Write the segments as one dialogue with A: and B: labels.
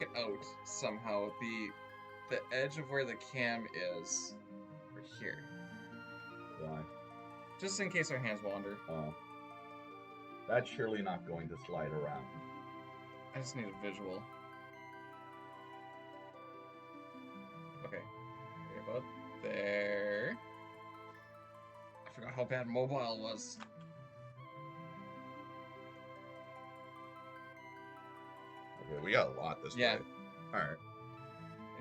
A: out somehow the edge of where the cam is over here.
B: Why?
A: Just in case our hands wander.
B: Oh. That's surely not going to slide around.
A: I just need a visual. Okay. About there. I forgot how bad mobile was.
B: Okay, we got a lot this way. Alright.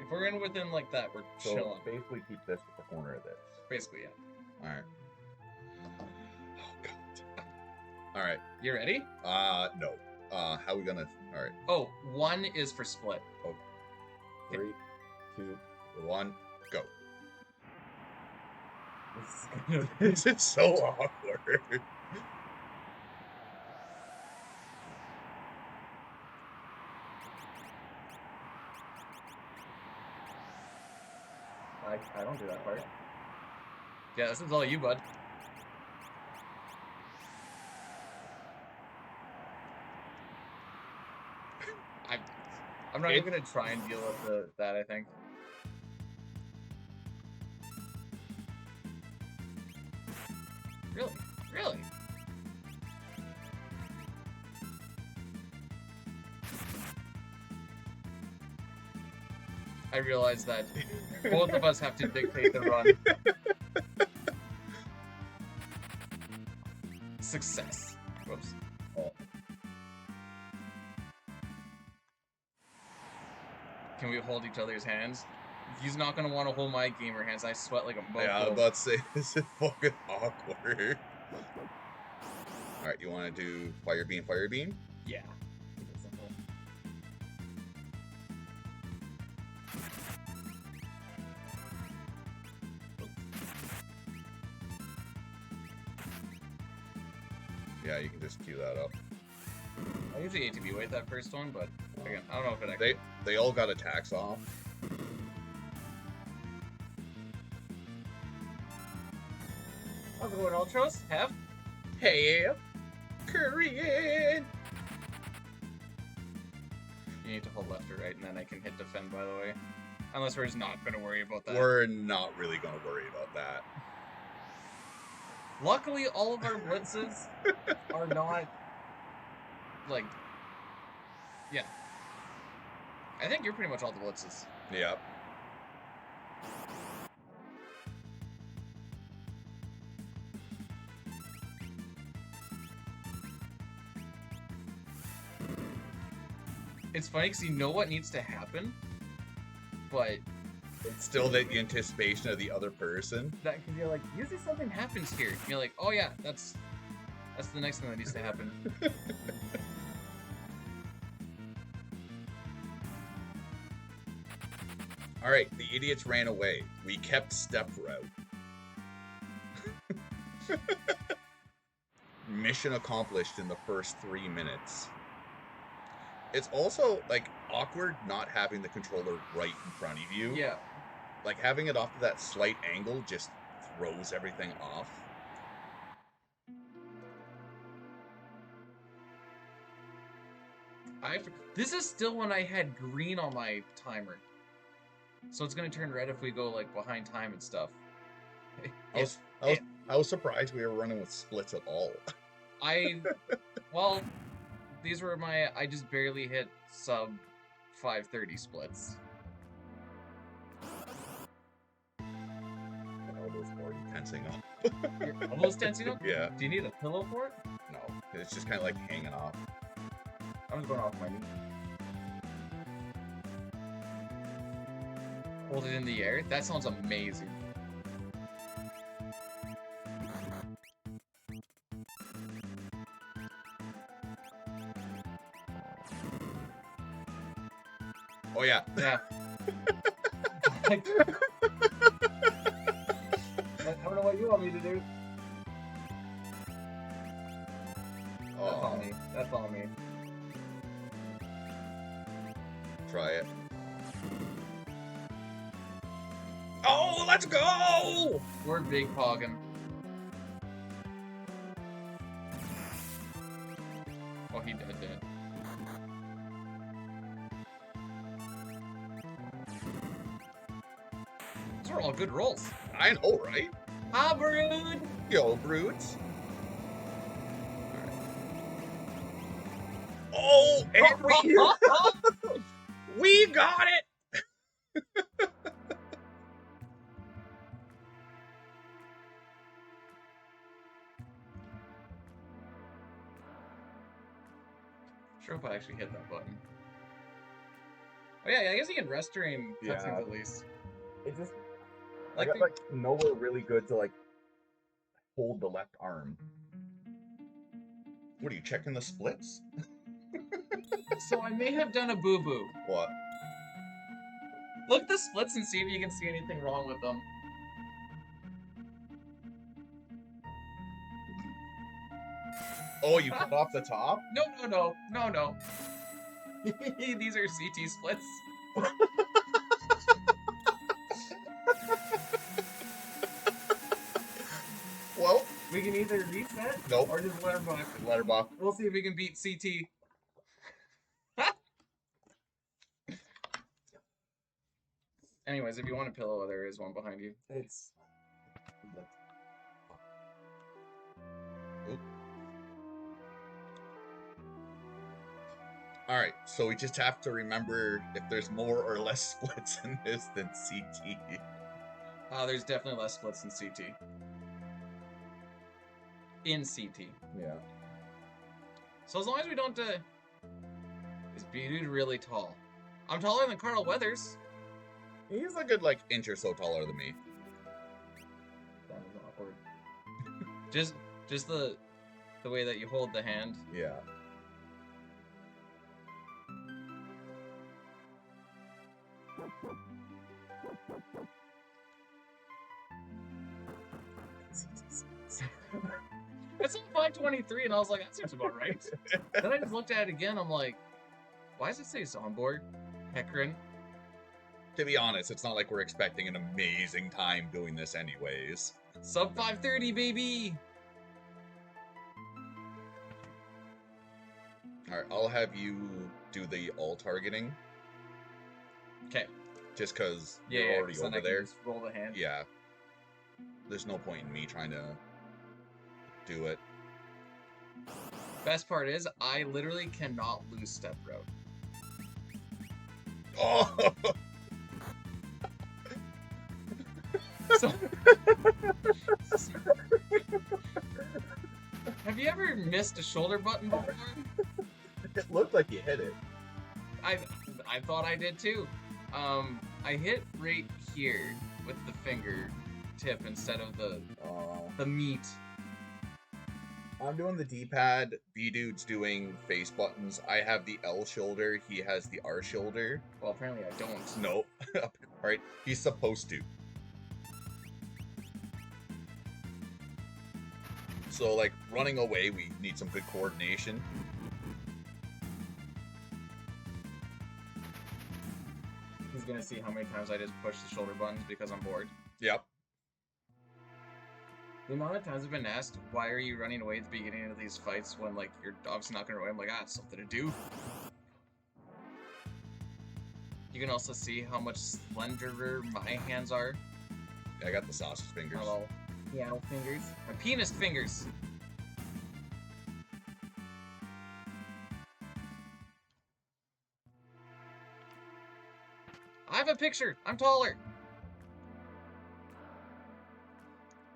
A: If we're in within like that, we're
B: So
A: chilling.
B: basically keep this at the corner of this.
A: Basically, yeah.
B: Alright. Oh god. Alright.
A: You ready?
B: No. How are we gonna... Alright.
A: Oh, 1 is for split.
B: Oh. 3, 2, 1, go. This is so awkward.
C: I don't do that part.
A: Yeah, this is all you, bud. I'm not even gonna try and deal with that, I think. Really? Really? I realize that both of us have to dictate the run. Success. Whoops.
B: Oh.
A: Can we hold each other's hands? He's not gonna want to hold my gamer hands. I sweat like a mofo.
B: Yeah, I was about to say, this is fucking awkward. Alright, you want to do fire beam, fire beam?
A: Yeah.
B: Yeah, you can just cue that up.
A: I usually ATB weight that first one, but again, I don't know if it actually...
B: They all got attacks off.
A: How's it going, Ultros? Have?
B: Hey, Korean!
A: You need to hold left or right, and then I can hit defend, by the way. Unless we're just not going to worry about that.
B: We're not really going to worry about that.
A: Luckily, all of our blitzes are not, like... Yeah. I think you're pretty much all the blitzes.
B: Yep.
A: It's funny because you know what needs to happen, but...
B: It's still the anticipation of the other person.
A: That, because you're like, usually something happens here. And you're like, oh yeah, that's the next thing that needs to happen.
B: Alright, the idiots ran away. We kept step route. Mission accomplished in the first 3 minutes. It's also, like, awkward not having the controller right in front of you.
A: Yeah.
B: Like, having it off to that slight angle just throws everything off.
A: This is still when I had green on my timer. So it's going to turn red if we go, like, behind time and stuff.
B: I was surprised we were running with splits at all.
A: Well, these were I just barely hit sub 530 splits.
B: Elbows already tensing up.
A: Your elbows tensing up?
B: Yeah.
A: Do you need a pillow for it?
B: No, it's just kind of like hanging off.
A: I'm just going off my knee. Hold it in the air? That sounds amazing.
B: Oh yeah.
A: Yeah. I don't know what you want me to do.
B: Oh.
A: That's on me. That's on me.
B: Try it. Oh, let's go!
A: We're big pogging. Oh, he did. are all good rolls.
B: I know, right?
A: Ah, Bdewd!
B: Yo, brutes. Oh, and we got it.
A: Sure if I actually hit that button. Oh yeah, I guess you can rest during cutscenes at least.
B: It just
A: Like
B: I got like nowhere really good to like hold the left arm. What are you checking the splits?
A: So I may have done a boo-boo.
B: What?
A: Look at the splits and see if you can see anything wrong with them.
B: Oh, you cut off the top?
A: No. These are CT splits.
B: Well,
A: we can either reset
B: nope,
A: or just letterbox.
B: Letterbox.
A: We'll see if we can beat CT. Anyways, if you want a pillow, there is one behind you.
B: It's. Alright, so we just have to remember if there's more or less splits in this than CT.
A: There's definitely less splits in CT. In CT.
B: Yeah.
A: So as long as we don't, is Bdewd really tall? I'm taller than Carl Weathers.
B: He's a good, like, inch or so taller than me.
A: That was awkward. just the way that you hold the hand.
B: Yeah.
A: It's on 523, and I was like, that seems about right. Then I just looked at it again, I'm like, why does it say Zomborg? Hecarim?
B: To be honest, it's not like we're expecting an amazing time doing this anyways.
A: Sub 530, baby!
B: Alright, I'll have you do the all targeting.
A: Okay.
B: Just because you're already over there.
A: Just roll the hand.
B: Yeah. There's no point in me trying to do it.
A: Best part is, I literally cannot lose step route.
B: Oh!
A: So, have you ever missed a shoulder button before?
B: It looked like you hit it.
A: I thought I did too. I hit right here with the finger tip instead of the meat.
B: I'm doing the D-pad. Bdewd's doing face buttons. I have the L shoulder. He has the R shoulder.
A: Well, apparently I don't.
B: No. Alright, he's supposed to. So, like, running away, we need some good coordination.
A: He's gonna see how many times I just push the shoulder buttons because I'm bored.
B: Yep.
A: The amount of times I've been asked, why are you running away at the beginning of these fights when, like, you're obviously not gonna run away? I'm like, it's something to do. You can also see how much slenderer my hands are.
B: I got the sausage fingers.
A: Hello. Piano fingers. My penis fingers. I have a picture. I'm taller.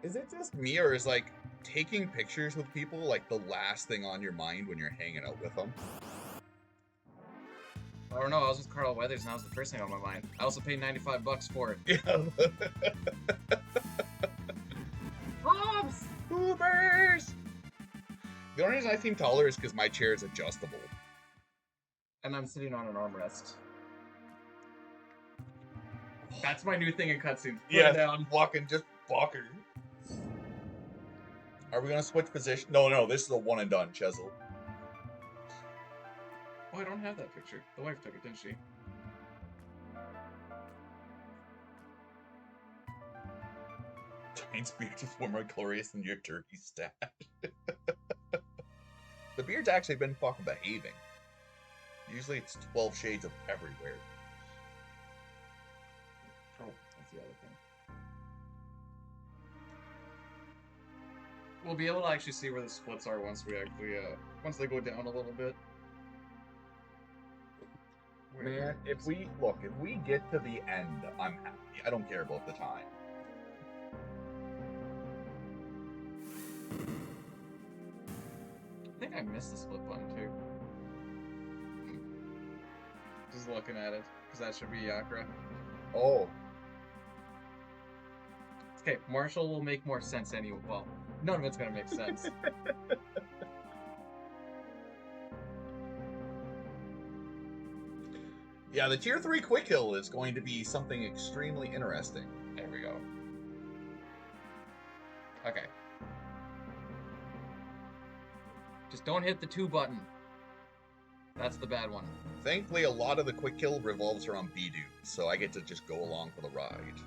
B: Is it just me, or is, like, taking pictures with people, like, the last thing on your mind when you're hanging out with them?
A: I don't know. I was with Carl Weathers, and that was the first thing on my mind. I also paid $95 for it.
B: Yeah.
A: Hobbs!
B: Ubers! The only reason I seem taller is because my chair is adjustable.
A: And I'm sitting on an armrest. That's my new thing in cutscenes. Put it down.
B: Walking, just walking. Are we gonna switch position? No, this is a one and done, Chesil.
A: Oh, I don't have that picture. The wife took it, didn't she?
B: Giant's beard is more glorious than your turkey stash. The beard's actually been fucking behaving. Usually it's 12 shades of everywhere.
A: Oh, that's the other thing. We'll be able to actually see where the splits are once we actually, once they go down a little bit.
B: Man, if we get to the end, I'm happy. I don't care about the time.
A: I think I missed the split button too. Just looking at it, because that should be Yakra.
B: Oh.
A: Okay, Marshall will make more sense anyway. Well, none of it's gonna make sense.
B: Yeah, the tier 3 quick hill is going to be something extremely interesting.
A: There we go. Okay. Just don't hit the 2 button. That's the bad one.
B: Thankfully, a lot of the quick hill revolves around Bdewd, so I get to just go along for the ride.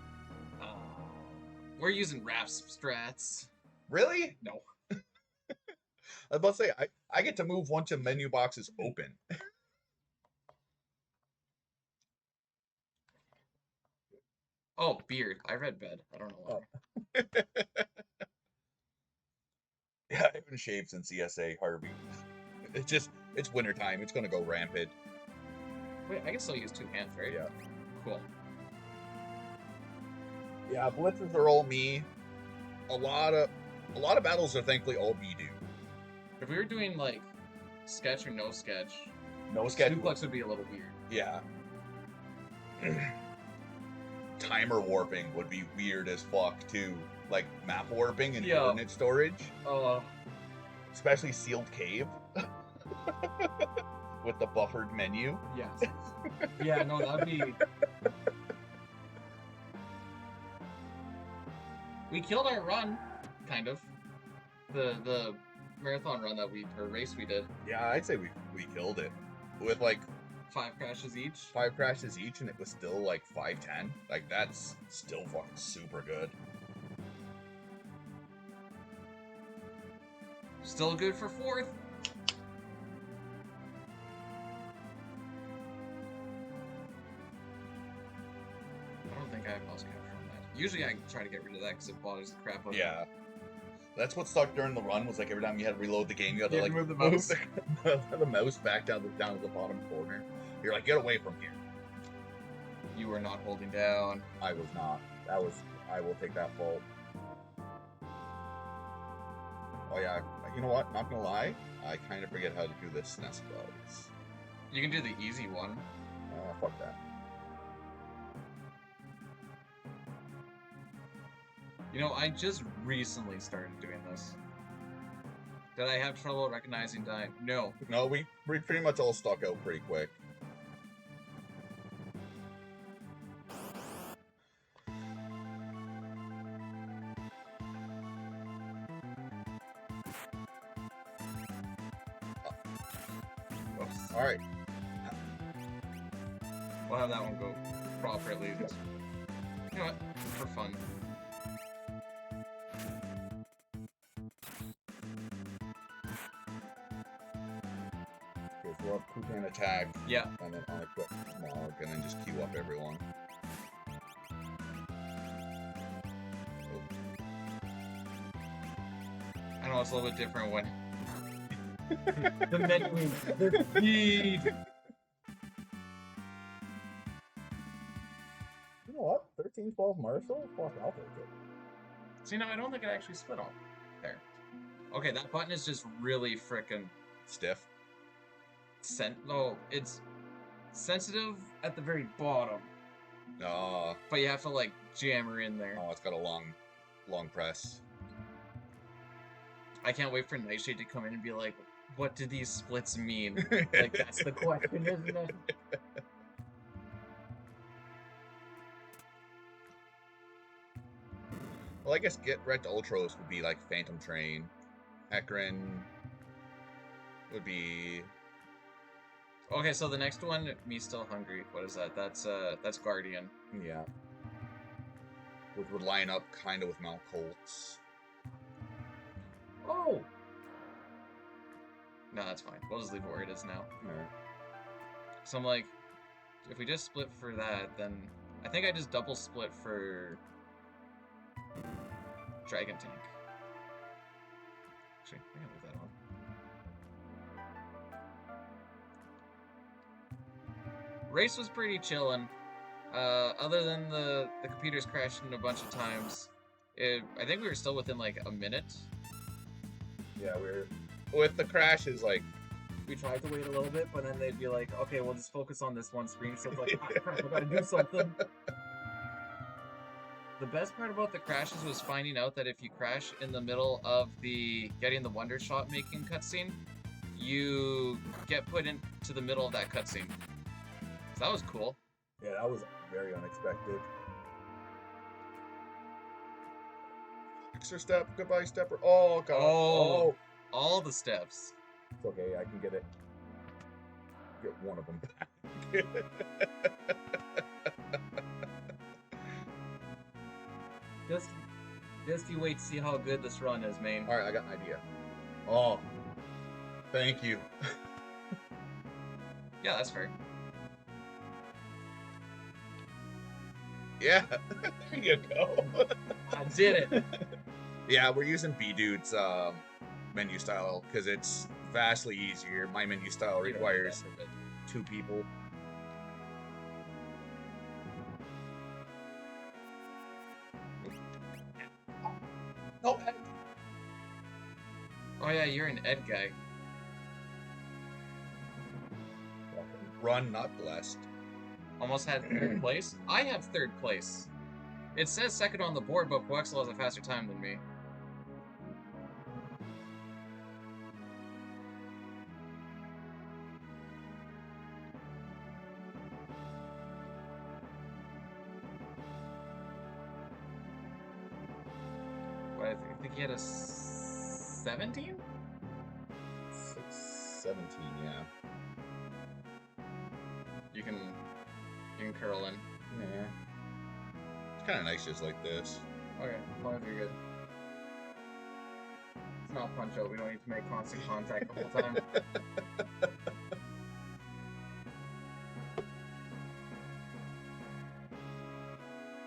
A: We're using Raph's strats.
B: Really?
A: No.
B: I was about to say, I get to move once a menu box is open.
A: Oh, beard. I read bed. I don't know why.
B: Oh. Yeah, I haven't shaved since ESA, Harvey. It's wintertime. It's going to go rampant.
A: Wait, I can still use 2 hands, right?
B: Yeah.
A: Cool.
B: Yeah, blitzes are all me. A lot of battles are thankfully all Bdewd.
A: If we were doing, like, sketch or no sketch,
B: No sketch.
A: Suplex would be a little weird.
B: Yeah. Timer warping would be weird as fuck, too. Like, map warping and coordinate storage. Especially sealed cave. With the buffered menu.
A: Yes. Yeah, no, that'd be... We killed our run, kind of. The marathon run that race we did.
B: Yeah, I'd say we killed it. With, like...
A: 5 crashes each.
B: 5 crashes each, and it was still, like, 5-10. Like, that's still fucking super good.
A: Still good for 4th. I don't think I have mouse capture on that. Usually I try to get rid of that because it bothers the crap out of me.
B: Yeah. That's what sucked during the run, was like every time you had to reload the game, you had to like
A: move the mouse.
B: the mouse back down to the bottom corner. You're like, get away from here.
A: You were not holding down.
B: I was not. I will take that fault. Oh yeah, you know what? Not gonna lie, I kind of forget how to do this SNES bugs.
A: You can do the easy one.
B: Fuck that.
A: You know, I just recently started doing this. Did I have trouble recognizing time? No.
B: No, we pretty much all stuck out pretty quick. All right.
A: We'll have that one go properly. You know what? For fun.
B: Okay, so up who can attack.
A: Yeah.
B: And then unequip Mog, and then just queue up everyone.
A: I know it's a little bit different when the menu, the speed.
B: You know what? 13-12 Marshall? Fuck, I'll take it.
A: See, no, I don't think it actually split on there. Okay, that button is just really frickin'
B: Stiff.
A: No, it's sensitive at the very bottom. But you have to, like, jam her in there.
B: Oh, it's got a long press.
A: I can't wait for Nightshade to come in and be like, what do these splits mean? Like, that's the question, isn't it?
B: Well, I guess Get Wrecked Ultros would be like Phantom Train. Hecarim would be...
A: Okay, so the next one, Me Still Hungry. What is that? That's Guardian.
B: Yeah. Which would line up kind of with Mount Colts.
A: Oh! No, that's fine. We'll just leave it where it is now.
B: Alright.
A: So I'm like, if we just split for that, then I think I just double split for Dragon tank. Actually, I can leave that on. Race was pretty chillin'. Other than the computers crashing a bunch of times, I think we were still within like a minute.
B: Yeah, we're with the crashes. Like
A: we tried to wait a little bit, but then they'd be like, "Okay, we'll just focus on this one screen." So it's like, "Ah, crap, I gotta do something." The best part about the crashes was finding out that if you crash in the middle of getting the wonder shot making cutscene, you get put into the middle of that cutscene. So that was cool.
B: Yeah, that was very unexpected. Extra step, goodbye stepper. Oh god.
A: Oh, all the steps.
B: It's okay, I can get it. Get one of them back.
A: Just you wait to see how good this run is, man.
B: Alright, I got an idea. Oh. Thank you.
A: Yeah, that's fair.
B: Yeah. There you go.
A: I did it.
B: Yeah, we're using Bdewd's menu style because it's vastly easier. My menu style requires 2 people. No, Ed.
A: Oh yeah, you're an Ed guy.
B: Run, not blessed.
A: Almost had 3rd place. I have 3rd place. It says 2nd on the board, but Wexel has a faster time than me. What, I think he had a 17?
B: 17, yeah.
A: You can curl in.
B: Yeah. It's kind of nice just like this.
A: Okay, as long as you're good. It's not punch out. We don't need to make constant contact the whole time.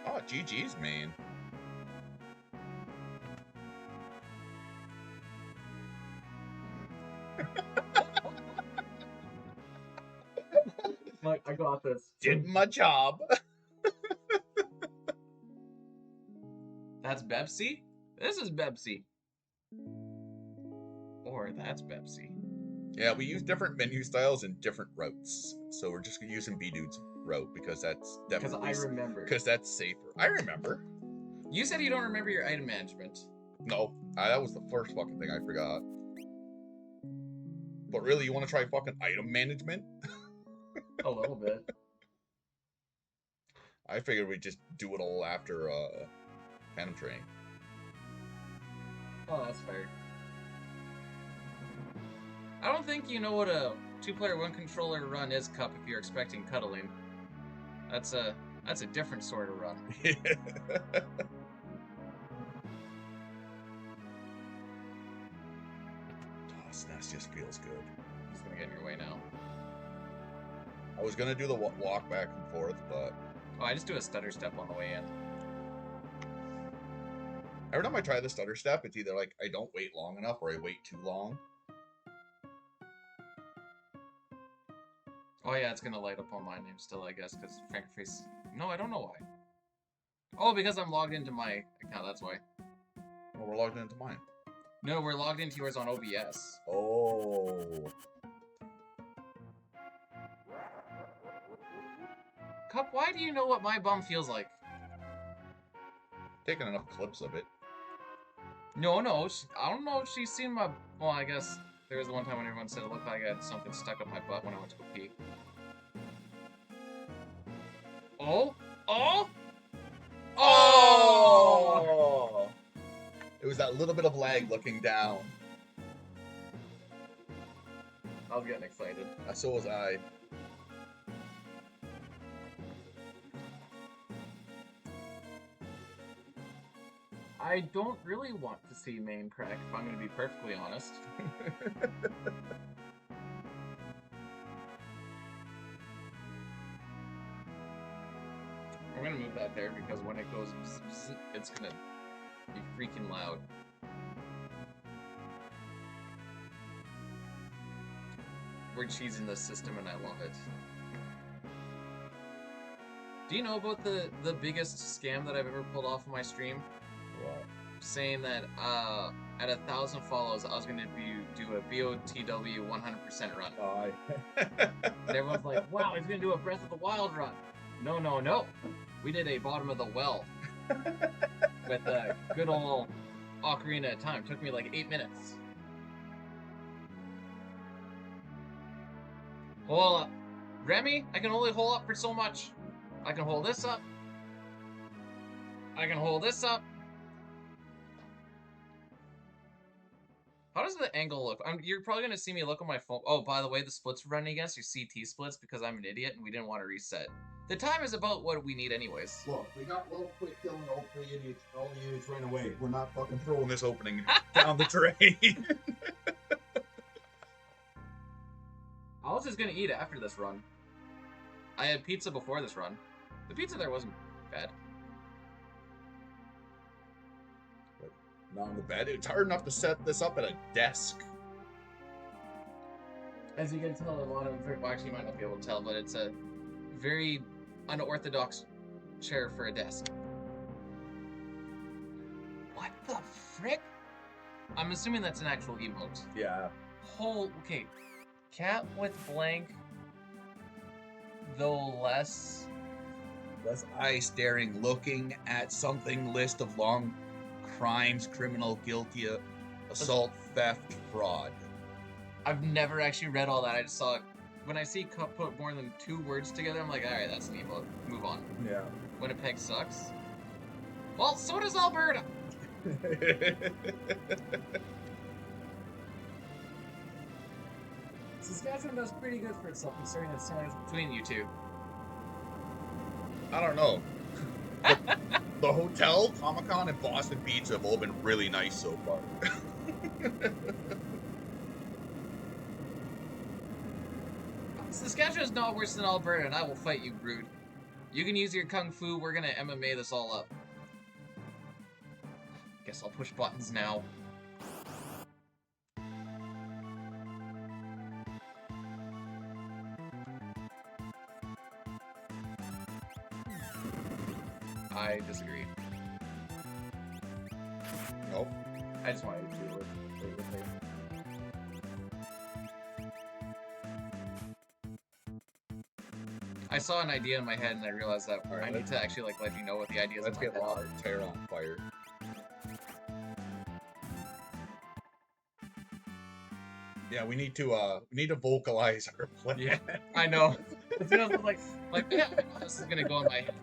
B: Oh, GG's, man.
A: Like, I got this.
B: Did my job.
A: That's Bepsi? This is Bepsi. Or that's Bepsi.
B: Yeah, we use different menu styles and different routes. So we're just using Bdewd's route because that's definitely...
A: Because I remember.
B: Because that's safer. I remember.
A: You said you don't remember your item management.
B: No, that was the first fucking thing I forgot. But really, you want to try fucking item management?
A: A little bit.
B: I figured we'd just do it all after Phantom Train.
A: Oh, that's fair. I don't think you know what a 2-player 1-controller run is, Cup, if you're expecting cuddling. That's a different sort of run.
B: Oh, SNES just feels good.
A: He's gonna get in your way now.
B: I was gonna do the walk back and forth, but...
A: Oh, I just do a stutter step on the way in.
B: Every time I try the stutter step, it's either like I don't wait long enough or I wait too long.
A: Oh yeah, it's gonna light up on my name still, I guess, because Frankerface... No, I don't know why. Oh, because I'm logged into my account, that's why.
B: Well, we're logged into mine.
A: No, we're logged into yours on OBS.
B: Oh.
A: Cup, why do you know what my bum feels like?
B: Taking enough clips of it.
A: No, I don't know if she's seen my... Well, I guess there was the one time when everyone said it looked like I had something stuck up my butt when I went to go pee. Oh? Oh? Oh!
B: It was that little bit of lag looking down.
A: I was getting excited.
B: So was I.
A: I don't really want to see main crack, if I'm going to be perfectly honest. I'm going to move that there because when it goes bzz, bzz, it's going to Be freaking loud. We're cheesing this system and I love it. Do you know about the biggest scam that I've ever pulled off on my stream?
B: What?
A: Saying that at 1,000 follows, I was going to do a BOTW 100% run.
B: Oh,
A: And everyone's like, wow, he's going to do a Breath of the Wild run. No, no, no. We did a bottom of the well with a good old Ocarina of Time. Took me like 8 minutes. Hold up. Remy, I can only hold up for so much. I can hold this up. I can hold this up. How does the angle look? You're probably going to see me look on my phone. Oh, by the way, the splits we're running against are CT splits because I'm an idiot and we didn't want to reset. The time is about what we need anyways.
B: Look, we got low quick kill and all three idiots. All the idiots ran away. We're not fucking throwing this opening down the drain.
A: I was just going to eat after this run. I had pizza before this run. The pizza there wasn't bad.
B: Not on the bed. It's hard enough to set this up at a desk.
A: As you can tell, a lot of well, actually, you might not be able to tell, but it's a very unorthodox chair for a desk. What the frick? I'm assuming that's an actual emote.
B: Yeah.
A: Okay. Cat with blank, though less
B: eye staring, looking at something list of long crimes, criminal, guilty, assault, theft, fraud.
A: I've never actually read all that. I just saw it. When I see put more than 2 words together, I'm like, alright, that's an emote. Move on.
B: Yeah.
A: Winnipeg sucks. Well, so does Alberta. Saskatchewan does pretty good for itself considering the size between you two.
B: I don't know. The hotel, Comic-Con, and Boston Pizza have all been really nice so far.
A: Saskatchewan's not worse than Alberta, and I will fight you, Brood. You can use your kung fu. We're gonna MMA this all up. Guess I'll push buttons now. I disagree.
B: Nope.
A: I just wanted to do it with me. I saw an idea in my head and I realized that I need to actually let you know what the idea is.
B: Let's
A: in my
B: get
A: head.
B: our tear on fire. Yeah, we need to vocalize our plan.
A: Yeah, I know. It's gonna look like yeah, I know this is gonna go in my head.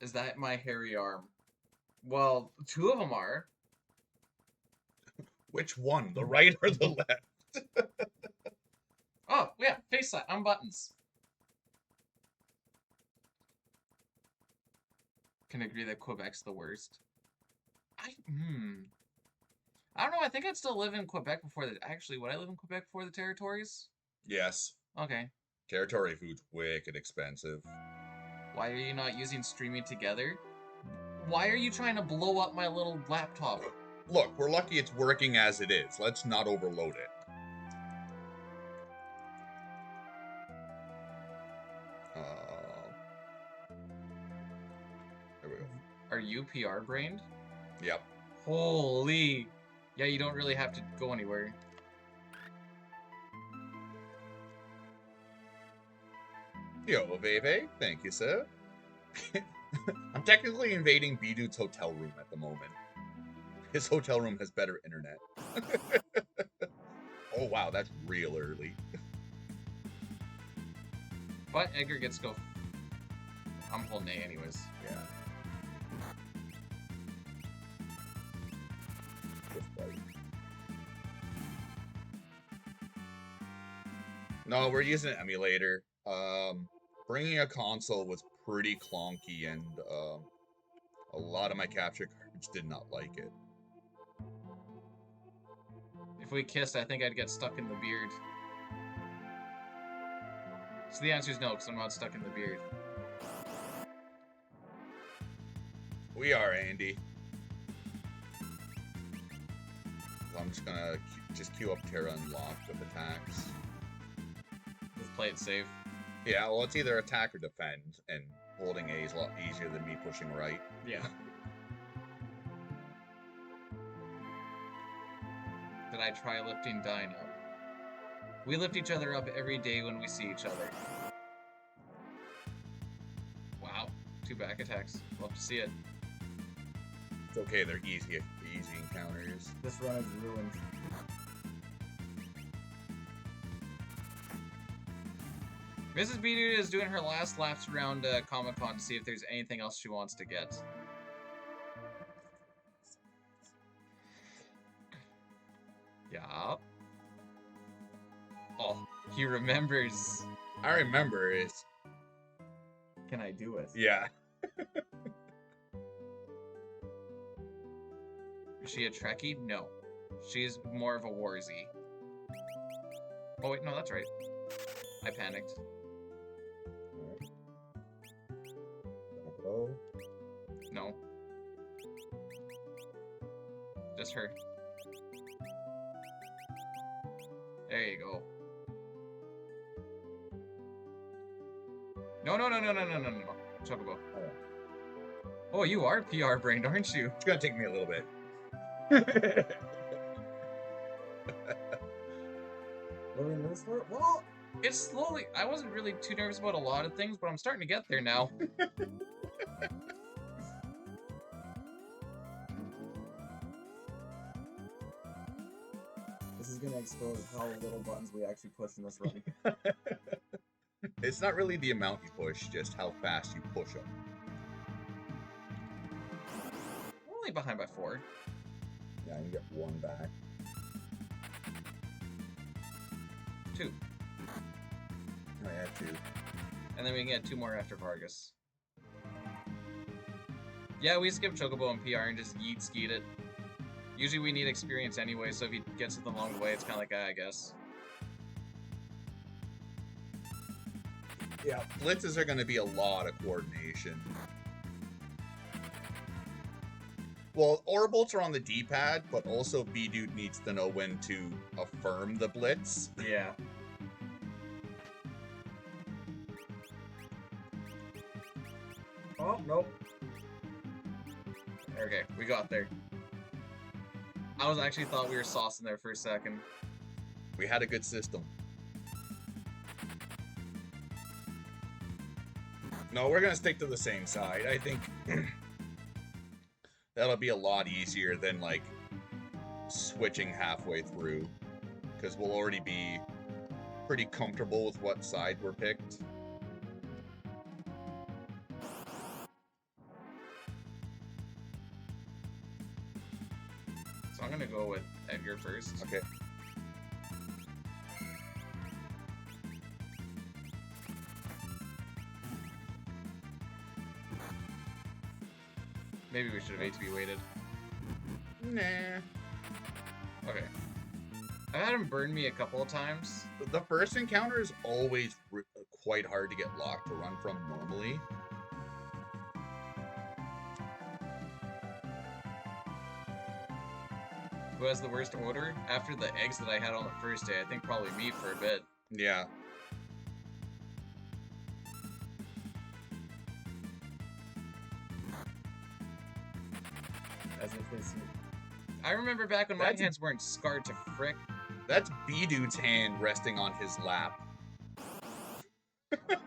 A: Is that my hairy arm? Well, 2 of them are.
B: Which one? The right or the left?
A: Oh, yeah, face side, on buttons. Can agree that Quebec's the worst. I don't know, I think I'd still live in Quebec before the... Actually, would I live in Quebec before the territories?
B: Yes.
A: Okay.
B: Territory food's wicked expensive.
A: Why are you not using streaming together? Why are you trying to blow up my little laptop?
B: Look, we're lucky it's working as it is. Let's not overload it. There we go.
A: Are you PR brained?
B: Yep.
A: Holy. Yeah, you don't really have to go anywhere.
B: Yo, Veve, thank you, sir. I'm technically invading Bdewd's hotel room at the moment. His hotel room has better internet. Oh wow, that's real early.
A: But Edgar gets to go. I'm pulling A anyways.
B: Yeah. No, we're using an emulator. Bringing a console was pretty clunky, and a lot of my capture cards did not like it.
A: If we kissed, I think I'd get stuck in the beard. So the answer is no, because I'm not stuck in the beard.
B: We are, Andy. I'm just gonna queue up Terra Unlocked with attacks.
A: Just play it safe.
B: Yeah, well, it's either attack or defend, and holding A is a lot easier than me pushing right.
A: Yeah. Did I try lifting Dino? We lift each other up every day when we see each other. Wow. 2 back attacks. Love to see it.
B: It's okay, they're easy encounters.
C: This run is ruined.
A: Mrs. Bdewd is doing her last laps around Comic-Con to see if there's anything else she wants to get. Yeah. Oh, he remembers.
B: I remember it.
C: Can I do it?
B: Yeah.
A: Is she a Trekkie? No. She's more of a Warzy. Oh wait, no, that's right. I panicked.
B: Go.
A: No. Just her. There you go. No. Chocobo. Oh, you are PR brained, aren't you?
B: It's gonna take me a little bit.
C: What are we nervous for? Well,
A: It's slowly. I wasn't really too nervous about a lot of things, but I'm starting to get there now.
C: this is gonna expose how little buttons we actually push in this run.
B: It's not really the amount you push, just how fast you push them.
A: I'm only behind by 4.
B: Yeah, you get 1 back.
A: 2.
B: Oh yeah, 2.
A: And then we can get 2 more after Vargas. Yeah, we skip Chocobo and PR and just yeet skeet it. Usually we need experience anyway, so if he gets it along the way, it's kind of like, I guess.
B: Yeah, blitzes are going to be a lot of coordination. Well, Orbolts are on the D-pad, but also Bdewd needs to know when to affirm the blitz.
A: Yeah.
C: Oh, nope.
A: Okay, we got there. I was actually thought we were saucing there for a second.
B: We had a good system. No, we're going to stick to the same side. I think that'll be a lot easier than, like, switching halfway through. Because we'll already be pretty comfortable with what side we're picked.
A: So I'm gonna go with Edgar first.
B: Okay.
A: Maybe we should have ATB waited.
B: Nah.
A: Okay. I've had him burn me a couple of times.
B: The first encounter is always quite hard to get locked to run from normally.
A: Who has the worst odor? After the eggs that I had on the first day, I think probably me for a bit.
B: Yeah.
C: As if they see.
A: I remember back when my hands weren't scarred to frick.
B: That's Bdewd's hand resting on his lap.
A: I don't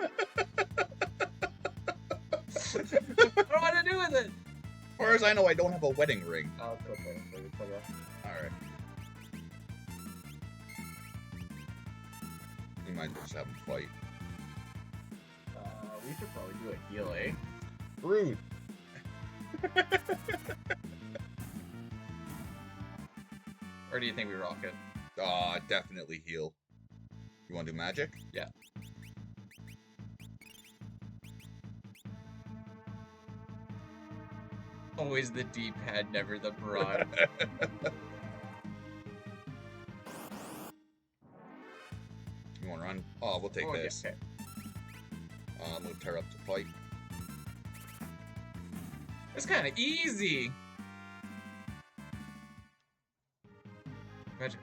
A: know what to do with it!
B: As far as I know, I don't have a wedding ring.
C: Oh, it's okay.
B: Alright. We might just have them fight.
A: We should probably do a heal, eh?
B: Rude.
A: Or do you think we rock it?
B: Definitely heal. You want to do magic?
A: Yeah. Always the D-pad, never the broad.
B: we'll take
A: Oh, yeah,
B: this.
A: okay.
B: Move Terra up to fight.
A: It's kind of easy. Imagine.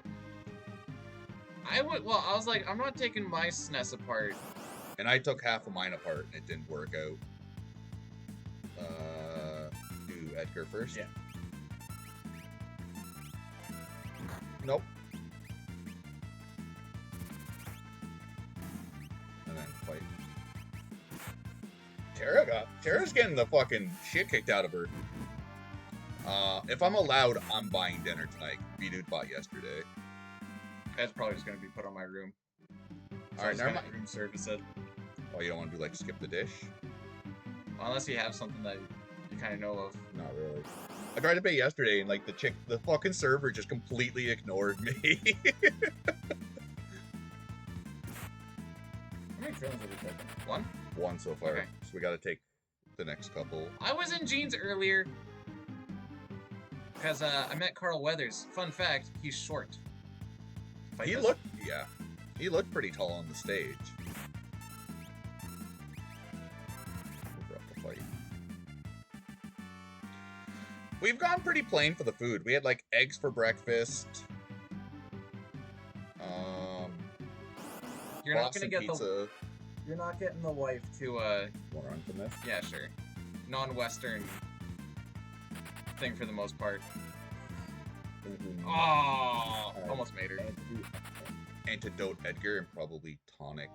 A: I was like, I'm not taking my SNES apart.
B: And I took half of mine apart and it didn't work out. Do Edgar first?
A: Yeah.
B: Nope. And then fight. Tara's getting the fucking shit kicked out of her. If I'm allowed, I'm buying dinner tonight. Bdewd bought yesterday.
A: That's probably just gonna be put on my room.
B: Alright, never mind.
A: Room service it.
B: Oh, you don't want to do like skip the dish?
A: Unless you have something that you kind of know of.
B: Not really. I tried to pay yesterday and like the fucking server just completely ignored me.
C: How many trailers have we taken?
A: One?
B: One so far.
A: Okay.
B: So we gotta take the next couple.
A: I was in jeans earlier. Because I met Carl Weathers. Fun fact, he's short. Fight
B: He
A: this?
B: looked pretty tall on the stage. We're up to fight. We've gone pretty plain for the food. We had like eggs for breakfast.
A: You're not gonna get
B: pizza.
C: You're not getting the wife.
A: to
B: More on from this.
A: yeah, sure. Non-Western thing for the most part.
B: Mm-hmm.
A: Oh, almost made her.
B: Antidote Edgar and probably tonic.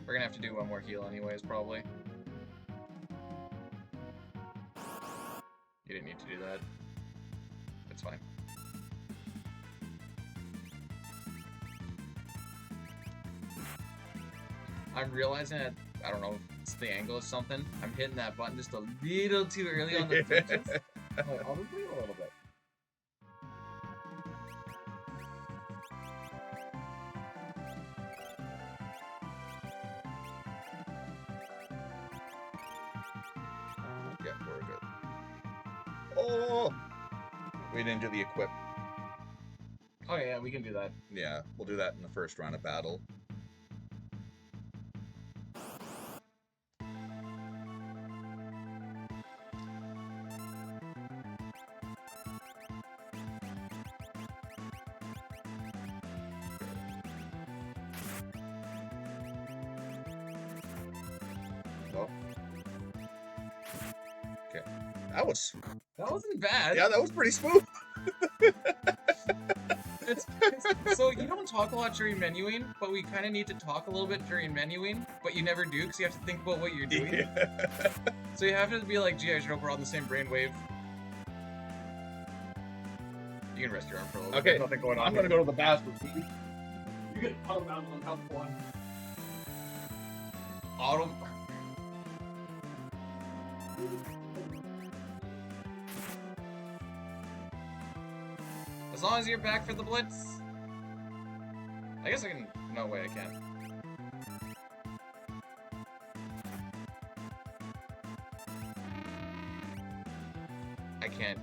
A: We're gonna have to do one more heal anyways, probably. You didn't need to do that. It's fine. I'm realizing that, I don't know, it's the angle or something. I'm hitting that button just a little too early on the fidgets.
C: I'll just wait a little bit.
B: Yeah, we're good. Oh! We didn't do the equip.
A: Oh yeah, we can do that.
B: Yeah, we'll do that in the first round of battle. Nope. Okay.
A: That wasn't bad.
B: Yeah, that was pretty smooth.
A: So you don't talk a lot during menuing, but we kind of need to talk a little bit during menuing, but you never do because you have to think about what you're doing.
B: Yeah.
A: So you have to be like, gee, I hope we're on the same brainwave. You can rest your arm for a little bit.
B: Okay,
A: There's nothing going on.
B: I'm gonna go to the bathroom.
C: You get auto mounted on top one.
A: Auto. As long as you're back for the blitz. I guess I can. No way, I can't.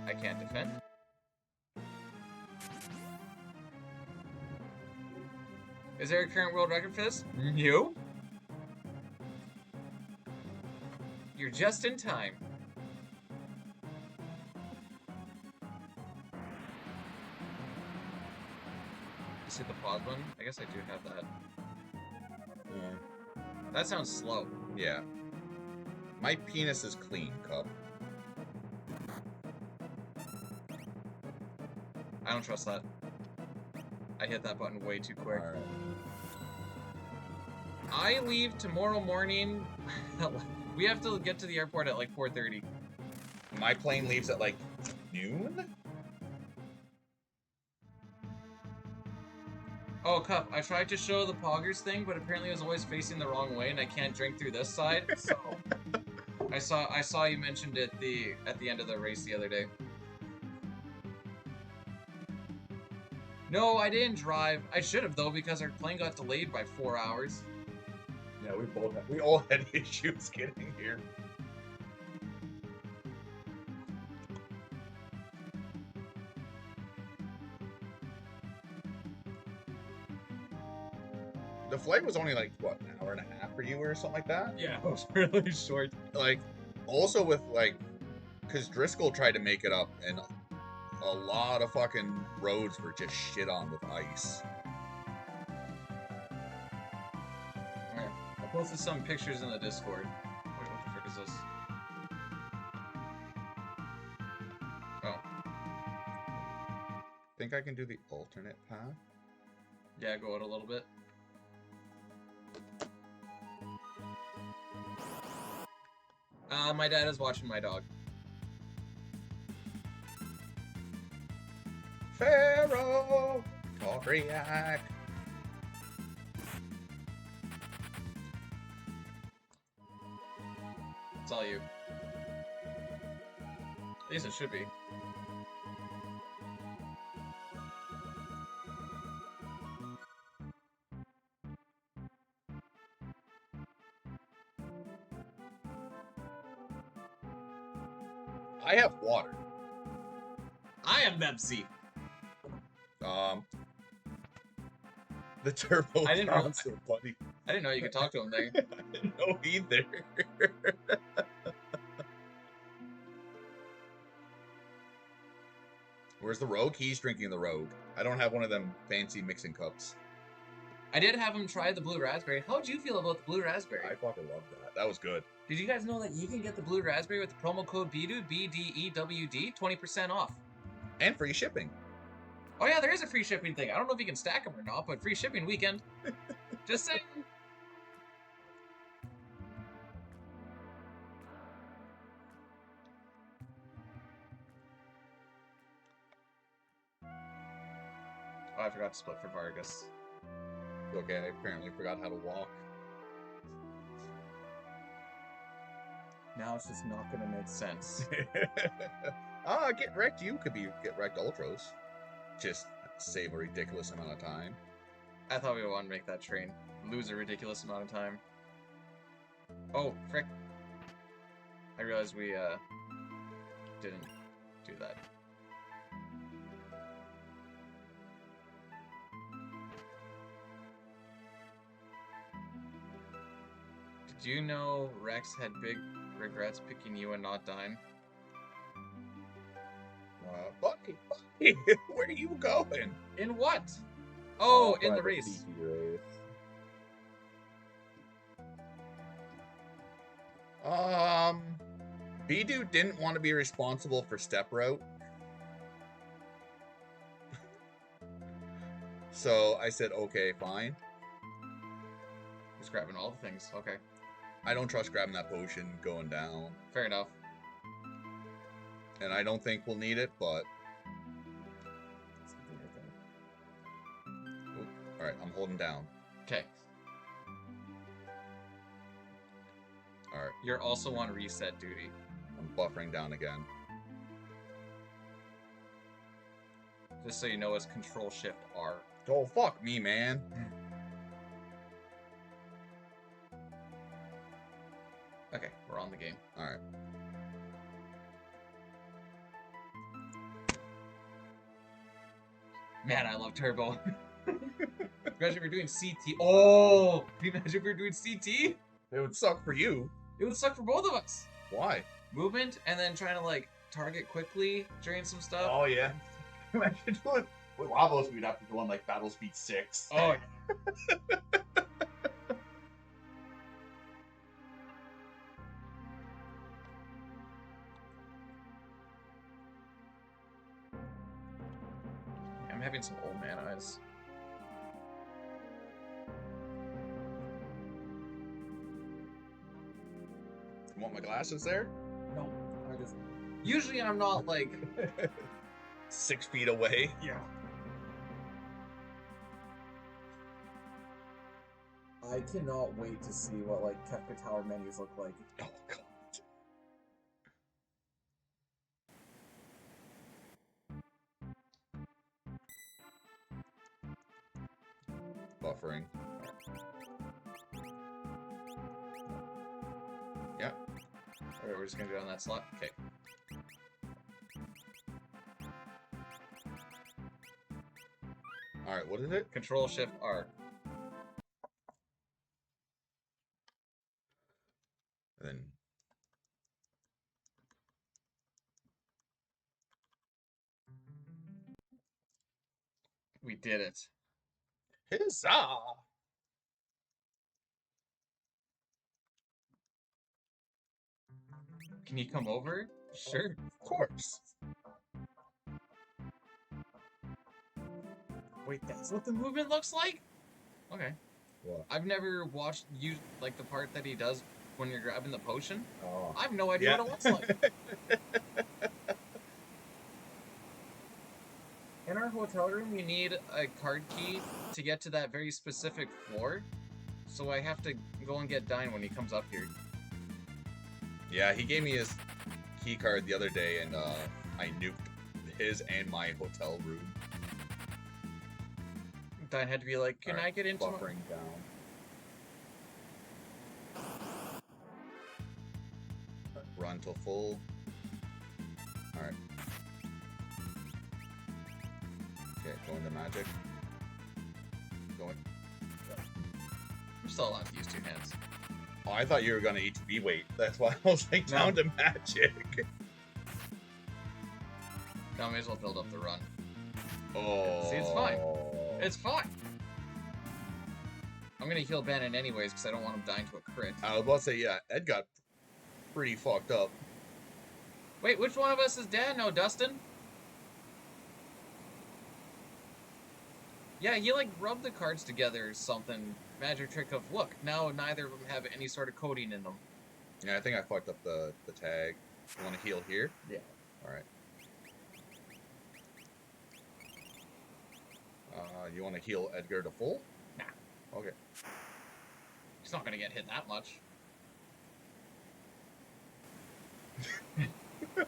A: I can't defend. Is there a current world record for this? No. You're just in time. Just hit the pause button. I guess I do have that.
B: Yeah.
A: That sounds slow.
B: Yeah. My penis is clean, Cup.
A: I don't trust that. I hit that button way too quick.
B: Alright.
A: I leave tomorrow morning. We have to get to the airport at like 4:30.
B: My plane leaves at like noon?
A: Oh, Cup, I tried to show the Poggers thing, but apparently it was always facing the wrong way, and I can't drink through this side. So I saw you mentioned it at the end of the race the other day. No, I didn't drive. I should have though, because our plane got delayed by 4 hours.
B: Yeah, we all had issues getting here. The flight was only like, what, an hour and a half for you or something like that?
A: Yeah, it was really short.
B: Like, also with, like, because Driscoll tried to make it up, and a lot of fucking roads were just shit on with ice.
A: Alright, I posted some pictures in the Discord. Wait, what the frick is this? Oh,
B: Think I can do the alternate path?
A: yeah, go out a little bit. My dad is watching my dog.
B: Pharaoh! Talk react!
A: It's all you. At least it should be.
B: I have water.
A: I am Bebsy.
B: The turbo
A: I didn't know-
B: bouncer, buddy.
A: I didn't know you could talk to him there.
B: I didn't know either. Where's the Rogue? He's drinking the Rogue. I don't have one of them fancy mixing cups.
A: I did have him try the blue raspberry. How'd you feel about the blue raspberry?
B: I fucking love that. That was good.
A: Did you guys know that you can get the blue raspberry with the promo code Bdewd, BDEWD, 20% off?
B: And free shipping.
A: Oh yeah, there is a free shipping thing. I don't know if you can stack them or not, but free shipping weekend. Just saying. Oh, I forgot to split for Vargas.
B: Okay, I apparently forgot how to walk.
C: Now it's just not gonna make sense.
B: Get wrecked. You could be get wrecked ultras. Just save a ridiculous amount of time.
A: I thought we would want to make that train lose a ridiculous amount of time. Oh, frick. I realized we, didn't do that. Did you know Rex had big regrets picking you and not Dine?
B: Buddy, where are you going?
A: In what? Oh, in
C: by
A: the race.
C: CT race.
B: Bdewd didn't want to be responsible for step route. So I said, okay, fine.
A: Just grabbing all the things. Okay,
B: I don't trust grabbing that potion going down.
A: fair enough.
B: And I don't think we'll need it, but... Alright, I'm holding down.
A: Okay.
B: Alright,
A: You're also on reset duty.
B: I'm buffering down again.
A: Just so you know, it's Control-Shift-R.
B: Oh, fuck me, man.
A: Okay, we're on the game.
B: Alright.
A: Man, I love Turbo. Imagine if we're doing CT. Oh! Can you imagine if we were doing CT?
B: It would suck for you.
A: It would suck for both of us.
B: Why?
A: Movement, and then trying to, like, target quickly during some stuff.
B: Oh, yeah. Imagine doing... With Lavos, we'd have to go on, like, battle speed 6.
A: Oh. I'm having some old man eyes.
B: You want my glasses there?
C: No, I just.
A: Usually I'm not, like...
B: 6 feet away.
A: Yeah.
C: I cannot wait to see what like Kefka Tower menus look like.
B: Oh, God. Buffering. Yeah.
A: Alright, we're just gonna do it on that slot. Okay.
B: Alright, what is it?
A: Control-Shift-R. We did it.
B: Huzzah!
A: Can you come over? Sure.
B: Of course.
A: Wait, that's what the movement looks like? Okay.
B: What?
A: I've never watched you like the part that he does when you're grabbing the potion.
B: Oh.
A: I have no idea what it looks like. In our hotel room, we need a card key to get to that very specific floor. So I have to go and get Dine when he comes up here.
B: Yeah, he gave me his key card the other day, and I nuked his and my hotel room.
A: Dine had to be like, can I get into my...
B: buffering down. Run till full. Alright. Okay, go into magic. Going.
A: I'm still allowed to use 2 hands.
B: Oh, I thought you were gonna ATB wait. That's why I was like down to magic.
A: Now I may as well build up the run.
B: Oh.
A: See, it's fine. It's fine. I'm gonna heal Bannon anyways because I don't want him dying to a crit.
B: I was about to say, yeah, Ed got pretty fucked up.
A: Wait, which one of us is dead? No, Dustin? Yeah, he like rubbed the cards together or something. Magic trick of, look, now neither of them have any sort of coating in them.
B: Yeah, I think I fucked up the tag. You want to heal here?
C: Yeah.
B: Alright. You want to heal Edgar to full?
A: Nah.
B: Okay.
A: He's not gonna get hit that much.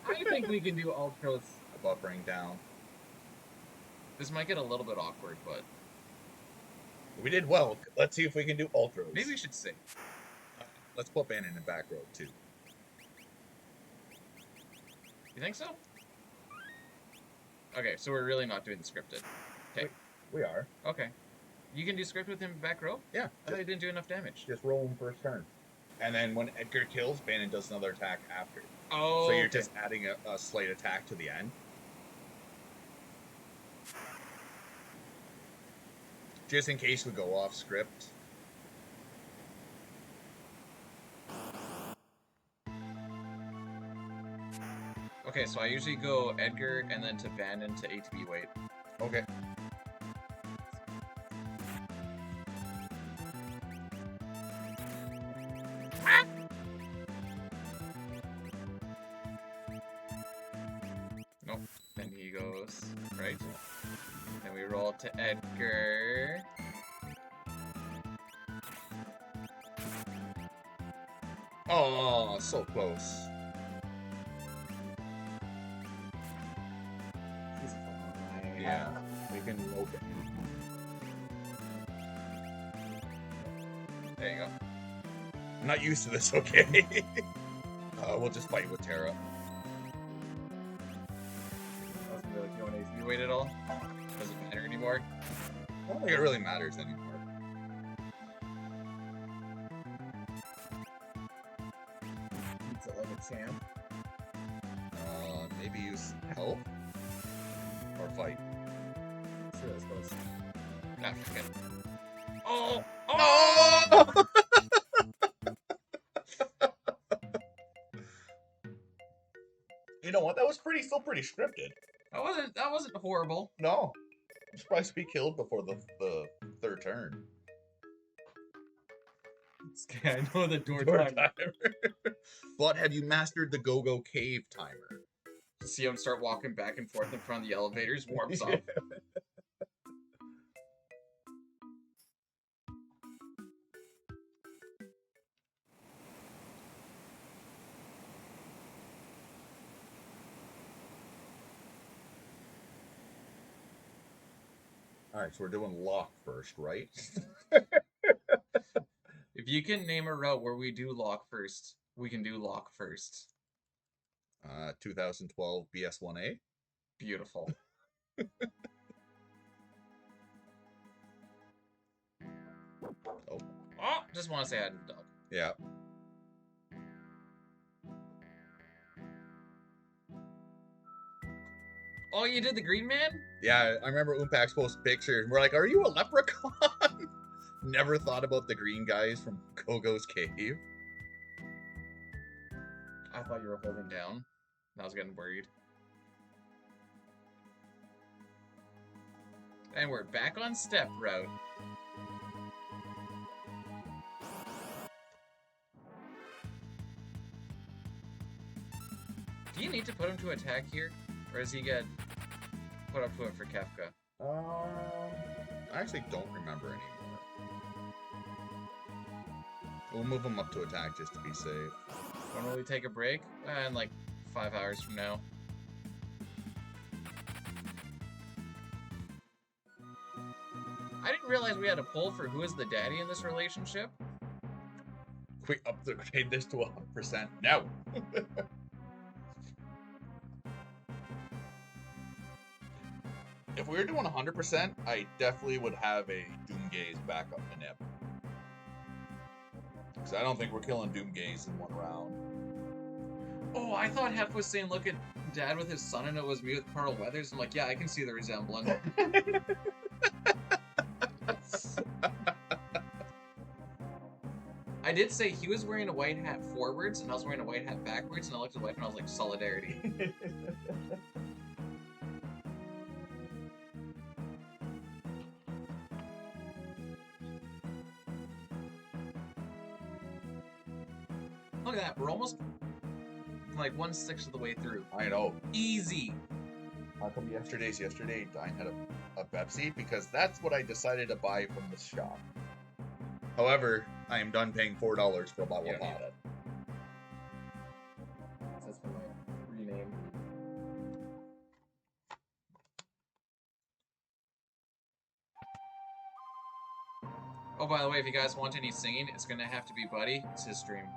A: I think we can do ultras.
B: Buffering down.
A: This might get a little bit awkward, but
B: We did well. Let's see if we can do ultras.
A: maybe we should sing.
B: Let's put Bannon in back row too.
A: You think so? Okay, so we're really not doing the scripted. Okay.
B: We are.
A: Okay. You can do script with him back row?
B: Yeah.
A: I thought he didn't do enough damage.
B: Just roll him first turn. And then when Edgar kills, Bannon does another attack after.
A: Oh,
B: So you're
A: okay.
B: just adding a slight attack to the end. Just in case we go off script.
A: Okay, so I usually go Edgar and then to Bannon to ATB weight.
B: Okay.
A: Nope. Then he goes right. Then we roll to Edgar.
B: Oh, so close.
C: He's fine.
B: Yeah, we can open.
A: There you go.
B: I'm not used to this, okay? We'll just fight with Terra.
A: I was gonna be like, you want ATB weight at all? Doesn't matter anymore.
B: I don't think it really matters anymore.
C: Beats it like a champ.
B: Maybe use help or fight.
C: See what it's supposed to.
A: Nah, forget it. Oh!
B: Oh! You know what? That was still pretty scripted.
A: That wasn't horrible.
B: No, I'm surprised to be killed before the third turn.
A: I know the door
B: Door
A: time.
B: timer. But have you mastered the Go-Go Cave timer?
A: To see him start walking back and forth in front of the elevators warms up.
B: Alright, so we're doing lock first, right?
A: If you can name a route where we do lock first, we can do lock first.
B: 2012 BS1A.
A: Beautiful.
B: Oh.
A: Oh, just want to say I had a dog.
B: Yeah.
A: Oh, you did the green man?
B: Yeah, I remember Umpax posted pictures. We're like, are you a leprechaun? Never thought about the green guys from Kogo's Cave.
A: I thought you were holding down. I was getting worried. And we're back on step route. Do you need to put him to attack here? Or does he get put up to it for Kefka?
B: I actually don't remember anymore. We'll move him up to attack just to be safe.
A: When will we take a break? In like 5 hours from now. I didn't realize we had a poll for who is the daddy in this relationship.
B: Quick, upgrade this to 100%. No! If we were doing 100%, I definitely would have a Doomgaze back up the nip. Because I don't think we're killing Doomgaze in one round.
A: Oh, I thought Hef was saying look at Dad with his son and it was me with Carl Weathers. I'm like, yeah, I can see the resemblance. I did say he was wearing a white hat forwards and I was wearing a white hat backwards, and I looked at the wife and I was like, solidarity. Look at that, we're almost like 1/6 of the way through.
B: I know.
A: Easy.
B: How come yesterday Dine had a Pepsi? Because that's what I decided to buy from the shop. However, I am done paying $4 for a bottle of pop.
C: That's for my rename.
A: Oh, by the way, if you guys want any singing, it's gonna have to be Buddy. It's his stream.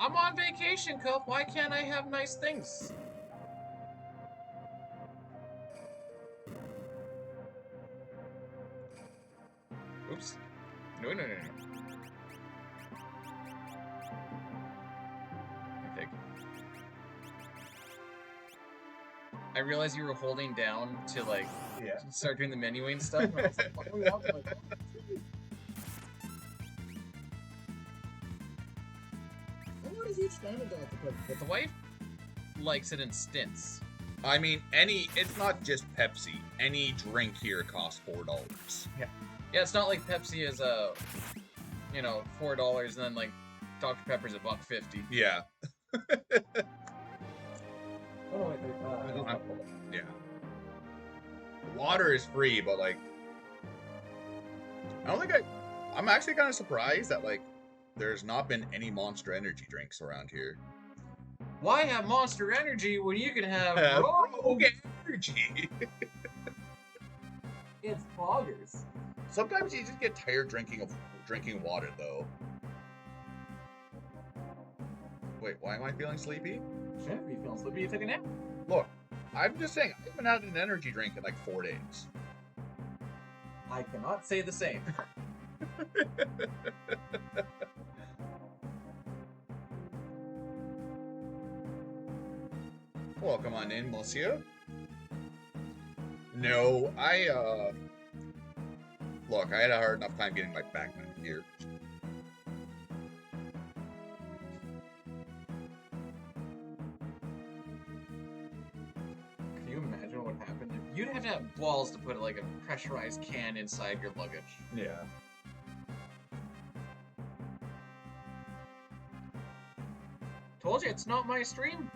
A: I'm on vacation, Cup. Why can't I have nice things? Oops. No. I realized you were holding down to, like, start doing the menuing stuff. And I was like, what are we on? Like,
C: What is each diamond dog to put?
A: but the wife likes it in stints.
B: I mean, it's not just Pepsi. Any drink here costs $4.
A: Yeah, it's not like Pepsi is $4 and then like Dr. Pepper's $1.50.
B: Yeah.
C: Oh, wait,
B: Yeah. Water is free, but like, I'm actually kind of surprised that like, there's not been any Monster Energy drinks around here.
A: Why have Monster Energy when you can have
B: Rogue Energy?
C: It's poggers.
B: Sometimes you just get tired drinking water, though. Wait, why am I feeling sleepy?
C: Shouldn't be feeling sleepy. You took a nap?
B: Look, I'm just saying, I haven't had an energy drink in like 4 days.
C: I cannot say the same.
B: Welcome on in, monsieur. No, look, I had a hard enough time getting my back here.
A: Can you imagine what happened? You'd have to have balls to put like a pressurized can inside your luggage.
B: Yeah.
A: Told you, it's not my stream.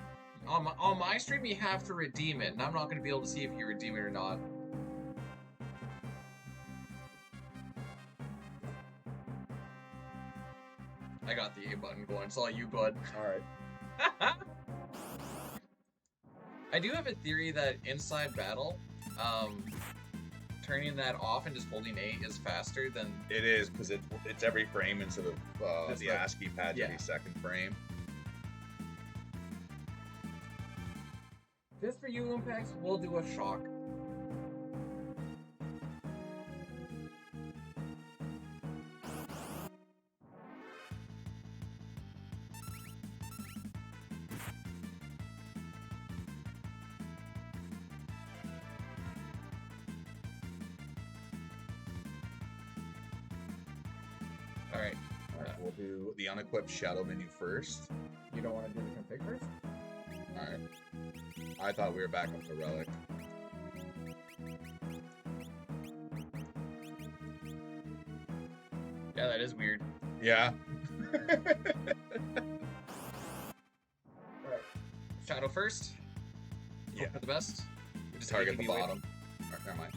A: On my stream, you have to redeem it, and I'm not going to be able to see if you redeem it or not. I got the A button going. It's all you, bud.
B: Alright.
A: I do have a theory that inside battle, turning that off and just holding A is faster than...
B: It is, because it's every frame instead of the
A: like,
B: ASCII pad every second frame.
A: Just for you, Impacts, we'll do a shock. Alright.
B: Alright, we'll do the unequipped shadow menu first.
C: You don't want to do the config first?
B: Alright. I thought we were back up to relic.
A: Yeah, that is weird.
B: Yeah.
C: Alright.
A: Shadow first.
B: Yeah.
A: Hope for the best.
B: Just target the
A: ATB wave.
B: bottom. Alright, never mind.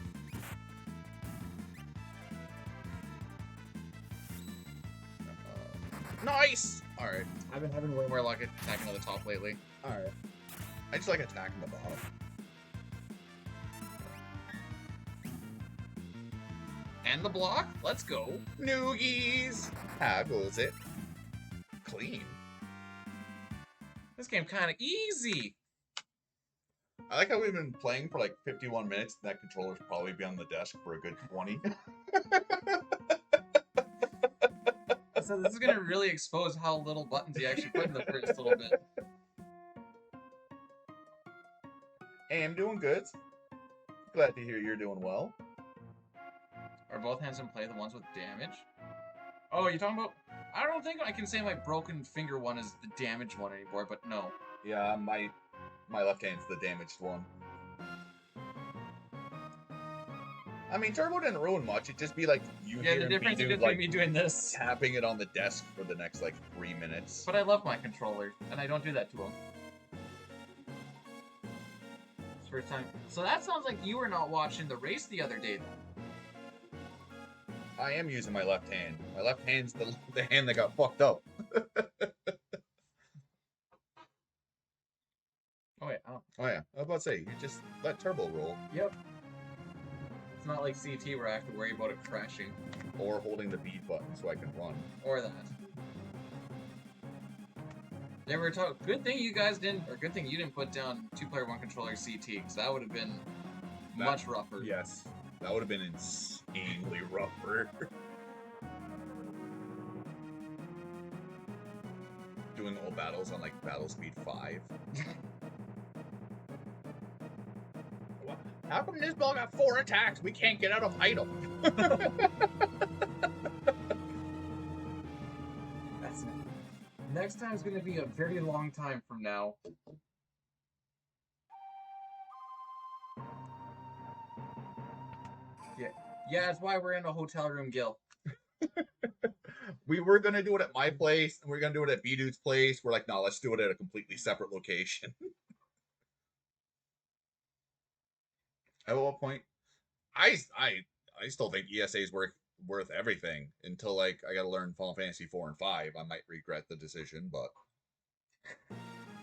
B: Nice! Alright.
C: I've been having way
A: More luck attacking on the top lately.
B: Alright. I just like attacking the bottom.
A: And the block? Let's go.
B: Noogies! How goes it? Clean.
A: This game kind of easy.
B: I like how we've been playing for like 51 minutes and that controller's probably be on the desk for a good 20.
A: So this is gonna really expose how little buttons you actually put in the first little bit.
B: Hey, I'm doing good. Glad to hear you're doing well.
A: Are both hands in play the ones with damage? Oh, you're talking about... I don't think I can say my broken finger one is the damaged one anymore, but no.
B: Yeah, my left hand's the damaged one. I mean, Turbo didn't ruin much. It'd just be like you
A: Yeah, the
B: hear
A: difference is
B: Bdewd,
A: between
B: like
A: me doing this.
B: tapping it on the desk for the next like 3 minutes.
A: But I love my controller, and I don't do that to him. It's first time. So that sounds like you were not watching the race the other day, then.
B: I am using my left hand. My left hand's the hand that got fucked up.
A: Oh, wait, oh.
B: Oh yeah, I was about to say, you just let Turbo roll.
A: Yep. It's not like CT where I have to worry about it crashing.
B: Or holding the B button so I can run.
A: Or that. They were talking. Good thing you guys didn't, or good thing you didn't put down 2-player 1 controller CT, because that would have been much rougher.
B: Yes. That would have been insanely rougher. Doing all battles on like battle speed 5. How come this ball got 4 attacks? We can't get out of item.
C: That's it. Next time's gonna be a very long time from now.
A: Yeah, that's why we're in a hotel room, Gil.
B: We were gonna do it at my place, and we are gonna do it at Bdewd's place. We're like, no, let's do it at a completely separate location. At what point? I still think ESA is worth everything until like I gotta learn Final Fantasy 4 and 5. I might regret the decision, but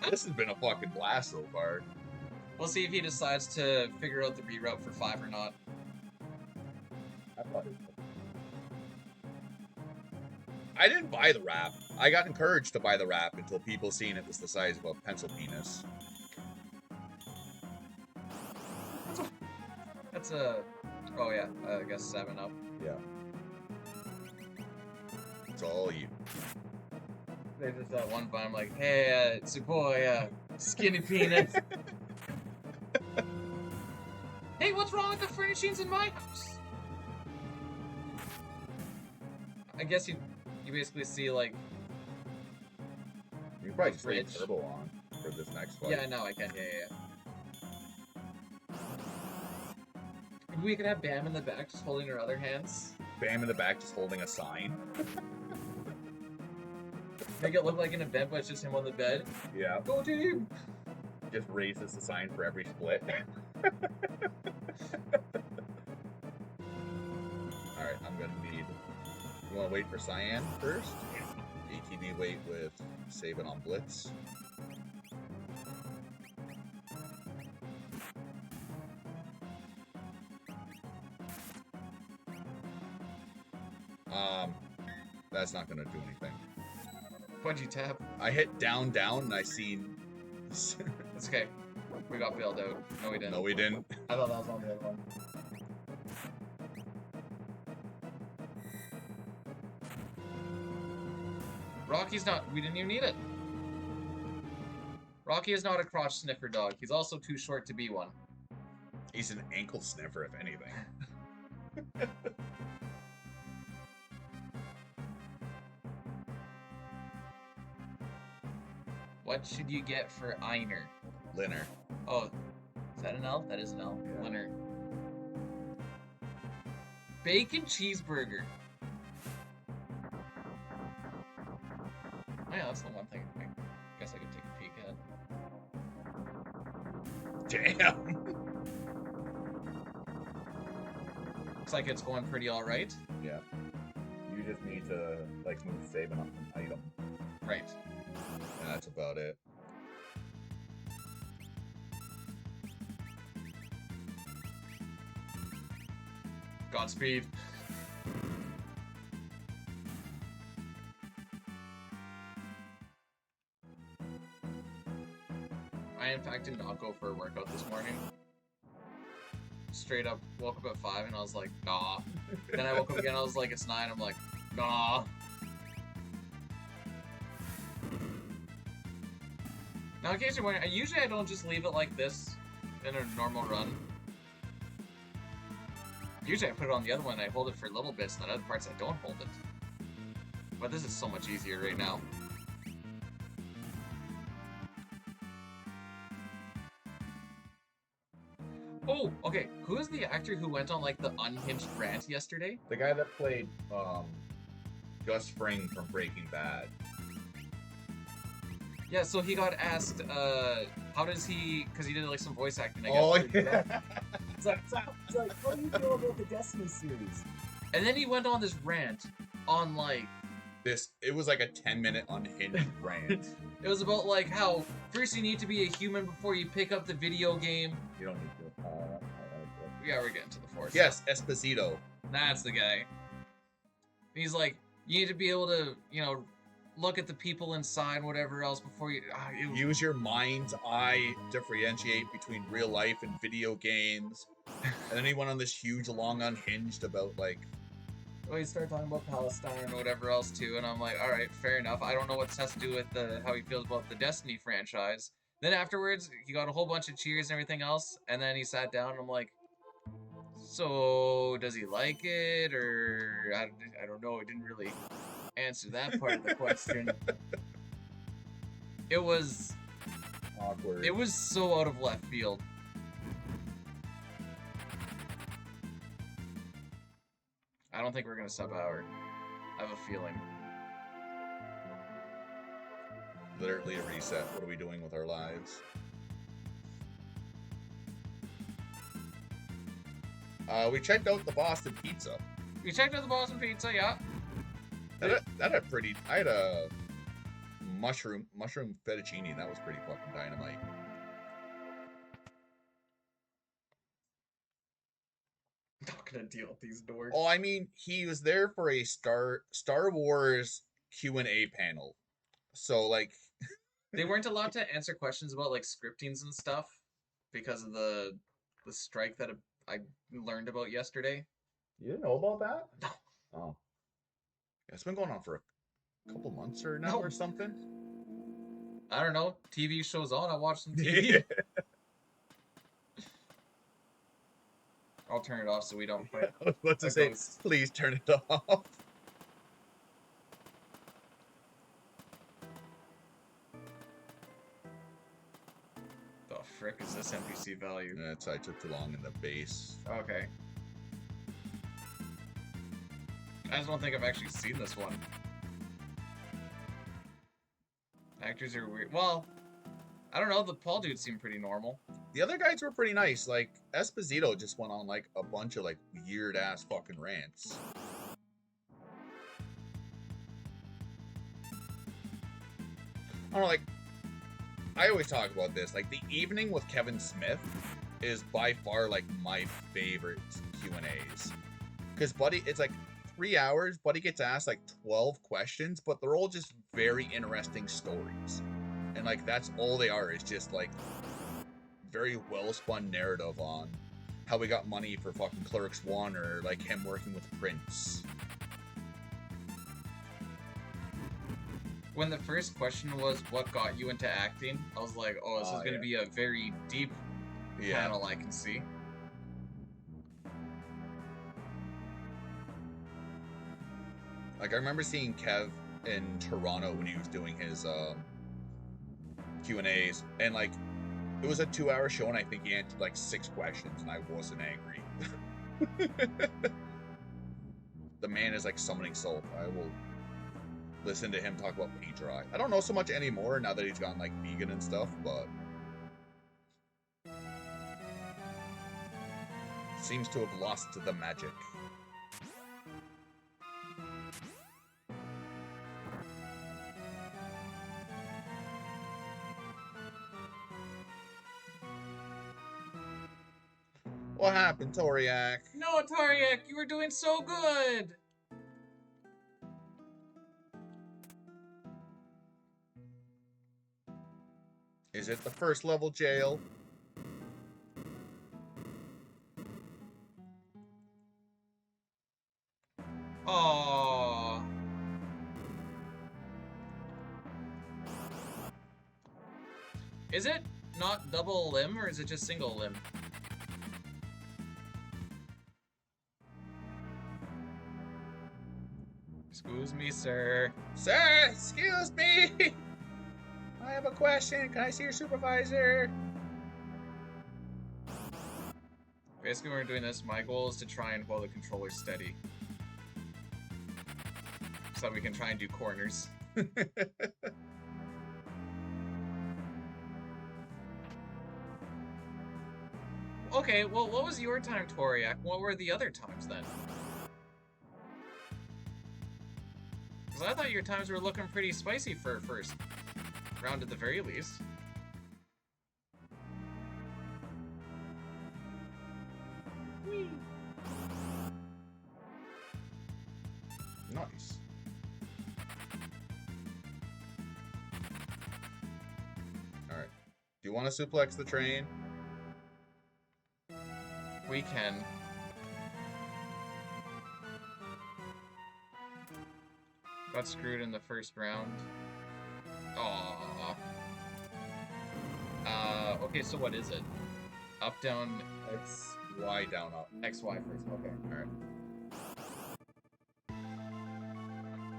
B: this has been a fucking blast so far.
A: We'll see if he decides to figure out the reroute for 5 or not.
B: I didn't buy the wrap. I got encouraged to buy the wrap until people seen it was the size of a pencil penis.
A: That's a... Oh yeah, I guess 7 up.
B: Yeah. It's all you.
A: There's just that one time I'm like, hey, Tsukoi, skinny penis. Hey, what's wrong with the furnishings in my house? I guess you basically see, like...
B: You can probably just leave
A: Fridge.
B: Turbo on for this next fight.
A: Yeah, no, I can, yeah. Maybe we could have Bam in the back just holding her other hands.
B: Bam in the back just holding a sign.
A: Make it look like an event, but it's just him on the bed.
B: Yeah.
A: Go team!
B: Just raises the sign for every split. Alright, I'm gonna need... You wanna wait for Cyan first? ATB wait with saving on Blitz. That's not gonna do anything.
A: What'd you tap?
B: I hit down, down, and I seen...
A: It's okay. We got bailed out. No, we didn't.
B: No, we didn't.
C: I thought that was on the other one.
A: Rocky's not... We didn't even need it. Rocky is not a crotch sniffer dog. He's also too short to be one.
B: He's an ankle sniffer, if anything.
A: what should you get for Einer?
B: Linner.
A: Oh, is that an L? That is an L.
C: Yeah.
A: Linner. Bacon cheeseburger. Oh, yeah, that's the one thing I guess I could take a peek at.
B: Damn.
A: Looks like it's going pretty alright.
B: Yeah. You just need to like move saving up an item.
A: Right.
B: And that's about it.
A: Godspeed. I in fact did not go for a workout this morning. Straight up woke up at 5 and I was like, nah. Then I woke up again, I was like, it's 9. I'm like, nah. Now, occasionally, usually I don't just leave it like this in a normal run. Usually I put it on the other one and I hold it for little bits, and then other parts I don't hold it. But this is so much easier right now. Oh, okay. Who is the actor who went on like the unhinged rant yesterday?
B: The guy that played Gus Fring from Breaking Bad.
A: Yeah, so he got asked, how does he, because he did like some voice acting, I guess.
B: Oh yeah.
C: It's like, how do you feel about the Destiny series?
A: And then he went on this rant on like,
B: It was like a 10-minute unhinged rant.
A: it was about like how first you need to be a human before you pick up the video game.
B: You don't need to.
A: Yeah, we're getting to the force.
B: Yes, Esposito.
A: That's the guy. He's like, you need to be able to, you know, look at the people inside, whatever else, before you...
B: Use your mind's eye to differentiate between real life and video games. And then he went on this huge, long unhinged about, like...
A: Well, he started talking about Palestine or whatever else, too, and I'm like, alright, fair enough. I don't know what this has to do with how he feels about the Destiny franchise. Then afterwards, he got a whole bunch of cheers and everything else, and then he sat down, and I'm like, so, does he like it, or... I don't know, he didn't really answer that part of the question. It was...
B: Awkward.
A: It was so out of left field. I don't think we're gonna sub Hour. I have a feeling.
B: Literally a reset. What are we doing with our lives? We checked out the Boston Pizza.
A: We checked out the Boston Pizza, yeah.
B: That had pretty... I had a mushroom fettuccine. That was pretty fucking dynamite.
A: Not gonna deal with these dorks.
B: Oh, I mean, he was there for a Star Wars Q&A panel. So, like...
A: They weren't allowed to answer questions about, like, scriptings and stuff because of the strike that I learned about yesterday.
B: You didn't know about that?
A: No.
B: Oh. Yeah, it's been going on for a couple months or now
A: No.
B: or something.
A: I don't know. TV shows on. I watch some TV. I'll turn it off so we don't play.
B: I was about to say, please turn it off.
A: The frick is this NPC value?
B: That's I took too long in the base.
A: Okay. I just don't think I've actually seen this one. Actors are weird. Well, I don't know. The Paul dude seemed pretty normal.
B: The other guys were pretty nice. Like, Esposito just went on, like, a bunch of, like, weird-ass fucking rants. I don't know, like, I always talk about this. Like, the evening with Kevin Smith is by far, like, my favorite Q&As. Because Buddy, it's like 3 hours. Buddy gets asked, like, 12 questions, but they're all just very interesting stories. And, like, that's all they are, is just, like, very well-spun narrative on how we got money for fucking Clerks 1, or, like, him working with Prince.
A: When the first question was, what got you into acting? I was like, oh, this is going to be a very deep panel, I can see.
B: Like, I remember seeing Kev in Toronto when he was doing his Q&As, and like it was a 2-hour show, and I think he answered like 6 questions, and I wasn't angry. The man is like summoning soul. I will listen to him talk about paint dry. I don't know so much anymore now that he's gone like vegan and stuff, but seems to have lost the magic. What happened, Toriak?
A: No, Toriak, you were doing so good.
B: Is it the first level jail?
A: Aww. Is it not double limb, or is it just single limb? Excuse me, sir.
B: Sir, excuse me! I have a question. Can I see your supervisor?
A: Basically, when we're doing this, my goal is to try and hold the controller steady. So that we can try and do corners. Okay, well, what was your time, Toriak? What were the other times, then? Because I thought your times were looking pretty spicy for first round at the very least. Whee!
B: Nice. Alright. Do you want to suplex the train?
A: We can. Got screwed in the first round. Aww. Okay, so what is it? Up, down,
C: X,
B: Y, down, up.
C: X, Y first. Okay.
B: Alright.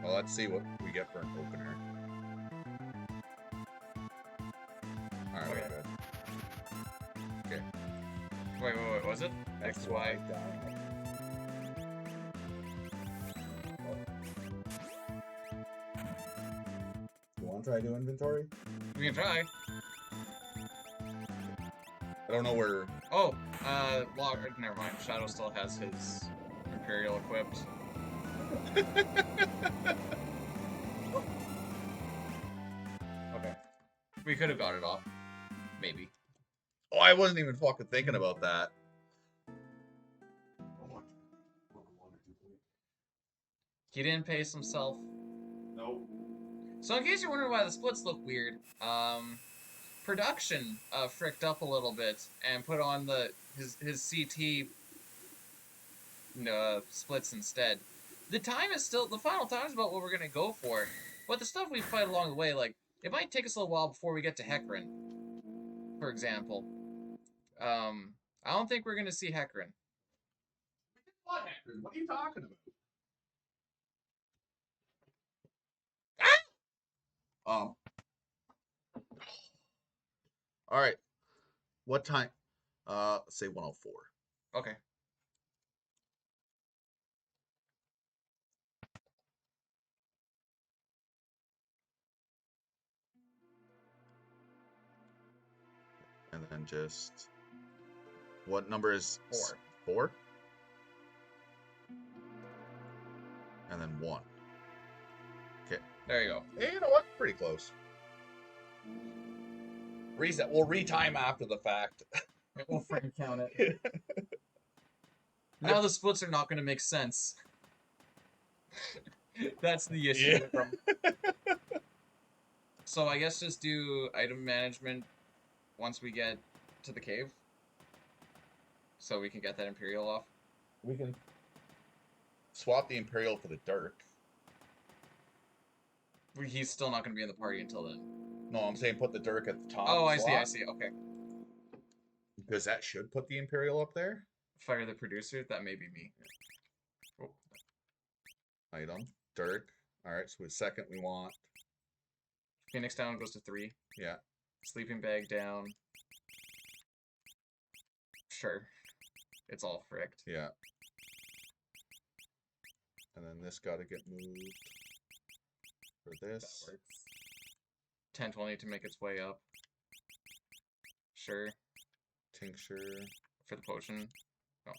B: Well, let's see what we get for an opener. Alright,
A: Okay.
B: good. Okay.
A: Wait, was it? X, Y.
C: down. You want to try to do inventory?
A: We can try.
B: I don't know where...
A: Oh, Log, never mind. Shadow still has his Imperial equipped. Okay. We could have got it off. Maybe.
B: Oh, I wasn't even fucking thinking about that.
A: He didn't pace himself.
B: Nope.
A: So in case you're wondering why the splits look weird, production fricked up a little bit and put on his CT splits instead. The time is still, the final time is about what we're gonna go for, but the stuff we fight along the way, like, it might take us a little while before we get to Hecarim, for example. I don't think we're gonna see Hecarim.
B: What, Hector? What are you talking about? All right. What time? Let's say 104.
A: Okay.
B: And then just... What number is...
A: 4.
B: 4? And then 1. Okay.
A: There you go.
B: Hey, you know what? Pretty close. Reset. We'll retime after the fact.
C: We'll frame count it.
A: Now the splits are not gonna make sense. That's the issue.
B: Yeah.
A: So I guess just do item management once we get to the cave. So we can get that Imperial off.
C: We can.
B: Swap the Imperial for the Dirk.
A: He's still not going to be in the party until then.
B: No, I'm saying put the Dirk at the top.
A: Oh, I
B: slot,
A: see. Okay.
B: Because that should put the Imperial up there.
A: Fire the producer. That may be me. Oh.
B: Item. Dirk. Alright, so with second we want...
A: Phoenix down goes to 3.
B: Yeah.
A: Sleeping bag down. Sure. It's all fricked.
B: Yeah. And then this got to get moved for this.
C: That works.
A: Tent will need to make its way up. Sure.
B: Tincture.
A: For the potion. Oh.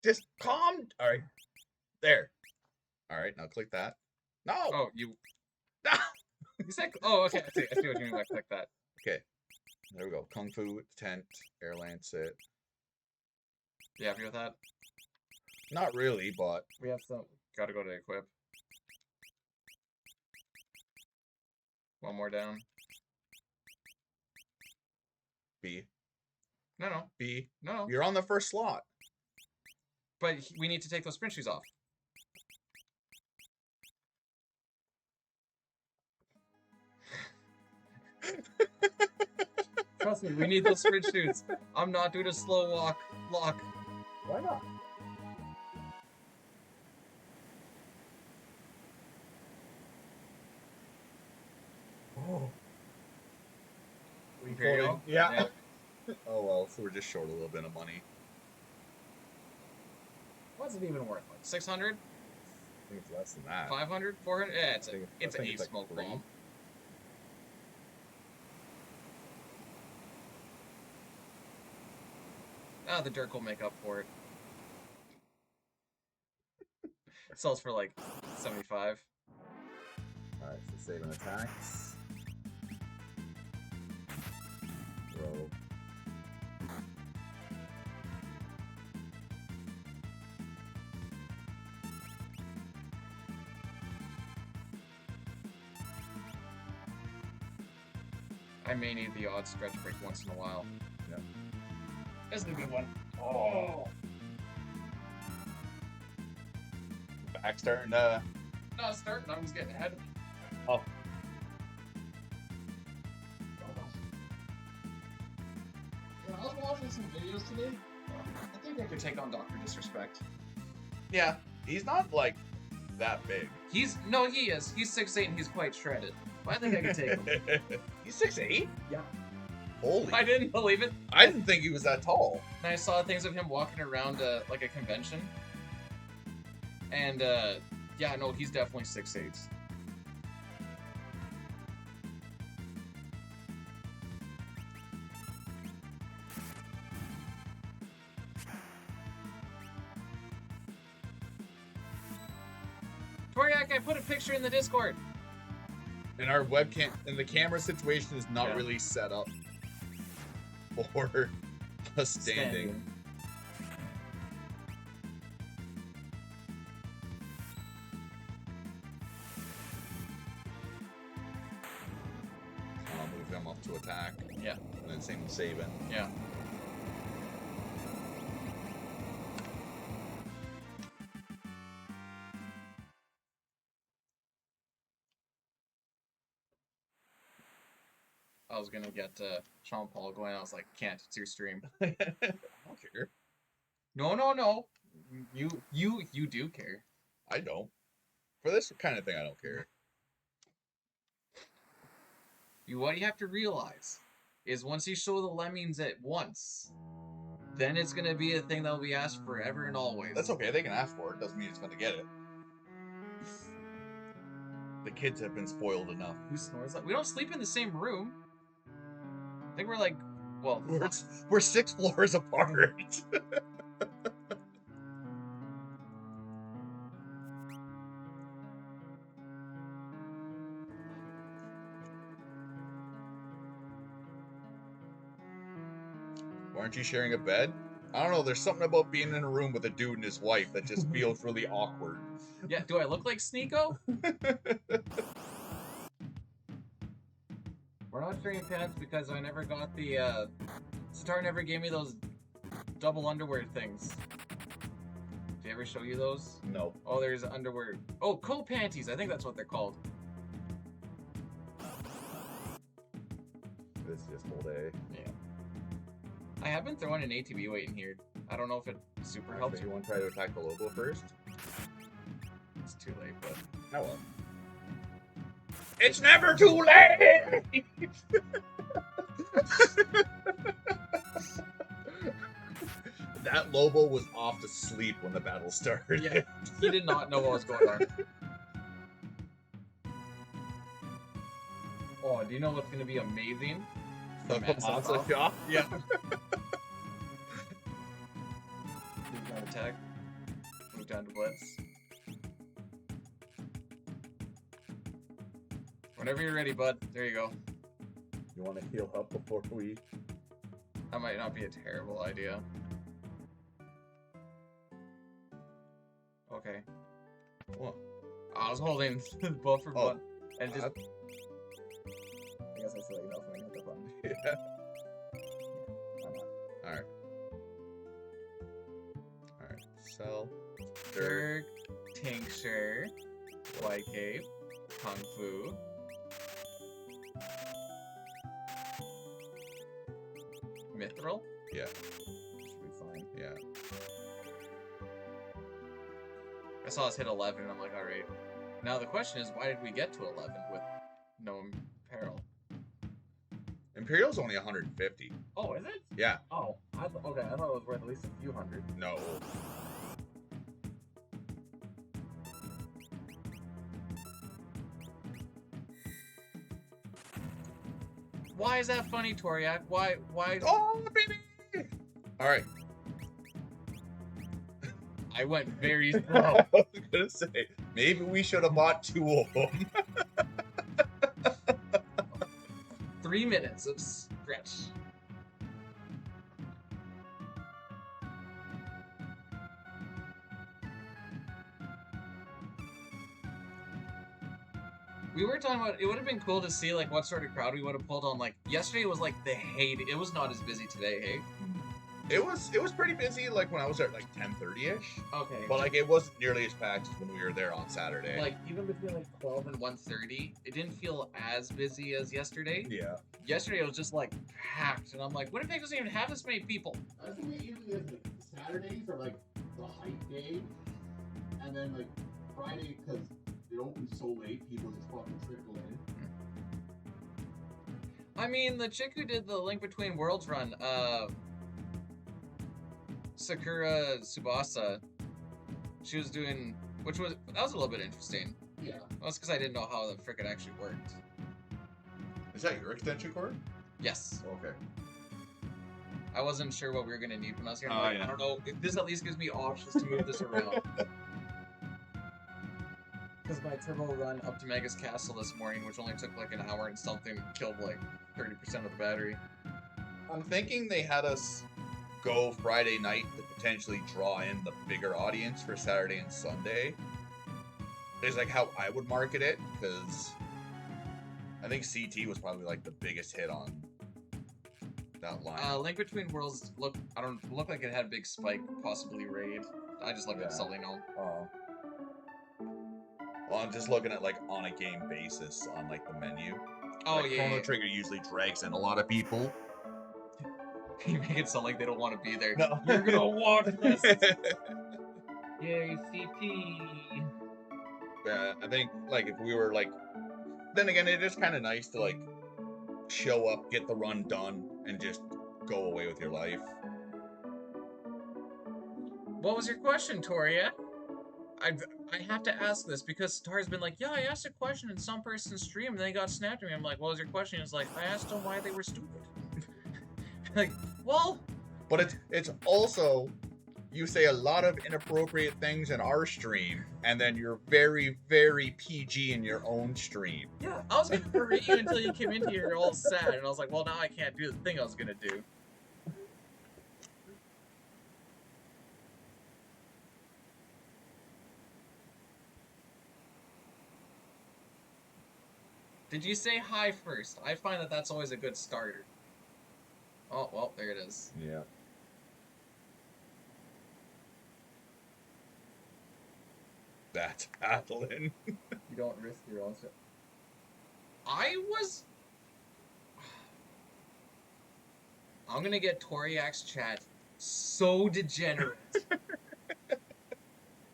B: Just calm. All right. There. All right. Now click that. No.
A: Oh, you.
B: No.
A: You said. Oh, okay. I see what you mean by click that.
B: Okay. There we go. Kung Fu, tent, air lancet.
A: You happy with that?
B: Not really, but
C: We have some.
A: Gotta go to equip. One more down.
B: B.
A: No.
B: B.
A: No.
B: You're on the first slot.
A: But we need to take those sprint shoes off. Trust me, we need those sprint shoes. I'm not doing a slow lock.
C: Why not? Oh.
A: Imperial?
B: Yeah. Oh well, so we're just short a little bit of money.
C: What's it even worth? Like,
A: 600?
B: I think it's less than that.
A: 500? 400? Yeah, it's
B: I think
A: it's
B: it's
A: a
B: like
A: smoke
B: 3.
A: bomb. Ah, the Dirk will make up for it. It sells for like 75.
B: Alright, so saving attacks. Roll.
A: I may need the odd stretch break once in a while.
B: Yep.
A: This is a good one. Oh.
B: Back starting to.
A: No, it's starting. I was getting ahead of me.
B: Oh.
A: Yeah, I was watching some videos today. I think I could take on Dr. Disrespect.
B: Yeah, he's not like that big.
A: He is. He's 6'8" and he's quite shredded. But I think I could take him.
B: He's 6'8"?
C: yeah.
B: Holy.
A: I didn't believe it.
B: I didn't think he was that tall.
A: And I saw things of him walking around like a convention. And yeah, no, he's definitely 6'8". Toriak, I put a picture in the Discord.
B: And our webcam and the camera situation is not
A: Yeah.
B: really set up for a standing. I'll move him up to attack.
A: Yeah.
B: And then same with Saban.
A: Yeah. I was gonna get Sean Paul going. I was like, can't. It's your stream.
B: I don't care.
A: No. You do care.
B: I don't. For this kind of thing, I don't care.
A: What you have to realize is once you show the lemmings at once, then it's gonna be a thing that will be asked forever and always.
B: That's okay. They can ask for it. Doesn't mean it's going to get it. The kids have been spoiled enough.
A: Who snores like? We don't sleep in the same room. I think we're like, well,
B: We're 6 floors apart. Why aren't you sharing a bed? I don't know. There's something about being in a room with a dude and his wife that just feels really awkward.
A: yeah. Do I look like Sneeko? We're not sharing pants because I never got the. Sitar never gave me those double underwear things. Did he ever show you those?
B: No.
A: Oh, there's underwear. Oh, cool panties. I think that's what they're called.
B: This is just whole day.
A: Yeah. I have been throwing an ATB weight in here. I don't know if it super helps.
B: You want to try to attack the logo first?
A: It's too late, but
B: Oh well. It's never too late! That Lobo was off to sleep when the battle started.
A: Yeah, he did not know what was going on. Oh, do you know what's going to be amazing?
B: The Monster Shop?
A: Yeah. Move down attack. Move down to blitz. Whenever you're ready, bud. There you go.
C: You want to heal up before we...
A: That might not be a terrible idea. Okay.
B: What?
A: I was holding both for button. And just...
C: I guess I should let you know if I hit the button.
B: Yeah.
C: I'm not.
B: Alright. Alright. Sell.
A: Dirk, Tincture, White Cape, Kung Fu. Mithril?
B: Yeah.
C: Should be fine.
B: Yeah.
A: I saw us hit 11 and I'm like, alright. Now the question is, why did we get to 11 with no peril?
B: Imperial's only 150.
C: Oh, is it?
B: Yeah.
C: Oh, okay. I thought it was worth at least a few hundred.
B: No.
A: Why is that funny, Toriak? Why?
B: Oh, baby! Alright.
A: I went very slow.
B: I was gonna say, maybe we should have bought 2 of them.
A: 3 minutes of stretch. We were talking about, it would have been cool to see like what sort of crowd we would have pulled on. Like yesterday was like the hate. It was not as busy today, hey?
B: It was pretty busy, like when I was there at like 10:30ish.
A: Okay.
B: But like it wasn't nearly as packed as when we were there on Saturday.
A: Like even between like 12 and 1:30, it didn't feel as busy as yesterday.
B: yeah.
A: Yesterday it was just like packed, and I'm like, Winnipeg doesn't even have this many people.
D: I think it usually is like Saturdays are like the hype day, and then like Friday because it opens so late, people just fucking trickle in.
A: I mean, the chick who did the Link Between Worlds run, Sakura Tsubasa, she was doing, that was a little bit interesting.
D: Yeah.
A: That's because I didn't know how the frick it actually worked.
B: Is that your extension cord?
A: Yes.
B: Okay.
A: I wasn't sure what we were going to need from us here. I'm
B: Oh,
A: like,
B: yeah.
A: I don't know. If this at least gives me options to move this around. Because my turbo run up to Mega's Castle this morning, which only took like an hour and something, killed like 30% of the battery.
B: I'm thinking they had us go Friday night to potentially draw in the bigger audience for Saturday and Sunday. Is like how I would market it, because I think CT was probably like the biggest hit on that line.
A: Link Between Worlds look like it had a big spike, possibly raid. I just looked at
C: Yeah.
A: Solino.
C: Oh.
B: Well, I'm just looking at like on a game basis on like the menu.
A: Oh
B: Like,
A: yeah.
B: Chrono Trigger usually drags in a lot of people.
A: You make it sound like they don't want to be there.
B: No.
A: You're gonna watch this. Yay, CT.
B: Yeah, I think like if we were like, then again, it is kind of nice to like show up, get the run done, and just go away with your life.
A: What was your question, Toria? I have to ask this because Toria's been like, yeah, I asked a question in some person's stream and they got snapped at me. I'm like, what was your question? He was like, I asked them why they were stupid. Like, well,
B: But it's also, you say a lot of inappropriate things in our stream, and then you're very, very PG in your own stream.
A: yeah, I was gonna berate you until you came in here all sad, and I was like, well, now I can't do the thing I was gonna do. Did you say hi first? I find that that's always a good starter. Oh, well, there it is.
B: Yeah. That's battling.
C: You don't risk your own shit.
A: I'm gonna get Toriak's chat so degenerate.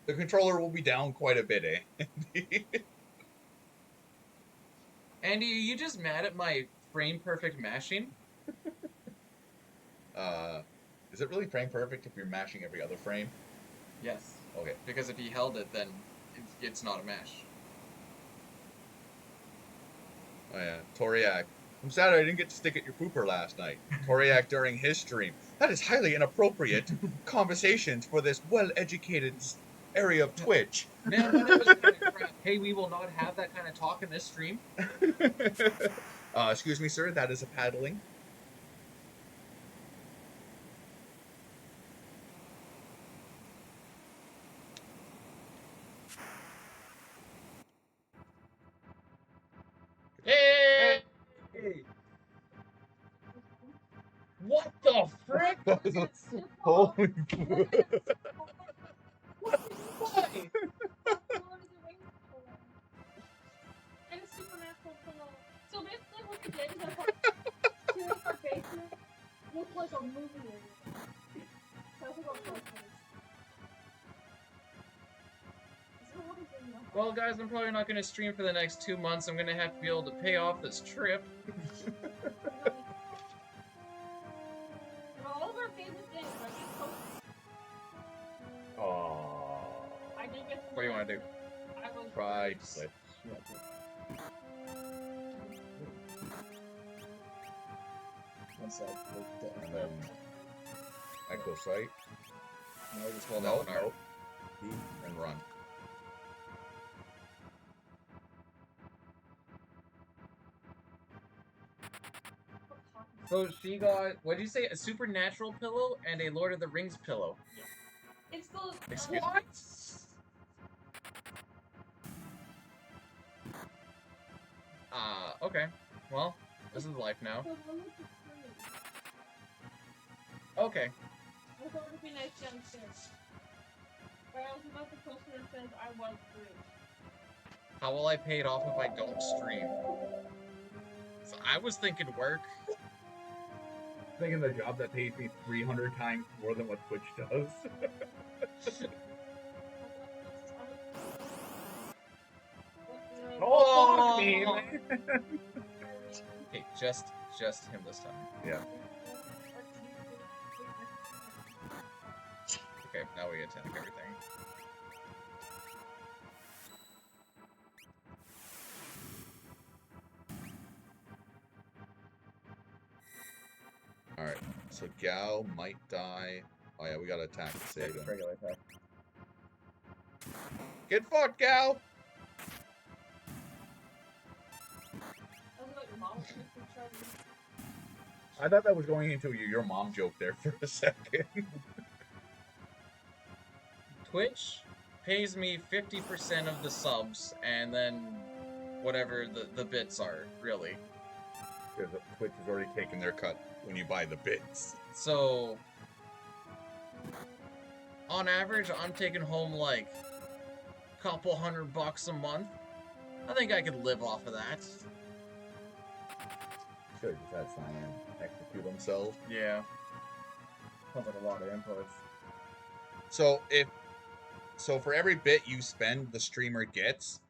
B: The controller will be down quite a bit, eh?
A: Andy, are you just mad at my frame perfect mashing?
B: Is it really frame perfect if you're mashing every other frame?
A: Yes.
B: Okay.
A: Because if he held it, then it's not a mash.
B: Oh yeah, Toriak. I'm sad I didn't get to stick at your pooper last night. Toriak during his stream. That is highly inappropriate conversations for this well-educated area of Twitch.
A: Man, that was kind of crap. Hey, we will not have that kind of talk in this stream.
B: Excuse me, sir. That is a paddling.
A: Hey! What the frick?
B: Holy
A: Why?
E: And a supernatural pillow. So basically what we did is I put two of our basement looked like a movie area. So I think I'll close this.
A: Well, guys, I'm probably not going to stream for the next 2 months. I'm going to have to be able to pay off this trip.
E: All of our favorite things, I just posted. I did get some.
A: What do you want to do?
E: I was
B: Pride
E: great.
B: slip.
C: One sec.
B: And then echo sight.
A: No, just hold
B: No,
A: out.
B: no. And run.
A: So she got, what did you say? A supernatural pillow and a Lord of the Rings pillow.
E: It's the.
A: Excuse
E: what?
A: me? Okay. Well, this is life now.
E: The one with the screen.
A: Okay.
E: I thought it would be nice downstairs. But I was about to post it and it says I was great.
A: How will I pay it off if I don't stream? So I was thinking work.
F: Thinking the job that pays me 300 times more than what Twitch does.
A: Oh,
F: fuck me, man.
A: Okay, just him this time.
B: Yeah.
A: Okay, now we get to everything.
B: Alright, so Gao might die. Oh yeah, we gotta attack to save him.
C: Regular attack.
B: Get fucked, Gao! I thought that was going into your mom joke there for a second.
A: Twitch pays me 50% of the subs, and then whatever the bits are, really.
B: Because Twitch has already taken their cut when you buy the bits.
A: So, on average, I'm taking home like a couple $100 a month. I think I could live off of that.
B: Should have just had Cyan execute themselves.
A: Yeah.
C: Sounds like a lot of inputs.
B: So for every bit you spend, the streamer gets,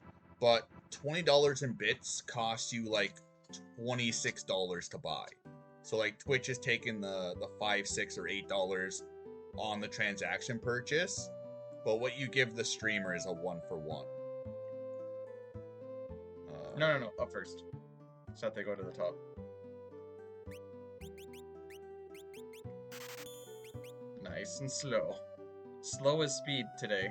B: but $20 in bits costs you like $26 to buy. So like Twitch is taking the $5, $6, or $8 on the transaction purchase, but what you give the streamer is a 1-for-1.
A: No, up first. So that they go to the top. Nice and slow. Slow as speed today.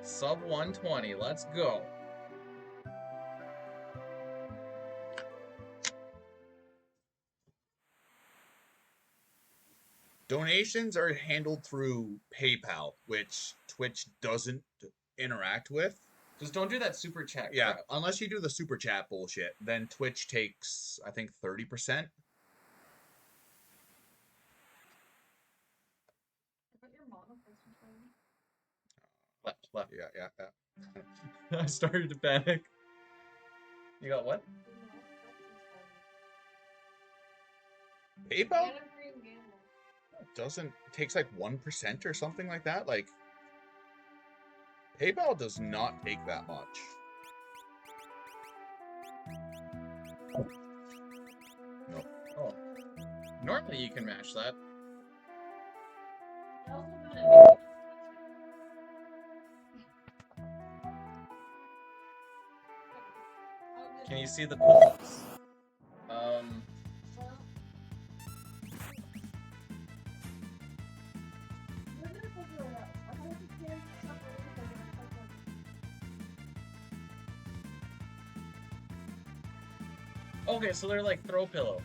A: Sub 120, let's go.
B: Donations are handled through PayPal, which Twitch doesn't interact with.
A: Just don't do that super chat
B: Yeah,
A: crap.
B: unless you do the super chat bullshit, then Twitch takes, I think, 30%.
A: Left.
B: Yeah.
A: I started to panic. You got what?
B: PayPal? It takes like 1% or something like that. Like, PayPal does not take that much. No.
A: Oh. Normally you can match that.
E: I also got it.
A: Can you see the pillows? Okay, so they're like throw pillow.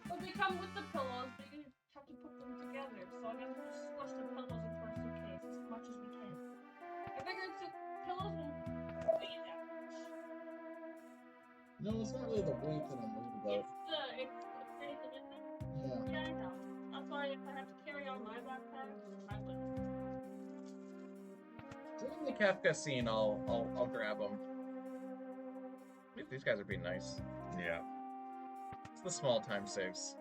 E: But they come with the pillows, but you have to put them together. So I guess we'll just squish the pillows into our suitcase as much as we can. I figured pillows will weigh that much.
C: No, it's not really the weight that I'm worried about.
E: It's the space of it.
C: Yeah.
E: Yeah, I know. That's why if I have to carry on my backpack, I will.
A: During the Kafka scene, I'll grab them. These guys are being nice.
B: Yeah.
A: It's the small time saves.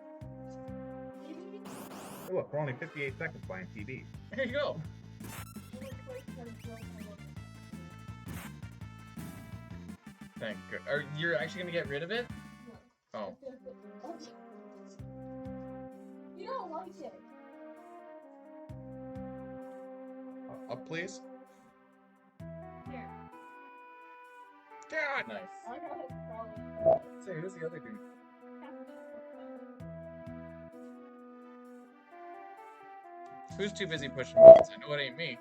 F: Oh, look, we're only 58 seconds playing TV.
A: There you go. Thank God. You're actually gonna get rid of it? Oh.
E: You don't like it.
B: Up, please.
E: Here.
B: God.
A: Nice.
E: I got it probably.
A: Say, who's the other dude? Who's too busy pushing buttons? I know it ain't me.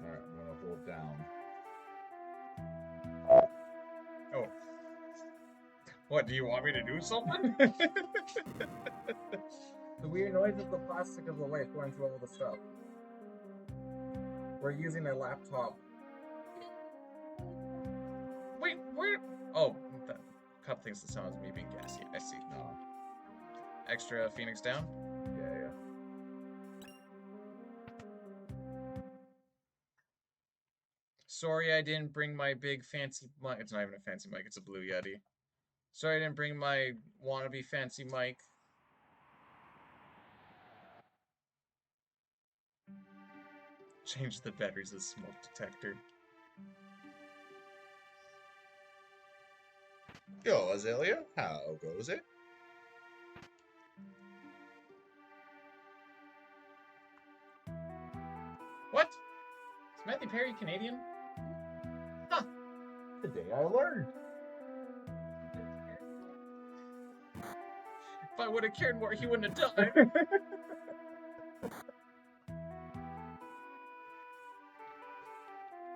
B: Alright, I'm gonna hold down.
A: Oh. What, do you want me to do something?
C: The weird noise of the plastic of the light going through all the stuff. We're using a laptop.
A: Wait, where? Oh, that cup thinks the sound is me being gassy. I see.
B: No.
A: Extra Phoenix down?
F: Yeah.
A: Sorry I didn't bring my big fancy mic. It's not even a fancy mic, it's a Blue Yeti. Sorry I didn't bring my wannabe fancy mic. Change the batteries of the smoke detector.
B: Yo, Azalea, how goes it?
A: What? Is Matthew Perry Canadian?
F: The day I learned.
A: If I would have cared more, he wouldn't have died.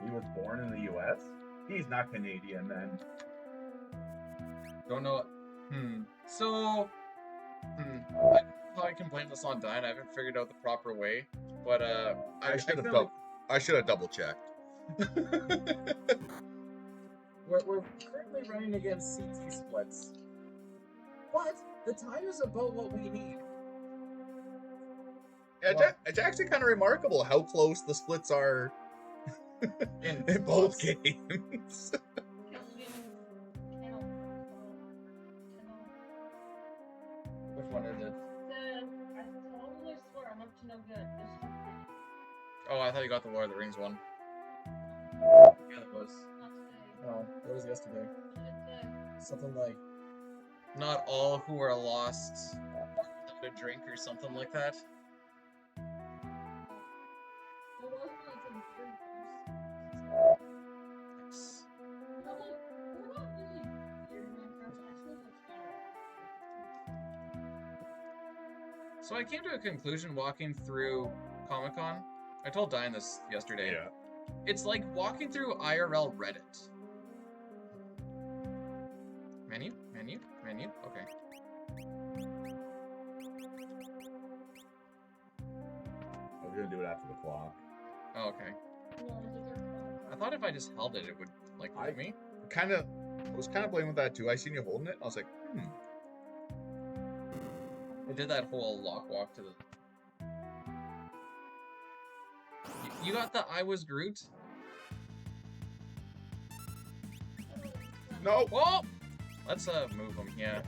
F: He was born in the U.S. He's not Canadian then.
A: Don't know. So. I can blame this on Diane. I haven't figured out the proper way, but
B: I should have double checked.
C: We're currently running against CT splits. But the time is about what we need.
B: It's actually kind of remarkable how close the splits are in both games.
A: Which one is it?
E: I totally swear I'm up to no good.
A: Oh, I thought you got the Lord of the Rings one.
C: Yeah, it was.
E: Not today.
C: No, it was yesterday. Something like,
A: Not all who are lost without a drink or something like that.
E: There was like some weird
A: Nice.
E: but like, we're not really weird Minecraft. I suppose it's
A: So I came to a conclusion walking through Comic-Con. I told Diane this yesterday.
B: Yeah.
A: It's like walking through IRL Reddit. Menu? Menu? Menu? Okay.
B: I was gonna do it after the clock.
A: Oh, okay. I thought if I just held it, it would, like, let me.
B: I was kind of playing with that too. I seen you holding it. I was like,
A: It did that whole lock walk to the... You got the I Was Groot?
B: No.
A: Whoa! Let's move him. Yeah.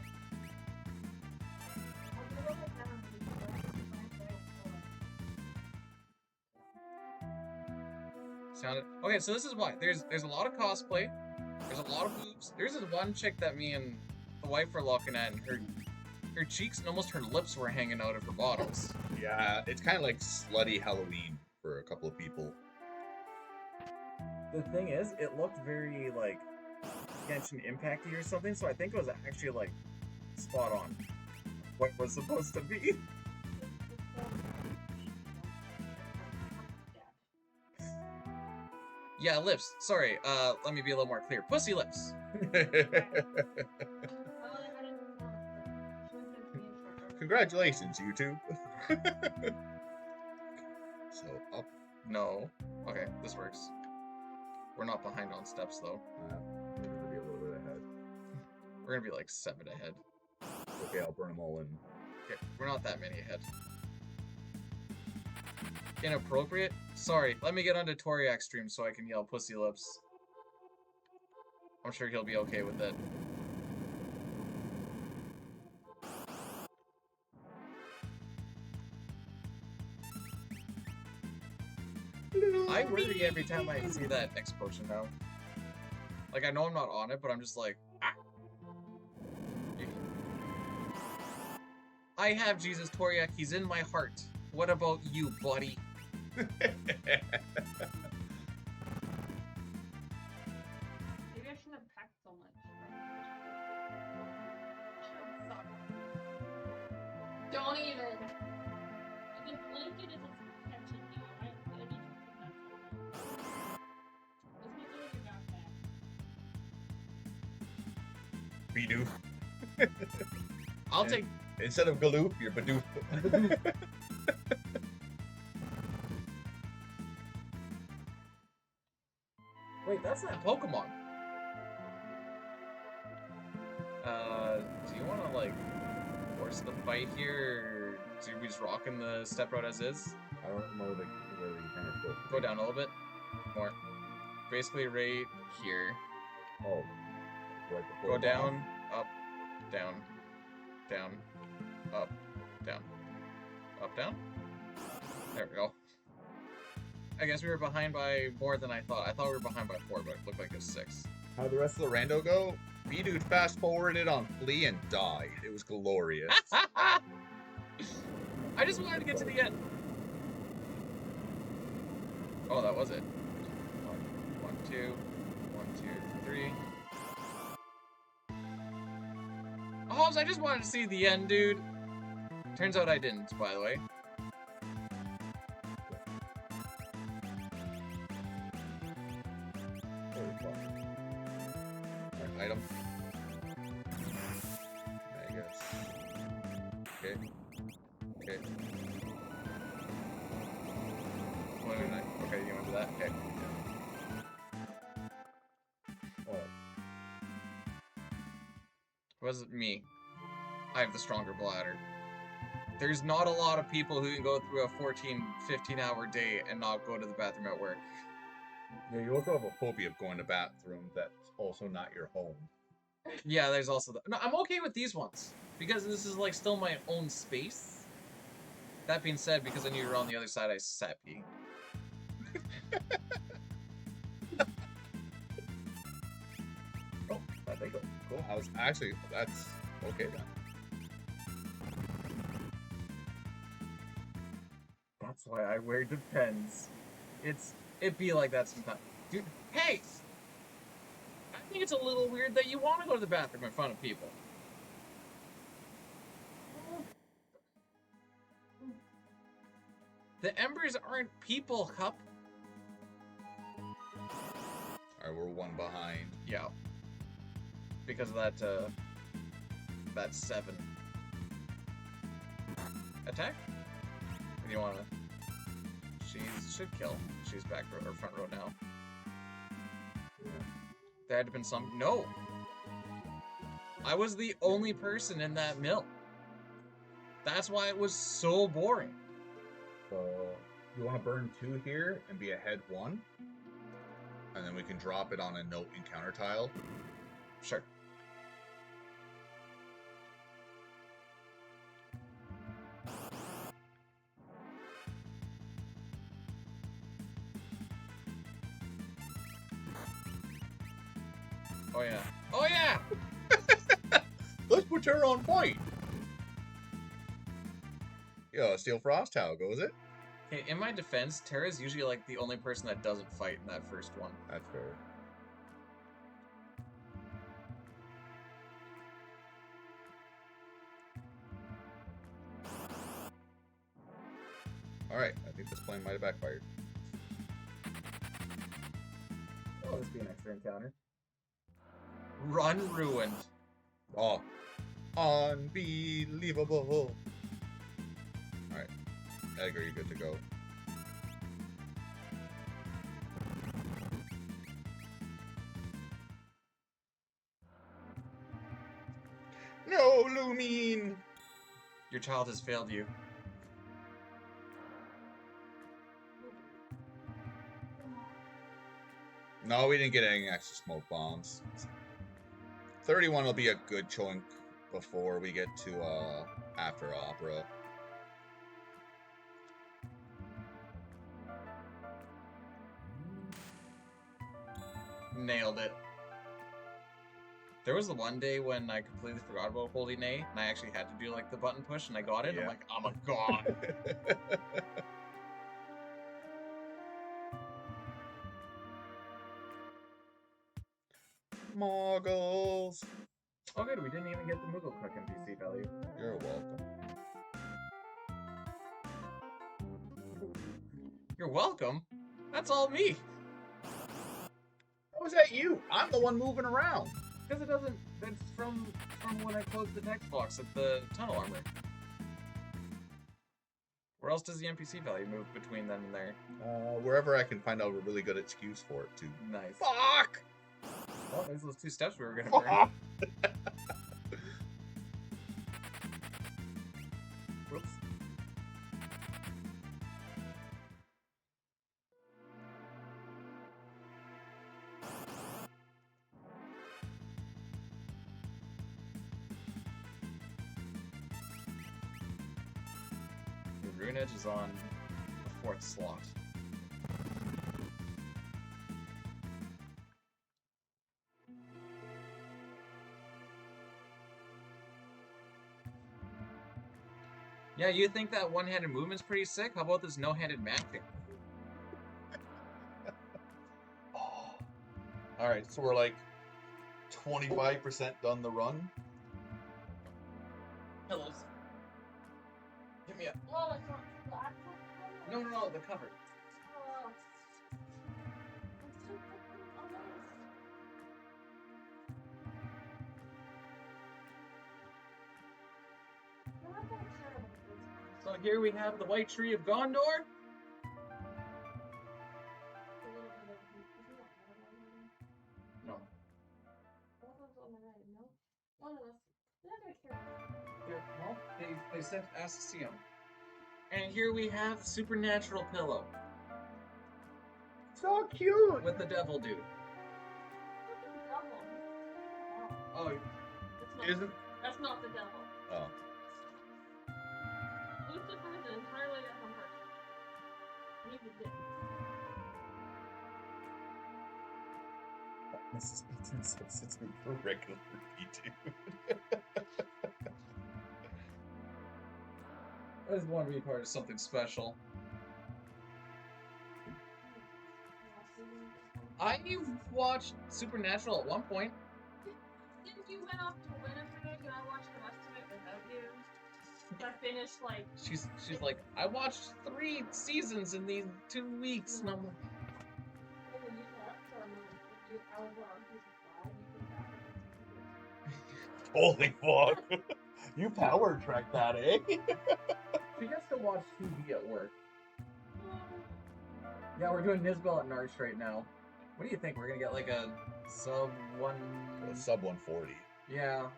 A: Sounded okay. So this is why there's a lot of cosplay. There's a lot of boobs. There's this one chick that me and the wife were looking at, and her cheeks and almost her lips were hanging out of her bottoms.
B: Yeah, it's kind of like slutty Halloween for a couple of people.
C: The thing is, it looked very like Genshin Impacty or something, so I think it was actually like spot on what was supposed to be.
A: Yeah, lips. Sorry. Let me be a little more clear. Pussy lips.
B: Congratulations, YouTube. So up.
A: No. Okay, this works. We're not behind on steps though.
F: We're gonna be a little bit ahead.
A: We're gonna be like 7 ahead.
F: Okay, I'll burn them all in.
A: Okay, we're not that many ahead. Inappropriate? Sorry, let me get onto Toriak's stream so I can yell pussy lips. I'm sure he'll be okay with it. I worry every time I see that X potion now. Like, I know I'm not on it, but I'm just like, ah! I have Jesus Toriak, he's in my heart. What about you, buddy?
E: Maybe I shouldn't have packed so much. Don't even. You can blink it if it's catching you. I need to put that. Let's make it like a backpack.
B: Bdewd.
A: I'll take...
B: Instead of Galoof, you're Bdewd.
C: Wait, that's not
A: Pokemon. Do you want to, like, force the fight here, or do we just rock in the step route as is?
F: I don't know where the kind of supposed to
A: Go down a little bit. More. Basically right here.
F: Oh. Right before
A: Go
F: the bomb.
A: down, up, down, down, up, down, up, down. There we go. I guess we were behind by more than I thought. I thought we were behind by 4, but it looked like it was 6.
B: How'd the rest of the rando go? Bdewd fast forwarded on Flea and died. It was glorious.
A: I just wanted to get to the end. Oh, that was it. 1, 2, 1, 2, 3. Oh, I just wanted to see the end, dude. Turns out I didn't, by the way.
B: Item. I guess. Okay. Okay.
A: Okay, you want to do that? Okay. Was it me? I have the stronger bladder. There's not a lot of people who can go through a 14, 15-hour day and not go to the bathroom at work.
B: Yeah, you also have a phobia of going to bathroom that's also not your home.
A: Yeah, there's also that. No, I'm okay with these ones because this is like still my own space. That being said, because I knew you were on the other side, I sat pee.
B: Oh, I think cool. I was actually that's okay then.
C: That's why I wear Depends.
A: It be like that sometimes. Dude, hey! I think it's a little weird that you want to go to the bathroom in front of people. The Embers aren't people, Cup.
B: Alright, we're 1 behind.
A: Yeah. Because of that, that 7. Attack? Or do you wanna... She should kill. She's back row, or front row now. There had to been some... No! I was the only person in that mill. That's why it was so boring.
B: So you want to burn 2 here and be ahead 1, and then we can drop it on a note encounter tile.
A: Sure. Oh yeah. Oh yeah!
B: Let's put her on point. Yo, Steel Frost, how goes it?
A: Okay, in my defense, Terra's usually like the only person that doesn't fight in that first one.
B: That's fair. Alright, I think this plan might have backfired.
C: Oh, this be an extra encounter.
A: Run ruined.
B: Oh, unbelievable. Alright, Edgar, you're good to go. No, Lumine!
A: Your child has failed you.
B: No, we didn't get any extra smoke bombs. 31 will be a good chunk before we get to after opera.
A: Nailed it. There was the one day when I completely forgot about holding A, and I actually had to do like the button push, and I got it.
B: Yeah.
A: I'm like, I'm a god.
B: Moggles!
C: Oh, good. We didn't even get the Moogle Cook NPC value.
B: You're welcome.
A: You're welcome. That's all me.
B: How was that you? I'm the one moving around.
A: Because it doesn't. That's from when I closed the text box at the tunnel armor. Where else does the NPC value move between then and there?
B: Wherever I can find out a really good excuse for it, too.
A: Nice.
B: Fuck!
A: Well, there's those 2 steps we were gonna burn. Whoops. The Rune Edge is on the 4th slot. Yeah, you think that one-handed movement's pretty sick? How about this no-handed matching?
B: Oh. Alright, so we're like 25% done the run.
A: Pillows. Give me a...
E: Oh, it's not the actual color?
A: No, the cover.
E: Oh. I'm so fucking amazed. I'm not gonna care about this.
A: So here we have the White Tree of Gondor.
E: A little bit of... Isn't that water already?
A: No.
E: What was on the right? No? One of us. They're not gonna care.
A: Well, they said ask to see him. And here we have the Supernatural Pillow
B: So cute!
A: with the Devil Dude.
E: Fucking devil. No.
A: Oh,
E: That's not,
B: Isn't...
E: that's not the devil.
B: Oh.
E: Lucifer is an entirely different person. He's a dick.
C: Mrs. Beaton substitute for
B: Regular P2.
A: I just want to be part of something special. I watched Supernatural at one point.
E: Didn't you went off to Winnipeg and I watched the rest of it without you? I finished like...
A: She's like, I watched 3 seasons in these 2 weeks, and I'm like,
E: Oh, when you left for a month, if I was on season 5, you came back and
B: Holy fuck! You power track that, eh?
C: She gets to watch TV at work. Yeah, we're doing Nisbel at Narch right now.
A: what do you think? We're gonna get like a sub 1...
B: Sub 140.
A: Yeah.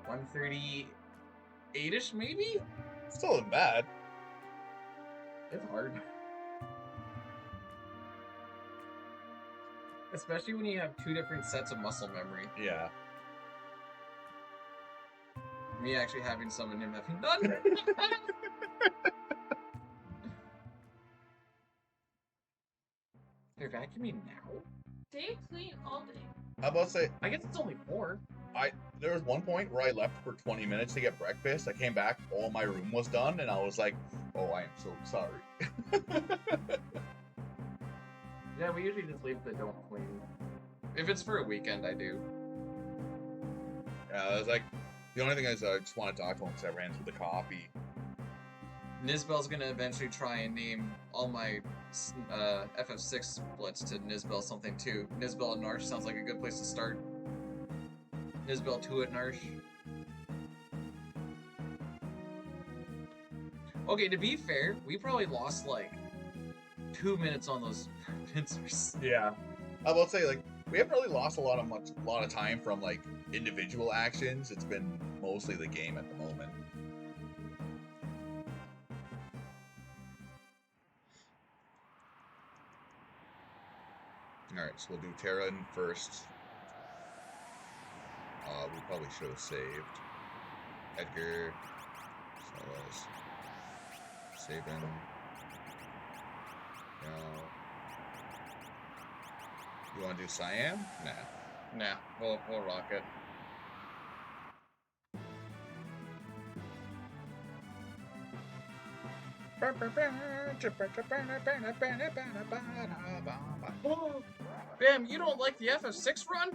A: 138-ish, maybe?
B: Still isn't bad.
C: It's hard.
A: Especially when you have 2 different sets of muscle memory.
B: Yeah.
A: Me actually having some and him having none. They're vacuuming now?
E: Stay clean all day.
B: How about say
A: I guess it's only 4.
B: there was one point where I left for 20 minutes to get breakfast. I came back, all my room was done, and I was like, "Oh, I am so sorry."
A: Yeah, we usually just leave the don't clean. If it's for a weekend, I do.
B: Yeah, I was like, the only thing is I just want to talk to him because I ran through the coffee.
A: Nizbel's gonna eventually try and name all my FF6 splits to Nizbel something too. Nizbel and Narsh sounds like a good place to start. Nizbel 2 at Narsh. Okay, to be fair, we probably lost like 2 minutes on those pincers.
F: Yeah.
B: I will say, like, we haven't really lost a lot of time from like individual actions. It's been mostly the game at the moment. All right, so we'll do Terran first. We probably should have saved Edgar. So let's save him. No. You want to do Siam? Nah.
A: Nah, we'll rock it. Bam, you don't like the FF6 run?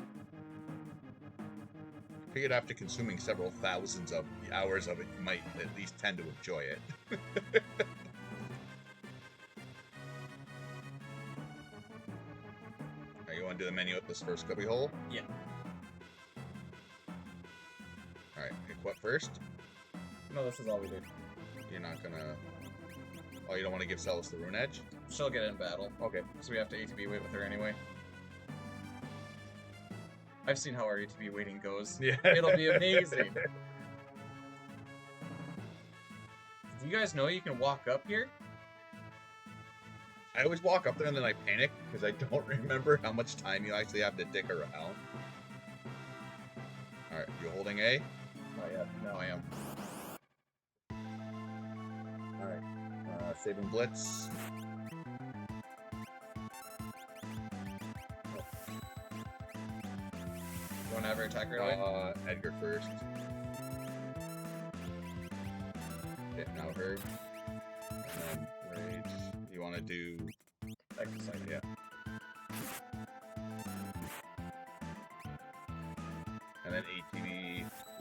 B: Figured after consuming several thousands of hours of it, you might at least tend to enjoy it. Alright, you want to do the menu at this first cubby hole?
A: Yeah.
B: Alright, pick what first?
A: No, this is all we did.
B: You're not gonna... Oh, you don't want to give Celis the rune edge?
A: She'll get in battle.
B: Okay.
A: Because we have to ATB wait with her anyway. I've seen how our ATB waiting goes.
F: Yeah.
A: It'll be amazing. Do you guys know you can walk up here?
B: I always walk up there and then I panic because I don't remember how much time you actually have to dick around. Alright, you holding A?
C: Not yet.
A: No, I am.
B: Alright, saving Blitz.
A: You want to have her attack right away?
B: Edgar first. Okay, now her. And then Rage. You want to do...
C: Exercise.
B: Yeah. And then ATB.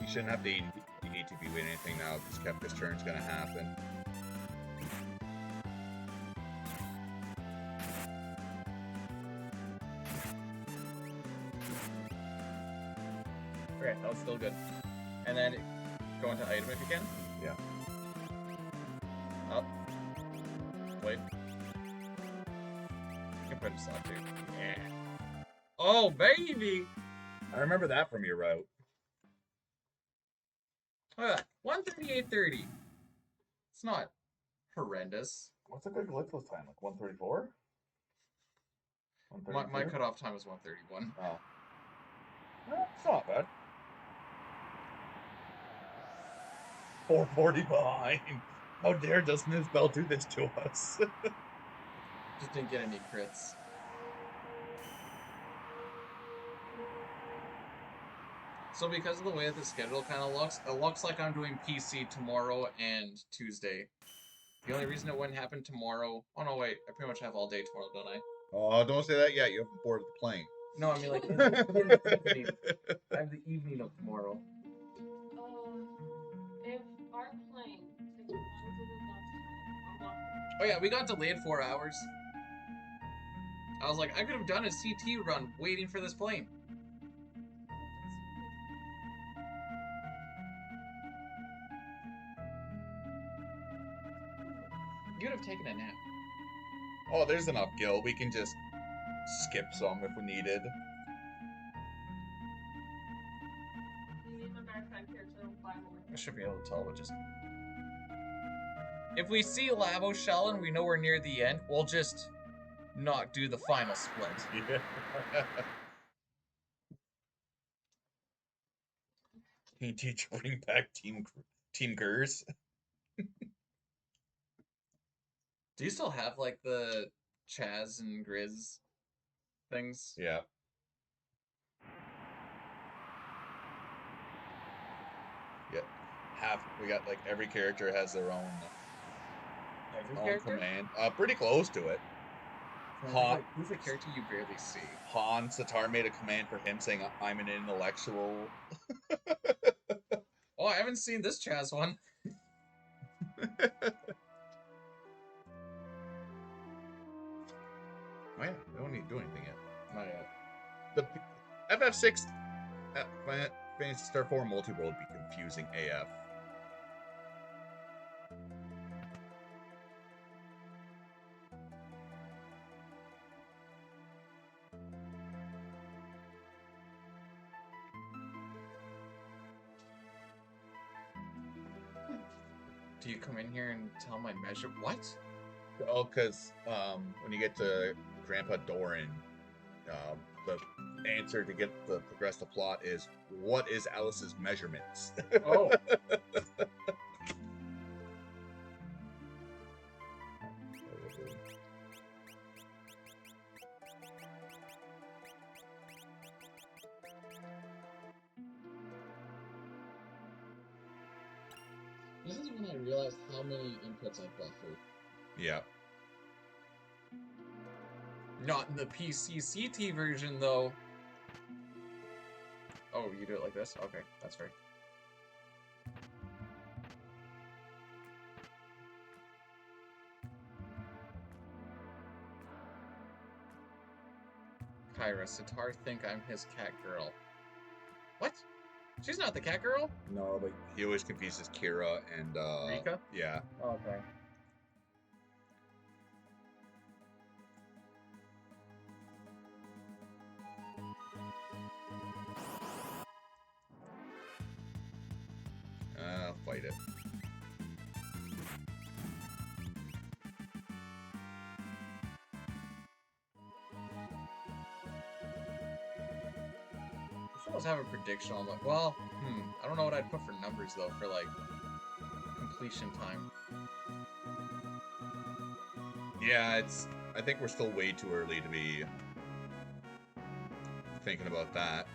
B: You shouldn't have to ATB wait anything now because Kefka's turn's gonna happen.
A: Okay, that was still good. And then go into item if you can.
B: Yeah.
A: Up. Wait. You can put in slot too. Yeah. Oh, baby!
F: I remember that from your route.
A: 138.30. It's not horrendous.
B: What's a good glitchless time? Like 134?
A: My cutoff time was 131.
B: Oh. It's not bad. 440 behind. How dare does Nizbel do this to us?
A: Just didn't get any crits. So because of the way that the schedule kind of looks, it looks like I'm doing PC tomorrow and Tuesday. The only reason it wouldn't happen tomorrow... Oh no, wait. I pretty much have all day tomorrow, don't I?
B: Oh, don't say that yet. You haven't boarded the plane.
A: No, I mean like in the evening. I have the evening of tomorrow.
E: If our plane takes longer than last time, I'm walking.
A: Oh yeah, we got delayed 4 hours. I was like, I could have done a CT run waiting for this plane. You'd have taken a nap.
B: Oh, there's enough gil. We can just skip some if we needed.
E: You need my backpack here to buy more.
A: I should be able to tell, but just... If we see Lavo Shell and we know we're near the end, we'll just not do the final split.
B: Yeah. Can you teach bring back Team Gers?
A: Do you still have like the Chaz and Grizz things?
B: Yeah. Yeah. We got like every character has their own
A: Every
B: own
A: character?
B: command. Pretty close to it.
A: Like, who's a character you barely see?
B: Han Satar made a command for him saying, "I'm an intellectual."
A: Oh, I haven't seen this Chaz one.
B: Oh yeah, they don't need to do anything yet.
A: Not yet.
B: The FF6 Fantasy Star 4 multi-world would be confusing AF.
A: Do you come in here and tell my measure? What?
B: Oh, because when you get to Grandpa Doran, the answer to progress the plot is, what is Alice's measurements?
A: Oh. This is when I realized how many inputs I buffered.
B: Yeah.
A: Not in the PCCT version, though. Oh, you do it like this? Okay, that's fair. Kyra, Sitar think I'm his cat girl. What? She's not the cat girl?
B: No, but he always confuses Kira and
A: Rika?
B: Yeah.
C: Okay.
B: Fight it.
A: I almost have a prediction on like, well, I don't know what I'd put for numbers though for like completion time.
B: Yeah, I think we're still way too early to be thinking about that.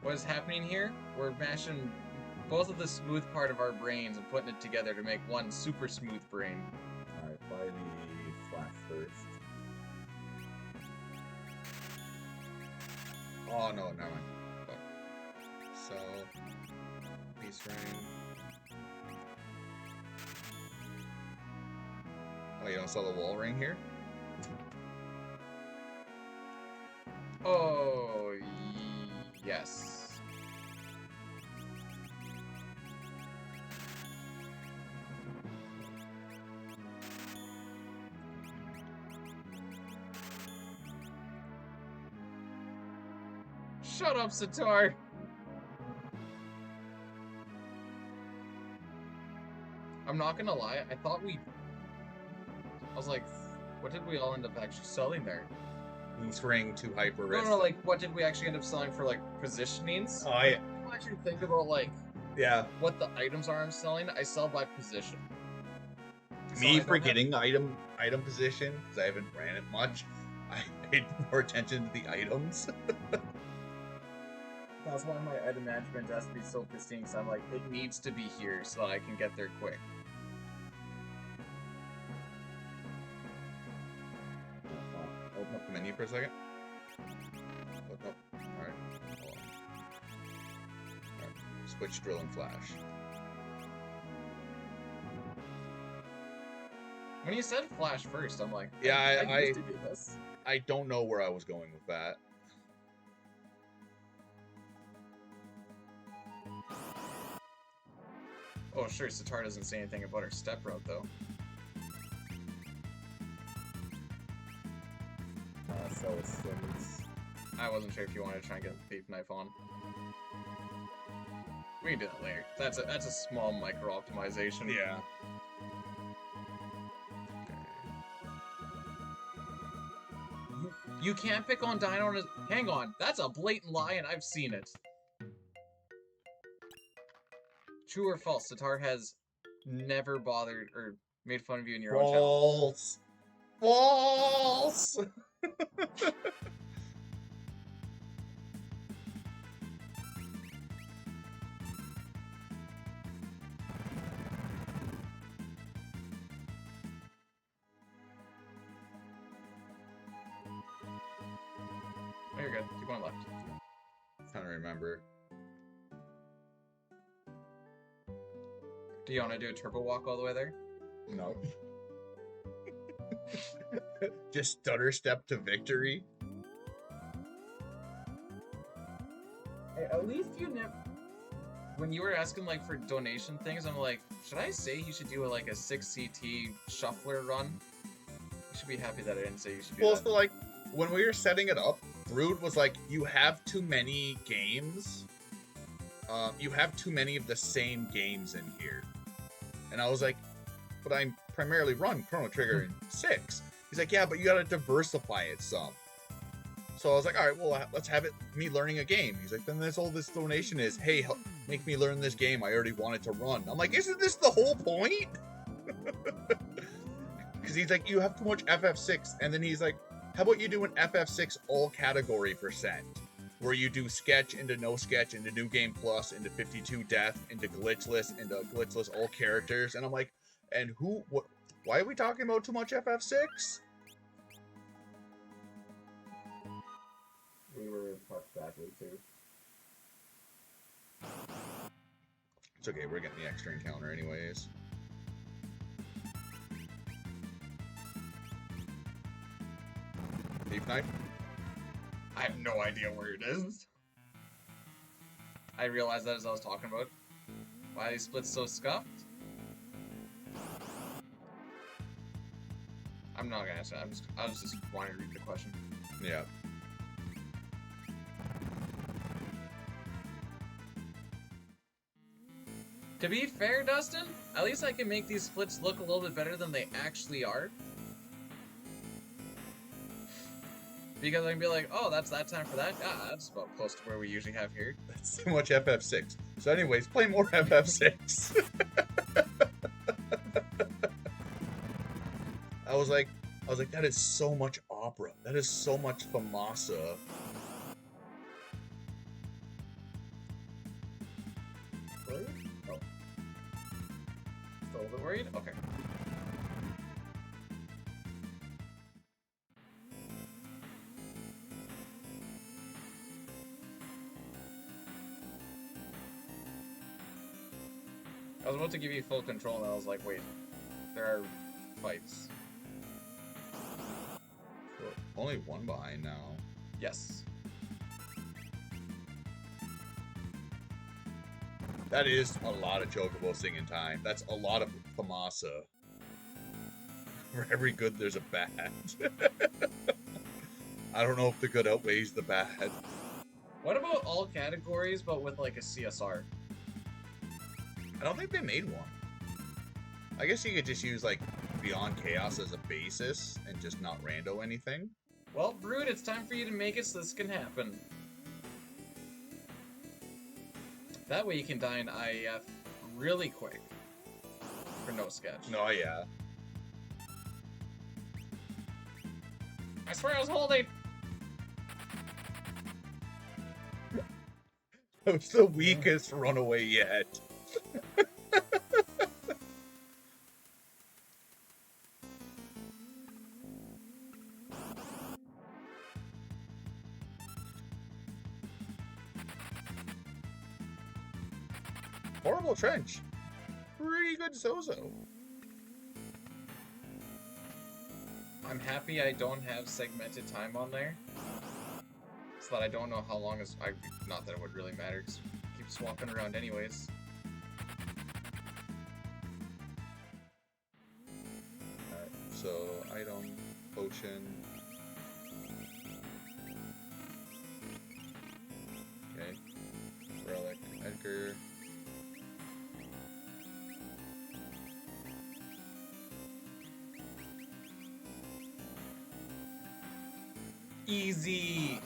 A: What is happening here? We're mashing both of the smooth part of our brains and putting it together to make one super smooth brain.
B: Alright, buy the flash first. Oh no, never mind. Fuck. Sell. Peace ring. Oh, you don't sell the wall ring here?
A: Oh, yes. Shut up, Sitar! I'm not gonna lie, I was like, what did we all end up actually selling there?
B: Peace ring to hyper wrist.
A: No, like, what did we actually end up selling for, like, positionings?
B: Oh, yeah.
A: I don't actually think about, like,
B: Yeah.
A: what the items are I'm selling. I sell by position. So
B: Me
A: I don't
B: forgetting item position, because I haven't ran it much, I paid more attention to the items.
C: That's why my item management has to be so pristine, because I'm like,
A: It needs to be here so that I can get there quick.
B: Open up the menu for a second. Oh, no. Alright. Hold on. Alright. Switch drill and flash.
A: When you said flash first, I'm like,
B: Yeah,
A: I used to do this.
B: I don't know where I was going with that.
A: Oh, sure, Sitar doesn't say anything about her step route, though.
C: so it's swims.
A: I wasn't sure if you wanted to try and get the thief knife on. We can do that later. That's a small micro optimization.
B: Yeah.
A: You can't pick on Dino on his... Hang on, that's a blatant lie and I've seen it. True or false, Sitar has never bothered or made fun of you in your own channel.
B: False. False.
A: Oh, you're good. Keep going left.
B: Trying to remember.
A: Do you want to do a turbo walk all the way there?
B: No. Just stutter step to victory.
A: Hey, at least you never... When you were asking, like, for donation things, I'm like, should I say you should do, like, a 6CT shuffler run? You should be happy that I didn't say you should do
B: Well,
A: that.
B: so, like, when we were setting it up, Bdewd was like, you have too many games. You have too many of the same games in here. And I was like, but I primarily run Chrono Trigger in 6. He's like, yeah, but you gotta diversify it some. So I was like, all right, well, let's have it me learning a game. He's like, then this donation is, hey, help, make me learn this game I already wanted to run. I'm like, isn't this the whole point? Because he's like, you have too much FF6. And then he's like, how about you do an FF6 all category %? Where you do sketch into no sketch, into new game plus, into 52 death, into glitchless, all characters. And I'm like, and what, why are we talking about too much FF6?
C: We were parked badly too.
B: It's okay, we're getting the extra encounter anyways. Thief knife?
A: I have no idea where it is. I realized that as I was talking about. Why are these splits so scuffed? I'm not gonna answer. I was just wanting to read the question.
B: Yeah.
A: To be fair, Dustin, at least I can make these splits look a little bit better than they actually are. Because I can be like, oh, that's that time for that. Ah, that's about close to where we usually have here.
B: That's too much FF6. So anyways, play more FF6. I was like, that is so much opera. That is so much Famasa.
C: Worried? Oh.
A: Still a little bit worried? Okay. I was about to give you full control and I was like, wait, there are fights.
B: Only one behind now.
A: Yes.
B: That is a lot of Chocobo singing time. That's a lot of Famasa. For every good, there's a bad. I don't know if the good outweighs the bad.
A: What about all categories but with like a CSR?
B: I don't think they made one. I guess you could just use like Beyond Chaos as a basis and just not rando anything.
A: Well, Bdewd, it's time for you to make it so this can happen. That way you can die in IAF really quick. For no sketch.
B: No, yeah.
A: I swear I was holding!
B: That was the weakest runaway yet. Horrible trench. Pretty good Zozo.
A: I'm happy I don't have segmented time on there. So that I don't know how long is... not that it would really matter, because keep swapping around anyways.
B: Alright, so item, potion. Okay. Relic, Edgar.
A: Easy.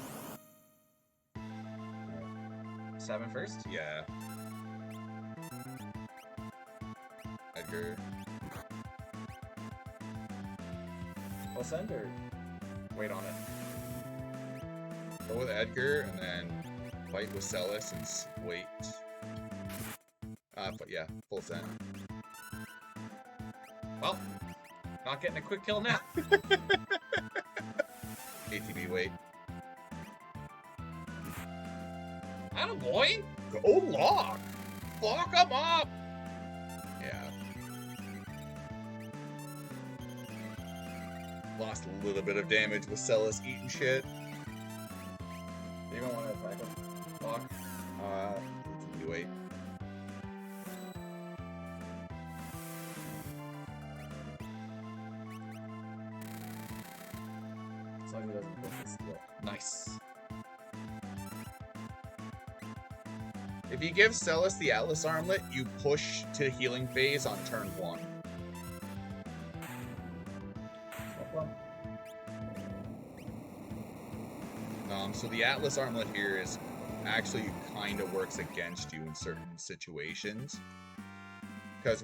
A: 7 first?
B: Yeah. Edgar.
C: I'll send her.
A: Wait on it.
B: Go with Edgar, and then fight with Celis and wait. But yeah, full send.
A: Well, not getting a quick kill now.
B: ATB wait.
A: Attaboy!
B: Go lock! Fuck him up! Yeah. Lost a little bit of damage with Celis eating shit.
C: Do you even want to attack him?
A: Fuck.
B: ATB wait.
C: As long as he doesn't push his skill.
A: Nice.
B: If you give Celis the Atlas Armlet, you push to healing phase on turn 1.
C: No fun.
B: So the Atlas Armlet here is actually kind of works against you in certain situations. Because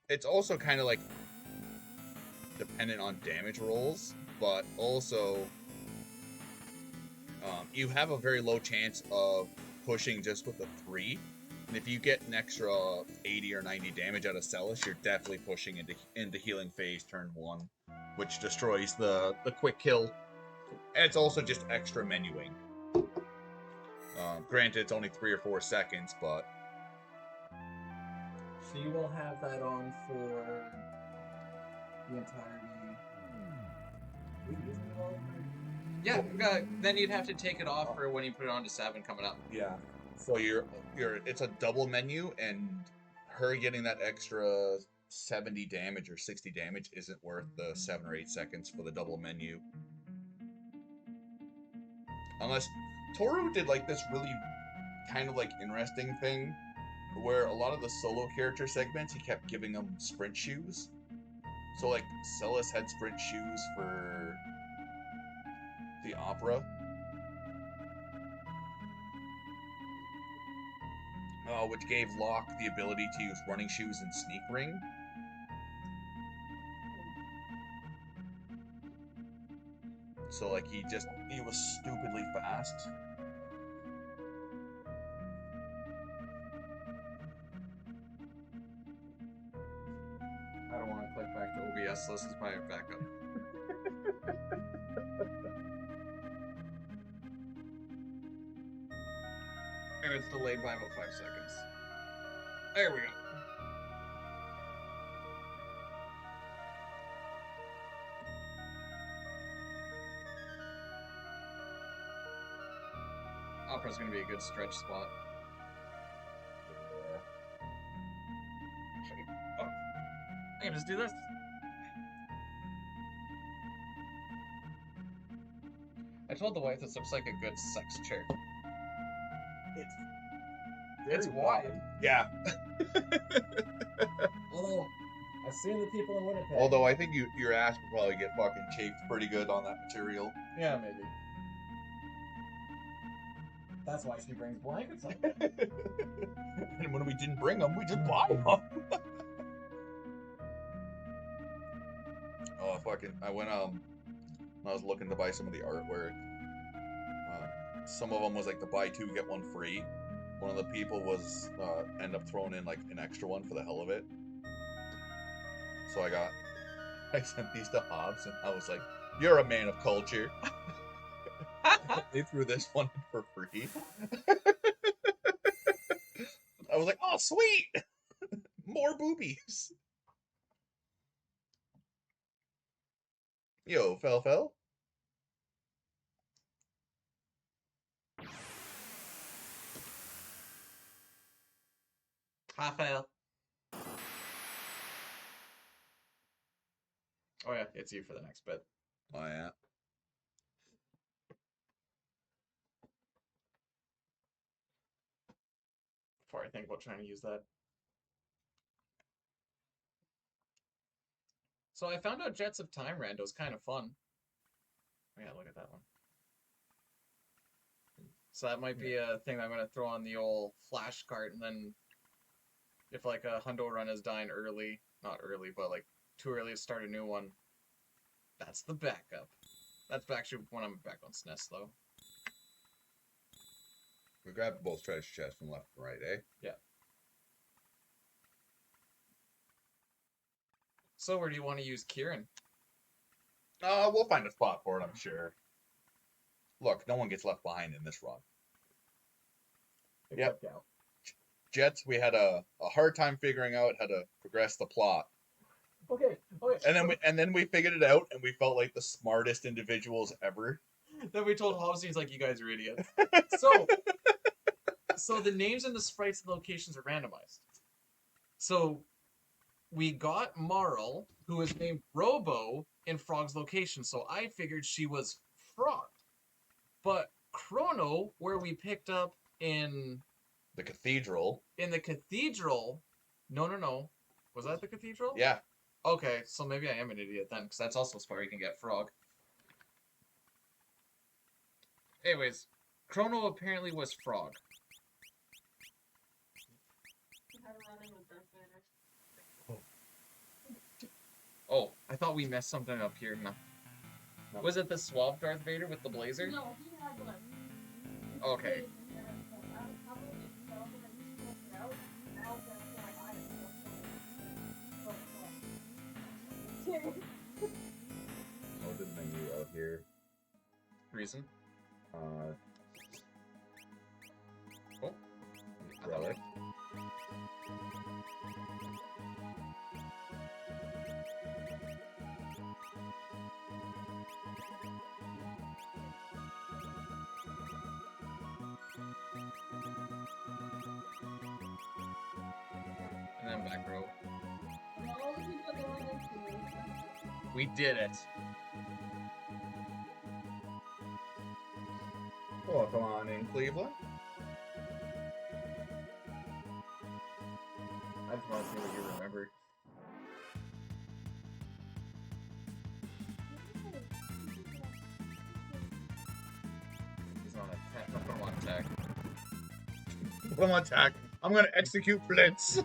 B: it's also kind of like dependent on damage rolls, but also you have a very low chance of pushing just with a 3. And if you get an extra 80 or 90 damage out of Celis, you're definitely pushing into healing phase turn 1, which destroys the quick kill. And it's also just extra menuing. Granted, it's only 3 or 4 seconds, but...
C: So you will have that on for the entirety. Wait, isn't it all for...
A: Yeah, then you'd have to take it off for when you put it on to 7 coming up.
B: Yeah. So it's a double menu, and her getting that extra 70 damage or 60 damage isn't worth the 7 or 8 seconds for the double menu. Unless Toru did like this really kind of like interesting thing where a lot of the solo character segments he kept giving them sprint shoes. So like Celis had sprint shoes for the opera. Which gave Locke the ability to use running shoes and sneak ring. So like he was stupidly fast.
A: I don't want to click back to OBS, so this is my backup. And it's delayed by about 5 seconds. There we go. Opera's gonna be a good stretch spot. Oh, I can just do this. I told the wife this looks like a good sex chair. It's wide.
B: Yeah.
C: Although, I've seen the people in Winnipeg.
B: Although I think your ass would probably get fucking chafed pretty good on that material.
C: Yeah, maybe. That's why she brings blankets up.
B: And when we didn't bring them, we just bought them. Oh, fucking! I went I was looking to buy some of the artwork. Some of them was like the buy 2 get 1 free. One of the people was end up throwing in like an extra one for the hell of it. So I sent these to Hobbs, and I was like, "You're a man of culture." They threw this one in for free. I was like, "Oh, sweet, more boobies." Yo, fell.
A: Half L. Oh yeah, it's you for the next bit.
B: Oh yeah.
A: Before I think about trying to use that. So I found out Jets of Time rando's kind of fun. Yeah, look at that one. So that might be a thing that I'm gonna throw on the old flash cart, and then if like a hundo run is dying early, not early, but like too early to start a new one, that's the backup. That's actually when I'm back on SNES though.
B: We grabbed both treasure chests from left and right, eh?
A: Yeah. So where do you want to use Kieran?
B: We'll find a spot for it, I'm sure. Look, no one gets left behind in this run.
C: Except Gal.
B: Jets, we had a hard time figuring out how to progress the plot.
C: Okay.
B: And then we figured it out, and we felt like the smartest individuals ever.
A: Then we told Hobbs, he's like, you guys are idiots. So the names and the sprites and locations are randomized. So we got Marl, who was named Robo, in Frog's location. So I figured she was Frog. But Chrono, where we picked up in
B: The cathedral.
A: the cathedral. No. Was that the cathedral?
B: Yeah.
A: Okay, so maybe I am an idiot then, because that's also a spot you can get Frog. Anyways, Chrono apparently was Frog.
E: You had a run-in with Darth Vader.
A: Oh, I thought we messed something up here. No. Was it the suave Darth Vader with the blazer?
E: No, he had one.
A: Okay.
B: What is the menu out here?
A: Reason?
B: Oh.
A: Relic. And then back row. We did it.
B: Oh, come on in, Cleveland.
C: I just want to see what you remember.
A: He's on attack. I'm gonna want attack.
B: Come on, attack. I'm gonna execute Blitz.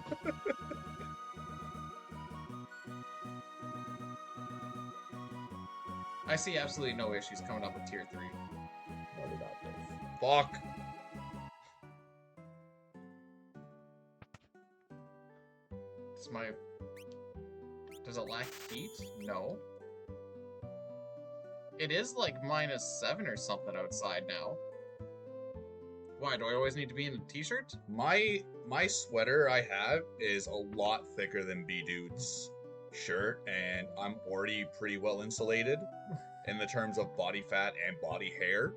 A: I see absolutely no issues coming up with tier 3.
C: What about this?
B: Fuck.
A: It's my... Does it lack heat? No. It is like -7 or something outside now. Why, do I always need to be in a t-shirt?
B: My sweater I have is a lot thicker than Bdewd's shirt, and I'm already pretty well insulated in the terms of body fat and body hair.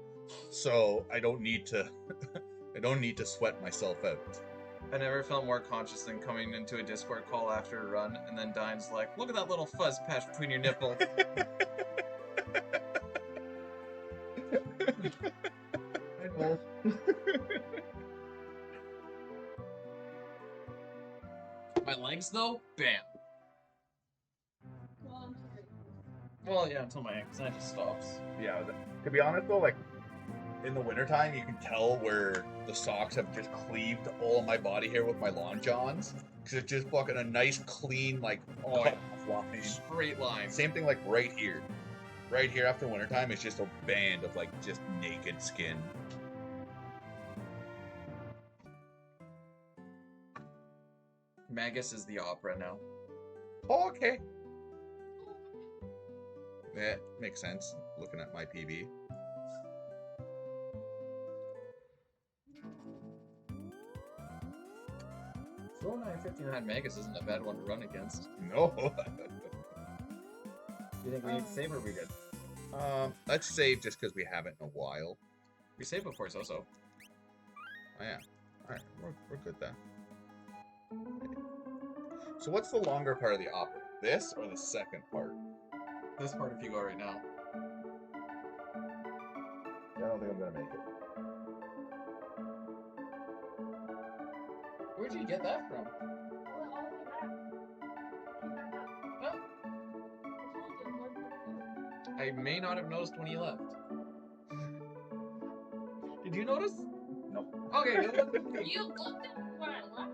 B: So I don't need to sweat myself out.
A: I never felt more conscious than coming into a Discord call after a run, and then Dine's like, look at that little fuzz patch between your nipples. My legs, though? Bam. Well, yeah, until my anxiety stops.
B: Yeah, to be honest though, like in the wintertime, you can tell where the socks have just cleaved all of my body hair with my long johns. Because it's just fucking a nice, clean, like,
A: Oh,
B: cut off line.
A: straight line.
B: Same thing like right here. Right here after wintertime, it's just a band of like just naked skin.
A: Magus is the opera now.
B: Oh, okay. That makes sense, looking at my PB.
A: So 959 Magus isn't a bad one to run against.
B: No.
C: You think we need to save or are we good?
B: Let's save just because we haven't in a while.
A: We saved before Zozo.
B: Oh yeah. Alright, we're good then. So what's the longer part of the opera? This or the second part?
A: This part if you go right now.
B: Yeah, I don't think I'm gonna make it.
A: Where'd you get that from? I may not have noticed when he left. Did you notice?
C: Nope.
A: Okay, it wasn't me.
E: You looked at me when I left.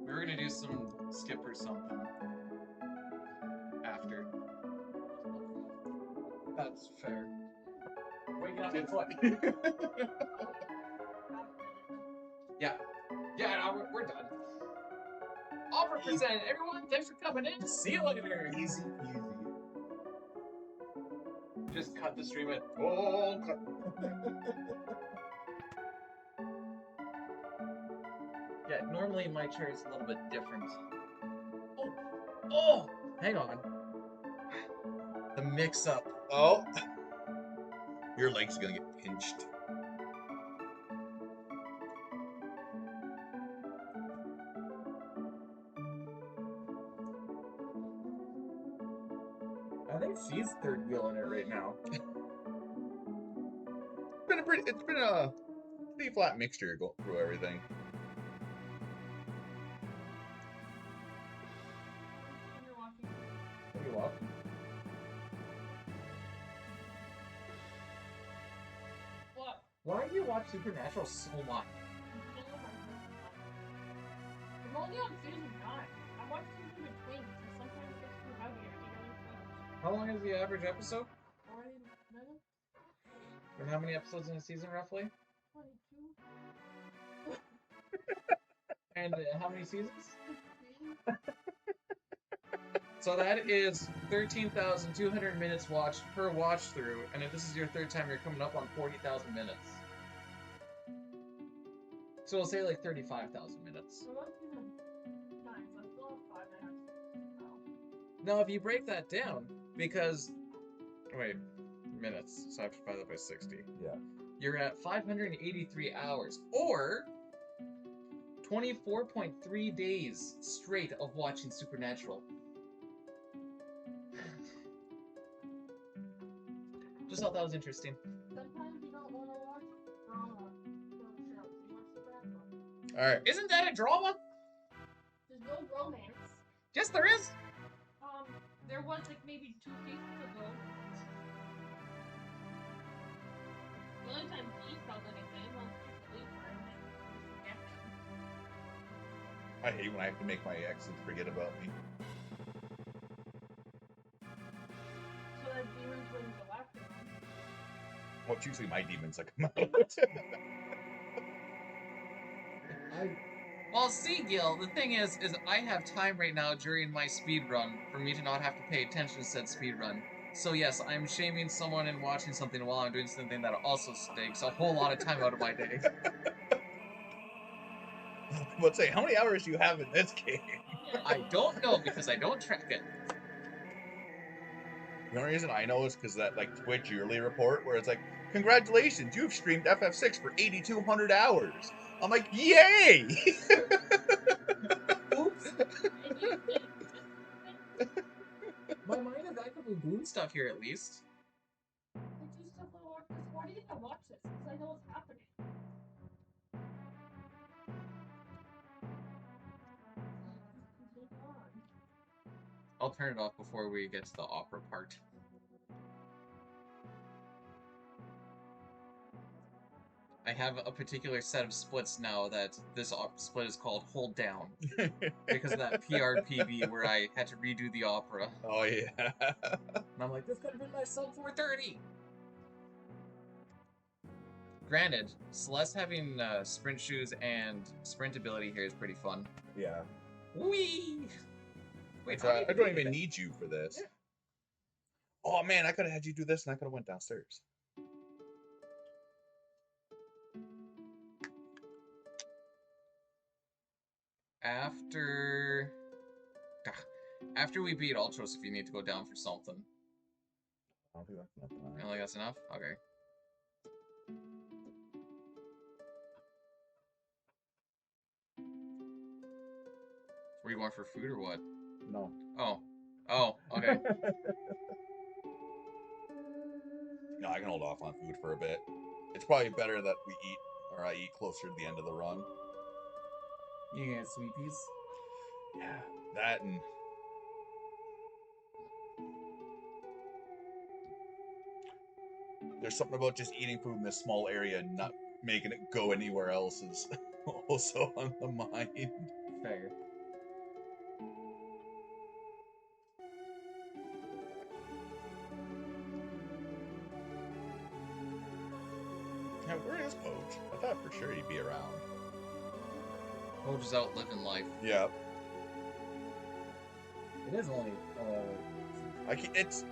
A: We were gonna do some skip or something after. That's fair. Wait, not my foot. Yeah. Yeah, no, we're done. Offer percent, everyone. Thanks for coming in. See you later.
C: Easy peasy.
A: Just cut the stream at full. Yeah, normally my chair is a little bit different. Oh, hang on. The mix-up.
B: Oh, your leg's gonna get pinched.
C: I think she's third wheeling it right now.
B: It's been a pretty flat mixture go through everything.
E: You're walking.
C: What do you walk?
E: What?
A: Why do you watch Supernatural so much?
E: I'm only on season 9. I watch things in between because sometimes it gets too heavy. I need other things.
A: How long is the average episode?
E: 40 minutes?
A: And how many episodes in a season, roughly?
E: 22?
A: And how many seasons?
E: 15?
A: So that is 13,200 minutes watched per watch through, and if this is your third time, you're coming up on 40,000 minutes. So we'll say like 35,000 minutes.
E: So what's season 9? So I still have 5 and a half seasons now.
A: Now, if you break that down, because wait, minutes. So I have to divide that by 60.
C: Yeah.
A: You're at 583 hours, or 24.3 days straight of watching Supernatural. Just thought that was interesting.
E: Sometimes you don't want to watch drama shows. You watch Supernatural.
B: All right.
A: Isn't that a drama?
E: There's no romance.
A: Yes, there is.
E: There was like maybe 2 seasons ago. The only time he felt anything was the leave her.
B: I hate when I have to make my exes forget about me.
E: So that demons wouldn't go after him.
B: Well, it's usually my demons that come out.
A: Well, see, Gil, the thing is I have time right now during my speed run for me to not have to pay attention to said speed run. So yes, I'm shaming someone and watching something while I'm doing something that also takes a whole lot of time out of my day.
B: Let's say, how many hours do you have in this game?
A: I don't know because I don't track it.
B: The only reason I know is because that like Twitch yearly report where it's like, congratulations, you've streamed FF6 for 8,200 hours. I'm like, yay!
A: Oops. My mind is actively doing stuff here at least.
E: I do stuff I watch this. Why do you think I watch this? Because I know what's happening. Move on.
A: I'll turn it off before we get to the opera part. I have a particular set of splits now that this split is called Hold Down. Because of that PRPB where I had to redo the opera.
B: Oh, yeah.
A: And I'm like, this could have been my sub 430! Granted, Celeste having sprint shoes and sprint ability here is pretty fun.
C: Yeah.
A: Whee! Wait,
B: So I don't even need you for this.
A: Yeah.
B: Oh, man, I could have had you do this and I could have went downstairs.
A: After we beat Ultros, if you need to go down for something.
C: I don't think that's enough.
A: You don't think that's enough? Okay. Were you going for food or what?
C: No.
A: Oh. Oh, okay.
B: No, I can hold off on food for a bit. It's probably better that we eat, or I eat closer to the end of the run.
C: You get sweet peas?
B: Yeah, that and there's something about just eating food in this small area and not making it go anywhere else is also on the mind.
A: Fair.
B: Yeah, where is Poach? I thought for sure he'd be around.
A: Poach is out living life.
B: Yeah,
C: It is only.
B: it's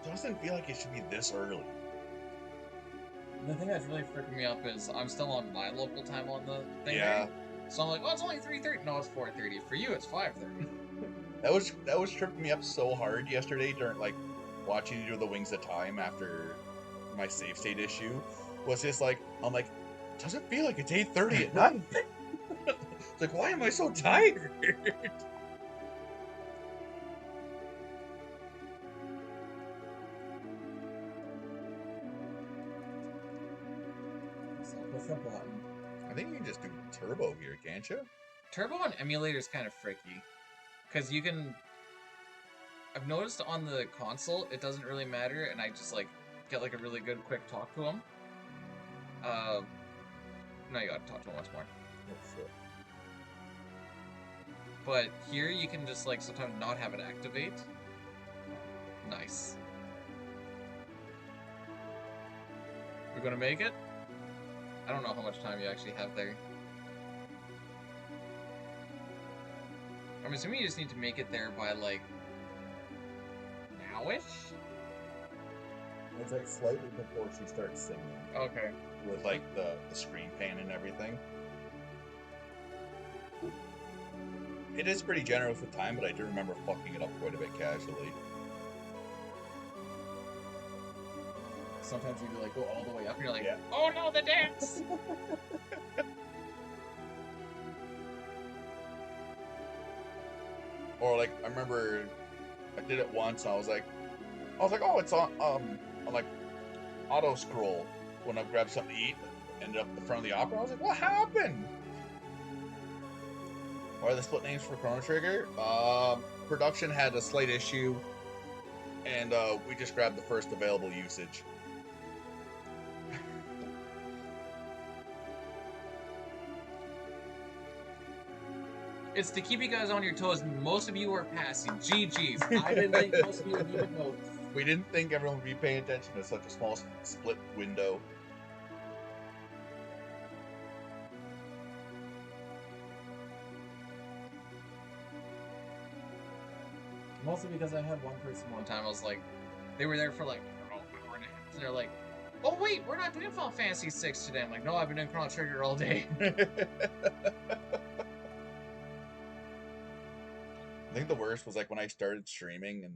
B: doesn't feel like it should be this early.
A: The thing that's really freaking me up is I'm still on my local time on the thing.
B: Yeah.
A: Day. So I'm like, oh, it's only 3:30. No, it's 4:30. For you, it's 5:30.
B: That was tripping me up so hard yesterday during like watching you do the Wings of Time after my save state issue. Was just like I'm like, it doesn't feel like it's 8:30 at night. It's like, why am I so tired?
C: Simple button.
B: I think you can just do turbo here, can't you?
A: Turbo on emulator is kind of freaky, because you can. I've noticed on the console it doesn't really matter, and I just like get like a really good quick talk to him. No, you gotta talk to him once more.
C: That's it.
A: But here you can just like sometimes not have it activate. Nice. We're gonna make it? I don't know how much time you actually have there. I'm assuming you just need to make it there by like nowish?
C: It's like slightly before she starts singing.
A: Okay.
B: With like the screen pan and everything. It is pretty generous with time, but I do remember fucking it up quite a bit casually.
A: Sometimes you like go all the way up and you're like,
B: Yeah.
A: oh no, the dance!
B: Or like I remember I did it once and I was like, oh, it's on like auto scroll when I grabbed something to eat, ended up at the front of the opera. I was like, what happened? What are the split names for Chrono Trigger? Production had a slight issue, and we just grabbed the first available usage.
A: It's to keep you guys on your toes. Most of you are passing. GG's. I didn't think most of you would even notice.
B: We didn't think everyone would be paying attention to such a small split window.
C: Mostly because I had one person
A: One time I was like, they were there for like, I don't know, an hour and a half. And they're like, oh wait, we're not doing Final Fantasy 6 today. I'm like, no, I've been doing Chrono Trigger all day.
B: I think the worst was like when I started streaming and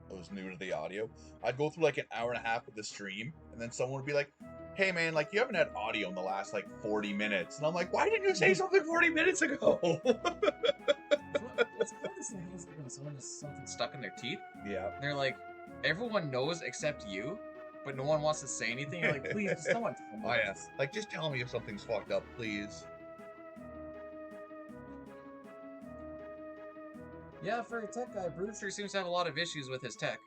B: I was new to the audio. I'd go through like an hour and a half of the stream, and then someone would be like, hey man, like you haven't had audio in the last like 40 minutes. And I'm like, why didn't you say something 40 minutes ago?
A: It's kind of the same as when someone has something stuck in their teeth.
B: Yeah.
A: They're like, everyone knows except you, but no one wants to say anything. You're like, please, just someone tell me.
B: Oh yeah. Like just tell me if something's fucked up, please.
A: Yeah, for a tech guy, Brewster seems to have a lot of issues with his tech.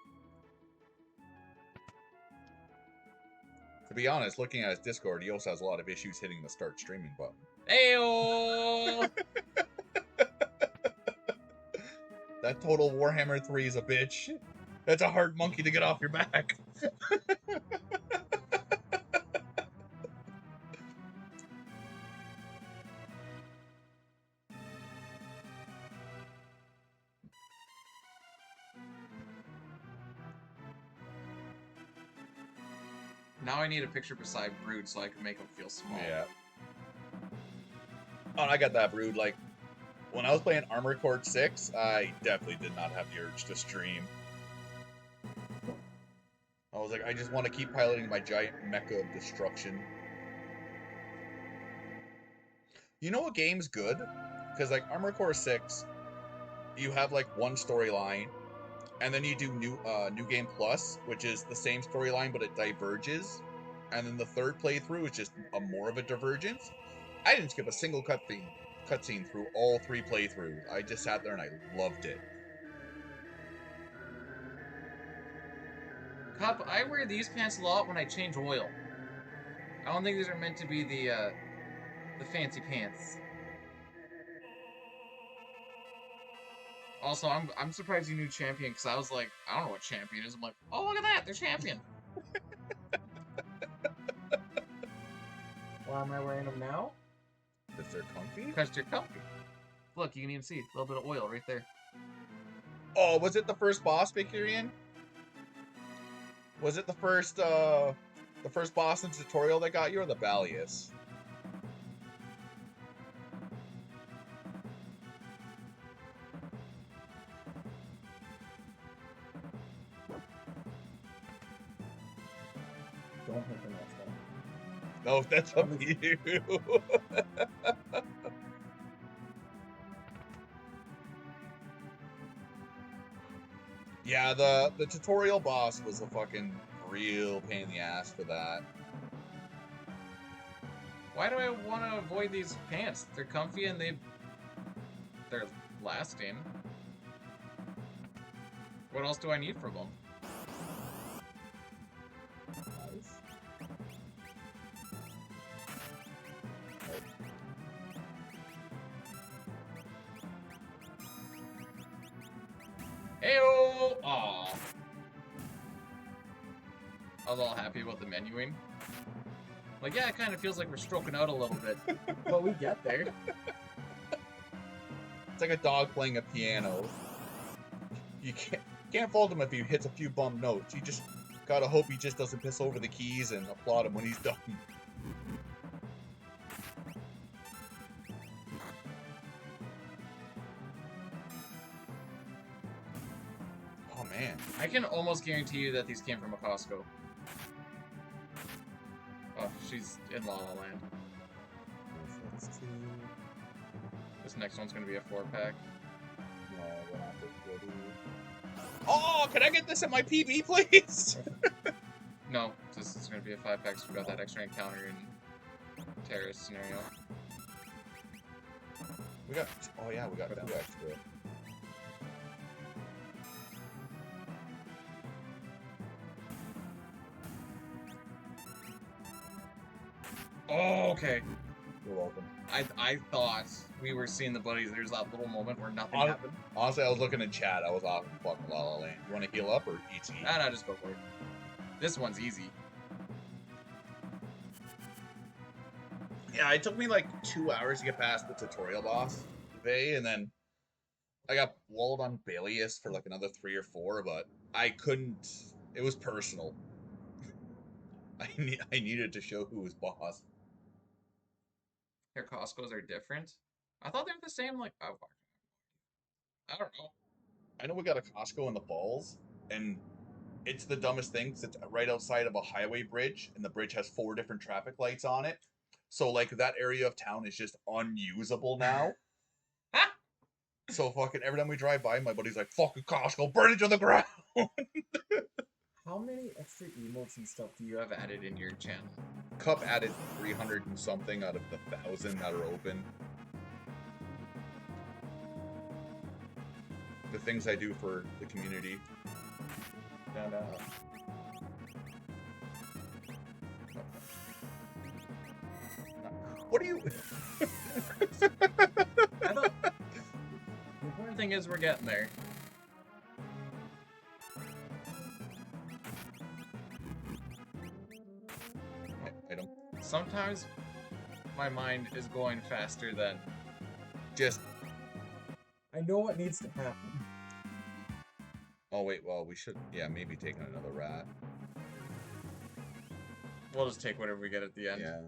B: To be honest, looking at his Discord, he also has a lot of issues hitting the start streaming button.
A: Ayo!
B: That total Warhammer 3 is a bitch. That's a hard monkey to get off your back.
A: Now I need a picture beside Brood so I can make him feel small.
B: Yeah. Oh, and I got that Brood. Like, when I was playing Armored Core 6, I definitely did not have the urge to stream. I was like, I just want to keep piloting my giant mecha of destruction. You know what game's good? Because, like, Armored Core 6, you have, like, one storyline, and then you do New Game Plus, which is the same storyline, but it diverges. And then the third playthrough is just more of a divergence. I didn't skip a single cutscene cutscene through all 3 playthroughs. I just sat there and I loved it.
A: Cup, I wear these pants a lot when I change oil. I don't think these are meant to be the fancy pants. Also, I'm surprised you knew Champion, because I was like, I don't know what Champion is. I'm like, oh, look at that, they're Champion.
C: Why am I wearing them now?
B: Because they're comfy?
A: Because they're comfy. Look, you can even see a little bit of oil right there.
B: Oh, was it the first boss, Victorian? Was it the first boss in the tutorial that got you, or the Balius?
C: Don't hit the next one.
B: No, that's up to you. Yeah, the tutorial boss was a fucking real pain in the ass for that.
A: Why do I want to avoid these pants? They're comfy and they're lasting. What else do I need from them?
C: Nice.
A: Heyo! Aw. I was all happy about the menuing. Like, yeah, it kind of feels like we're stroking out a little bit.
C: But we get there.
B: It's like a dog playing a piano. You can't fault him if he hits a few bum notes. You just gotta hope he just doesn't piss over the keys and applaud him when he's done. Oh man.
A: I can almost guarantee you that these came from a Costco. Oh, she's in La La Land.
B: That's two.
A: This next one's gonna be a 4-pack.
B: No, we're not this good. Oh, can I get this at my PB, please?
A: No, this is gonna be a 5-pack, so we got that extra encounter in terrorist scenario.
B: We got. Oh yeah, we got 2 extra.
A: Oh, okay.
B: You're welcome.
A: I thought we were seeing the buddies. There's that little moment where nothing
B: Hon-
A: happened.
B: Honestly, I was looking in chat. I was off in fucking La La Land. You want to heal up or eat?
A: Nah, just go for it. This one's easy.
B: Yeah, it took me like 2 hours to get past the tutorial boss today, and then I got walled on Balius for like another 3 or 4, but I couldn't. It was personal. I needed to show who was boss.
A: Here, Costco's are different. I thought they were the same. Like, oh, fuck. I don't know.
B: I know we got a Costco in the Falls, and it's the dumbest thing 'cause it's right outside of a highway bridge, and the bridge has 4 different traffic lights on it. So like that area of town is just unusable now. So fucking every time we drive by, my buddy's like, "Fucking Costco, burn it to the ground."
C: How many extra emotes and stuff do you
A: You
C: have?
A: have added in your channel.
B: Cup added 300 and something out of the 1,000 that are open. The things I do for the community.
C: And,
B: What are you?
A: I thought the important thing is we're getting there.
B: Item.
A: Sometimes my mind is going faster than.
B: Just.
C: I know what needs to happen.
B: Oh wait, well we should. Yeah, maybe taking another rat.
A: We'll just take whatever we get at the end.
B: Yeah.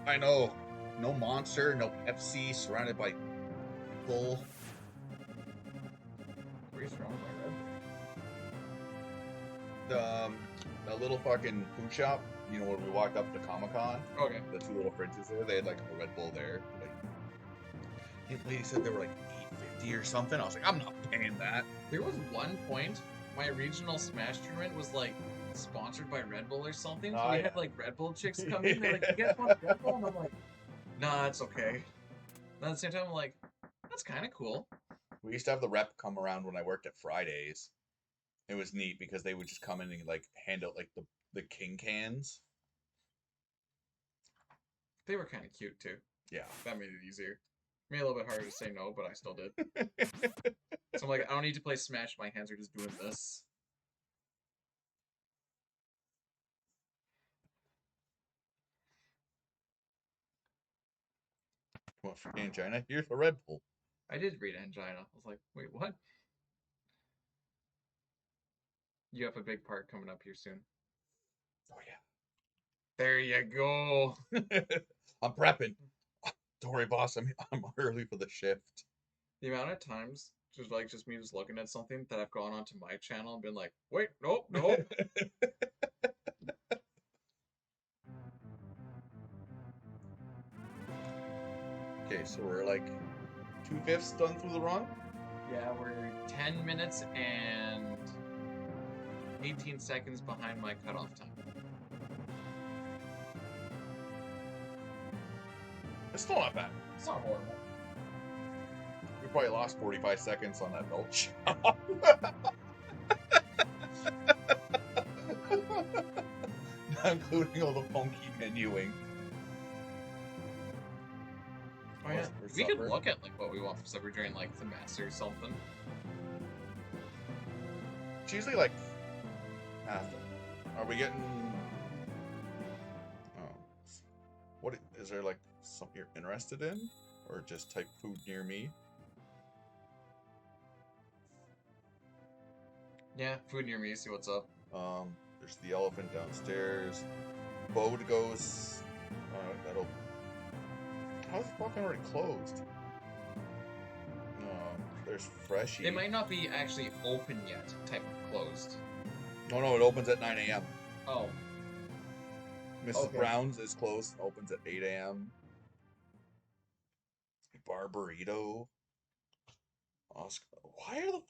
B: I know. No monster, no Pepsi, surrounded by people.
A: Pretty strong, my
B: The little fucking food shop, you know, where we walked up to Comic-Con,
A: red. Okay.
B: the 2 little fridges there, they had like a Red Bull there. Like, the lady said they were like $8.50 or something. I was like, I'm not paying that.
A: There was one point my regional Smash tournament was like sponsored by Red Bull or something.
B: Oh,
A: We
B: yeah.
A: had like Red Bull chicks come in. They're like, "You guys want Red Bull?" And I'm like, "Nah, it's okay." And at the same time, I'm like, "That's kind of cool."
B: We used to have the rep come around when I worked at Fridays. It was neat because they would just come in and like hand out like the king cans.
A: They were kind of cute too.
B: Yeah.
A: That made it easier. Made it a little bit harder to say no, but I still did. So I'm like, I don't need to play Smash. My hands are just doing this.
B: What for angina? Here's a Red Bull.
A: I did read angina. I was like, wait, what? You have a big part coming up here soon.
B: Oh
A: There you go.
B: yeah. I'm prepping. Don't worry, boss. I'm early for the shift.
A: The amount of times, just me just looking at something that I've gone onto my channel and been like, wait, nope, nope.
B: Okay, so we're like 2/5 done through the run.
A: Yeah, we're 10 minutes and 18 seconds behind my cutoff time.
B: It's still not bad.
A: It's not horrible.
B: We probably lost 45 seconds on that belt shot. Not including all the funky menuing.
A: Oh yeah,
B: For
A: we could
B: supper.
A: look at like what we want for supper during like the master or something.
B: It's usually like half. Are we getting? Oh, what is there like something you're interested in, or just type food near me?
A: Yeah, food near me. See what's up.
B: There's the elephant downstairs. Bdewd goes. That'll. How's fucking already closed? There's Freshy.
A: They might not be actually open yet. Type of closed.
B: No, it opens at 9 a.m.
A: Oh,
B: Mrs.
C: Okay.
B: Brown's is closed. Opens at 8 a.m. Barburrito. Oscar. Why are the?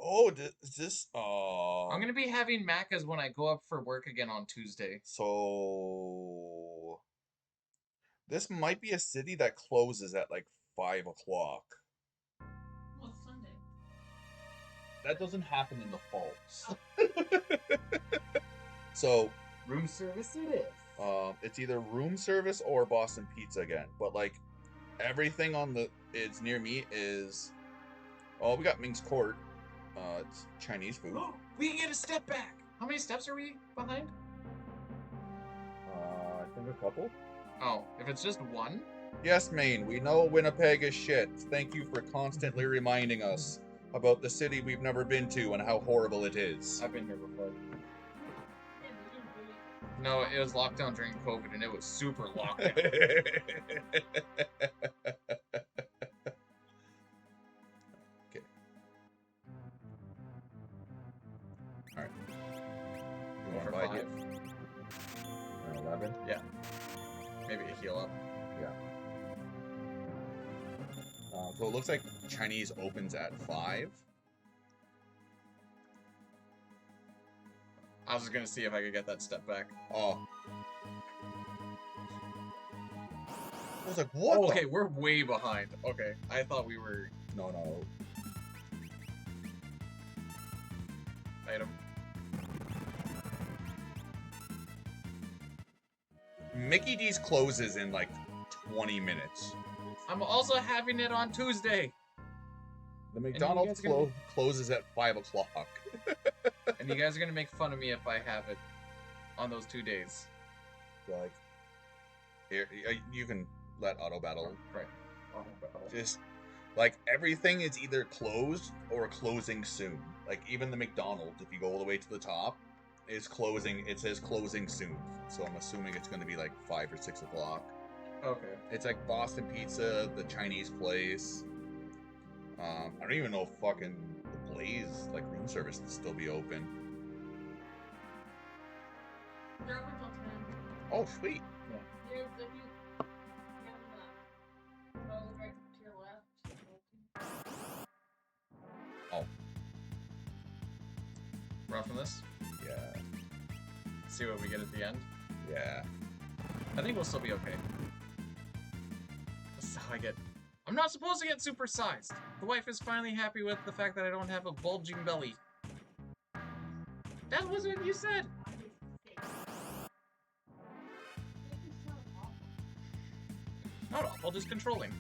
B: Oh, is this?
A: I'm gonna be having Macca's when I go up for work again on Tuesday.
B: So this might be a city that closes at like 5 o'clock.
E: Well, it's Sunday.
B: That doesn't happen in the fall. So
C: Room service it is.
B: it's either room service or Boston Pizza again. But like everything on it's near me is. Oh, we got Ming's Court. It's Chinese food.
A: We can get a step back. How many steps are we behind?
B: I think a couple.
A: Oh, if it's just one.
B: Yes, Maine, we know Winnipeg is shit. Thank you for constantly reminding us about the city we've never been to and how horrible it is.
C: I've been here before.
E: Yeah, did you really?
A: No, it was locked down during COVID, and it was super locked down.
B: Okay. Alright. You want to
A: For
B: buy
A: 5.
B: it?
F: 11.
A: Maybe a heal up.
B: So it looks like Chinese opens at 5.
A: I was just gonna see if I could get that step back.
B: Oh. I was like, what?
A: Oh,
B: the-
A: okay, we're way behind. Okay, I thought we were
B: No.
A: item.
B: Mickey D's closes in like 20 minutes.
A: I'm also having it on Tuesday,
B: The
A: you
B: McDonald's
A: guys gonna-
B: closes at 5 o'clock.
A: and you guys are gonna make fun of me if I have it on those 2 days.
B: Like, here, you can let auto battle.
A: Right.
B: Just like everything is either closed or closing soon. Like even the McDonald's, if you go all the way to the top, is closing. It says closing soon. So I'm assuming it's going to be like 5 or 6 o'clock.
A: Okay.
B: It's like Boston Pizza, the Chinese place. I don't even know if fucking the Blaze, like room service, will still be open.
E: They're open till 10.
B: Oh, sweet.
E: Here's if you have the road right to your left.
A: Run from this.
B: Yeah.
A: See what we get at the end.
B: Yeah.
A: I think we'll still be okay. That's how I get. I'm not supposed to get supersized. The wife is finally happy with the fact that I don't have a bulging belly. That wasn't what you said. Not awful, just controlling.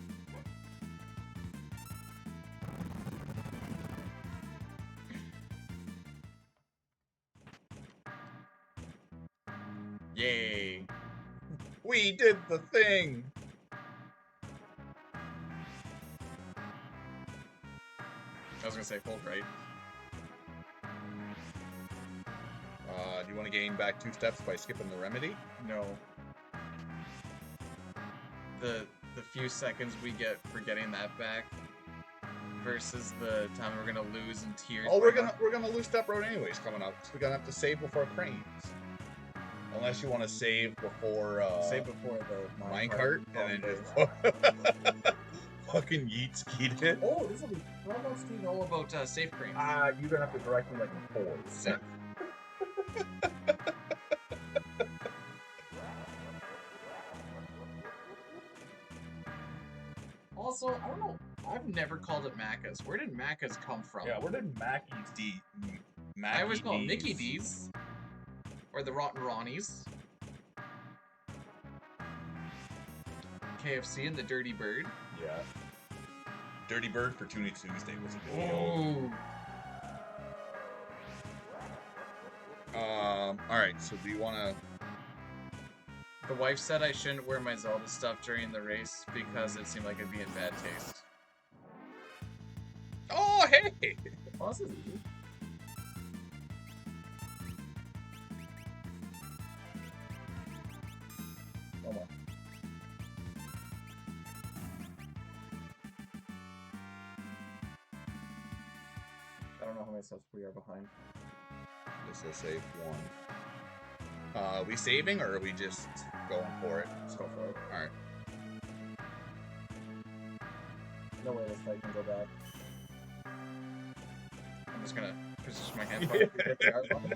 A: Yay.
B: We did the thing!
A: I was gonna say hold right.
B: Do you want to gain back 2 steps by skipping the remedy?
A: No. The few seconds we get for getting that back versus the time we're gonna lose in tears.
B: Oh, we're gonna lose step road anyways coming up. So we're gonna have to save before cranes. Unless you want to save before
C: Save before the
B: minecart and then just fucking yeet skeet it.
A: Oh, this will be. What about do you know about safe cranes?
F: You're gonna have to direct me like a force.
A: Also, I don't know. I've never called it Macca's. Where did Macca's come from?
F: Yeah, where did Mackey's
A: I always call them Mickey D's. Or the Rotten Ronnies. KFC and the Dirty Bird.
F: Yeah.
B: Dirty Bird for Tuna Tuesday was a good deal.
A: Oh.
B: Alright, so do you wanna
A: The wife said I shouldn't wear my Zelda stuff during the race because it seemed like it'd be in bad taste.
B: Oh hey!
C: Oh, this is easy. Oh my. I don't know how many steps we are behind.
B: This is save 1. Are we saving or are we just going for it?
C: Let's go for it.
B: Alright.
C: No way this guy can go back.
A: I'm just gonna position my hand.
C: Hit the R button.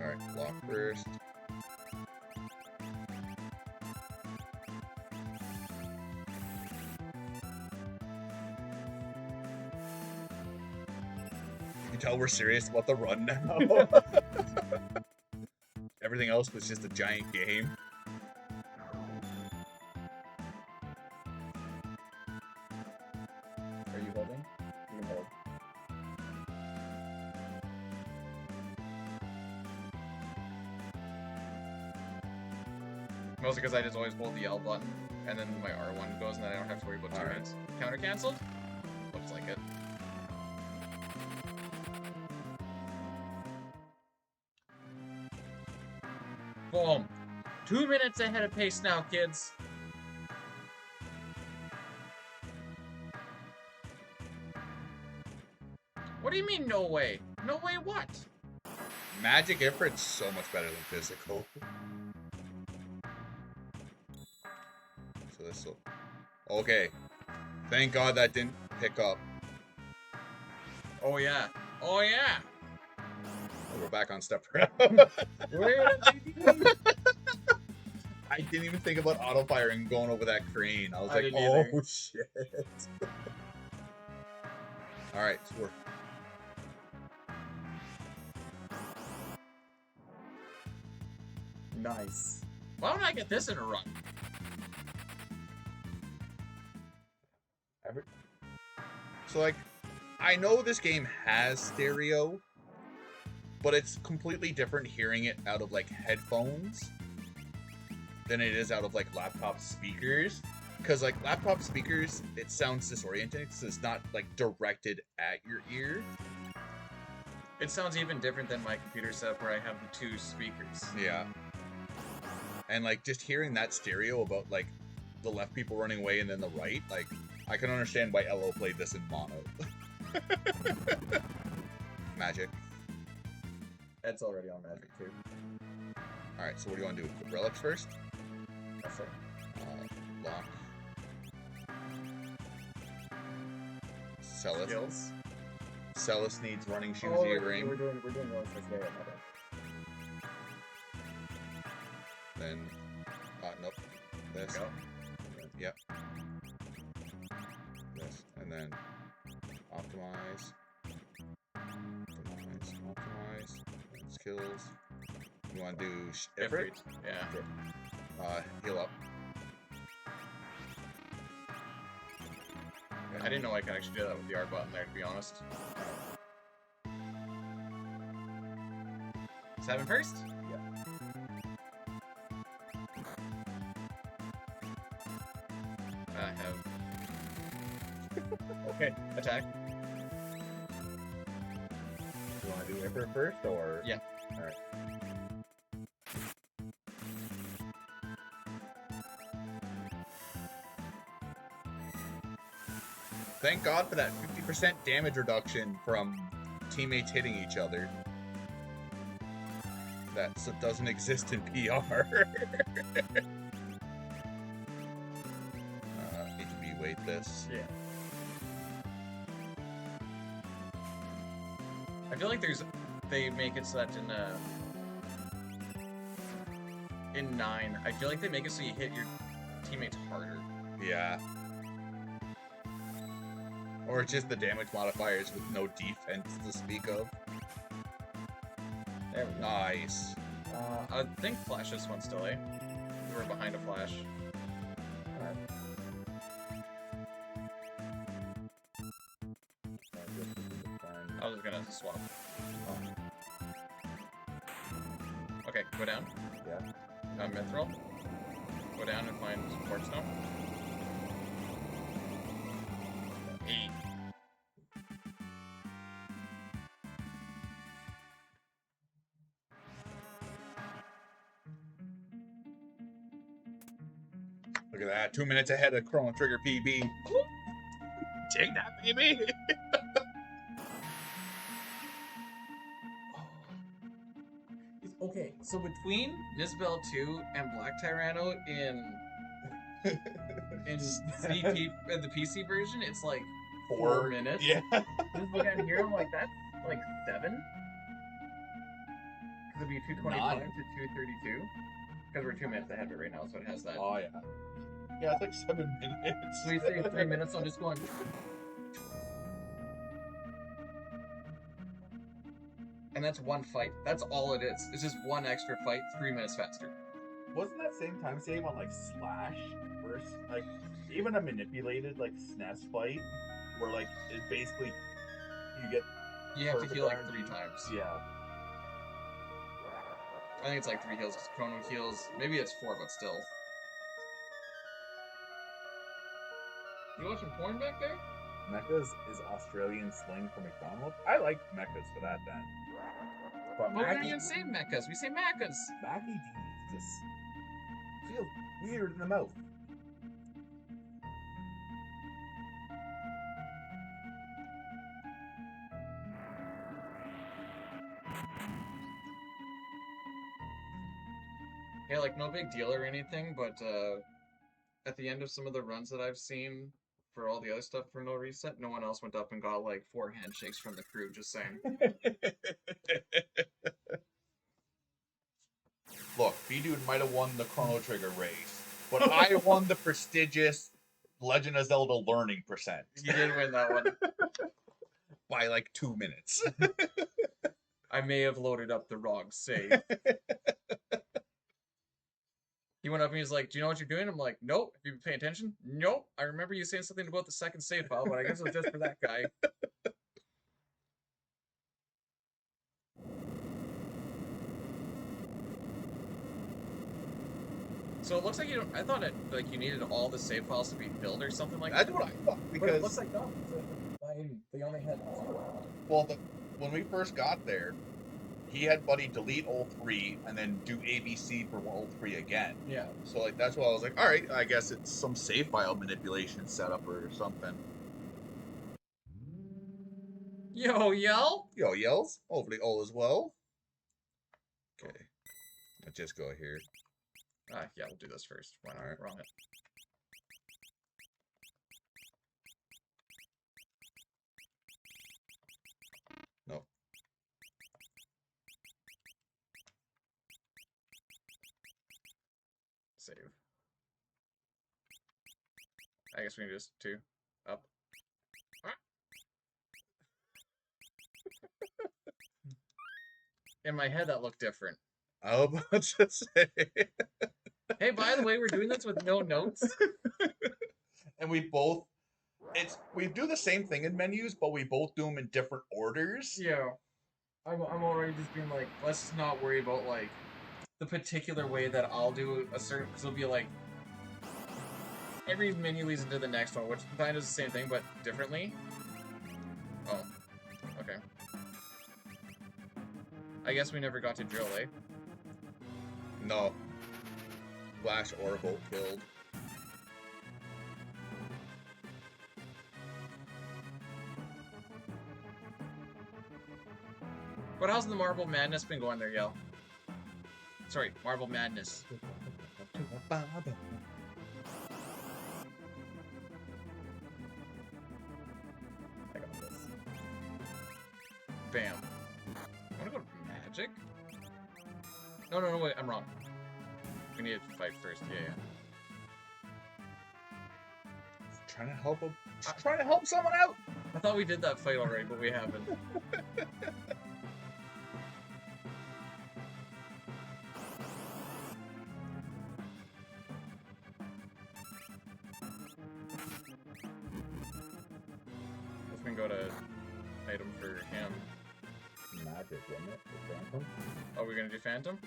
B: Alright, block first. You can tell we're serious about the run now. Everything else was just a giant game.
C: Are you holding? You can hold.
A: Mostly because I just always hold the L button, and then my R1 goes, and then I don't have to worry about 2
B: Alright.
A: minutes. Counter cancelled? Looks like it. Boom. 2 minutes ahead of pace now, kids. What do you mean, no way? No way what?
B: Magic Ifrit's so much better than physical. So this will... Okay. Thank God that didn't pick up.
A: Oh, yeah. Oh, yeah.
B: Oh, we're back on step.
A: Where did they
B: I didn't even think about auto firing going over that crane. I was
A: I
B: like,
A: didn't
B: oh
A: either.
B: shit. Alright, so we're...
C: Nice.
A: Why don't I get this in a run?
B: So like, I know this game has stereo, but it's completely different hearing it out of like headphones than it is out of like laptop speakers. Because like laptop speakers, it sounds disorienting because it's not like directed at your ear.
A: It sounds even different than my computer setup where I have the 2 speakers.
B: Yeah. And like just hearing that stereo about like the left people running away and then the right, like I can understand why LO played this in mono. Magic.
C: Ed's already on magic too.
B: Alright, so what do you want to do? Put relics first?
C: That's it.
B: Lock. Sell it.
A: Skills.
B: Celis needs running shoes
C: Oh,
B: to
C: we're
B: aim.
C: doing roller six. Yeah, my bad.
B: Then, nope. This.
A: Go.
B: Yep. This. And then optimize. Optimize. Skills. You want to do Ifrit?
A: Yeah.
B: Heal up.
A: I didn't know I could actually do that with the R button there, to be honest. 7 first? I have. Okay, attack.
F: You want to do Ifrit first, or?
A: Yeah.
F: Alright.
B: Thank God for that 50% damage reduction from teammates hitting each other. That doesn't exist in PR. HB, wait this.
C: Yeah.
A: I feel like they make it so that in 9, I feel like they make it so you hit your teammates harder.
B: Yeah. Or just the damage modifiers with no defense to speak of.
A: There we go.
B: Nice.
A: I think flash this one still, eh? We're behind a flash. I was gonna swap. Okay, go down.
F: Yeah.
A: Mithril. Go down and find Quartz Stone. 8.
B: Look at that. 2 minutes ahead of Chrono Trigger PB. Take that, baby.
C: Okay,
A: So between Nisbel 2 and Black Tyranno in the PC version, it's like 4 minutes.
B: Yeah.
C: this is what I'm here. I'm like, that's like 7. Because it'd be 225 to 232. Because we're 2 minutes ahead of it right now, so it has that.
B: Oh, yeah. Yeah, it's like 7 minutes.
A: So we say 3 minutes, I'm just going. And that's one fight. That's all it is. It's just one extra fight, 3 minutes faster.
F: Wasn't that same time save on like Slash versus like even a manipulated like SNES fight where like it basically you get
A: You have to
F: perfect
A: heal like
F: RNG?
A: 3 times.
F: Yeah.
A: I think it's like 3 heals because Chrono heals. Maybe it's 4, but still. You watching porn back there?
F: Mechas is Australian slang for McDonald's. I like Mechas for that then. But
A: Well, we don't
F: Mackie,
A: even say mechas. We say Macas.
F: Mackie D just feels weird in the mouth.
A: Yeah, like no big deal or anything, but at the end of some of the runs that I've seen for all the other stuff for no reset, no one else went up and got like 4 handshakes from the crew, just saying.
B: Look, Bdewd might have won the Chrono Trigger race, but I won the prestigious Legend of Zelda learning percent.
A: You did win that one.
B: By like 2 minutes.
A: I may have loaded up the wrong save. He went up and he's like, "Do you know what you're doing?" I'm like, "Nope." Have you been paying attention? Nope. I remember you saying something about the second save file, but I guess it was just for that guy. So it looks like you don't. I thought it like you needed all the save files to be filled or something like
B: That's
A: that.
B: what I thought.
C: But it
B: Because,
C: looks like no. They only had.
B: well, when we first got there, he had Buddy delete all 3 and then do ABC for all 3 again.
A: Yeah.
B: So, like, that's why I was like, all right, I guess it's some save file manipulation setup or something.
A: Yo, yell.
B: Yo, yells. Hopefully all is well. Okay. Let's just go here.
A: Yeah, we'll do this first. Why not?
B: Alright.
A: We're on it. save. I guess we can just 2 up. In my head, that looked different.
B: I was about to say.
A: Hey, by the way, we're doing this with no notes.
B: And we do the same thing in menus, but we both do them in different orders.
A: Yeah. I'm already just being like, let's just not worry about, like, the particular way that I'll do a certain, because it'll be like, every menu leads into the next one, which kind of is the same thing, but differently. Oh, okay. I guess we never got to drill, eh?
B: No. Flash or Volt killed.
A: But how's the Marble Madness been going there, Yell? Sorry, Marble Madness.
C: I got this.
A: Bam. I wanna go to Magic? No, wait, I'm wrong. We need to fight first, yeah.
B: Trying to help him. Trying to help someone out.
A: I thought we did that fight already, but we haven't. Let's go to item for him.
F: Magic, wasn't it? The Phantom?
A: Oh, we're gonna do Phantom?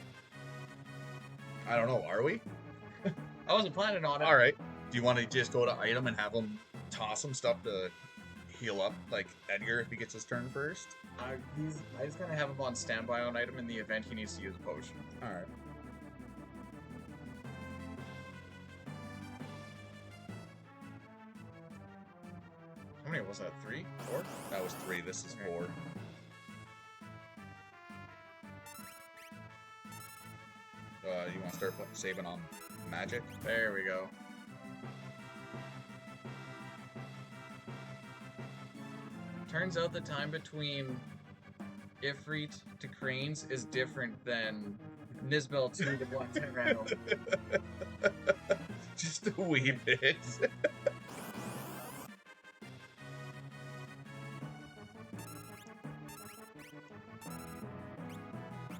B: I don't know. Are we?
A: I wasn't planning on it.
B: All right. Do you want to just go to item and have him toss some stuff to heal up, like Edgar, if he gets his turn first?
A: I just gonna have him on standby on item in the event he needs to use a potion.
B: All right.
A: How many was that? 3? 4?
B: That was 3. This is 4. You want to start saving on magic?
A: There we go. Turns out the time between Ifrit to Cranes is different than Nisbel to the Black Tyranno.
B: Just a wee bit.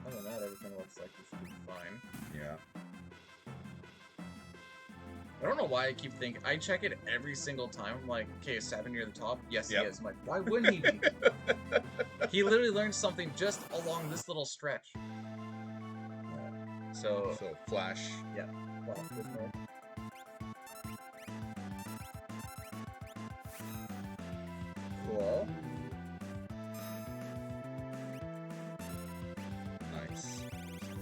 A: Other than that, everything looks like this should be fine.
B: Yeah.
A: I don't know why I keep thinking. I check it every single time. I'm like, okay, is 7 near the top? Yes,
B: Yep.
A: he is. I'm like, why wouldn't he be? He literally learned something just along this little stretch. So,
B: So flash.
C: Well, this way.
A: cool.
B: Nice.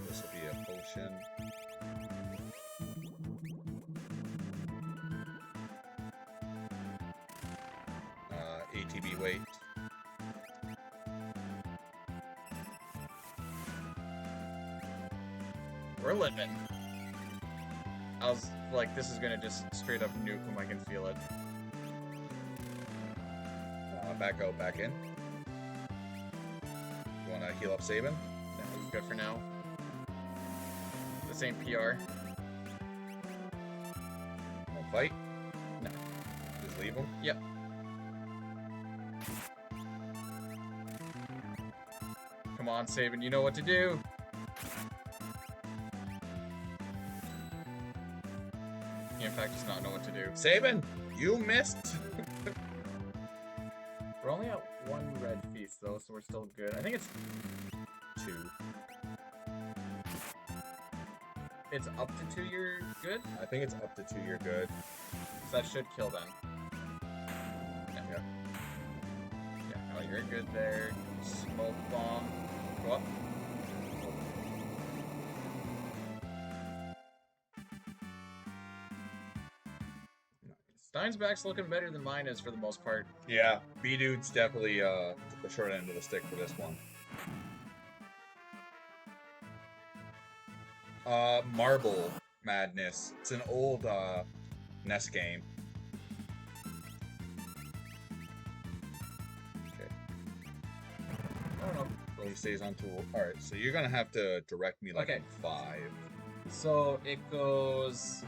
B: This will be a potion. ATB weight.
A: We're living. I was like, this is gonna just straight up nuke him. I can feel it.
B: Back out, back in. You want to heal up Sabin?
A: That was good for now. This ain't PR.
B: Won't fight?
A: No.
B: Just leave him?
A: Yep. Come on, Sabin, you know what to do. He, in fact, does not know what to do.
B: Sabin, you missed.
A: We're only at 1 red feast, though, so we're still good. I think it's 2. It's up to 2, you're good?
B: I think it's up to 2. You're good.
A: So that should kill then. Yeah. Yeah, oh, you're good there. Smoke bomb. Go up. Steinsback's looking better than mine is for the most part.
B: Yeah, Bdewd's definitely the short end of the stick for this one. Marble Madness. It's an old NES game. Okay.
A: I don't know.
B: He stays on tool. Alright, so you're gonna have to direct me like
A: Okay.
B: in 5.
A: So it goes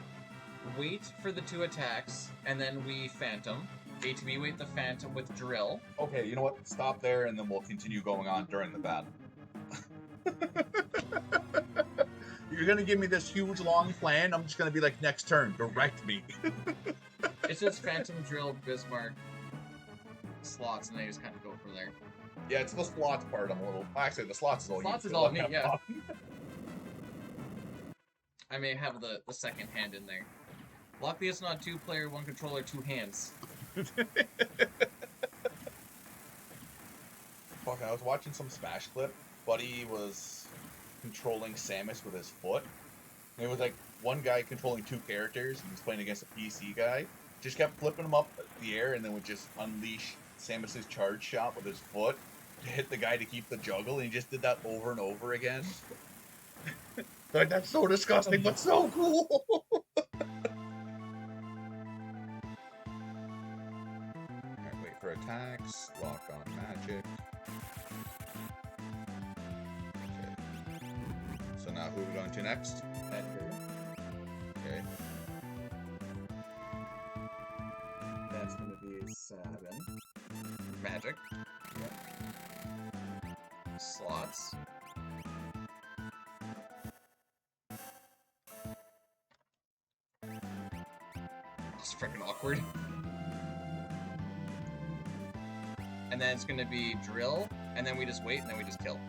A: wait for the 2 attacks, and then we phantom. ATB wait the phantom with drill.
B: Okay, you know what? Stop there, and then we'll continue going on during the battle. You're gonna give me this huge long plan. I'm just gonna be like, next turn, direct me.
A: It's just phantom, drill, Bismarck, slots, and they just kind of go from there.
B: Yeah, it's the slots part. I'm a little. Actually, the slots is all
A: Slots
B: you.
A: is all me, yeah. I may have the second hand in there. Luckily, it's not 2-player, 1 controller, 2 hands.
B: Fuck, I was watching some Smash clip. Buddy was controlling Samus with his foot. And it was like one guy controlling 2 characters, and he was playing against a PC guy. Just kept flipping him up in the air, and then would just unleash Samus's charge shot with his foot to hit the guy to keep the juggle, and he just did that over and over again. Like, that's so disgusting, but so cool! Alright, wait for attacks, lock on magic. Okay. So now who are we going to next?
A: Edgar.
B: Okay.
C: That's gonna be 7.
A: Magic. Slots. Just freaking awkward. And then it's gonna be drill, and then we just wait, and then we just kill.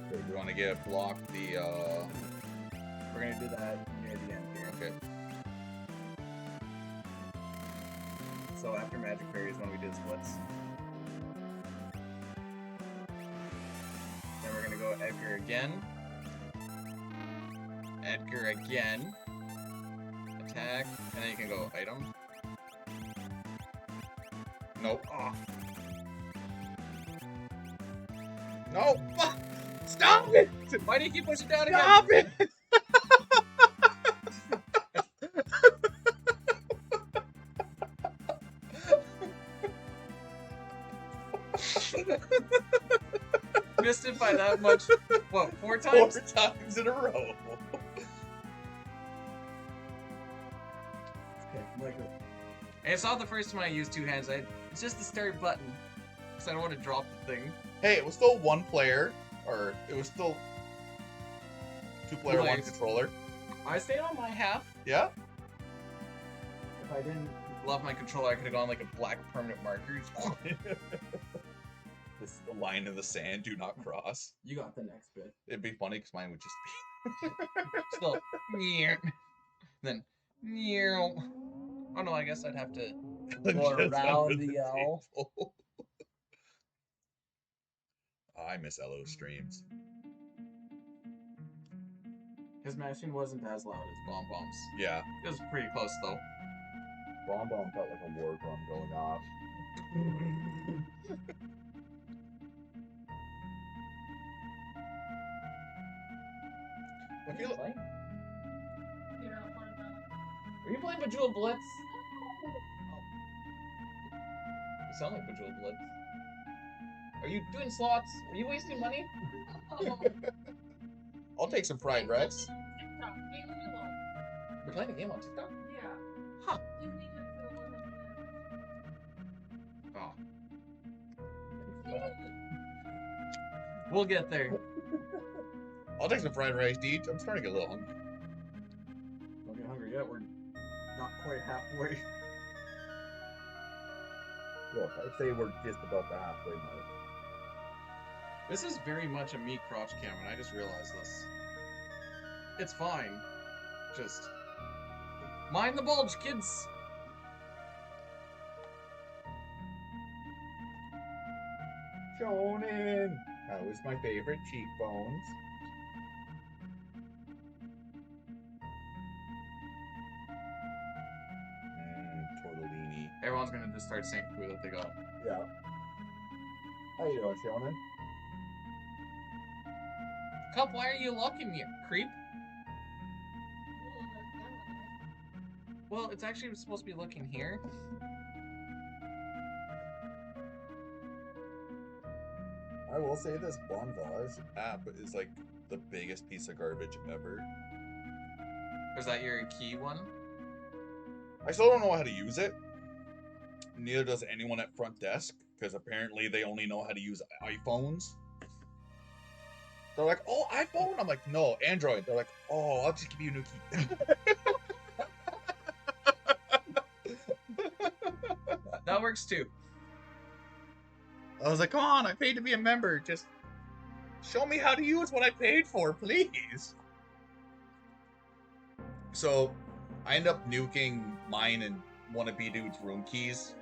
B: Okay, we want to get block the,
C: We're gonna do that near the end here.
B: Okay.
C: So after Magic Fairy is when we do the splits. Then we're gonna go Edgar again.
A: Edgar again. Attack, and then you can go item.
B: Nope. Oh. No! Fuck! Stop it!
A: Why do you keep pushing down again?
B: Stop it!
A: Missed it by that much. What, 4
B: 4
A: times?
B: times in a row.
C: Okay, Michael.
A: And it's not the first time I used 2 hands. It's just the start button. Because I don't want to drop the thing.
B: Hey, it was still 1 player, or it was still 2-player, 1
A: Players.
B: controller.
A: I stayed on my half.
B: Yeah?
C: If I didn't
A: Love my controller. I could have gone like a black permanent marker.
B: This is the line in the sand, do not cross.
C: you got the next bit.
B: It'd be funny because mine would just
A: Still, then, oh no, I guess I'd have to
B: be
A: go
B: just
A: around
B: under
A: the L.
B: table. I miss Elo streams.
C: His machine wasn't as loud as
A: Bomb bombs.
B: Yeah.
A: It was pretty close though.
F: Bomb Bomb felt like a war drum going off.
A: What are you playing?
E: You're not part of that.
A: Are you playing Bdewd Blitz? You sound like Bdewd Blitz. Are you doing slots? Are you wasting money?
E: Oh,
B: I'll take some fried rice.
E: TikTok. Wait, leave me alone.
A: You're playing a game on TikTok?
E: Yeah.
A: Huh.
E: Leave me here for the one.
A: Oh. We'll get there.
B: I'll take some fried rice, Deej. I'm starting to get a little hungry.
C: Don't get hungry yet. We're not quite halfway.
F: Look, I'd say we're just about the halfway mark.
A: This is very much a me crotch cam, and I just realized this. It's fine. Just mind the bulge, kids.
F: Shonen! That was my favorite cheekbones.
B: Tortellini.
A: Everyone's gonna just start saying food that they got.
F: Yeah. How you doing, Shonen?
A: Cup, why are you locking me, creep? Well, it's actually supposed to be looking here.
F: I will say this Bon Voyage.
B: App is like the biggest piece of garbage ever.
A: Is that your key one?
B: I still don't know how to use it. Neither does anyone at front desk, because apparently they only know how to use iPhones. They're like, oh, iPhone? I'm like, no, Android. They're like, oh, I'll just give you a new key.
A: That works too.
B: I was like, come on, I paid to be a member. Just show me how to use what I paid for, please. So I end up nuking mine and one of Bdewd's room keys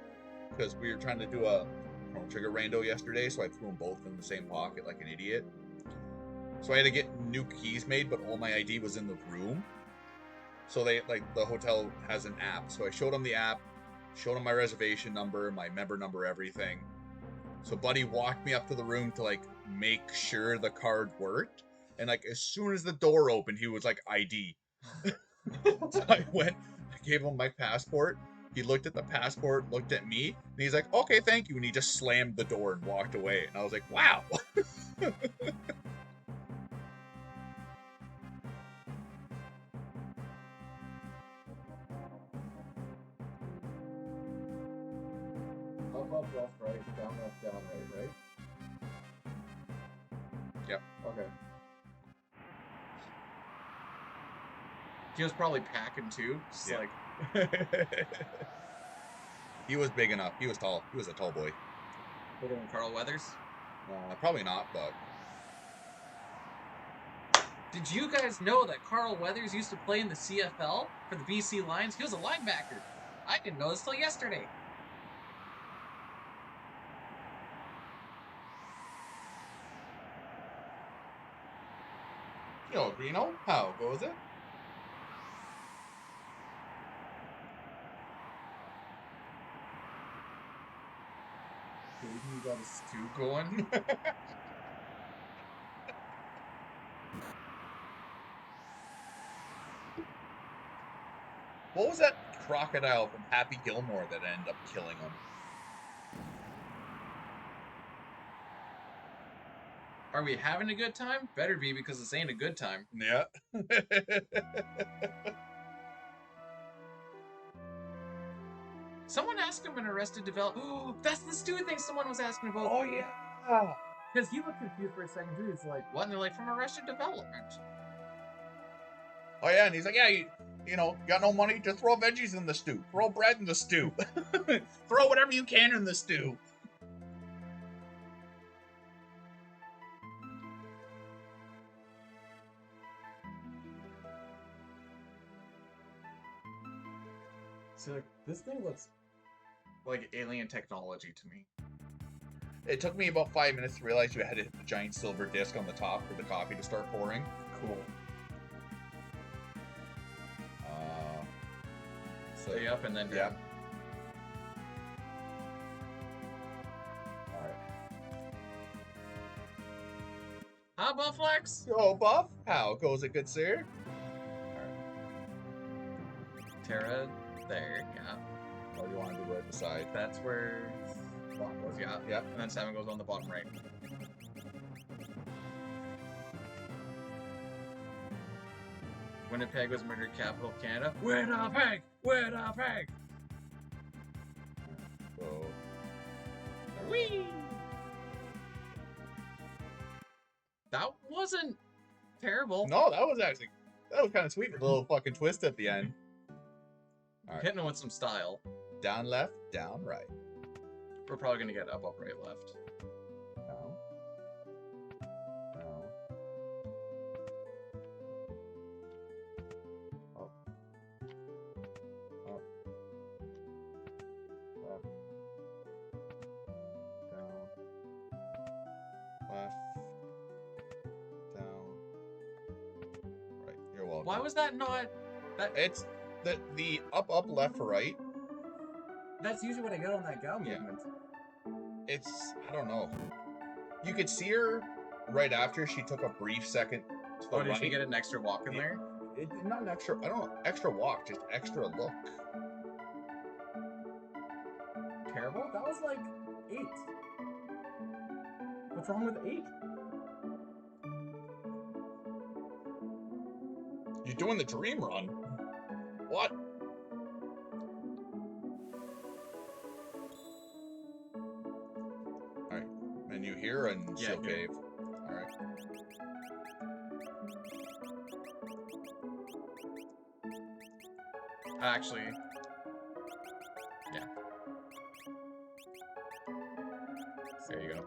B: because we were trying to do a Chrono Trigger rando yesterday, so I threw them both in the same pocket like an idiot. So I had to get new keys made, but all my ID was in the room. So they, like, the hotel has an app. So I showed them the app, showed them my reservation number, my member number, everything. So Buddy walked me up to the room to, like, make sure the card worked. And, like, as soon as the door opened, he was like, ID. So I gave him my passport. He looked at the passport, looked at me, and he's like, okay, thank you. And he just slammed the door and walked away. And I was like, wow.
C: Up, left, right, down, right?
B: Yep.
C: Okay.
A: He was probably packing too. Just
B: Yeah.
A: like
B: He was big enough. He was tall. He was a tall boy.
A: bigger than Carl Weathers.
B: Probably not, but
A: Did you guys know that Carl Weathers used to play in the CFL for the BC Lions? He was a linebacker. I didn't know this till yesterday.
B: yo, Greeno, how goes it?
A: Hayden, you got a stew going?
B: What was that crocodile from Happy Gilmore that ended up killing him?
A: Are we having a good time? Better be, because this ain't a good time.
B: Yeah.
A: Someone asked him in Arrested Development. Oh, that's the stew thing someone was asking about.
B: Oh yeah.
A: Because he looked confused for a second too. He's like, what? And they're like, from Arrested Development.
B: Oh yeah, and he's like, yeah, you know, got no money? Just throw veggies in the stew. Throw bread in the stew. Throw whatever you can in the stew.
A: So like, this thing looks like alien technology to me.
B: It took me about 5 minutes to realize you had to hit the giant silver disc on the top for the coffee to start pouring.
A: Cool.
B: So
A: Stay up and then
B: yeah.
A: down. How about Flex?
B: Yo, Buff, how goes it, good sir?
A: Terra, there, yeah.
B: Oh, you want to do right beside?
A: That's where Spawn goes, yeah.
B: Yeah.
A: And then 7 goes on the bottom right. Winnipeg was murder capital of Canada. Winnipeg! Winnipeg!
B: So
A: Whee! That wasn't terrible.
B: no, that was kind of sweet. A little fucking twist at the end. Alright.
A: Hitting it with some style.
B: Down left, down right.
A: We're probably gonna get up, right, left.
B: Down. Down. Up. Up. Left. Down. Left. Down. Right. You're welcome.
A: Why was that not?
B: It's the up, left, right.
A: That's usually what I get on that gown
B: Yeah.
A: movement.
B: It's, I don't know. You could see her right after she took a brief second to the
A: Oh, did
B: right.
A: she get an extra walk in
B: Yeah.
A: there?
B: It, not an extra, I don't know, extra walk, just extra look.
A: Terrible? That was like 8. What's wrong with 8?
B: You're doing the dream run. What? Alright. Menu here and
A: Yeah,
B: Seal
A: here.
B: Cave. Alright.
A: Actually, yeah. There you go.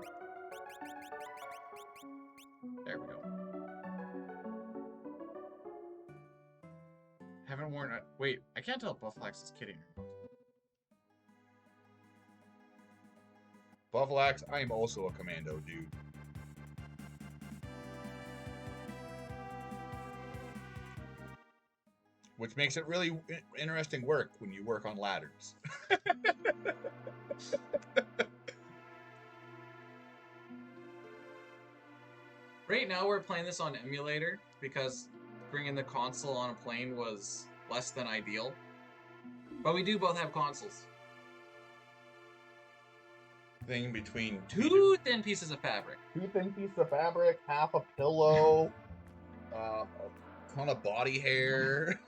A: There we go. Haven't worn a. Wait, I can't tell if Buffalax is kidding or not.
B: Buffalax, I am also a commando dude. Which makes it really interesting work when you work on ladders.
A: Right now we're playing this on emulator because bringing the console on a plane was less than ideal. But we do both have consoles.
B: Thing between
A: Two thin pieces of fabric.
B: 2 thin pieces of fabric, half a pillow, a ton of body hair.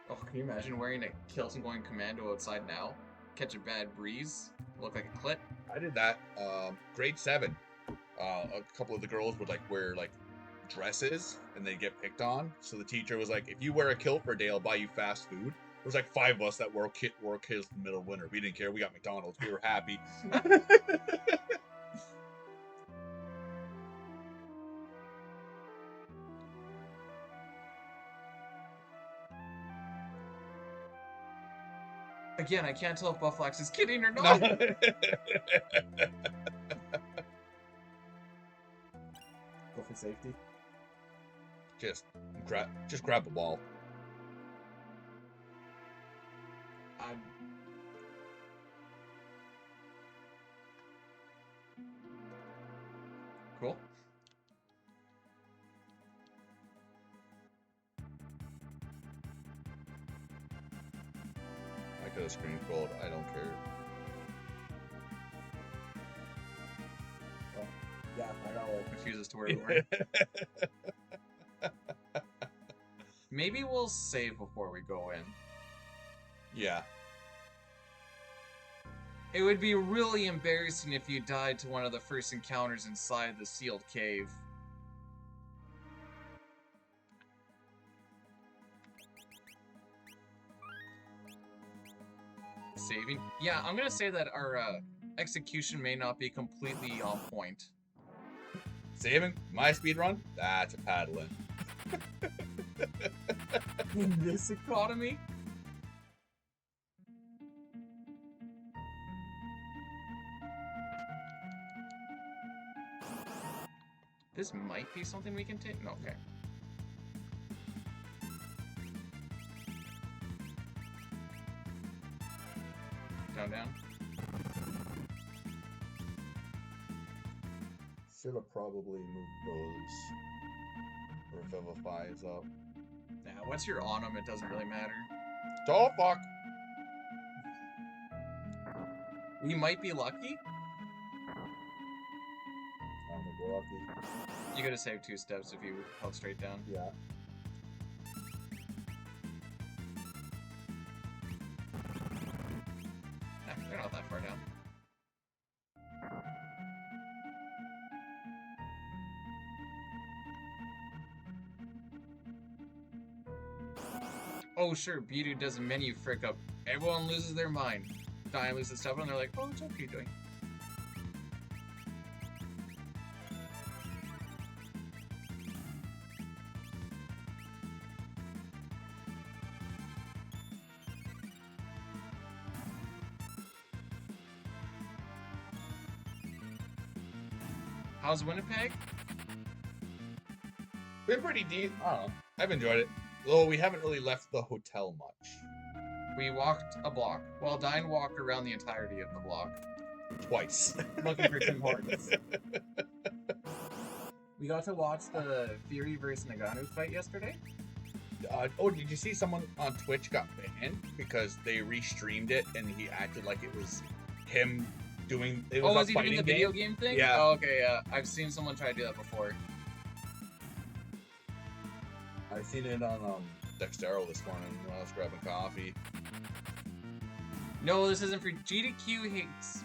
A: Oh, can you imagine wearing a kilt and going commando outside now? Catch a bad breeze, look like a clit.
B: I did that grade 7. A couple of the girls would like wear like dresses and they get picked on. So the teacher was like, if you wear a kilt for a day, I'll buy you fast food. There was like 5 of us that wore kilts in the middle of winter. We didn't care. We got McDonald's. We were happy.
A: Again, I can't tell if Buffalax is kidding or not.
C: Go for safety.
B: just grab a ball.
A: I'm... Cool.
B: I could have screen scrolled. I don't care.
C: Yeah, I got all.
A: Refuses to wear a warning. Maybe we'll save before we go in.
B: Yeah.
A: It would be really embarrassing if you died to one of the first encounters inside the sealed cave. Saving? Yeah, I'm gonna say that our execution may not be completely on point.
B: Saving my speed run. That's a paddling.
A: In this economy? This might be something we can take. No, okay. Down.
B: Should have probably moved those Revivifies up.
A: Yeah, once you're on them, it doesn't really matter.
B: Oh fuck!
A: We might be lucky.
F: I'm gonna go lucky.
A: You gotta save 2 steps if you held straight down.
F: Yeah.
A: Nah, they're not that far down. Oh sure, Bdewd does a menu frick up. Everyone loses their mind. Diane loses stuff and they're like, oh, what's up, what are you doing? How's Winnipeg?
B: Been pretty deep. I don't know. I've enjoyed it. Though we haven't really left the hotel much.
A: We walked a block. Well, Diane walked around the entirety of the block.
B: Twice.
C: Looking for Tim Hortons. We got to watch the Fury versus Nagano fight yesterday.
B: Oh, did you see someone on Twitch got banned because they restreamed it and he acted like it was him doing? It was
A: Oh,
B: a
A: was he doing
B: fighting
A: the video game thing?
B: Yeah.
A: Oh, okay, yeah. I've seen someone try to do that before.
B: I seen it on Dextero this morning when I was grabbing coffee.
A: No, this isn't for GDQ hates.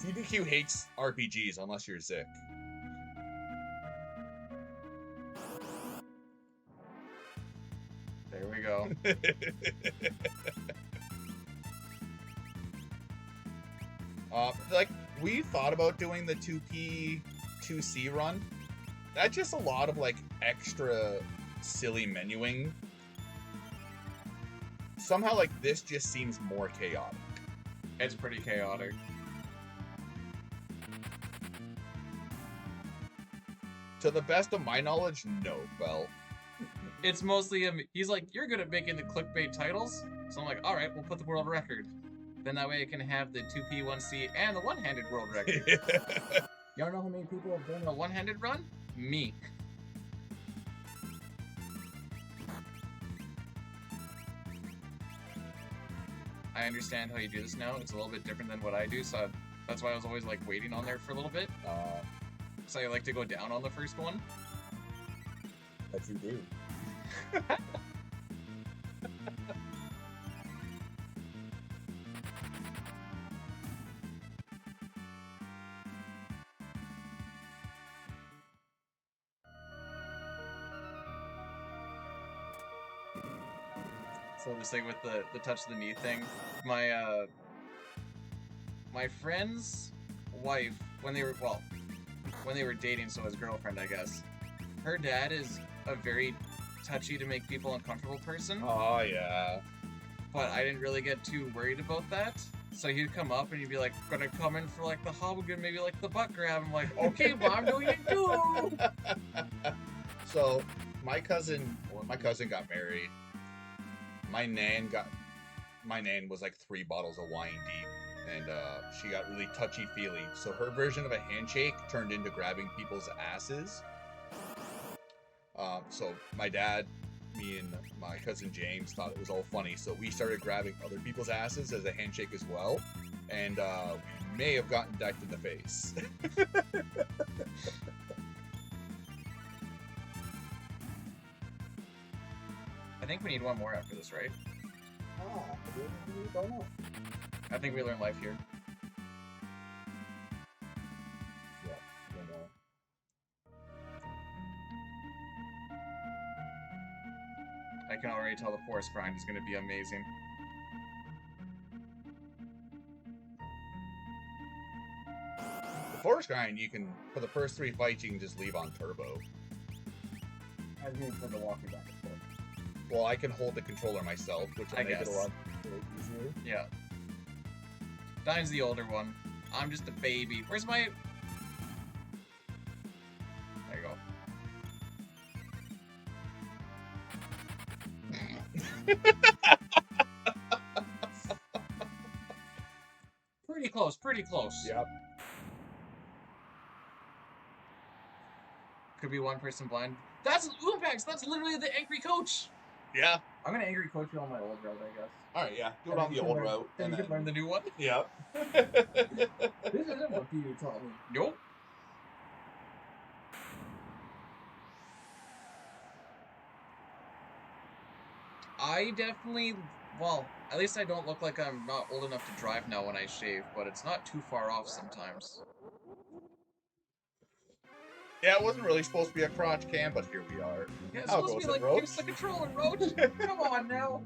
B: TDQ hates RPGs unless you're Zick.
A: There we go.
B: Like, we thought about doing the 2P, 2C run. That's just a lot of, like, extra silly menuing. Somehow, like, this just seems more chaotic.
A: It's pretty chaotic.
B: To the best of my knowledge, no, Bell.
A: It's mostly him. He's like, you're good at making the clickbait titles. So I'm like, all right, we'll put the world record. Then that way I can have the 2P, 1C, and the one-handed world record. You don't know how many people have done a one-handed run? Me. I understand how you do this now. It's a little bit different than what I do, so that's why I was always like waiting on there for a little bit. So I like to go down on the first one.
F: That you do.
A: So just like with the touch of the knee thing, my my friend's wife, when they were dating, so his girlfriend, I guess, her dad is a very touchy to make people uncomfortable person.
B: Oh, yeah.
A: But I didn't really get too worried about that. So he'd come up and he'd be like, gonna come in for like the hobblegin, maybe like the butt grab. I'm like, okay, mom, do you do?
B: So, when my cousin got married, my nan was like 3 bottles of wine deep, and she got really touchy-feely. So her version of a handshake turned into grabbing people's asses. So my dad, me, and my cousin James thought it was all funny, so we started grabbing other people's asses as a handshake as well, and we may have gotten decked in the face.
A: I think we need one more after this, right?
F: I don't know.
A: I think we learn life here.
F: Yeah, don't know.
A: I can already tell the forest grind is going to be amazing.
B: The forest grind, you can, for the first 3 fights, you can just leave on turbo.
F: I mean, for the walking back and forth.
B: Well, I can hold the controller myself, which will
A: I
B: make
A: guess.
B: it a lot.
F: Easier.
A: Yeah. Dine's the older one. I'm just a baby. Where's my... There you go. Pretty close, pretty close.
F: Yep.
A: Could be one person blind. That's Ubex! That's literally the angry coach!
B: Yeah.
F: I'm gonna angry coach you on my old route, I guess.
B: All right. Yeah. Do it
F: And
B: on
F: you
B: the
F: can
B: old
F: learn-
B: route.
A: Then you
B: And
A: can learn the new one?
B: Yep.
F: This isn't what Bdewd taught me.
A: Nope. I definitely, well, at least I don't look like I'm not old enough to drive now when I shave, but it's not too far off sometimes.
B: Yeah, it wasn't really supposed to be a crotch cam, but here we are.
A: Yeah, it's
B: I'll
A: supposed to
B: go
A: be
B: with
A: like,
B: it,
A: here's the controller, Roach! Come on now!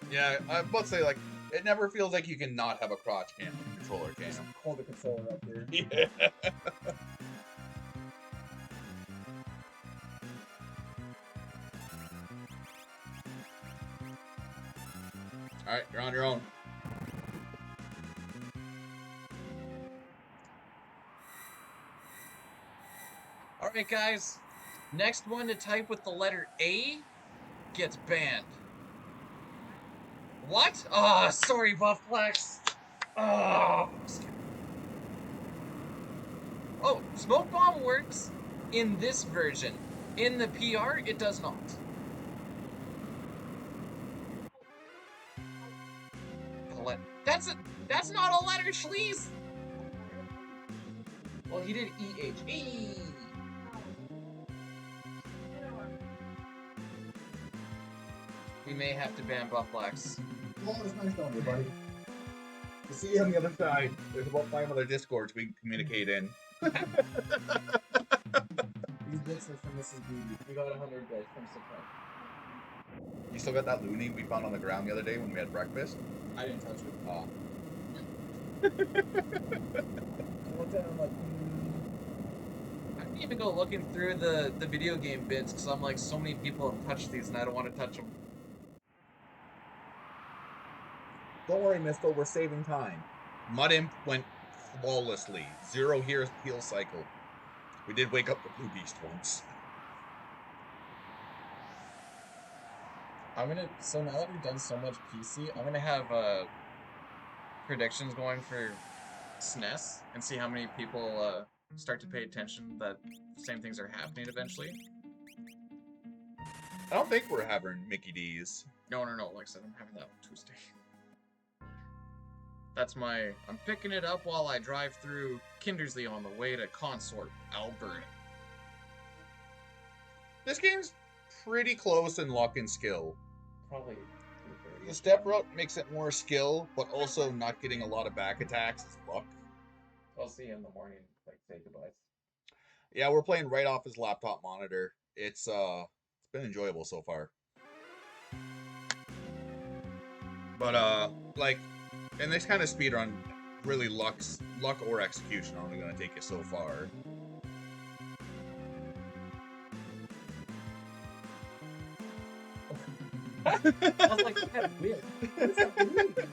B: Yeah, I was about to say, like, it never feels like you can not have a crotch cam with a controller cam.
F: Hold the controller up here.
B: Yeah. Alright, you're on your own.
A: Alright guys, next one to type with the letter A gets banned. What? Ah, sorry, Buffplex. Oh. Oh, smoke bomb works in this version. In the PR, it does not. That's not a letter, Schlees. Well, he did EH. Eee. We may have to ban buff blacks.
B: Well, it's nice knowing you, buddy. You see you on the other side. There's about 5 other Discords we can communicate in.
C: These bits are from Mrs. Bdewd. We got 100 bits from Support.
B: You still got that loony we found on the ground the other day when we had breakfast?
C: I didn't touch it.
B: Oh.
C: I looked at it, I'm like,
A: I didn't even go looking through the video game bits because I'm like, so many people have touched these and I don't want to touch them.
F: Don't worry, Mistle, we're saving time.
B: Mud Imp went flawlessly. 0 heal cycle. We did wake up the Blue Beast once.
A: So now that we've done so much PC, I'm gonna have predictions going for SNES and see how many people start to pay attention that same things are happening eventually.
B: I don't think we're having Mickey D's.
A: No, like I said, I'm having that on Tuesday. I'm picking it up while I drive through Kindersley on the way to Consort, Alberta.
B: This game's pretty close in luck and skill.
C: probably.
B: The step route makes it more skill, but also not getting a lot of back attacks is luck.
C: I'll see you in the morning. Like, say goodbyes.
B: Yeah, we're playing right off his laptop monitor. It's been enjoyable so far. But like, in this kind of speedrun, really luck or execution are only going to take you so far.
C: I was like, that's weird. What's that weird?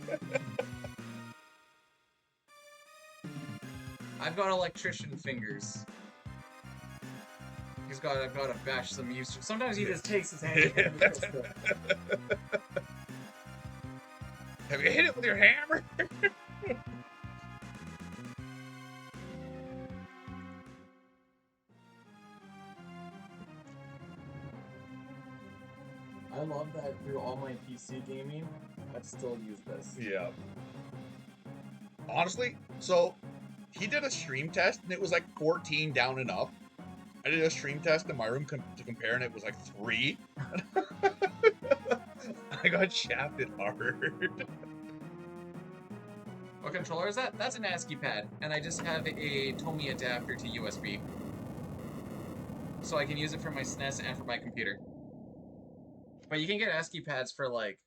A: I've got electrician fingers. I've got to bash some use. Sometimes
C: He
A: you
C: just takes his hand and puts the-
B: Have you hit it with your hammer?
C: I love that through all my PC gaming, I'd still use this.
B: Yeah. Honestly, so he did a stream test and it was like 14 down and up. I did a stream test in my room to compare and it was like 3. I got shafted hard.
A: What controller is that? That's an ASCII pad, and I just have a Tomy adapter to USB. So I can use it for my SNES and for my computer. But you can get ASCII pads for like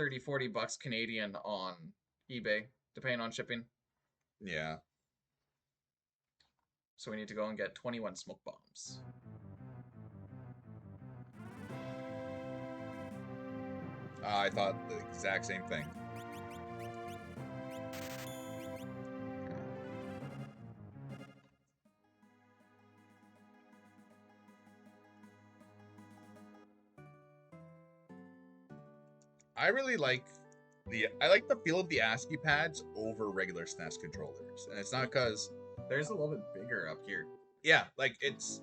A: 30-40 bucks Canadian on eBay, depending on shipping.
B: Yeah.
A: So we need to go and get 21 smoke bombs.
B: I thought the exact same thing. I really like the feel of the ASCII pads over regular SNES controllers, and it's not because
A: There's a little bit bigger up here.
B: yeah, like it's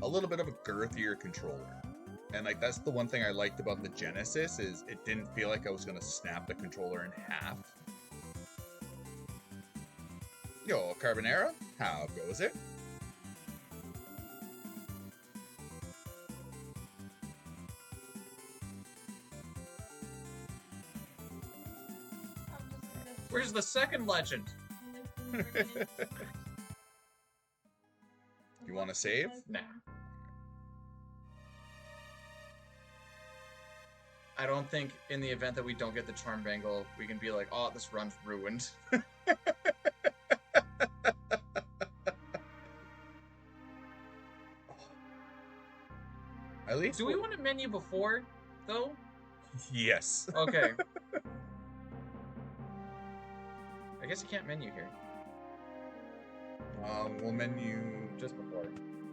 B: a little bit of a girthier controller, and like that's the one thing I liked about the Genesis is it didn't feel like I was gonna snap the controller in half. Yo, Carbonara, how goes it?
A: Where's the second legend?
B: You want to save?
A: Nah. I don't think in the event that we don't get the Charm Bangle, we can be like, oh, this run's ruined.
B: At least
A: Do we want a menu before, though?
B: yes.
A: Okay. I guess you can't menu here.
B: We'll menu.
A: Just before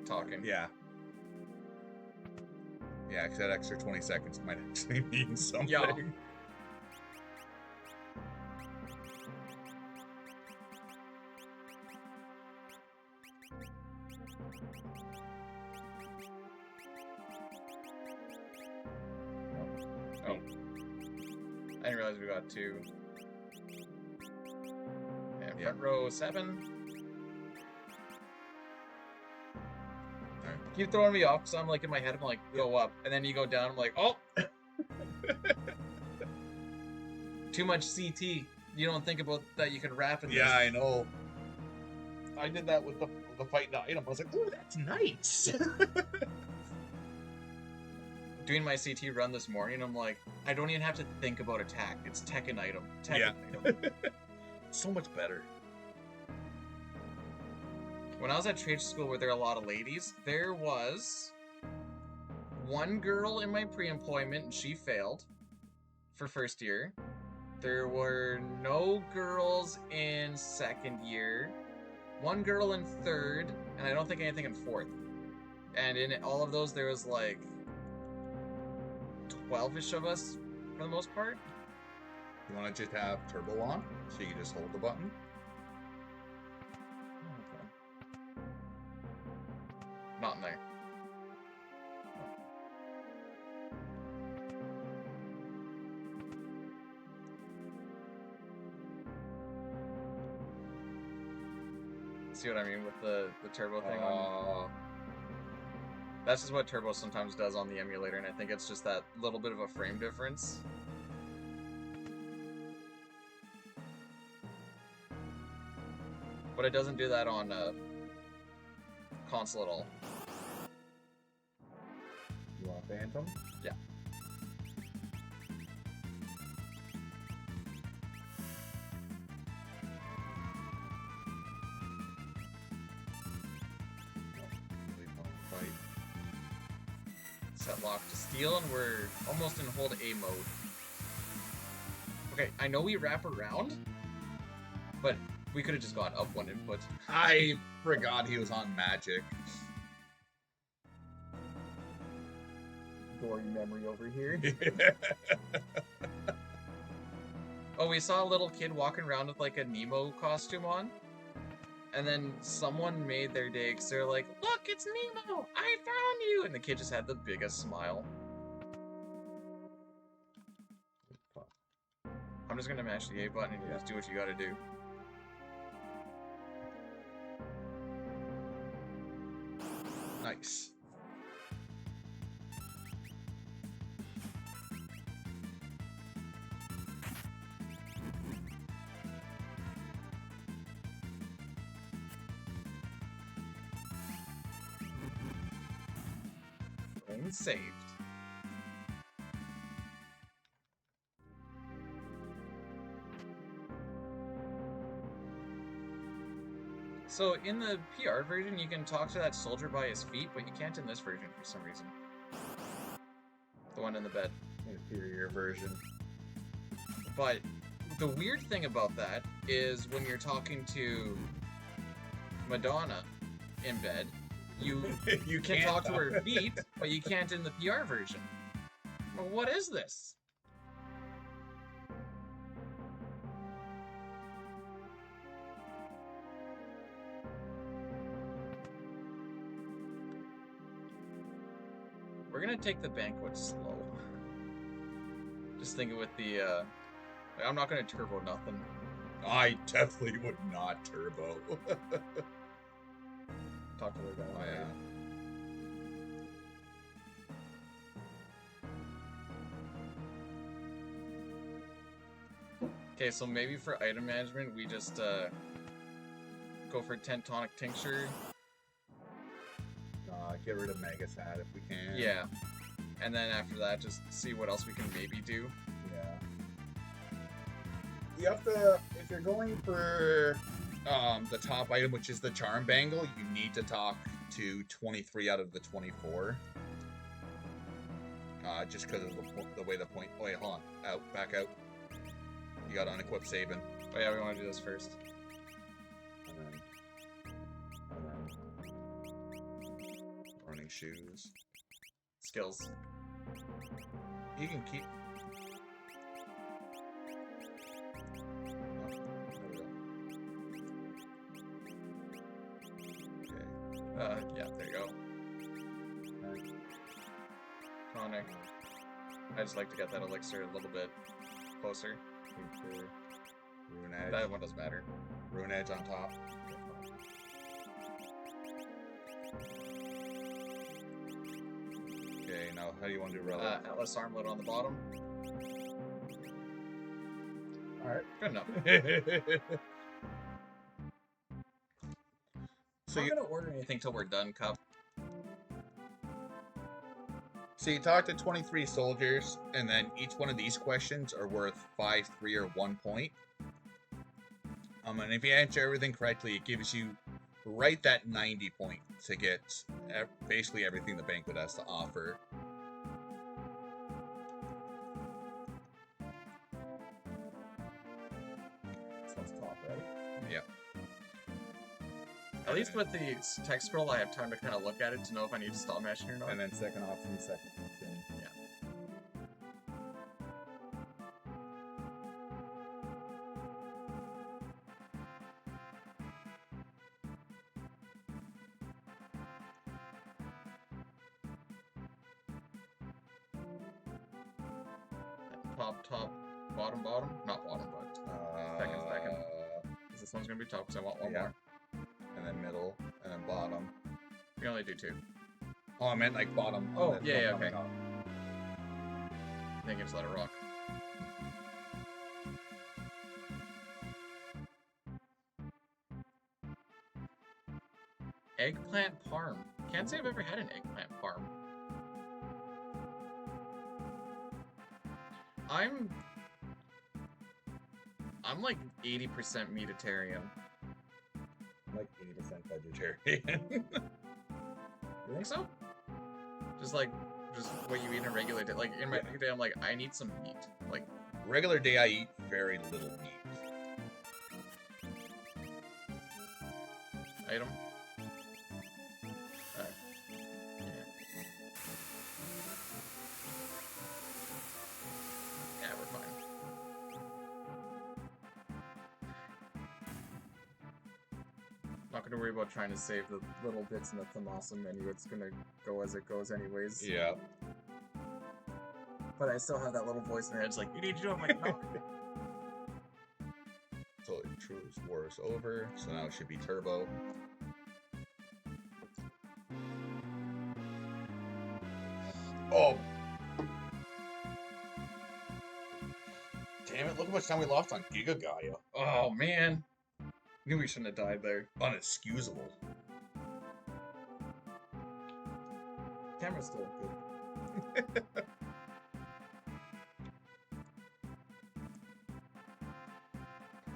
A: talking.
B: Yeah. Yeah, because that extra 20 seconds might actually mean something.
A: Yeah. Oh. I didn't realize we got 2. Got row 7. Keep throwing me off because I'm like in my head, I'm like, go up. And then you go down, I'm like, oh! Too much CT. You don't think about that you can wrap in
B: Yeah,
A: this.
B: I know. I did that with the fight item. I was like, ooh, that's nice.
A: Doing my CT run this morning, I'm like, I don't even have to think about attack. It's Tekken item. Tekken
B: Yeah.
A: item.
B: So much better.
A: When I was at trade school where there are a lot of ladies, there was one girl in my pre-employment and she failed for first year. There were no girls in second year, one girl in third, and I don't think anything in fourth. And in all of those, there was like 12-ish of us for the most part.
B: You want to just have turbo on, so you can just hold the button.
A: Not in there. See what I mean with the turbo thing? That's just what turbo sometimes does on the emulator, and I think it's just that little bit of a frame difference. But it doesn't do that on console at all.
F: You want Phantom?
A: Yeah.
B: Fight.
A: Set lock to steal, and we're almost in hold A mode. Okay, I know we wrap around, but we could have just gone up one input.
B: I forgot he was on magic.
F: Gory memory over here.
A: Oh, we saw a little kid walking around with like a Nemo costume on. And then someone made their day because they're like, look, it's Nemo! I found you! And the kid just had the biggest smile. I'm just gonna mash the A button and you just do what you gotta do.
B: Nice.
A: And saved. So in the PR version, you can talk to that soldier by his feet, but you can't in this version for some reason. The one in the bed.
B: Inferior version.
A: But the weird thing about that is when you're talking to Madonna in bed, you
B: You
A: can talk to her feet, but you can't in the PR version. Well, what is this? We're gonna take the banquet slow. Just thinking with the, like, I'm not gonna turbo nothing.
B: I definitely would not turbo.
A: Talk to the guy.
B: Oh, yeah.
A: Okay, so maybe for item management, we just go for Tentonic Tincture.
B: Get rid of Megasat if we can.
A: Yeah. And then after that, just see what else we can maybe do.
B: Yeah. You have to, if you're going for the top item, which is the Charm Bangle, you need to talk to 23 out of the 24. Just because of the way the point. Oh, wait, hold on. Out, back out. You got unequip Sabin.
A: Oh yeah, we want to do this first.
B: And then running shoes.
A: Skills.
B: You can keep.
A: Yeah, there you go. Connor. I just like to get that elixir a little bit closer.
B: Rune Edge.
A: That one doesn't matter.
B: Rune Edge on top. Okay, now how do you want to do relic?
A: Atlas Armlet on the bottom.
F: Alright.
A: Good enough.
B: So
A: I'm
B: you,
A: not gonna order anything till we're done, Cup.
B: so you talk to 23 soldiers, and then each one of these questions are worth 5, 3, or 1 point. And if you answer everything correctly, it gives you right that 90 point to get basically everything the banquet has to offer.
F: This one's top, right?
B: Yeah.
A: At least with the text scroll, I have time to kind of look at it to know if I need to stop mashing or not.
F: And then second option, second option.
A: Top, bottom, not bottom, but second. Because this one's gonna be top because I want one
B: Yeah.
A: more.
B: And then middle, and then bottom.
A: We only do 2.
B: Oh, I meant like bottom.
A: Oh,
B: and then
A: yeah,
B: bottom
A: okay.
B: up.
A: Then just let it rock. Eggplant parm. Can't say I've ever had an eggplant parm. I'm like 80% meatitarian.
F: I'm like 80%
B: Vegetarian.
A: You think so? Just what you eat in a regular day. Like in my regular day, I'm like, I need some meat. Like
B: Regular day, I eat very little meat.
A: item. Yeah, we're fine. Not gonna worry about trying to save the little bits in the Thamasa menu. It's gonna go as it goes anyways.
B: Yeah.
A: But I still have that little voice in my head. It's like, you need to do it. I'm like, no.
B: So True's war is over, so now it should be turbo. Oh! Damn it, look how much time we lost on Giga Gaia.
A: Oh, man. Knew we shouldn't have died there.
B: Unexcusable.
A: Camera's still good.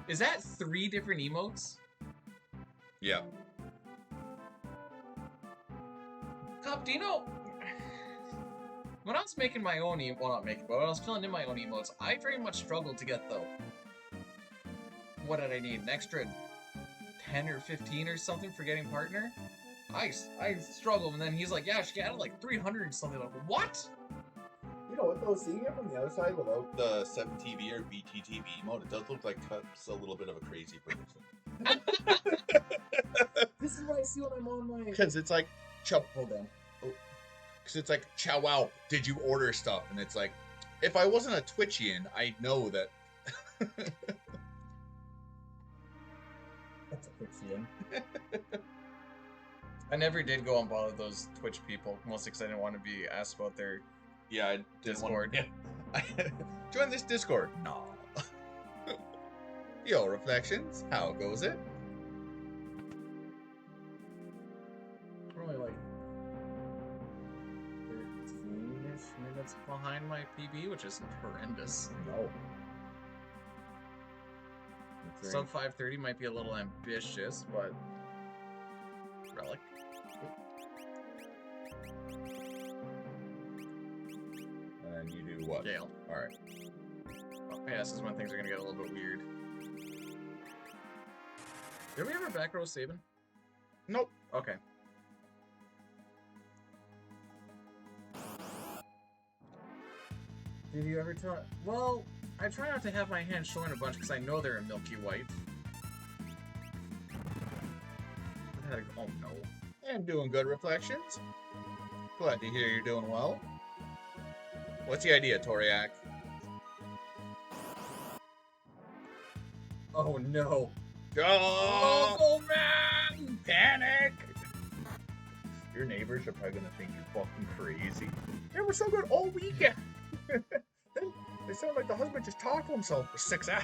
A: Is that 3 different emotes?
B: Yeah.
A: Cop, do you know... When I was making my own well, not making, but when I was filling in my own emotes, I very much struggled to get the... What did I need? An extra 10 or 15 or something for getting partner? I struggled, and then he's like, yeah, she added like 300 or something. Like, what?
F: You know what though, seeing it from the other side without
B: The 7TV or BTTV mode, it does look like Cup's a little bit of a crazy person.
A: This is what I see when I'm on my...
B: Because it's like, Hold
A: on.
B: Because it's like, chow wow, did you order stuff? And it's like, if I wasn't a Twitchian, I'd know that.
F: that's a Fixian.
A: I never did go and bother those Twitch people, mostly because I didn't want to be asked about their
B: Yeah, I did
A: Discord.
B: Join this Discord. No. Yo, Reflections, how goes it?
A: probably like 13-ish minutes behind my PB, which isn't horrendous.
F: No.
A: Sub 530 might be a little ambitious, but relic.
B: And then you do what?
A: Gale.
B: Alright.
A: Oh, yeah, this is when things are gonna get a little bit weird. Did we ever back row Sabin?
B: Nope.
A: Okay. Did you ever tell? Well, I try not to have my hands showing a bunch because I know they're a milky white. Oh no.
B: I'm doing good, Reflections. Glad to hear you're doing well. What's the idea, Toriak?
C: Oh no.
B: Oh man! Panic!
F: Your neighbors are probably gonna think you're fucking crazy. They were so good all weekend. Then it sounded like the husband just talked to himself for 6 hours.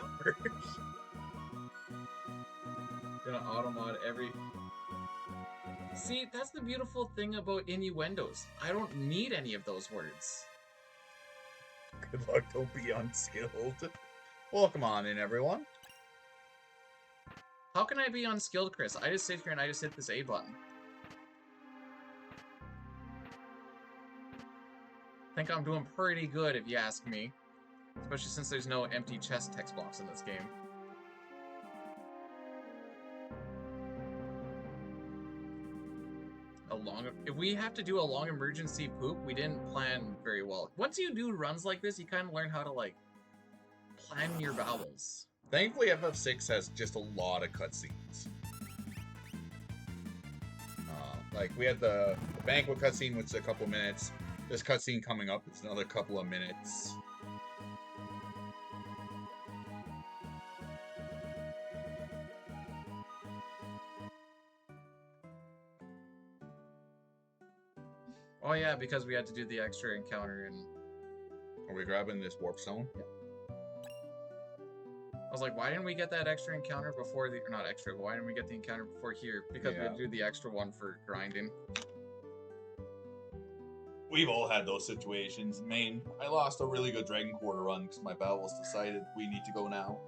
A: Gonna automod every. See, that's the beautiful thing about innuendos. I don't need any of those words.
F: Good luck, don't be unskilled.
B: Welcome on in, everyone.
A: How can I be unskilled, Chris? I just sit here and I just hit this A button. Think I'm doing pretty good if you ask me. Especially since there's no empty chest text box in this game. If we have to do a long emergency poop, we didn't plan very well. Once you do runs like this, you kind of learn how to, like, plan your bowels.
B: Thankfully, FF6 has just a lot of cutscenes. Like, we had the banquet cutscene, which is a couple minutes. This cutscene coming up, it's another couple of minutes.
A: Oh yeah, because we had to do the extra encounter and...
B: Are we grabbing this warp zone?
A: Yeah. I was like, why didn't we get that extra encounter before the... Or not extra, but why didn't we get the encounter before here? Because we had to do the extra one for grinding.
B: We've all had those situations. Maine, I lost a really good Dragon Quarter run because my bowels decided we need to go now.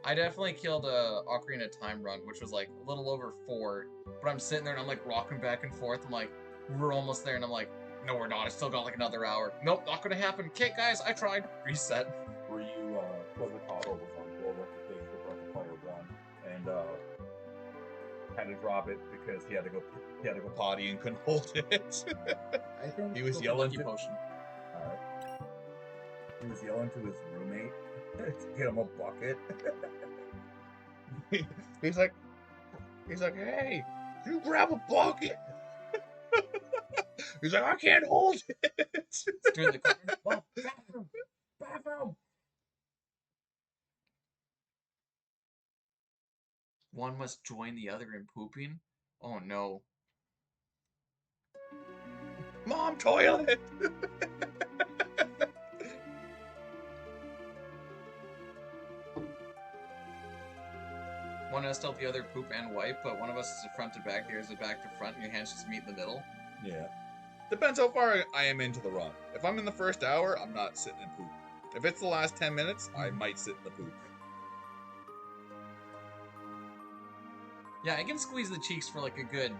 A: I definitely killed a Ocarina of Time run, which was like a little over 4. But I'm sitting there and I'm like rocking back and forth. I'm like, we're almost there. And I'm like, no, we're not. I still got like another hour. Nope, not gonna happen. Okay, guys, I tried. Reset.
F: Were you, Kozakoto was on World Record Page for Breath of Fire 1, and, had to drop it because he had to go
B: Potty and couldn't hold it.
F: I think
B: He was
A: Go for
B: yelling
A: Lucky
B: to...
A: Potion.
F: he was yelling to his roommate to get him a bucket.
B: He's like, hey, you grab a bucket. He's like, I can't hold it.
A: During the corner.
F: Oh, bathroom! Bathroom!
A: One must join the other in pooping? Oh no.
B: Mom, toilet.
A: One has to help the other poop and wipe, but one of us is a front to back, the other is a back to front, and your hands just meet in the middle.
B: Yeah. Depends how far I am into the run. If I'm in the first hour, I'm not sitting in poop. If it's the last 10 minutes, I might sit in the poop.
A: Yeah, I can squeeze the cheeks for like a good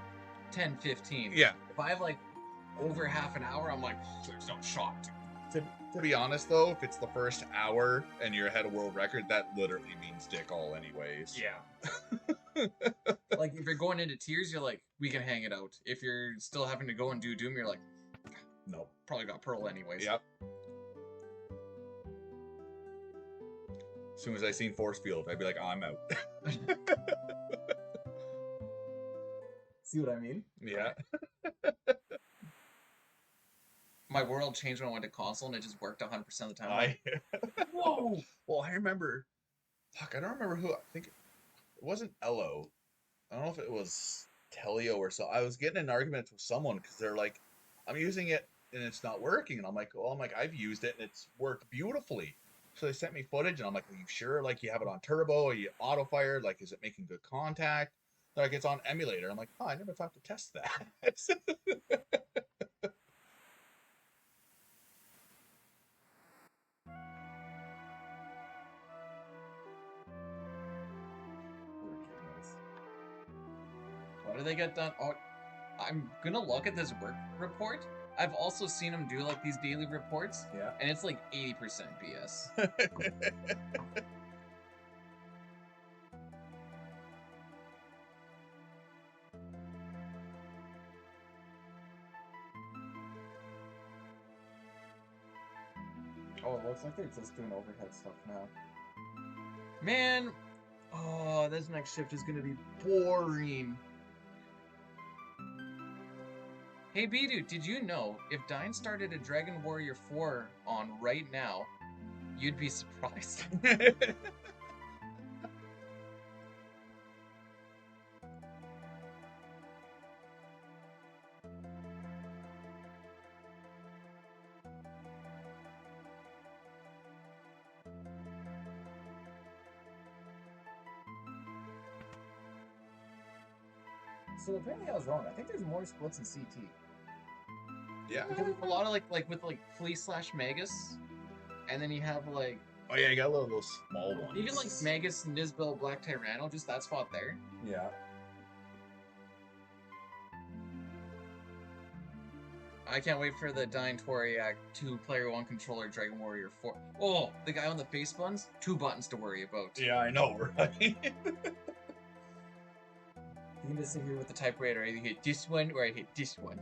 A: 10-15.
B: Yeah.
A: If I have like over half an hour, I'm like, there's no shot.
B: To be honest, though, if it's the first hour and you're ahead of world record, that literally means dick all anyways.
A: Yeah. Like, if you're going into tears, you're like, we can hang it out. If you're still having to go and do Doom, you're like, no, probably got Pearl anyways.
B: Yep. As soon as I seen Force Field, I'd be like, oh, I'm out.
C: See what I mean?
B: Yeah.
A: My world changed when I went to console, and it just worked 100% of the time.
B: Whoa! Well, I remember... Fuck, I don't remember who... I think it wasn't Ello. I don't know if it was Telio or so. I was getting in an argument with someone because they're like, I'm using it and it's not working. And I'm like, well, I've used it and it's worked beautifully. So they sent me footage and I'm like, are you sure? Like, you have it on turbo? Are you auto-fired? Like, is it making good contact? They're like, it's on emulator. I'm like, oh, I never thought to test that.
A: What do they get done? Oh, I'm gonna look at this work report. I've also seen them do like these daily reports,
F: Yeah.
A: and it's like 80% BS.
C: Oh, it looks like they're just doing overhead stuff now.
A: Man, oh, this next shift is gonna be boring. Hey Bdewd, did you know if Dine started a Dragon Warrior 4 on right now, you'd be surprised?
C: So apparently I was wrong. I think there's more splits in CT.
B: Yeah.
A: Because a lot of like with like Flea/Magus, and then you have like
B: Oh yeah, you got a little of those small ones.
A: even like Magus, Nizbel, Black Tyranno, just that spot there.
F: Yeah.
A: I can't wait for the Dying Toriak 2-player 1 controller Dragon Warrior 4. Oh, the guy on the face buns, 2 buttons to worry about.
B: Yeah, I know, right?
A: You can just sit here with the typewriter, I hit this one or I hit this one.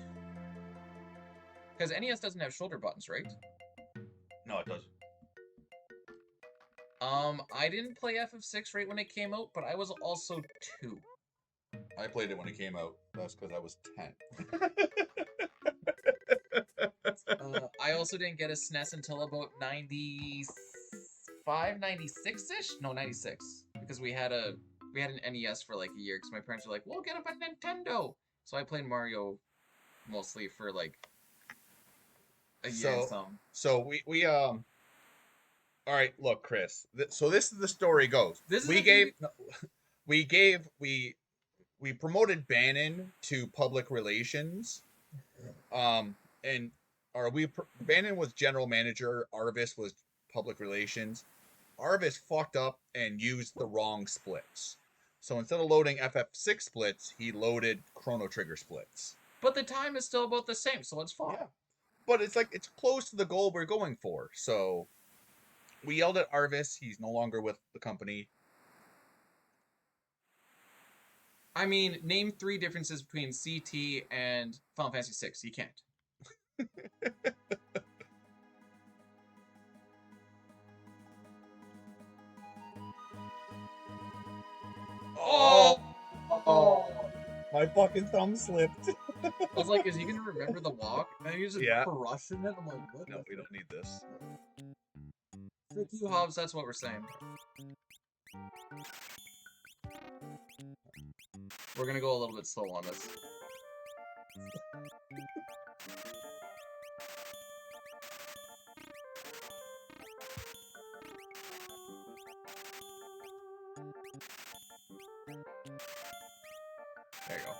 A: Because NES doesn't have shoulder buttons, right?
B: No, it doesn't.
A: I didn't play FF6 right when it came out, but I was also 2.
B: I played it when it came out. That's because I was 10.
A: I also didn't get a SNES until about 95, 96-ish? No, 96. Because we had an NES for like a year, because my parents were like, we'll get up a Nintendo! So I played Mario mostly for like a year and some.
B: So we all right, look, Chris. So this is the story goes.
A: This is
B: We promoted Bannon to public relations. Bannon was general manager, Arvis was public relations. Arvis fucked up and used the wrong splits. So instead of loading FF6 splits, he loaded Chrono Trigger splits.
A: But the time is still about the same, so it's fine.
B: Yeah. But it's close to the goal we're going for. So we yelled at Arvis. He's no longer with the company.
A: I mean, name 3 differences between CT and Final Fantasy 6. You can't.
B: Oh! My fucking thumb slipped.
A: I was like, is he gonna remember the walk? And he was just crushing it. I'm like, what?
B: No, we don't need this.
A: Frick you, Hobbs, that's what we're saying. We're gonna go a little bit slow on this. There you go.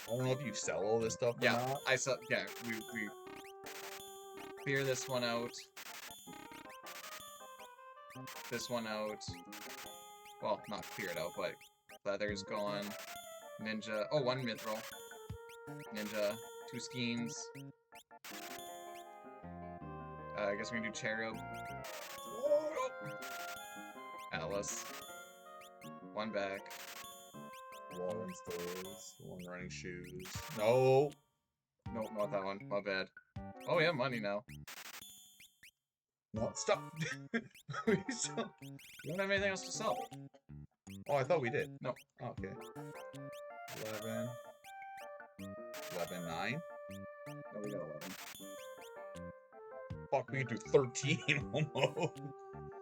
B: I don't know if you sell all this stuff.
A: Yeah, I saw. Yeah, we clear this one out. This one out. Well, not clear it out, but leather's gone. Ninja. Oh, 1 mithril. Ninja. 2 schemes. I guess we can do Cherub. Alice. 1 back.
B: Warren stores, 1 running shoes. No.
A: Nope, not that one. My bad. Oh, we have money now.
B: No, stop.
A: We don't have anything else to sell.
B: Oh, I thought we did.
A: No.
B: Oh, okay. 11. 9.
A: No, we got 11.
B: Fuck, we can do 13 almost.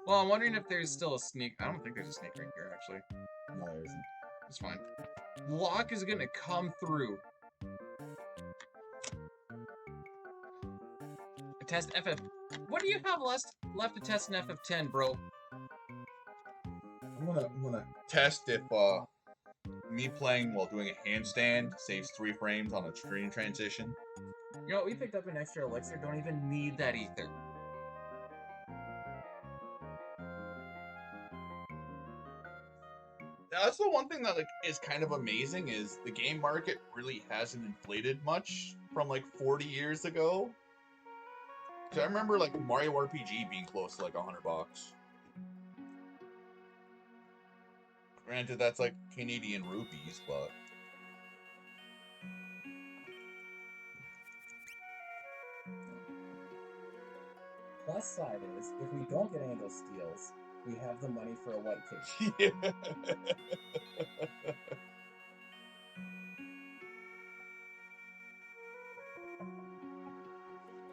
A: Well, I'm wondering if there's still a sneak. I don't think there's a sneak right here, actually.
B: No, there isn't.
A: It's fine. Lock is gonna come through. Test FF. What do you have left to test in FF10, bro?
B: I'm gonna test if me playing while doing a handstand saves 3 frames on a screen transition.
A: You know what? We picked up an extra elixir. Don't even need that ether.
B: That's the one thing that is kind of amazing is the game market really hasn't inflated much from 40 years ago. Cause I remember Mario RPG being close to $100. Granted, that's Canadian rupees, but
C: Plus side is, if we don't get any of those steals, we have the money for a white cake.
B: yeah.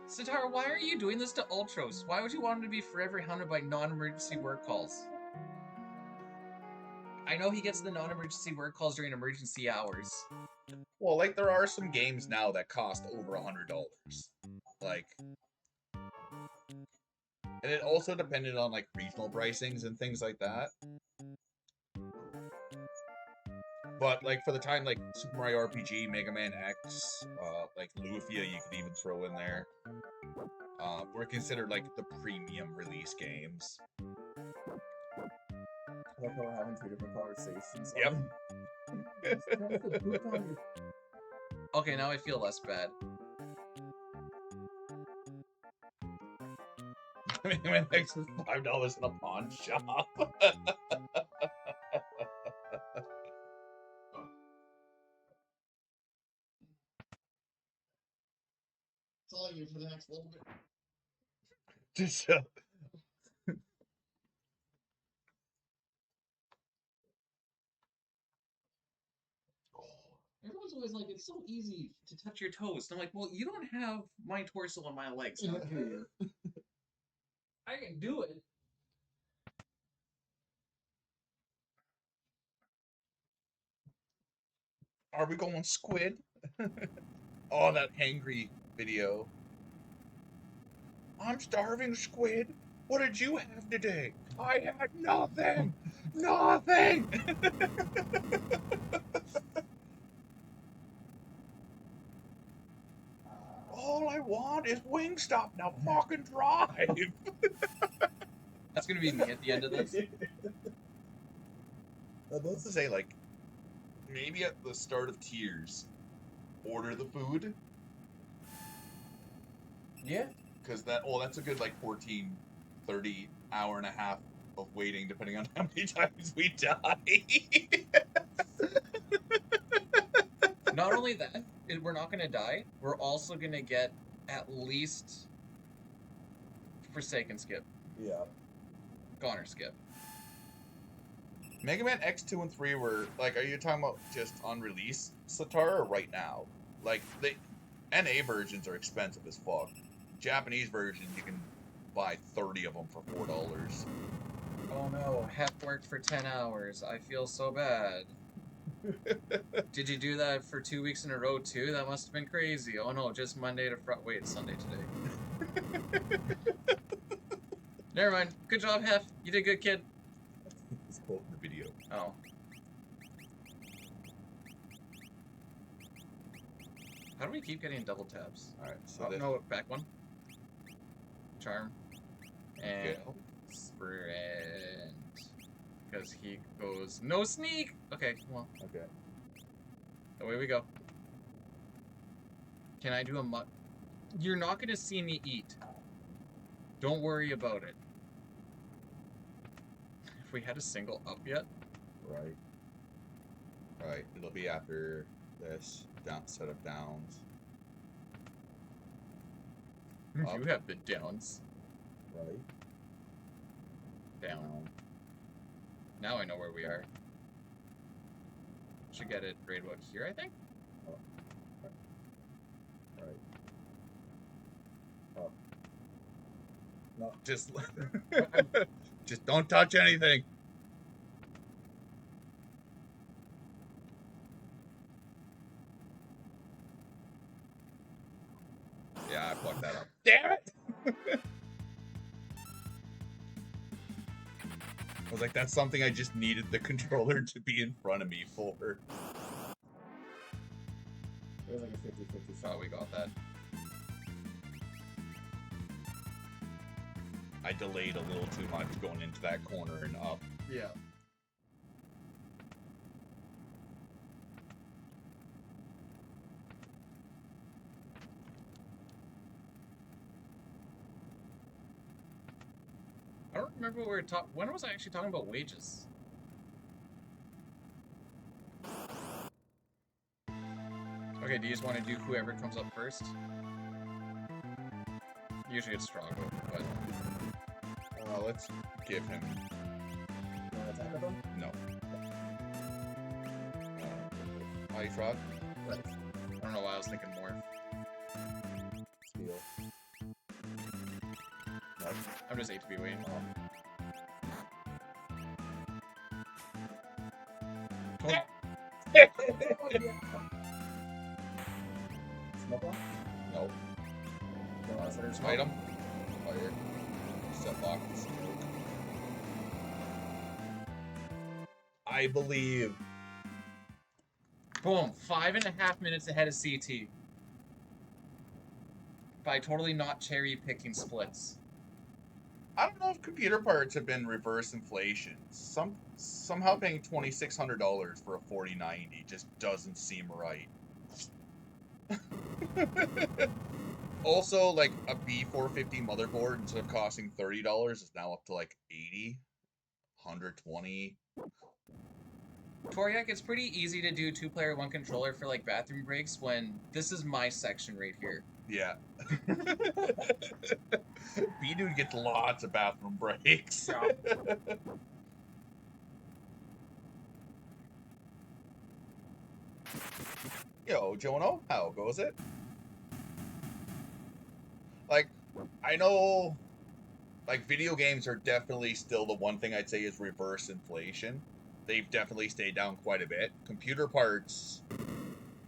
A: Sitar, why are you doing this to Ultros? Why would you want him to be forever hounded by non-emergency work calls? I know he gets the non-emergency work calls during emergency hours.
B: Well, there are some games now that cost over $100. And it also depended on regional pricings and things like that. But like for the time, like Super Mario RPG, Mega Man X, like Lufia, you could even throw in there. Were considered like the premium release games.
C: I like how we're having two different conversations.
B: Yep.
C: That's the poop on your-
A: Okay, now I feel less bad.
B: Mega Man X was $5 in a pawn shop.
D: It's all you for the next little bit.
B: Just,
D: Everyone's always like, it's so easy to touch.
A: Touch your toes. And I'm like, well, you don't have my torso and my legs now, do you?
E: I can do it.
B: are we going squid? Oh, that hangry video. I'm starving, squid. What did you have today? I had nothing. Nothing. All I want is Wingstop. Now fucking drive.
A: That's gonna be me at the end of this.
B: I'd love to say, like, maybe at the start of tiers, order the food.
C: Yeah.
B: Because that's a good, like, 14, 30 hour and a half of waiting, depending on how many times we die.
A: Not only that, we're not gonna die. We're also gonna get at least Forsaken skip,
C: Yeah.
A: Goner skip.
B: Mega Man X 2 and 3 were, like, are you talking about just on release, Satar, or right now? Like, the NA versions are expensive as fuck. Japanese version, you can buy 30 of them for $4.
A: Oh no, Hef worked for 10 hours. I feel so bad. Did you do that for 2 weeks in a row too? That must have been crazy. Oh no, just Monday to Friday. Wait, it's Sunday today. Never mind. Good job, Hef. You did good, kid.
B: It's quote in the video.
A: Oh. How do we keep getting double tabs?
B: Alright, so
A: Oh,
B: this...
A: no, back one. Charm. And
B: Okay.
A: sprint. Because he goes, no sneak! Okay, well,
B: Okay.
A: away we go. Can I do a You're not going to see me eat. Don't worry about it. If we had a single up yet?
B: Right. Right. It'll be after this set of downs. Up.
A: You have the downs.
B: Right.
A: Down. Now I know where we are. Should get it right about here, I think?
B: Right. Up. No, just just don't touch anything. Yeah, I fucked that up. Damn it! I was like, that's something I just needed the controller to be in front of me for.
C: It was like a 50-50
A: Oh,
C: shot.
A: we got that.
B: I delayed a little too much going into that corner and up.
A: Yeah. I don't remember what we were talking. When was I actually talking about wages? Okay, do you just want to do whoever comes up first? Usually it's Strongbow, but
B: Let's give him...
C: You wanna attack with them?
B: No. Ice Rock.
C: Right.
A: I don't know why I was thinking more.
C: Steel.
B: No.
A: I'm just HP waiting.
C: Smoke bomb?
B: No.
C: Don't want to set her smoke?
B: Item. Fire. Set lock and smoke. I believe
A: Boom, 5.5 minutes ahead of CT. By totally not cherry picking splits.
B: I don't know if computer parts have been reverse inflation. Somehow paying $2,600 for a 4090 just doesn't seem right. Also, like a B450 motherboard, instead of costing $30, is now up to like $80, $120.
A: Toriak, it's pretty easy to do 2-player 1 controller for like bathroom breaks when this is my section right here.
B: Yeah. Bdewd gets lots of bathroom breaks. Yo, Jono, how goes it? Like, I know, like, video games are definitely still the one thing I'd say is reverse inflation. They've definitely stayed down quite a bit. Computer parts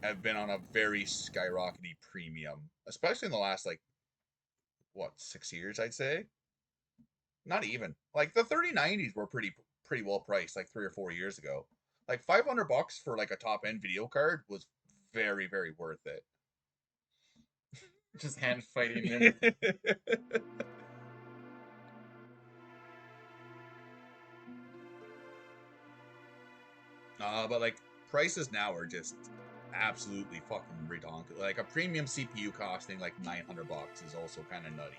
B: have been on a very skyrocketing premium, especially in the last, like, what, 6 years, I'd say? Not even. Like, the 3090s were pretty well priced, like 3 or 4 years ago. Like, $500 for, like, a top-end video card was very, very worth it.
A: Just hand fighting in.
B: But like prices now are just absolutely fucking ridiculous. Like a premium CPU costing like $900 is also kind of nutty.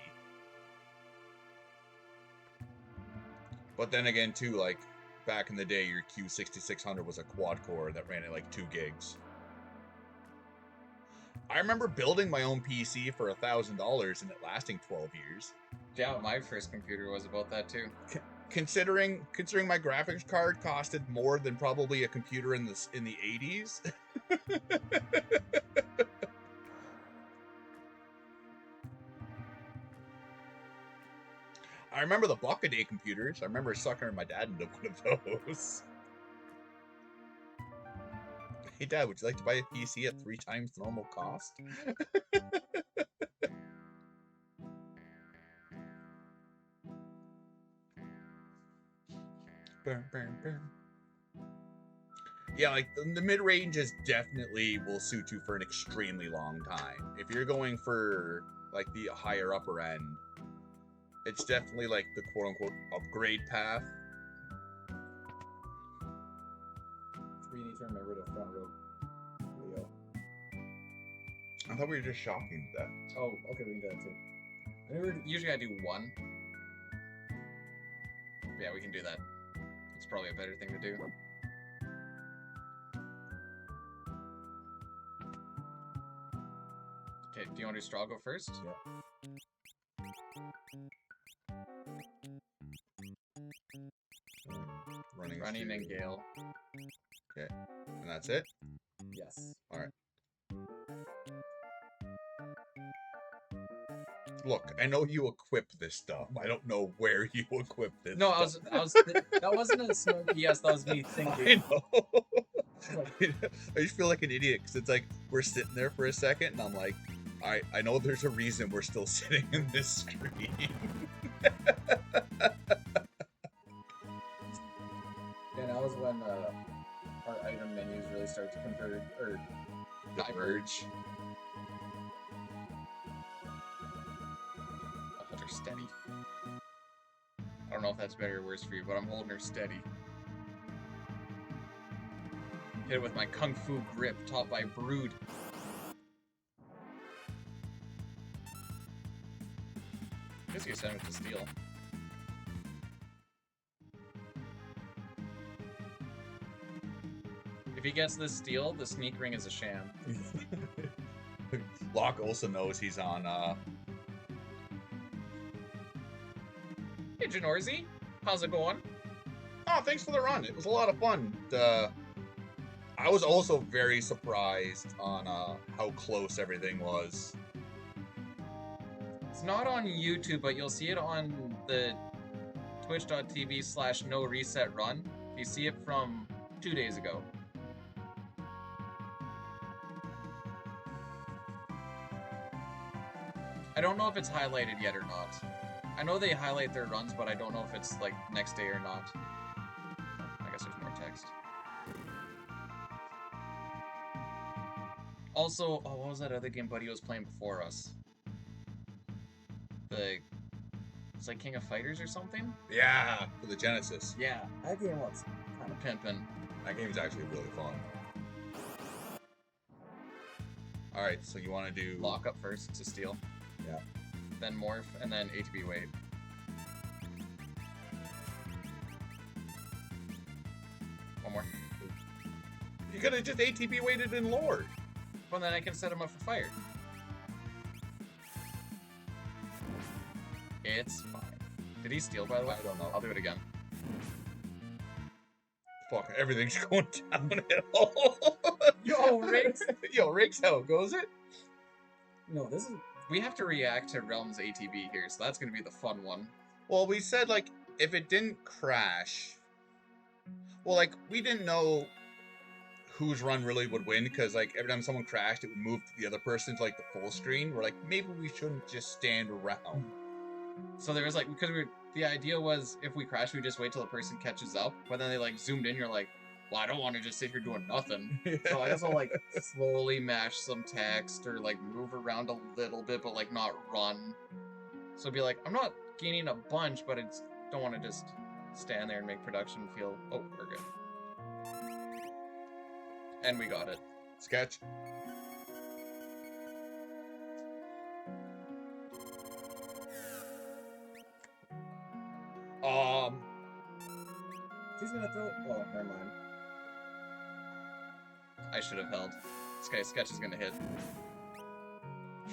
B: But then again, too, like back in the day, your Q6600 was a quad core that ran at like 2 gigs. I remember building my own PC for $1,000 and it lasting 12 years.
A: Yeah, my first computer was about that too.
B: Considering my graphics card costed more than probably a computer in the 80s. I remember the buck-a-day computers. I remember sucking my dad into one of those. Hey, Dad, would you like to buy a PC at 3 times the normal cost? Yeah, like the mid-range is definitely will suit you for an extremely long time. If you're going for like the higher upper end, it's definitely like the quote-unquote upgrade path.
C: We need to remember to front row Leo.
B: I thought we were just shocking to death.
C: Oh, okay, we can do that too.
A: Usually I do 1. Yeah, we can do that. It's probably a better thing to do. Okay, do you want to do straw go first?
C: Yeah.
A: Running and Gale.
B: Okay, and that's it?
C: Yes.
B: Alright. Look, I know you equip this stuff. I don't know where you equip this
A: No,
B: stuff.
A: that wasn't a snarky yes, that was me thinking.
B: I know. I just feel like an idiot because it's like we're sitting there for a second and I'm like, I know there's a reason we're still sitting in this screen.
C: Yeah, that was when our item menus really start to convert or
A: Diverge. I'll hold her steady. I don't know if that's better or worse for you, but I'm holding her steady. Hit it with my Kung Fu grip, taught by Bdewd. I guess you could send him to steal. If he gets this steal, the sneak ring is a sham.
B: Locke also knows he's on
A: Hey, Janorzy. How's it going?
B: Oh, thanks for the run. It was a lot of fun. I was also very surprised on how close everything was.
A: It's not on YouTube, but you'll see it on the twitch.tv/no-reset-run. You see it from 2 days ago. I don't know if it's highlighted yet or not. I know they highlight their runs, but I don't know if it's like next day or not. I guess there's more text. Also, oh, what was that other game Buddy was playing before us? It's like King of Fighters or something?
B: Yeah, for the Genesis.
A: Yeah.
C: That game was kind of
A: Pimpin'.
B: That game's actually really fun. Alright, so you want to do...
A: Lock up first to steal.
B: Yeah.
A: Then morph, and then ATB wait. One more.
B: You could have just ATB waited in Lord.
A: Well, then I can set him up for fire. It's fine. Did he steal, by the way?
B: I don't know.
A: I'll do it again.
B: Fuck, everything's going downhill.
A: Yo, Riggs!
B: Yo, Riggs, how goes it?
C: no. This is
A: We have to react to Realm's ATB here, so that's gonna be the fun one.
B: Well, we said, like, if it didn't crash... Well, like, we didn't know whose run really would win, because, like, every time someone crashed, it would move the other person to, like, the full screen. We're like, maybe we shouldn't just stand around.
A: So there was like, because the idea was if we crash, we just wait till the person catches up. But then they like zoomed in, you're like, well, I don't want to just sit here doing nothing. So I guess I'll like slowly mash some text or like move around a little bit, but like not run. So it'd be like, I'm not gaining a bunch, but it's don't want to just stand there and make production feel, oh, we're good. And we got it.
B: Sketch.
C: she's gonna throw. Oh, never mind.
A: I should have held. This guy's sketch is gonna hit.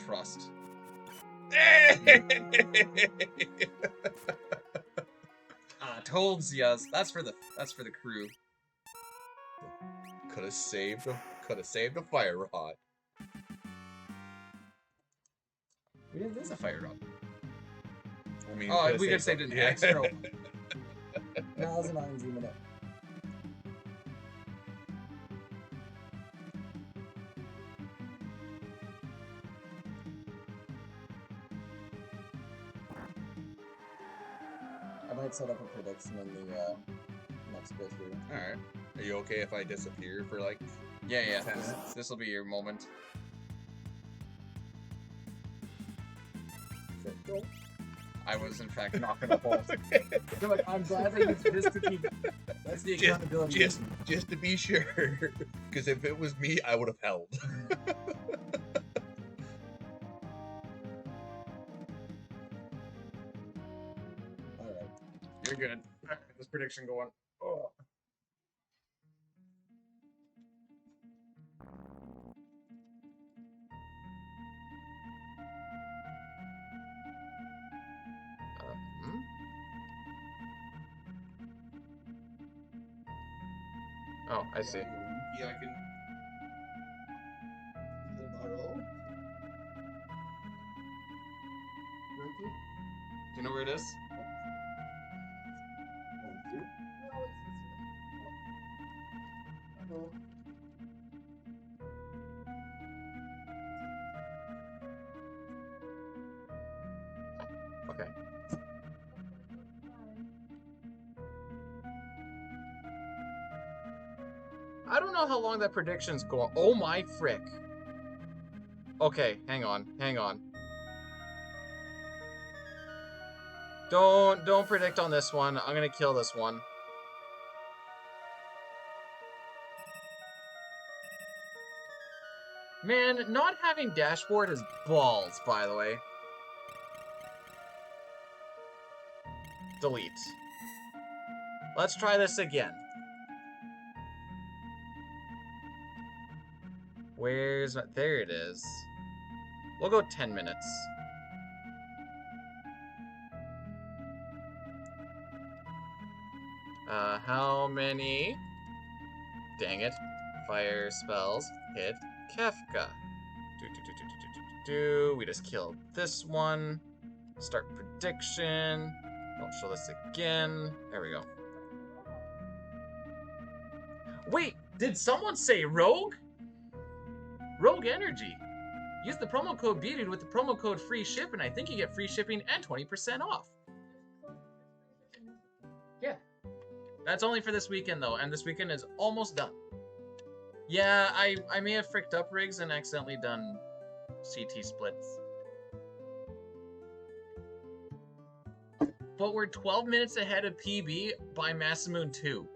A: Trust. Toads, yes. That's for the crew.
B: Could have saved a fire rod.
A: We didn't lose a fire rod.
B: I mean,
A: Oh,
B: coulda
A: we could
B: saved
A: saved an
B: some-
A: extra one.
C: That was an RNG minute. I might set up a prediction in the next bit here.
B: Alright. Are you okay if I disappear for like...
A: Yeah.
B: 10 minutes?
A: This will be your moment. I was in fact not gonna hold.
C: I'm glad they used this to keep. That's the accountability.
B: Just to be sure. Because if it was me, I would have held.
C: Alright.
A: You're good. Alright, this prediction going. Oh. Oh, I see.
B: Yeah, I can...
A: Do you know where it is? Okay. I don't know how long that prediction's going. Oh my frick. Okay, hang on. Don't predict on this one. I'm gonna kill this one. Man, not having dashboard is balls, by the way. Delete. Let's try this again. Where's my... There it is. We'll go 10 minutes. How many... Dang it. Fire spells hit Kefka? We just killed this one. Start prediction. Don't show this again. There we go. Wait, did someone say Rogue? Rogue Energy. Use the promo code Bdewd with the promo code free ship, and I think you get free shipping and 20% off. Yeah. That's only for this weekend, though, and this weekend is almost done. Yeah, I may have fricked up rigs and accidentally done CT splits. But we're 12 minutes ahead of PB by Masamoon 2.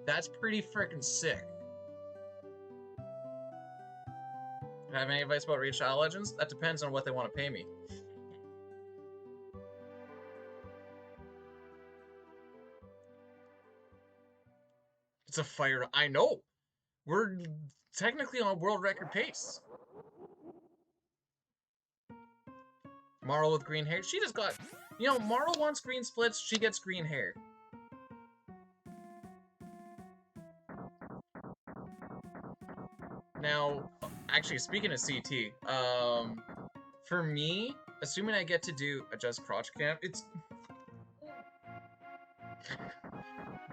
A: That's pretty freaking sick. Have any advice about Raid Shadow Legends? That depends on what they want to pay me. It's a fire. I know. We're technically on world record pace. Marl with green hair. She just got... You know, Marl wants green splits. She gets green hair. Now, actually, speaking of CT, for me, assuming I get to do adjust crotch cam, it's...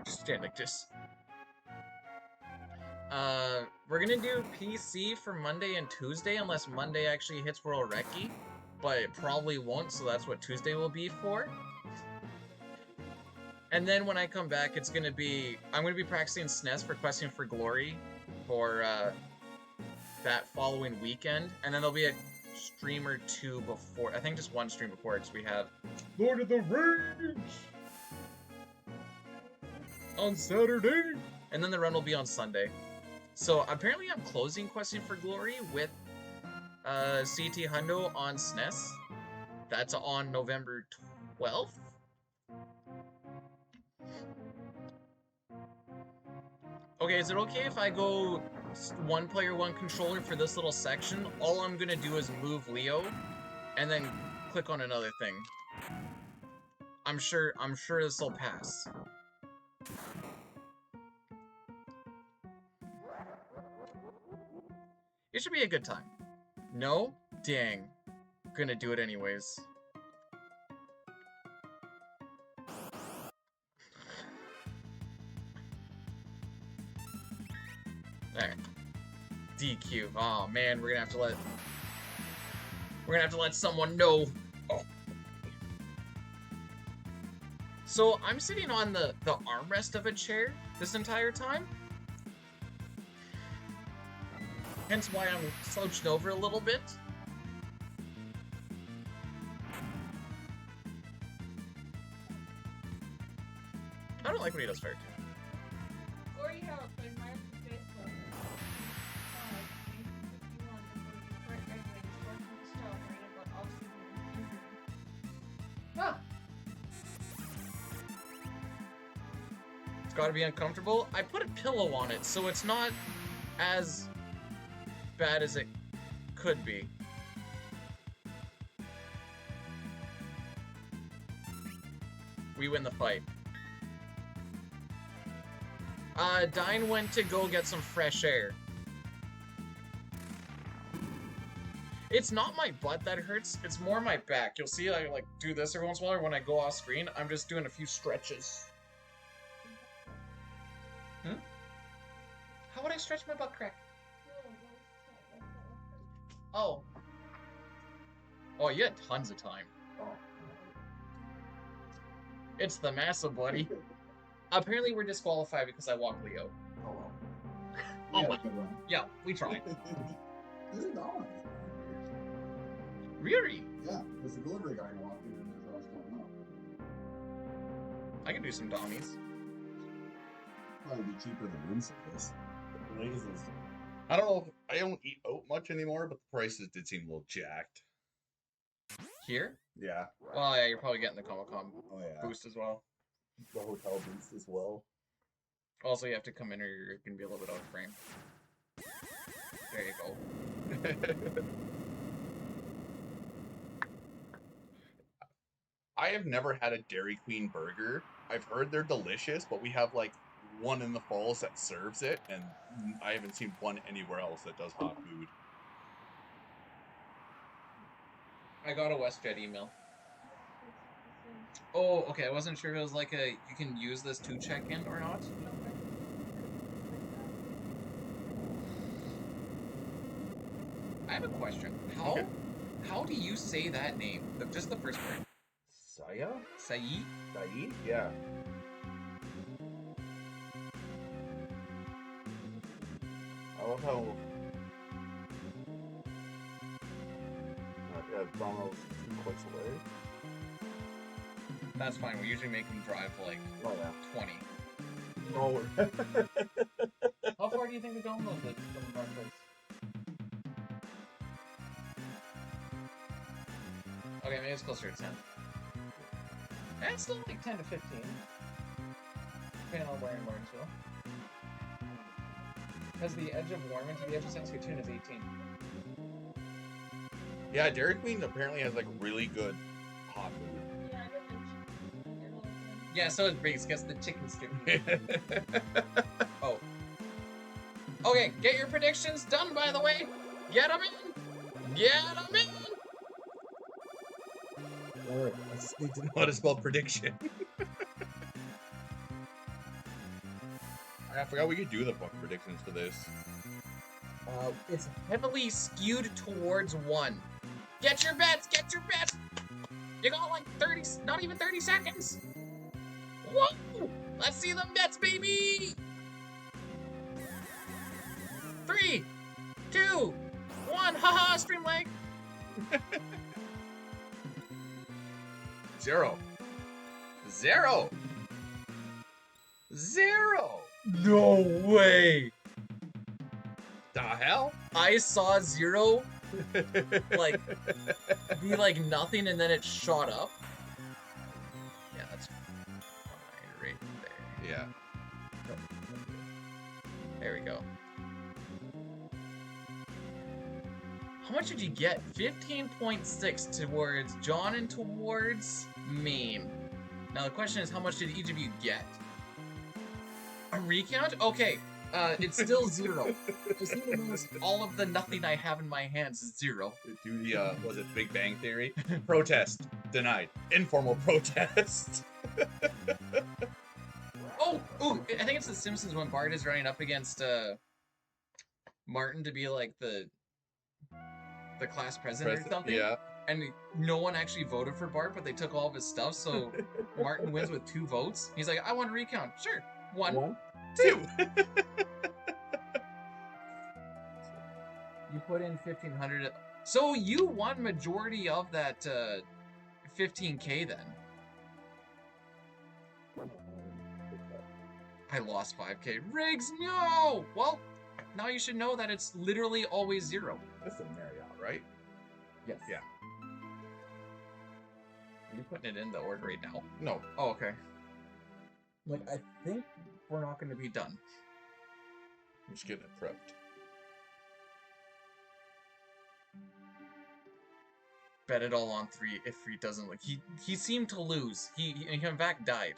A: Just stand like this. We're gonna do PC for Monday and Tuesday, unless Monday actually hits World Recce, but it probably won't, so that's what Tuesday will be for. And then when I come back, it's gonna be... I'm gonna be practicing SNES for Questing for Glory for, that following weekend, and then there'll be a stream or two before. I think just one stream before, because we have Lord of the Rings on Saturday, and then the run will be on Sunday. So apparently I'm closing Questing for Glory with CT Hundo on SNES. That's on November 12th. Okay, is it okay if I go one player, one controller for this little section? All I'm gonna do is move Leo, and then click on another thing. I'm sure this will pass. It should be a good time. No? Dang. Gonna do it anyways. Alright. DQ. Oh man, we're gonna have to let someone know. Oh. So I'm sitting on the armrest of a chair this entire time. Hence why I'm slouched over a little bit. I don't like when he does fair too.
E: Or you have a played Myers to Facebook.
A: It's gotta be uncomfortable. I put a pillow on it, so it's not as bad as it could be. We win the fight. Dine went to go get some fresh air. It's not my butt that hurts, it's more my back. You'll see I like do this every once in a while when I go off screen. I'm just doing a few stretches. How would I stretch my butt crack? Oh. Oh, you had tons of time. It's the massa, buddy. Apparently we're disqualified because I walked Leo.
D: Oh well.
A: Oh
D: Yeah,
A: my.
D: good run.
A: Yeah, we tried.
D: There's a dog.
A: Really?
D: Yeah, there's a delivery guy who walked in and as I was coming up.
A: I can do some Dommies.
D: Probably be cheaper than room service.
C: Blazes.
B: I don't know if I don't eat oat much anymore, but the prices did seem a little jacked.
A: Here?
B: Yeah.
A: Well, yeah, you're probably getting the Comic-Con
B: Oh yeah.
A: boost as well.
C: The hotel boost as well.
A: Also, you have to come in or you're going to be a little bit out of frame. There you go.
B: I have never had a Dairy Queen burger. I've heard they're delicious, but we have like one in the Falls that serves it, and I haven't seen one anywhere else that does hot food.
A: I got a WestJet email. Oh, okay, I wasn't sure if it was like a, you can use this to check in or not. I have a question. How do you say that name? Just the first word.
C: Saya?
A: Saeed?
C: Saeed? Yeah.
F: love how. Yeah, Chrono's 2 clicks away.
A: That's fine. We usually make them drive like
F: Oh yeah.
A: 20.
F: No.
A: How far do you think the dominoes is from our place? Okay, maybe it's closer to 10. And it's still like 10 to 15. Depending on where in Martinsville. Because the edge of Warman to the edge of Saskatoon is 18.
B: Yeah, Dairy Queen apparently has like really good hot food.
E: Yeah, I get the
A: Yeah, so is Briggs. Guess the chicken stew. Oh. Okay, get your predictions done, by the way. Get them in. Get them in.
B: Alright, I just need to know how to spell prediction. I forgot we could do the fucking predictions for this.
A: It's heavily skewed towards 1. Get your bets. Get your bets. You got like 30, not even 30 seconds. Whoa! Let's see them bets, baby. 3, 2, 1. Haha, stream lag.
B: 0. 0. 0.
A: No way.
B: The hell?
A: I saw 0 like be like nothing and then it shot up. Yeah, that's fine right there.
B: Yeah.
A: There we go. How much did you get? 15.6 towards John and towards Mame. Now the question is, how much did each of you get? A recount? Okay, it's still 0. Just need to notice all of the nothing I have in my hands is 0.
B: Do the, was it Big Bang Theory? Protest. Denied. Informal protest.
A: Oh! Ooh! I think it's The Simpsons when Bart is running up against, Martin to be like the class president or something.
B: Yeah.
A: And no one actually voted for Bart, but they took all of his stuff, so Martin wins with 2 votes. He's like, I want to recount. Sure. 1, 2. You put in 1,500. So you won majority of that 15K then. I lost 5K. Riggs, no! Well, now you should know that it's literally always 0.
B: That's a Marriott, right?
A: Yes.
B: Yeah.
A: Are you putting it in the order right now?
B: No.
A: Oh, okay. Like, I think we're not going to be done.
B: I'm just getting it prepped.
A: Bet it all on 3 if he doesn't like. He seemed to lose. He in fact died.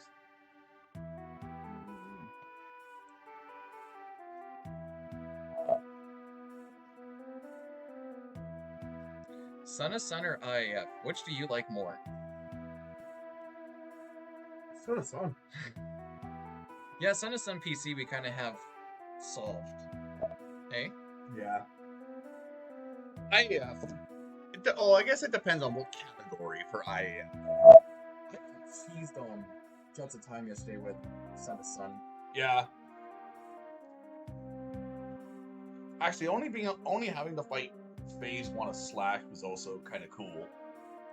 A: Son of Sun or IF? Which do you like more?
F: Son of Sun.
A: Yeah, Son of Sun PC we kind of have solved. Hey?
F: Yeah.
B: I guess it depends on what category for IAF.
A: I seized on Jets of Time yesterday with Son of Sun.
B: Yeah. Actually, only having to fight phase 1 of Slash was also kind of cool.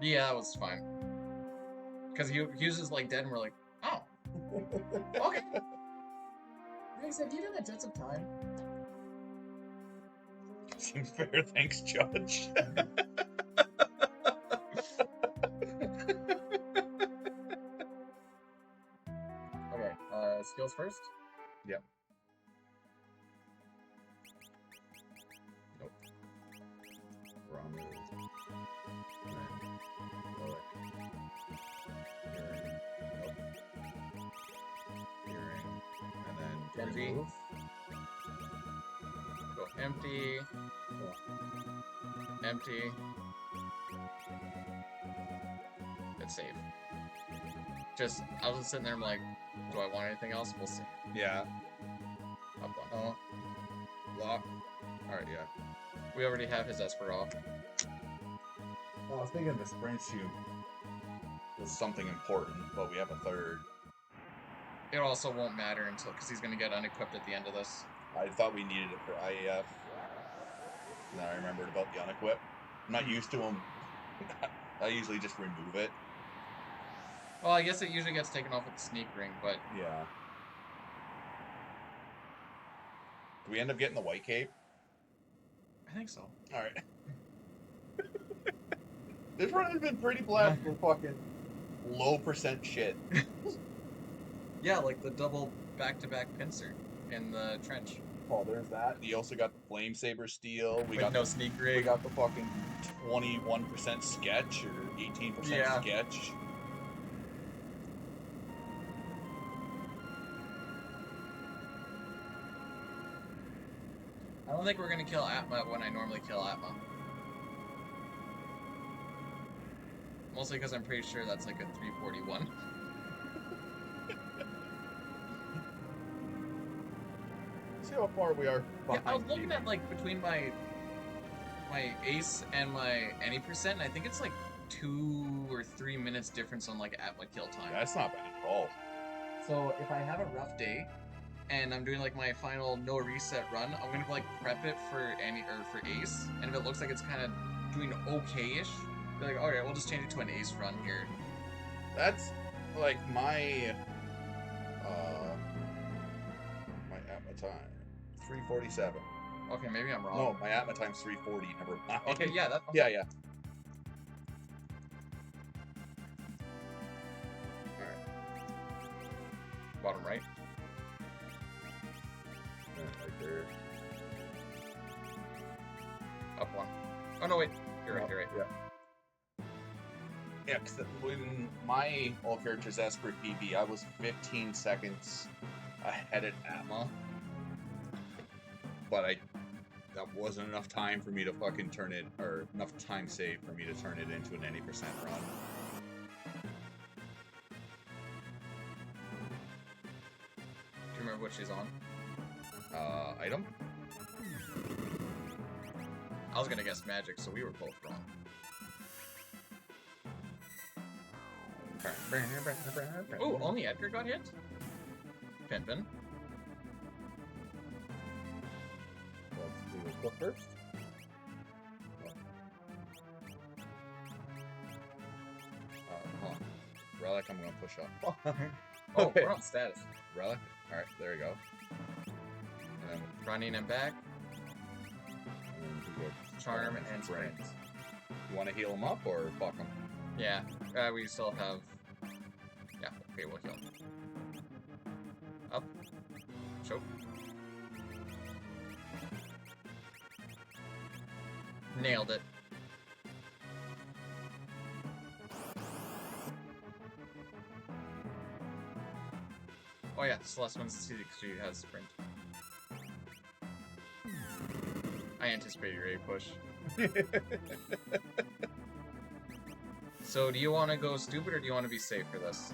A: Yeah, that was fine. Because he was just like dead and we're like, oh. Okay. He said, you done the Jets of Time?
B: Seems fair, thanks, Judge.
A: Okay, skills first?
B: Yep.
A: Nope.
B: Wrong.
A: Empty. Go empty. Empty. It's safe. Just, I was just sitting there, I'm like, do I want anything else? We'll see.
B: Yeah.
A: Up on.
B: Lock. Alright, yeah.
A: We already have his Esper off.
F: I was thinking the sprint shoot.
B: Was something important, but we have a third.
A: It also won't matter until, because he's going to get unequipped at the end of this.
B: I thought we needed it for IAF. And then I remembered about the unequip. I'm not used to them. I usually just remove it.
A: Well, I guess it usually gets taken off with the sneak ring, but
B: Yeah. Do we end up getting the white cape?
A: I think so.
B: All right. This run has been pretty blessed for fucking low percent shit.
A: Yeah, like the double back-to-back pincer in the trench.
F: Oh, there's that.
B: You also got the flame saber steel. We
A: With
B: got
A: no
B: the,
A: sneak
B: we
A: rig.
B: got the fucking 21% sketch or 18%
A: Yeah.
B: sketch.
A: I don't think we're gonna kill Atma when I normally kill Atma. Mostly because I'm pretty sure that's like a 341.
B: See how far we are
A: Yeah,
B: behind
A: I was looking
B: you.
A: at like between my ace and my any percent, and I think it's like 2 or 3 minutes difference on like Atma kill time.
B: That's not bad at all.
A: So if I have a rough day and I'm doing like my final no reset run, I'm gonna like prep it for any or for ace, and if it looks like it's kind of doing okay-ish, be like, alright, we'll just change it to an ace run here.
B: That's like my Atma time 347.
A: Okay, maybe I'm wrong.
B: No, my Atma time's 340. Never mind.
A: Okay, yeah, that.
B: Yeah, yeah.
A: Bottom right.
B: Right there.
A: Up one. Oh no, wait. You're right. You're right.
B: Yeah. Yeah, because when my all characters asked for PB, I was 15 seconds ahead at Atma. But that wasn't enough time for me to fucking turn it, or enough time saved for me to turn it into an any percent run.
A: Do you remember what she's on?
B: Item?
A: I was gonna guess magic, so we were both wrong. Oh, only Edgar got hit? Pimpin'.
B: Let's do a cook first. Hold on. Relic, I'm gonna push up.
A: Oh,
B: Okay.
A: we're on status.
B: Relic? Alright, there we go. And then,
A: Running and back,
B: we go
A: charm, and sprint.
B: You want to heal him up or fuck him?
A: Yeah, we still have... Yeah, okay, we'll heal. Up. Choke. Nailed it. Oh yeah, Celeste wins the season because she has sprint. I anticipate your A push. So, do you want to go stupid or do you want to be safe for this?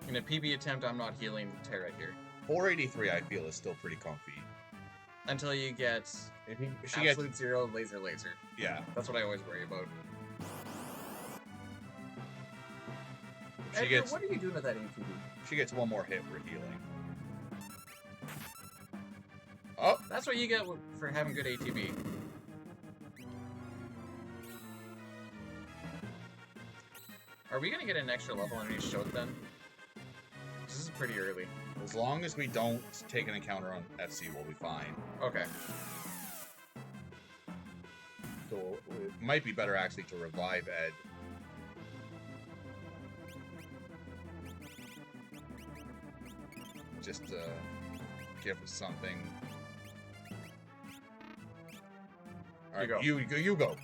A: In a PB attempt, I'm not healing Terra here.
B: 483, I feel, is still pretty comfy.
A: Until you get
B: If she gets,
A: absolute zero laser.
B: yeah,
A: That's what I always worry about.
B: if she
A: Edgar,
B: gets,
A: what are you doing with that ATB?
B: she gets one more hit, we're healing. Oh,
A: That's what you get for having good ATB. Are we gonna get an extra level underneath Shote then? This is pretty early.
B: as long as we don't take an encounter on FC, we'll be fine.
A: Okay.
B: So it might be better actually to revive Ed. Just to give us something. All right,
A: You
B: you go.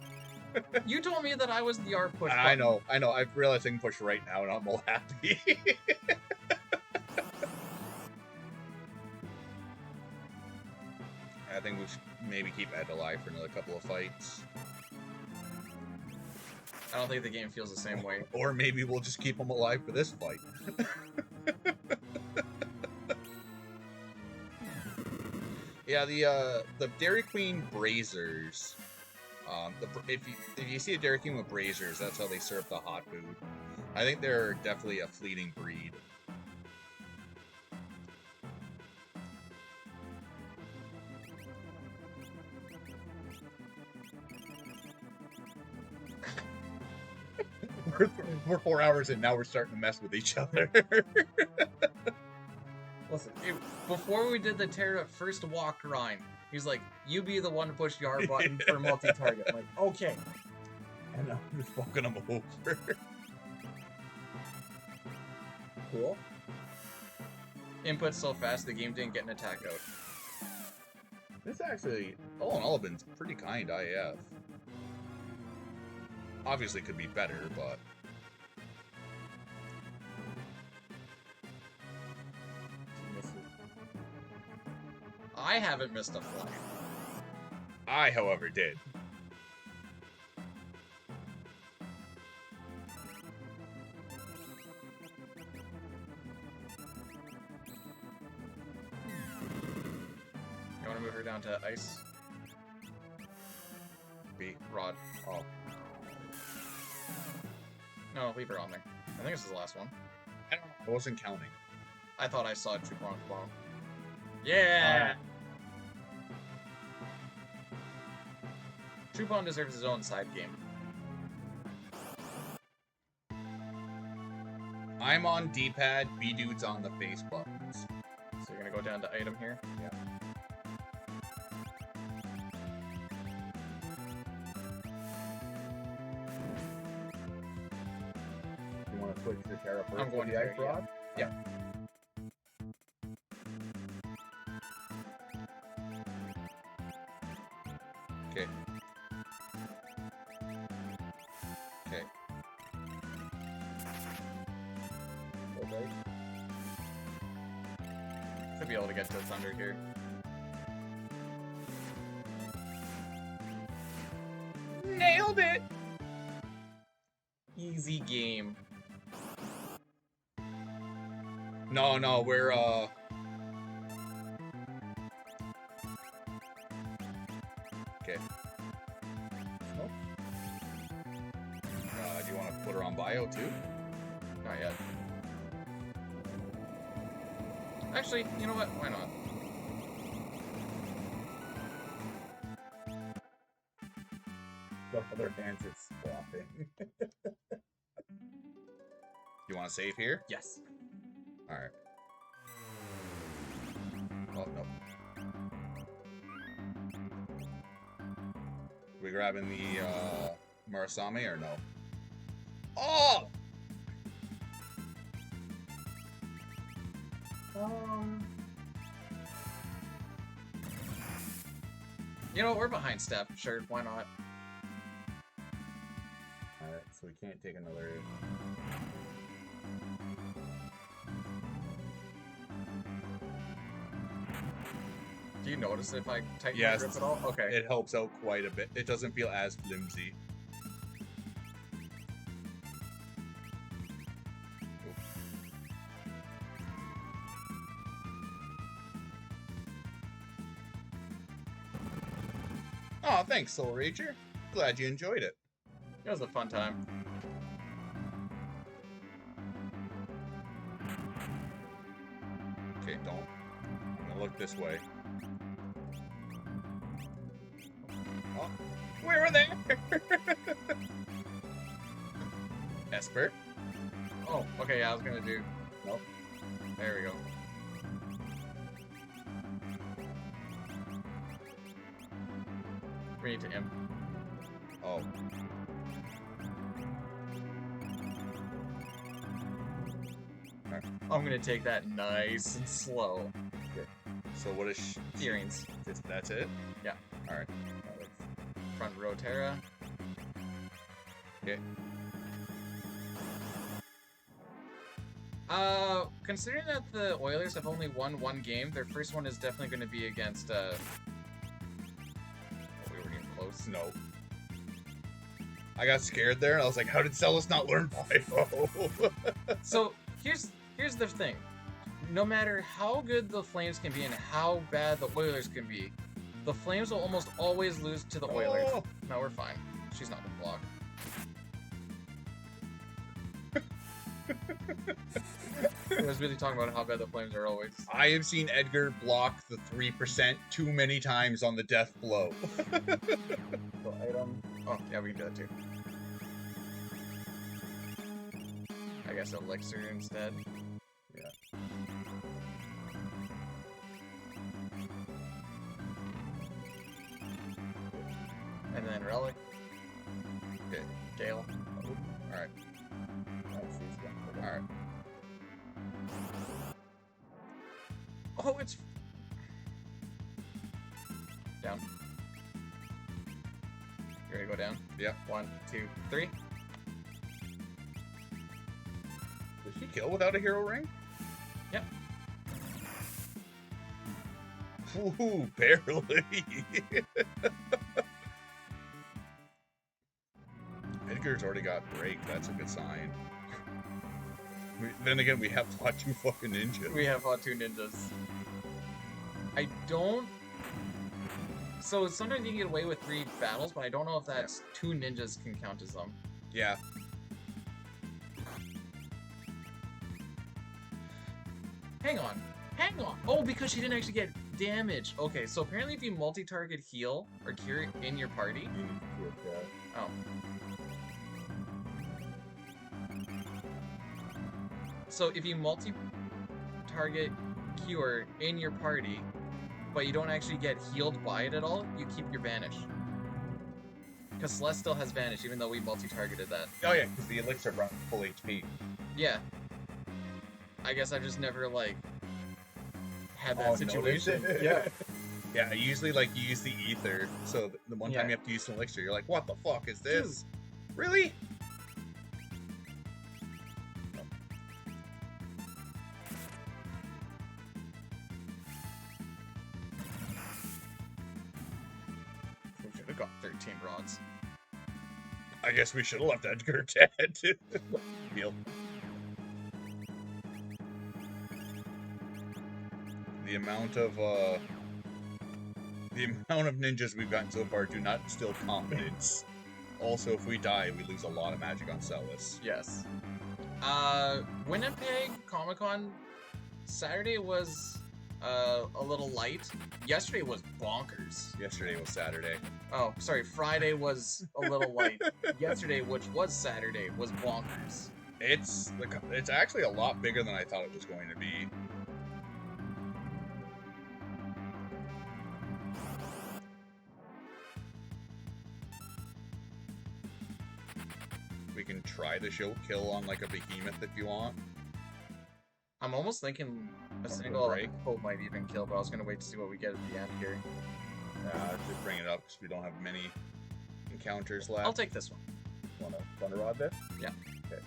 A: You told me that I was the R push
B: I
A: button.
B: know. I've realized I can push right now, and I'm all happy. I think we should maybe keep Ed alive for another couple of fights.
A: I don't think the game feels the same way.
B: Or maybe we'll just keep him alive for this fight. Yeah, the Dairy Queen Brazzers. If you see a Dairy Queen with Brazzers, that's how they serve the hot food. I think they're definitely a fleeting breed. we're 4 hours in, now we're starting to mess with each other.
A: Listen, before we did the Terra first walk grind, he's like, "You be the one to push the R button for multi-target." I'm like, okay.
B: And I'm just fucking him over.
C: Cool.
A: Input so fast the game didn't get an attack out.
B: This actually, all in all, been pretty kind IF. Obviously could be better, but...
A: I haven't missed a flight.
B: I, however, did.
A: You want to move her down to ice?
B: B.
A: Rod.
B: Oh.
A: No, leave her on there. I think this is the last one.
B: I wasn't counting.
A: I thought I saw a Trupon at the bottom. Yeah! Trupon deserves his own side game.
B: I'm on D-pad, Bdewd's on the face buttons.
A: So you're gonna go down to item here?
B: Yeah.
F: You want to switch to Terra first?
A: I'm going
F: with the
A: Terra,
F: ice rod?
A: Yeah.
B: Okay. Okay.
F: Okay.
A: Should be able to get to Thunder here. Nailed it! Easy game.
B: No, we're, Okay.
F: Nope.
B: Do you want to put her on bio, too?
A: Not yet. Actually, you know what? Why not?
F: The other hands are swapping.
B: You want to save here?
A: Yes.
B: Alright. Oh, no. We grabbing the, Murasame or no? Oh!
A: You know, we're behind Steph. Sure, why not?
F: Alright, so we can't take another...
A: Do you notice if I tighten
B: Yes.
A: my grip at all? Okay.
B: It helps out quite a bit. It doesn't feel as flimsy. Oh, thanks, Soul Rager. Glad you enjoyed it.
A: It was a fun time.
B: Okay, don't. I'm gonna look this way. Oh, we were there! Esper.
A: Oh, okay, yeah, I was gonna do...
F: Nope.
A: There we go. We need to imp.
B: Oh.
A: I'm gonna take that nice and slow.
B: So what is
A: Earrings.
B: That's it?
A: Yeah.
B: Alright.
A: Front row Terra.
B: Okay.
A: Considering that the Oilers have only won one game, their first one is definitely going to be against, oh, we were getting close.
B: No. I got scared there, and I was like, how did Celis not learn bio?
A: So, here's the thing. No matter how good the Flames can be and how bad the Oilers can be, the Flames will almost always lose to the Oilers.
B: Oh.
A: No, we're fine. She's not gonna block. I was really talking about how bad the Flames are always.
B: I have seen Edgar block the 3% too many times on the death blow.
F: So item...
A: Oh, yeah, we can do that too. guess elixir instead.
F: Yeah.
A: And then relic.
B: Okay.
A: Gale.
B: Alright.
F: That's his gun.
B: Alright.
A: Oh, it's down. You ready to go down?
B: Yep.
A: 1, 2, 3.
B: Does she kill without a hero ring?
A: Yep.
B: Ooh, barely. Edgar's already got break. That's a good sign. Then again, we have fought 2 fucking ninjas.
A: We have fought 2 ninjas. I don't. So sometimes you can get away with 3 battles, but I don't know if that's 2 ninjas can count as them.
B: Yeah.
A: Hang on. Hang on. Oh, because she didn't actually get damage. Okay, so apparently if you multi-target heal or cure in your party.
F: You need to do it,
A: Oh. So if you multi-target cure in your party, but you don't actually get healed by it at all, you keep your vanish. Because Celeste still has vanish, even though we multi-targeted that.
B: Oh yeah, because the elixir brought full HP.
A: Yeah. I guess I just never, like, had that
F: Oh,
A: situation.
F: noticed it? Yeah.
B: Yeah, usually like you use the ether, so the one time
A: Yeah.
B: you have to use an elixir, you're like, what the fuck is this? Really?
A: We should have got 13 rods.
B: I guess we should have left Edgar dead. Heal. The amount of ninjas we've gotten so far do not instill confidence. Also, if we die, we lose a lot of magic on Celis.
A: Yes. Winnipeg Comic-Con Saturday was a little light. Yesterday was bonkers.
B: Yesterday was Saturday.
A: Oh, sorry, Friday was a little light. Yesterday, which was Saturday, was bonkers.
B: It's actually a lot bigger than I thought it was going to be. We can try the show kill on like a behemoth if you want.
A: I'm almost thinking a
B: From the
A: single
B: break?
A: hope might even kill, but I was gonna wait to see what we get at the end here.
B: Just bring it up because we don't have many encounters left.
A: I'll take this one.
F: Want a Thunder Rod there?
A: Yeah.
F: Okay.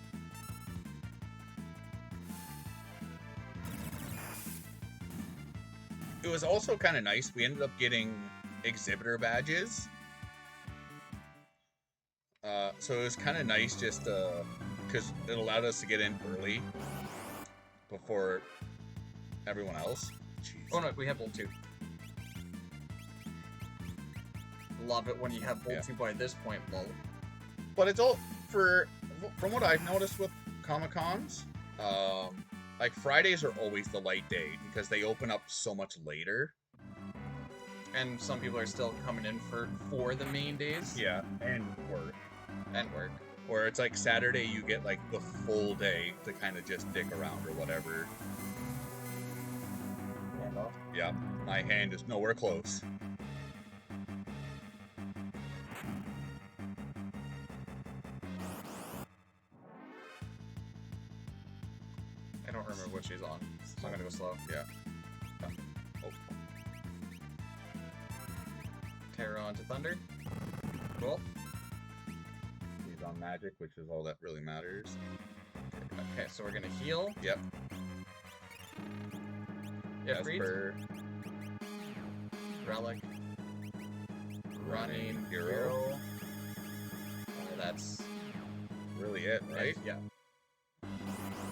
B: It was also kind of nice. We ended up getting exhibitor badges. So it was kind of nice just because it allowed us to get in early before everyone else. Jeez.
A: Oh no, we have Bolt 2. Love it when you have Bolt 2 by this point, lol.
B: But it's all from what I've noticed with Comic-Cons, like Fridays are always the light day because they open up so much later.
A: And some people are still coming in for the main days.
B: Yeah.
F: And work.
A: And work.
B: Where it's like Saturday you get like the full day to kind of just dick around or whatever.
F: Hand off.
B: Yeah, my hand is nowhere close.
A: I don't remember what she's on, so I'm gonna go slow.
B: Yeah. Oh.
A: Terra onto Thunder. Cool.
B: He's on magic, which is all that really matters.
A: Okay, so we're gonna heal.
B: Yep.
A: Get freed.
B: Esper,
A: Relic. Running.
B: hero.
A: That's
B: Really it, right?
A: Yeah.
B: I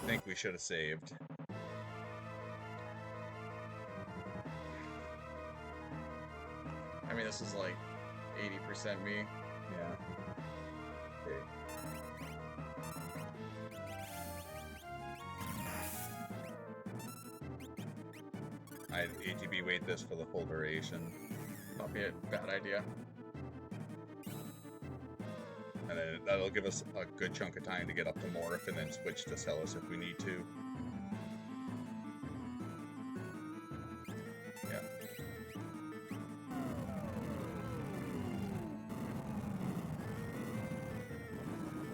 B: think we should have saved.
A: I mean, this is like 80% me.
F: Yeah. Okay.
B: I had ATB wait this for the full duration.
A: Not be a bad idea.
B: And then that'll give us a good chunk of time to get up to Morph and then switch to Celis if we need to. Yeah.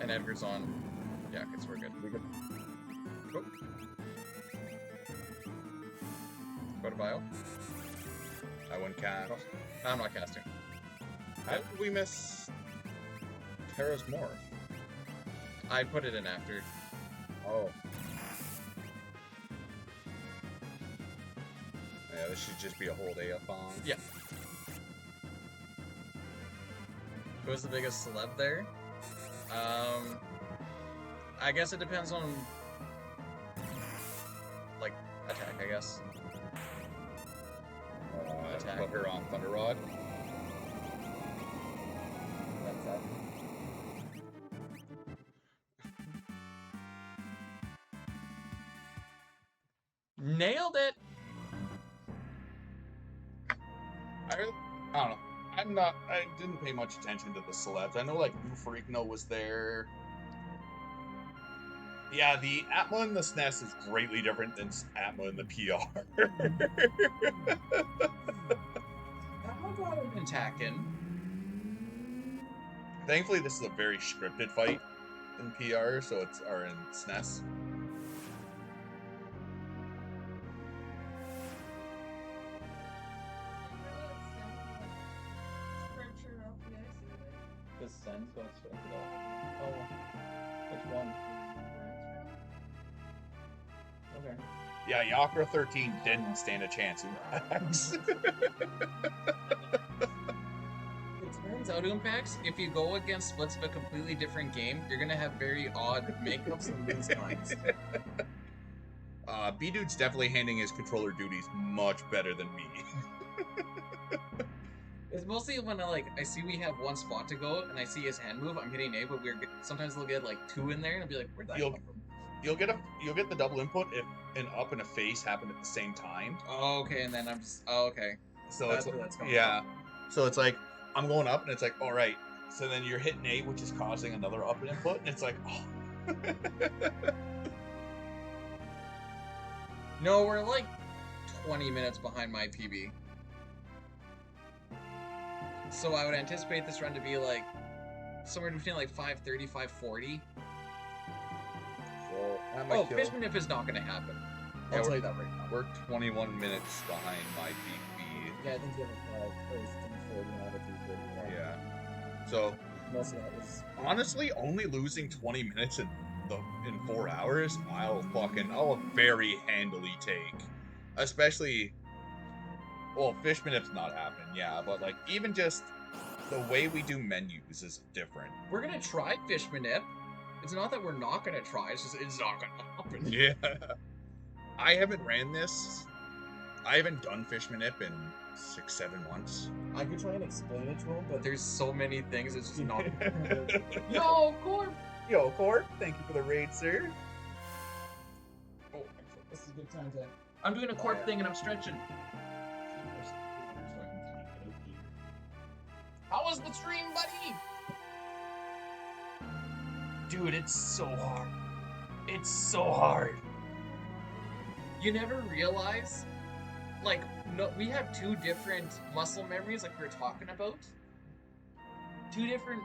A: And Edgar's on. Yeah, okay, so we're good. Oh. Go to bio.
B: I wouldn't cast.
A: No, I'm not casting.
B: How did we miss Terra's Morph?
A: I put it in after.
B: Oh. Yeah, this should just be a whole day up on.
A: Yeah. Who's the biggest celeb there? I guess it depends on, like, attack, I guess. Attack.
B: Put her on Thunder Rod.
A: That's that. Nailed it!
B: I don't know. I didn't pay much attention to the celebs. I know, like, Ufrigno was there. Yeah, the Atma in the SNES is greatly different than Atma in the PR.
A: I'll go ahead and attack in.
B: Thankfully, this is a very scripted fight in PR, so it's or in SNES.
A: The sense got straight off. Oh, which one? Okay.
B: Yeah, Yakra 13 didn't stand a chance in Max.
A: It turns out, Umpax, if you go against splits of a completely different game, you're gonna have very odd makeups and lose times.
B: Bdewd's definitely handling his controller duties much better than me.
A: It's mostly when I see we have one spot to go and I see his hand move, I'm hitting A, but sometimes they'll get like two in there and I'll be like, where'd that come from?
B: You'll get the double input if an up and a face happen at the same time.
A: Oh, okay, and then I'm just okay.
B: So
A: That's
B: it's
A: where that's coming
B: yeah. So it's like I'm going up and it's like, all right. So then you're hitting A, which is causing another up and input, and it's like, oh.
A: No, we're like 20 minutes behind my PB. So I would anticipate this run to be like somewhere between like 5:30, 5:40.
B: So
A: Oh, Fishman if is not going to happen.
B: Yeah,
A: I'll tell you that right now.
B: we're 21 minutes behind my PB.
A: Yeah, I think you have a 3:40 and I have a 3:30.
B: Yeah. So
A: Most of that was.
B: honestly, only losing 20 minutes in 4 hours, I'll very handily take. Especially, well, Fishman if's not happening, yeah, but like even just the way we do menus is different.
A: We're gonna try Fishman if. It's not that we're not gonna try. It's just it's not gonna happen.
B: Yeah. I haven't ran this. I haven't done Fishman if in 6-7 months.
C: I could try and explain it to him, but
A: There's so many things. It's just not. Yo, Corp.
B: Yo, Court, thank you for the raid, sir.
A: Oh, this is a good time to. I'm doing a Corp thing and I'm stretching. How was the stream, buddy? Dude, it's so hard. It's so hard. You never realize, like, no, we have two different muscle memories, like we were talking about. Two different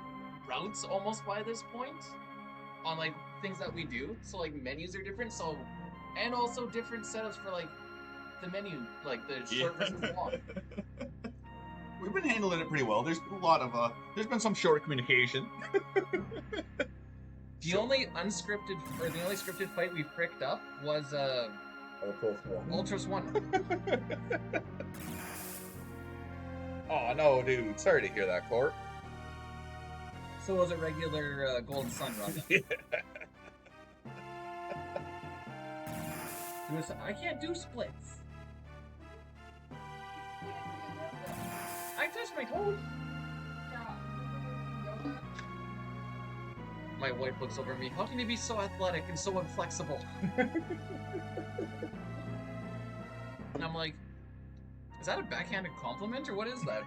A: routes, almost by this point, on like things that we do. So like menus are different. So, and also different setups for like the menu, like the short versus long.
B: We've been handling it pretty well. There's been a lot of there's been some short communication.
A: The only unscripted, or the only scripted fight we pricked up was Ultras 1.
B: Oh no, dude. Sorry to hear that, Court.
A: So it was a regular Golden Sun run.
B: Yeah.
A: I can't do splits. I touched my toes. My wife looks over at me. How can you be so athletic and so inflexible? And I'm like, is that a backhanded compliment or what is that?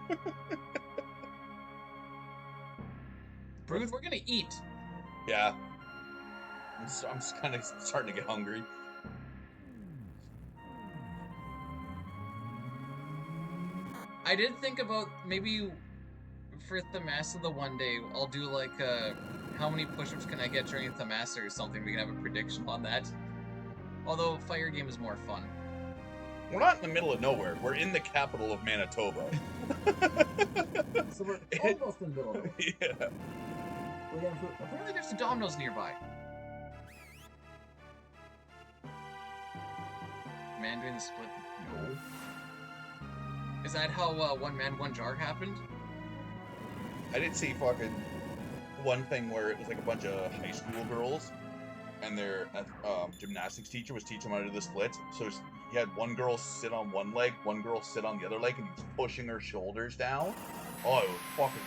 A: Brood, we're gonna eat.
B: Yeah. I'm kind of starting to get hungry.
A: I did think about maybe for Thamasa one day, I'll do like how many push-ups can I get during Thamasa or something. We can have a prediction on that. Although Fire Game is more fun.
B: We're not in the middle of nowhere. We're in the capital of Manitoba.
C: So we're almost in the middle of nowhere.
B: Yeah.
C: We're getting food.
A: Apparently there's a Domino's nearby. Man doing the split.
C: No.
A: Is that how One Man, One Jar happened?
B: I did see fucking one thing where it was like a bunch of high school girls, and their gymnastics teacher was teaching them how to do the splits. So he had one girl sit on one leg, one girl sit on the other leg, and he was pushing her shoulders down. Oh, it was fucking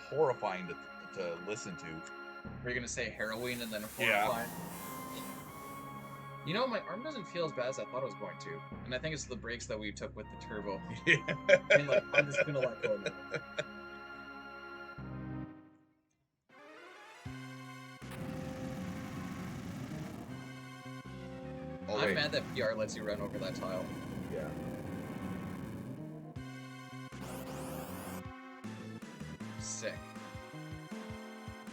B: horrifying to listen to.
A: Were you gonna say heroin and then
B: Yeah.
A: horrifying? You know, my arm doesn't feel as bad as I thought it was going to, and I think it's the breaks that we took with the turbo.
B: Yeah.
C: I mean, like, I'm just gonna let go now.
B: Oh,
A: I'm
B: wait.
A: mad that PR lets you run over that tile.
C: Yeah.
A: Sick.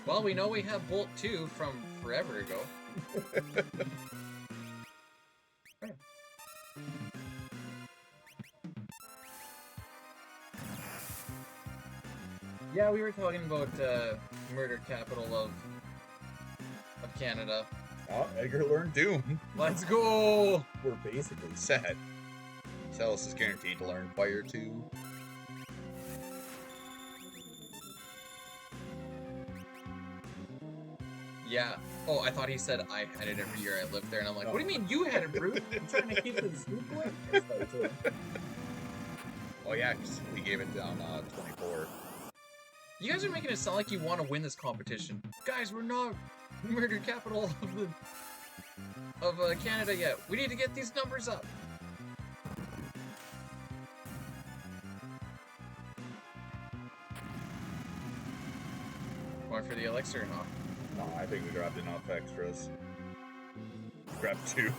A: Well, we know we have Bolt 2 from forever ago. Yeah, we were talking about murder capital of Canada.
B: Oh, Edgar learned Doom.
A: Let's go!
C: We're basically
B: Set. Celis is guaranteed to learn Fire 2.
A: Yeah. Oh, I thought he said I had it every year I lived there, and I'm like, what do you mean you had it, Brute?
C: I'm trying to keep it sweet boy. That's what I told him.
B: Oh yeah, 'cause he gave it on 24.
A: You guys are making it sound like you want to win this competition. Guys, we're not murder capital of Canada yet. We need to get these numbers up. Going for the elixir, huh?
B: No, I think we grabbed enough extras. Grabbed 2.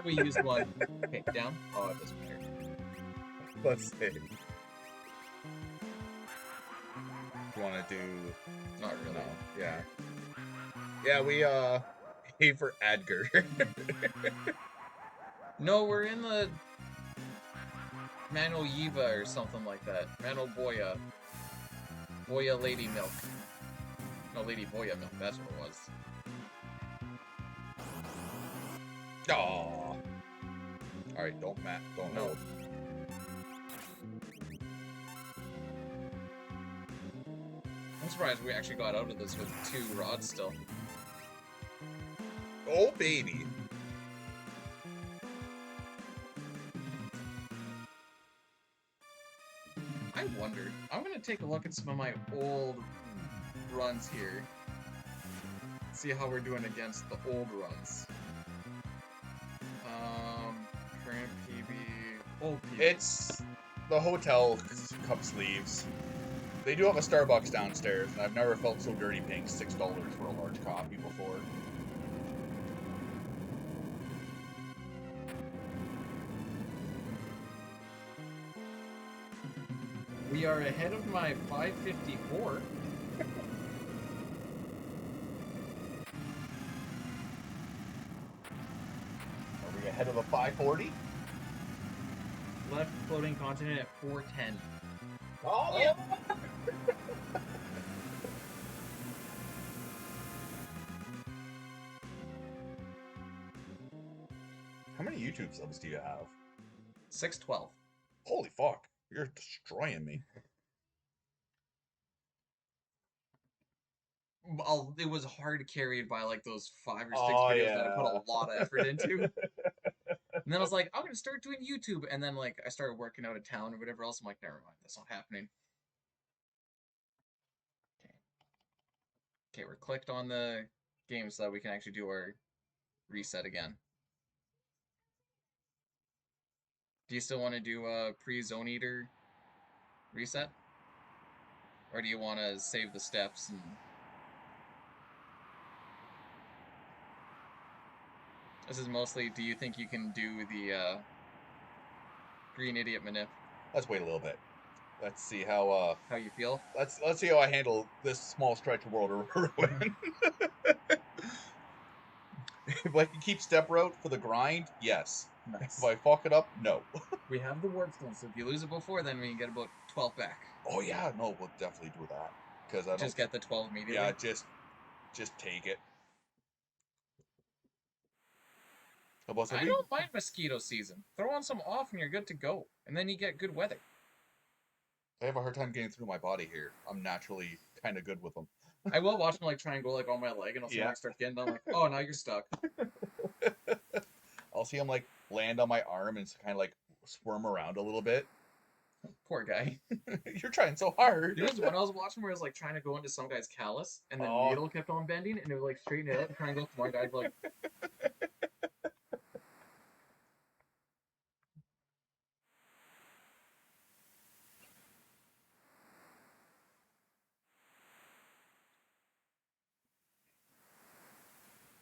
A: We used one. Okay, down. Oh, it doesn't matter.
B: Let's see. You want to do?
A: Not really.
B: No. Yeah. Yeah, we aim for Edgar.
A: No, we're in the Mano Yiva or something like that. Mano Boya. Boya Lady Milk. No, Lady Boya Milk, that's what it was.
B: Aww. Alright, don't
A: No.
B: hold.
A: I'm surprised we actually got out of this with 2 rods still.
B: Oh baby.
A: I wondered. I'm gonna take a look at some of my old runs here. See how we're doing against the old runs. Current PB, old PB.
B: It's the hotel cup sleeves. They do have a Starbucks downstairs, and I've never felt so dirty paying $6 for a large coffee before.
A: We are ahead of my 554.
B: Are we ahead of a 540?
A: Left floating continent at 410.
B: Oh, yeah. How many YouTube subs do you have?
A: 612.
B: Holy fuck. You're destroying me.
A: Well, it was hard carried by like those 5 or 6
B: Oh,
A: videos that I put
B: yeah.
A: a lot of effort into. And then I was like, I'm gonna start doing YouTube, and then like I started working out of town or whatever else. I'm like, never mind, that's not happening. Okay, we're clicked on the game so that we can actually do our reset again. Do you still want to do a pre-Zone Eater reset? Or do you want to save the steps and... This is mostly, do you think you can do the green idiot manip?
B: Let's wait a little bit. Let's see how
A: How you feel?
B: let's see how I handle this small stretch of World of Ruin. If I can keep step route for the grind, yes.
A: Nice.
B: If I fuck it up, no.
A: We have the warp stone, so if you lose it before, then we can get about 12 back.
B: Oh yeah, no, we'll definitely do that. Because I don't
A: Just get the 12 immediately.
B: Yeah, just take it.
A: I don't mind mosquito season. Throw on some off and you're good to go. And then you get good weather.
B: I have a hard time getting through my body here. I'm naturally kind of good with them.
A: I will watch them like try and go like on my leg and I'll see them like start getting done like, oh, now you're stuck.
B: I'll see them like land on my arm and kind of like squirm around a little bit.
A: Poor guy.
B: You're trying so hard.
A: There was one I was watching where I was like trying to go into some guy's callus and the needle kept on bending and it would like straighten it out and try and go for more guys like...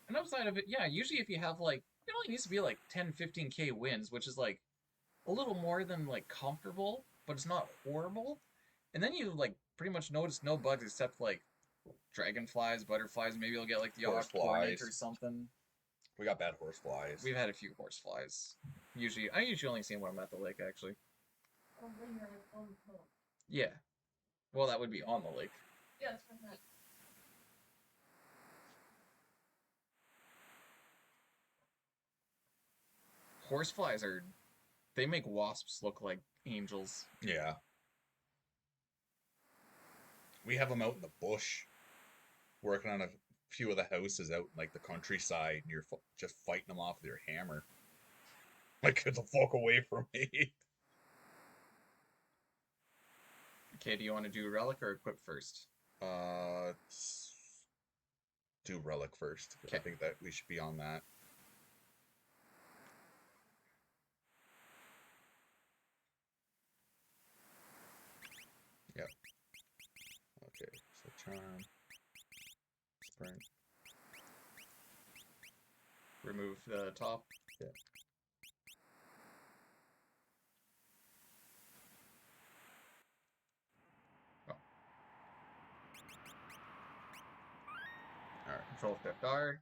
A: And outside of it, yeah, usually if you have like, it only needs to be like 10, 15k wins, which is like a little more than like comfortable, but it's not horrible. And then you like pretty much notice no bugs except like dragonflies, butterflies, maybe you'll get like the odd hornet or something.
B: We got bad horseflies.
A: We've had a few horseflies. I usually only see them when I'm at the lake actually.
E: Oh, when you're like on the hill.
A: Yeah. Well, that would be on the lake.
E: Yeah, that's what I meant.
A: Horseflies they make wasps look like angels.
B: Yeah. We have them out in the bush, working on a few of the houses out in like the countryside, and you're just fighting them off with your hammer. Like, get the fuck away from me.
A: Okay, do you want to do relic or equip first?
B: Do relic first. I think that we should be on that. Yep. Okay, so charm, spring.
A: Remove the top.
B: Yeah.
A: Oh. Alright, control fifth R.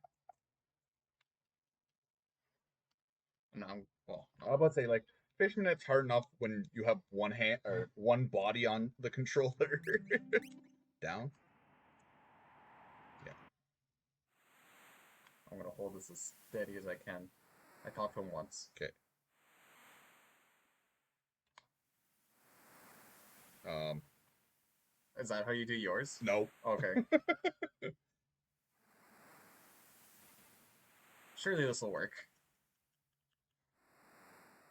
A: And now, well,
B: I was about to say, like, Fishman, it's hard enough when you have one hand or one body on the controller. Down. Yeah.
A: I'm gonna hold this as steady as I can. I talked to him once.
B: Okay.
A: Is that how you do yours?
B: No.
A: Okay. Surely this will work.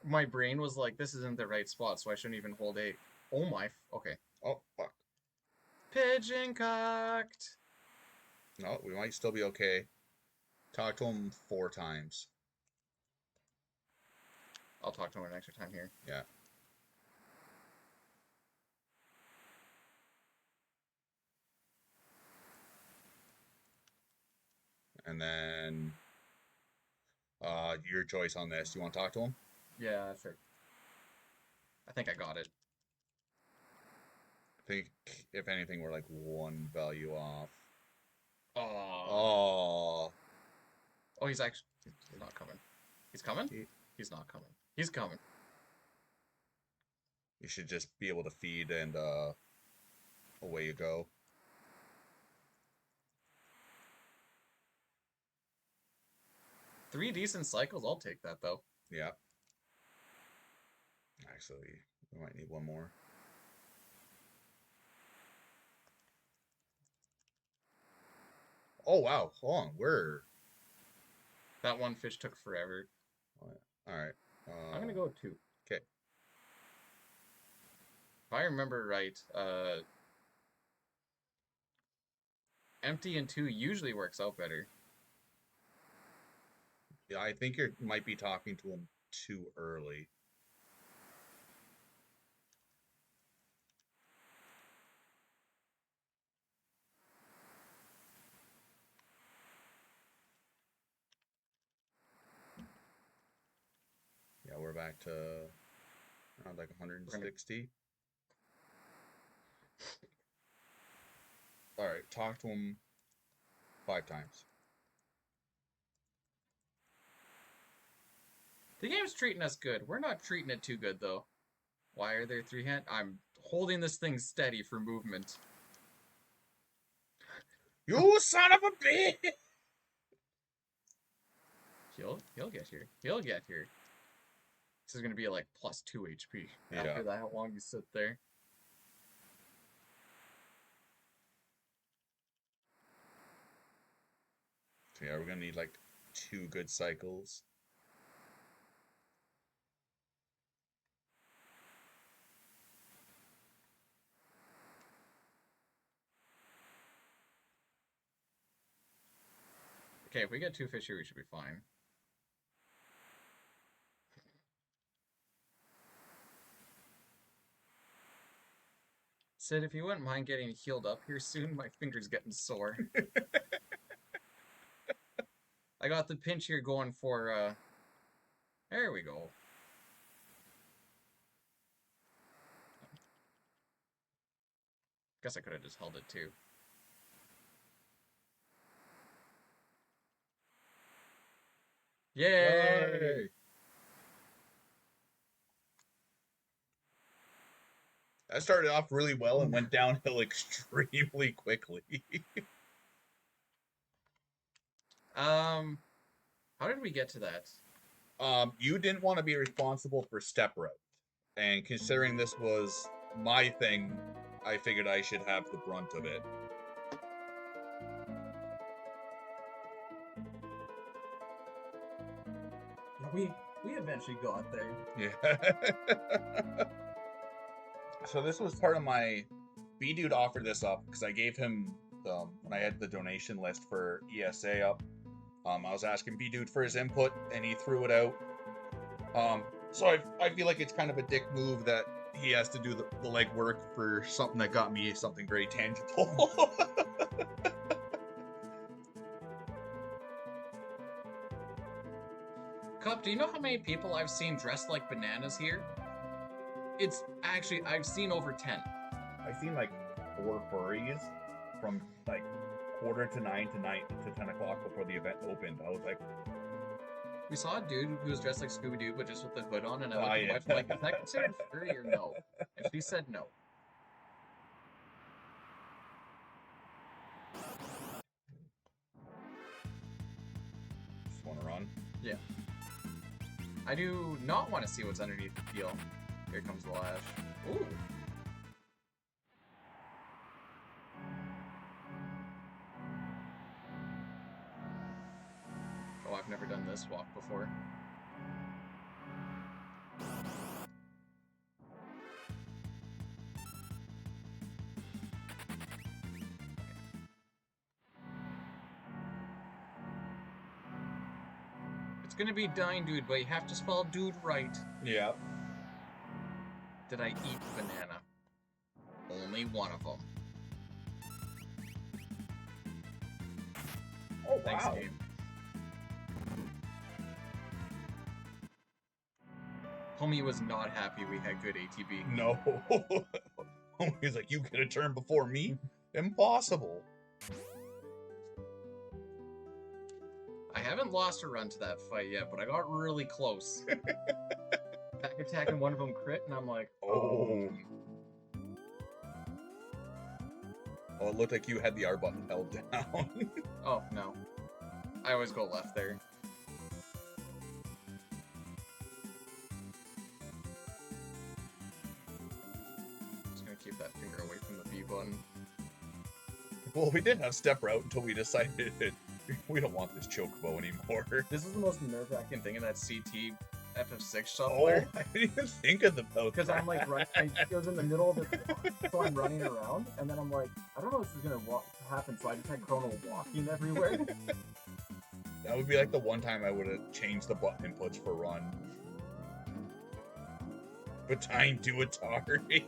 A: My brain was like, this isn't the right spot, so I shouldn't even hold A. Oh my. Okay.
B: Oh, fuck.
A: Pigeon cocked.
B: No, we might still be okay. Talk to him 4 times.
A: I'll talk to him an extra time here.
B: Yeah. And then, your choice on this. You want to talk to him?
A: Yeah, sure. I think I got it.
B: I think, if anything, we're like 1 value off.
A: Oh.
B: Oh.
A: He's actually... He's not coming. He's coming? He's not coming. He's coming.
B: You should just be able to feed and, away you go.
A: Three decent cycles, I'll take that, though.
B: Yeah. Actually, we might need 1 more. Oh, wow. Hold on. We're...
A: That one fish took forever.
B: Alright.
A: I'm gonna go with 2.
B: Okay.
A: If I remember right, empty and 2 usually works out better.
B: Yeah, I think you might be talking to him too early. back to around like 160. All right, talk to him 5 times.
A: The game's treating us good. We're not treating it too good, though. Why are there 3 hand? I'm holding this thing steady for movement.
B: You son of a bitch!
A: He'll get here. He'll get here. This is gonna be like plus 2 HP after
B: Yeah.
A: that. How long you sit there?
B: So yeah, we're gonna need like 2 good cycles.
A: Okay, if we get 2 fish here, we should be fine. Sid, if you wouldn't mind getting healed up here soon, my finger's getting sore. I got the pinch here going for, there we go. Guess I could have just held it too. Yay!
B: That started off really well and went downhill extremely quickly.
A: How did we get to that?
B: You didn't want to be responsible for step route. And considering this was my thing, I figured I should have the brunt of it.
C: We eventually got there.
B: Yeah. So this was part of my... Bdewd offered this up because I gave him, when I had the donation list for ESA up, I was asking Bdewd for his input, and he threw it out. So I feel like it's kind of a dick move that he has to do the legwork for something that got me something very tangible.
A: Cup, do you know how many people I've seen dressed like bananas here? It's actually, I've seen over 10.
F: I've seen like 4 furries from like 8:45 to 9 to 10 o'clock before the event opened. I was like,
A: We saw a dude who was dressed like Scooby-Doo, but just with the hood on, and I
F: Oh,
A: looked at
F: yeah.
A: my wife, I'm like, is that considered furry or no? And she said no.
B: Just want to run.
A: Yeah. I do not want to see what's underneath the peel. Here comes the lash. Ooh. Oh, I've never done this walk before. It's gonna be Bdewd, but you have to spell dude right.
B: Yeah.
A: Did I eat banana? Only one of them.
F: oh
A: Thanks,
F: wow.
A: game. Homie was not happy we had good ATB.
B: No. He's like, you get a turn before me? Impossible.
A: I haven't lost a run to that fight yet, but I got really close. Back attack and one of them crit, and I'm like,
B: Oh. Oh, it looked like you had the R button held down.
A: oh no. I always go left there. Just gonna keep that finger away from the B button.
B: Well, we did have step route until we decided we don't want this chocobo anymore.
A: This is the most nerve-wracking thing in that CT FF6 shot
B: Oh,
A: player.
B: I didn't even think of the boat.
C: Because I'm like running, it was in the middle of the so I'm running around, and then I'm like, I don't know if this is gonna happen, so I just had Chrono walking everywhere.
B: That would be like the one time I would have changed the button inputs for run. But time to Atari.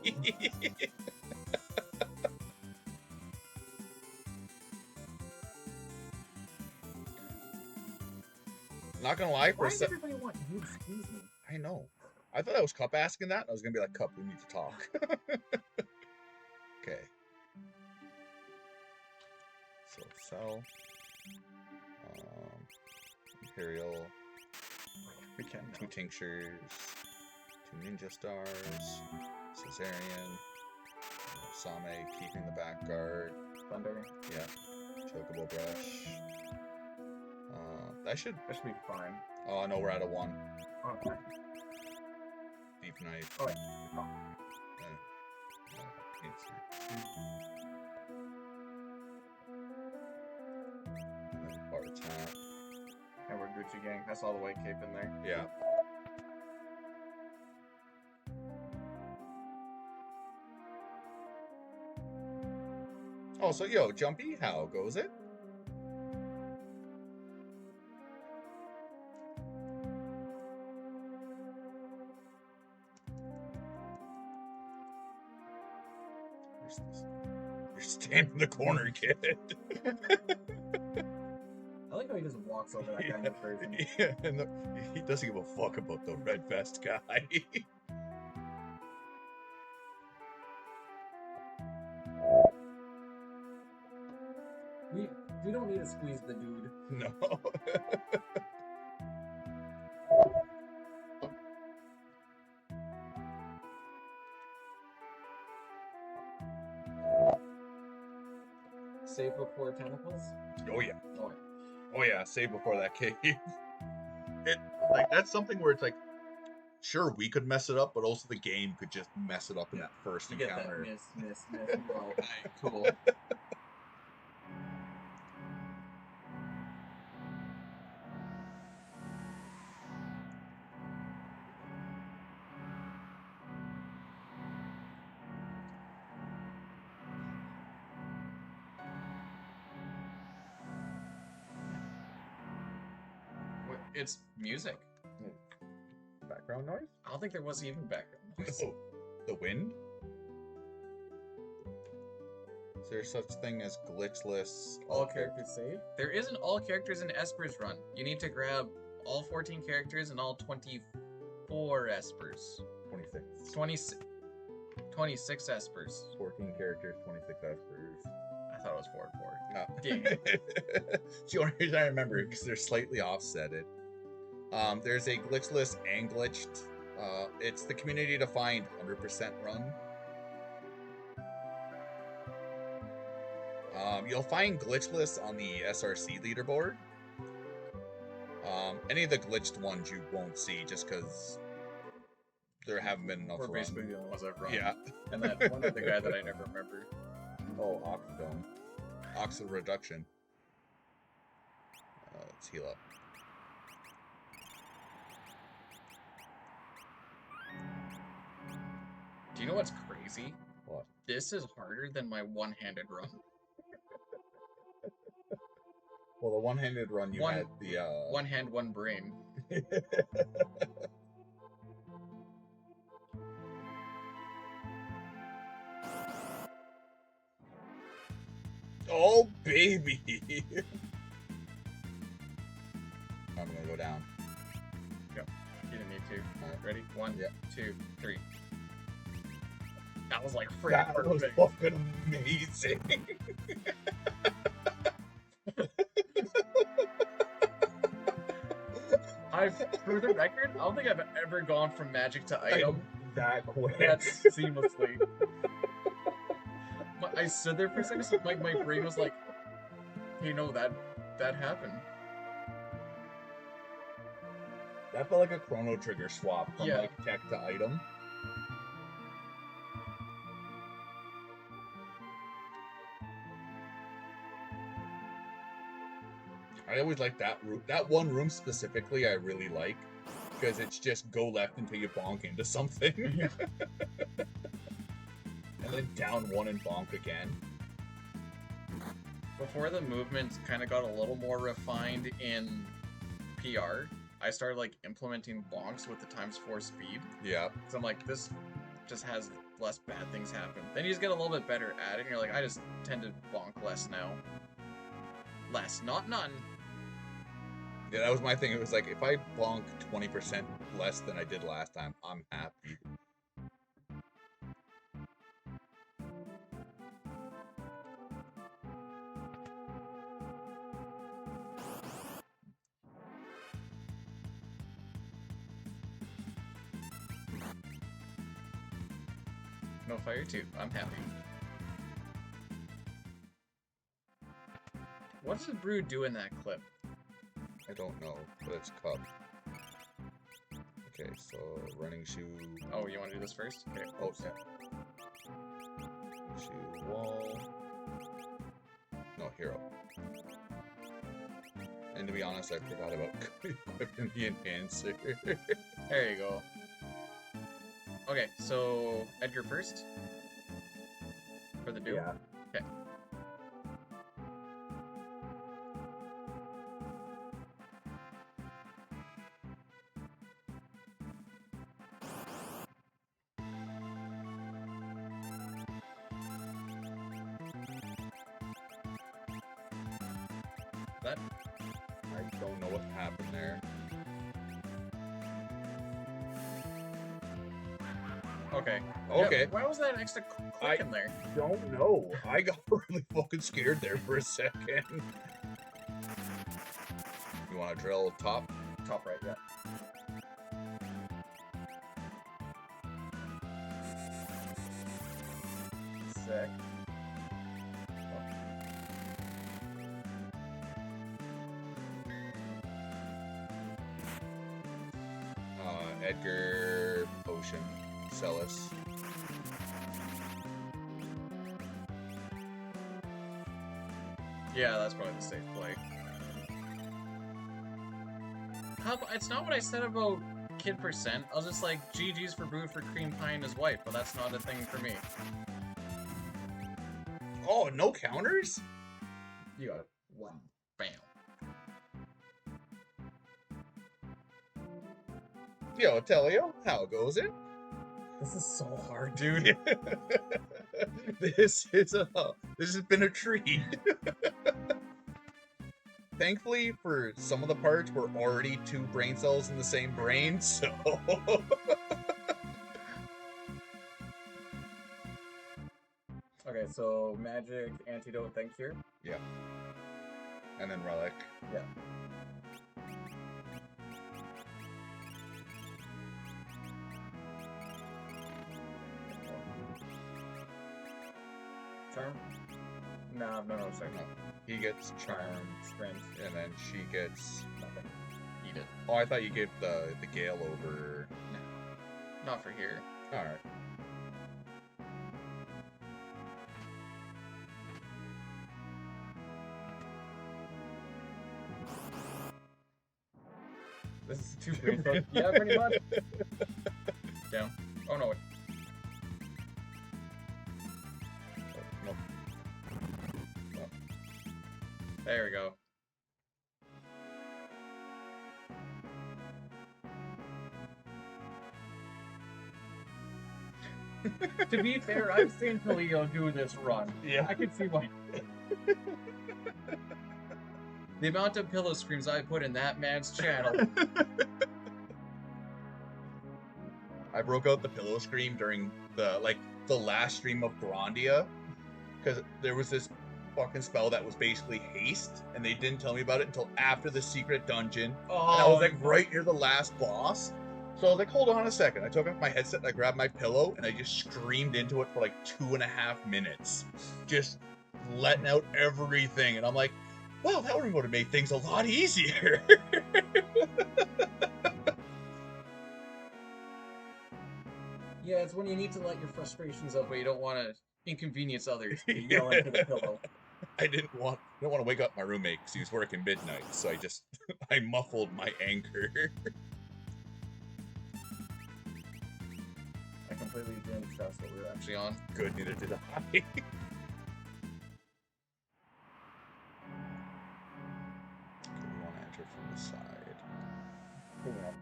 B: Not gonna lie, for
C: Why
B: a
C: does
B: sec.
C: everybody want you to squeeze me?
B: I know. I thought that was Cup asking that. I was gonna be like, Cup, we need to talk. Okay. So sell. Imperial.
C: We can
B: Two
C: now.
B: tinctures. 2 ninja stars. Caesarean. Same keeping the back guard.
C: Thunder.
B: Yeah. Chocobo brush. That should.
C: That should be fine.
B: Oh no, we're out of 1.
C: Oh, okay.
B: Deep knife.
C: Oh, wait. Oh.
B: Bar tap.
C: And we're Gucci gang. That's all the white cape in there.
B: Yeah. Oh, so yo, Jumpy, how goes it? You're standing in the corner, kid.
C: I like how he just walks over that guy in person.
B: Yeah, and he doesn't give a fuck about the red vest guy.
C: We don't need to squeeze the dude.
B: No.
C: Save before tentacles?
B: Oh yeah.
C: Oh,
B: Oh yeah. Save before that cave. It like that's something where it's like, sure we could mess it up, but also the game could just mess it up in that first
C: you get that
B: encounter.
C: miss. Oh, cool.
A: It's music.
F: Background noise?
A: I don't think there was even background noise.
B: Oh, the wind? Is there such thing as glitchless?
C: All characters save?
A: There isn't all characters in Esper's run. You need to grab all 14 characters and all 24 Espers.
F: 26.
A: 26 Espers.
F: 14 characters, 26 espers.
A: I thought it was 4 and 4.
B: No.
A: Yeah.
B: It's the only reason I remember because they're slightly offsetted. There's a glitchless and glitched. It's the community defined 100% run. You'll find glitchless on the SRC leaderboard. Any of the glitched ones you won't see just because there haven't been enough
A: We're
B: run.
A: basically the only ones I've run.
B: Yeah.
A: And that one other guy that I never remember.
F: Oh, Oxydome.
B: Oxyl reduction. Let's heal up.
A: Do you know what's crazy?
F: What?
A: This is harder than my one-handed run.
B: Well, the one-handed run you had the
A: One hand, one brain.
B: Oh baby. I'm gonna go down.
A: You didn't need to. Alright, ready? 1,
B: Yeah.
A: 2, 3. That was like freaking
B: That was
A: perfect.
B: fucking amazing.
A: For the record, I don't think I've ever gone from magic to item
F: That quick.
A: that seamlessly. I stood there for a second, so my brain was like, "You know that happened."
B: That felt like a Chrono Trigger swap from
A: Yeah.
B: like tech to item. I always like that room. That one room specifically, I really like because it's just go left until you bonk into something, and then down one and bonk again.
A: Before the movement kind of got a little more refined in PR, I started like implementing bonks with the ×4 speed.
B: Yeah.
A: So I'm like, this just has less bad things happen. Then you just get a little bit better at it, and you're like, I just tend to bonk less now. Less, not none.
B: Yeah, that was my thing. It was like, if I bonk 20% less than I did last time, I'm happy.
A: No fire too. I'm happy. What does Bdewd do in that clip?
B: I don't know, but it's cup. Okay, so running shoe.
A: Oh, you want to do this first? Okay.
B: Oh, yeah. Shoe wall. No, hero. And to be honest, I forgot about equipping the enhancer.
A: There you go. Okay, so Edgar first for the do.
F: Yeah.
A: Okay. That.
B: I don't know what happened there.
A: Okay.
B: Okay.
A: Yeah, why was that extra click in there?
B: Don't know. I got really fucking scared there for a second. You want to drill top?
A: Top right, yeah.
C: Sick.
B: Edgar, potion, Celis.
A: Yeah, that's probably the safe play. It's not what I said about kid percent. I was just like, GG's for Bdewd for cream pie and his wife, but that's not a thing for me.
B: Oh, no counters?
C: You got it.
A: Wow. Bam.
B: Yo, Telio, how goes it?
C: This is so hard, dude.
B: This has been a treat. Thankfully, for some of the parts, we're already 2 brain cells in the same brain, so...
C: Okay, so magic, antidote, thank cure.
B: Yeah. And then relic.
C: Yeah. Charm? No, sorry.
B: No. He gets charm,
C: Strength.
B: and then she gets...
C: Nothing.
A: Eat it.
B: Oh, I thought you gave the Gale over...
A: Not for here.
B: Alright.
C: This is too brain cells. Yeah, pretty much.
A: Down. Oh no, wait.
B: Nope.
A: There we go.
C: To be fair, I've seen Talio do this run.
F: Yeah.
C: I can see why.
A: The amount of pillow screams I put in that man's channel.
B: I broke out the pillow scream during the last stream of Grandia, because there was this fucking spell that was basically haste, and they didn't tell me about it until after the secret dungeon.
C: Oh,
B: And I was like right near the last boss. So I was like, hold on a second. I took off my headset and I grabbed my pillow and I just screamed into it for like 2.5 minutes. Just letting out everything. And I'm like, well, that would have made things a lot easier.
C: yeah, it's when you need to let your frustrations out,
A: But you don't want to inconvenience others.
C: you yell into the pillow.
B: I didn't want to wake up my roommate because he was working midnight. So I just, I muffled my anger.
C: I completely didn't trust what we were actually
A: Actually on.
B: Good, neither did I. We want to enter from the side.
C: pulling up.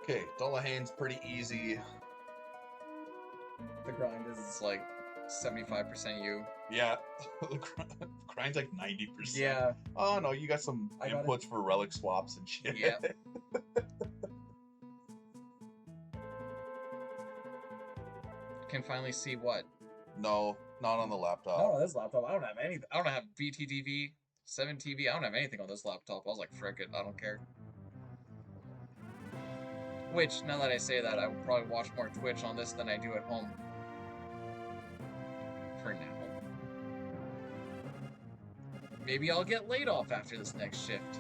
B: Okay, Dullahan's pretty easy.
C: The grind
A: It's
C: is
A: like 75% you.
B: Yeah, the grind's like 90%.
C: yeah.
B: Oh no, you got some
C: I got
B: inputs for relic swaps and shit.
A: Yep. Can finally see what?
B: No, not on the laptop.
C: No, this laptop, I don't have anything.
A: I don't have VTTV, 7TV. I don't have anything on this laptop. I was like, frick it, I don't care. Which, now that I say that, I will probably watch more Twitch on this than I do at home. For now. Maybe I'll get laid off after this next shift.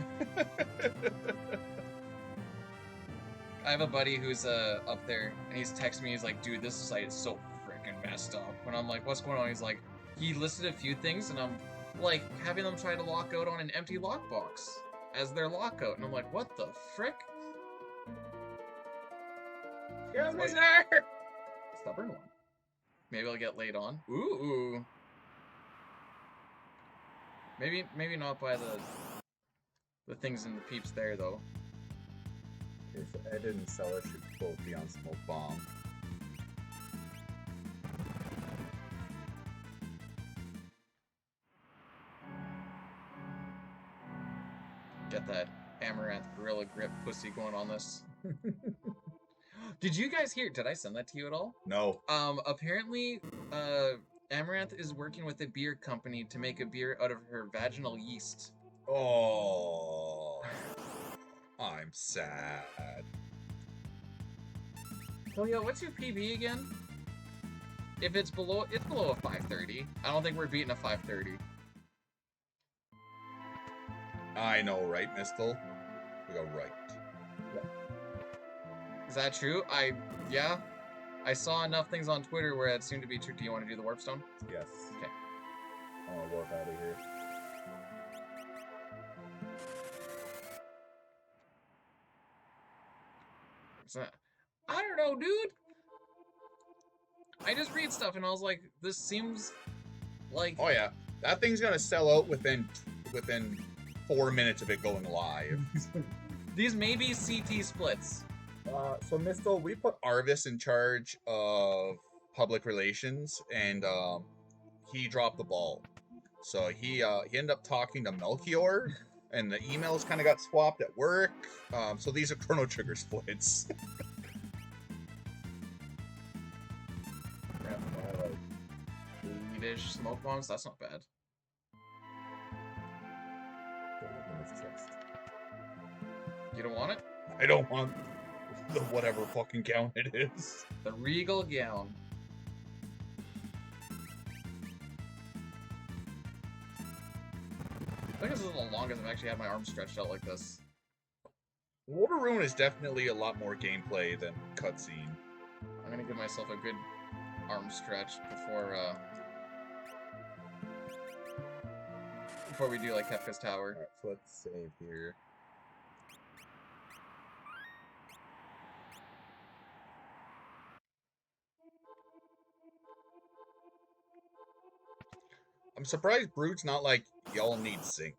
A: I have a buddy who's up there, and he's texting me, he's like, dude, this site is so freaking messed up. And I'm like, what's going on? He's like, he listed a few things, and I'm like, having them try to lock out on an empty lockbox as their lockout. And I'm like, what the frick?
C: Excuse me,
A: Like-
C: sir! Stubborn one.
A: Maybe I'll get laid on. Ooh. Maybe not by the things in the peeps there, though.
F: If Ed and Seller should both be on Smoke Bomb.
A: Get that Amaranth Gorilla Grip pussy going on this. Did you guys hear? Did I send that to you at all?
B: No.
A: Apparently, Amaranth is working with a beer company to make a beer out of her vaginal yeast.
B: Oh, I'm sad.
A: Well, yo, what's your PB again? If it's below a 530. I don't think we're beating a 530.
B: I know, right, Mistel? We go right.
A: Is that true? Yeah. I saw enough things on Twitter where it seemed to be true. Do you want to do the warp stone?
F: Yes.
A: Okay.
F: I want to warp out of here.
A: I don't know, dude. I just read stuff and I was like, this seems like
B: Oh yeah, that thing's gonna sell out within 4 minutes of it going live.
A: these may be CT splits.
F: So Mistel, we put
B: Arvis in charge of public relations, and he dropped the ball. So he ended up talking to Melchior, and the emails kind of got swapped at work. So these are Chrono Trigger splits.
A: Grab my, like, 8-ish smoke bombs. That's not bad. You don't want it?
B: I don't want the whatever fucking count it is.
A: The Regal Gown. I think this is the longest I've actually had my arms stretched out like this.
B: Water Rune is definitely a lot more gameplay than cutscene.
A: I'm gonna give myself a good arm stretch before we do like Kefka's Tower.
F: Alright, so let's save here.
B: I'm surprised Brood's not like, y'all need sync.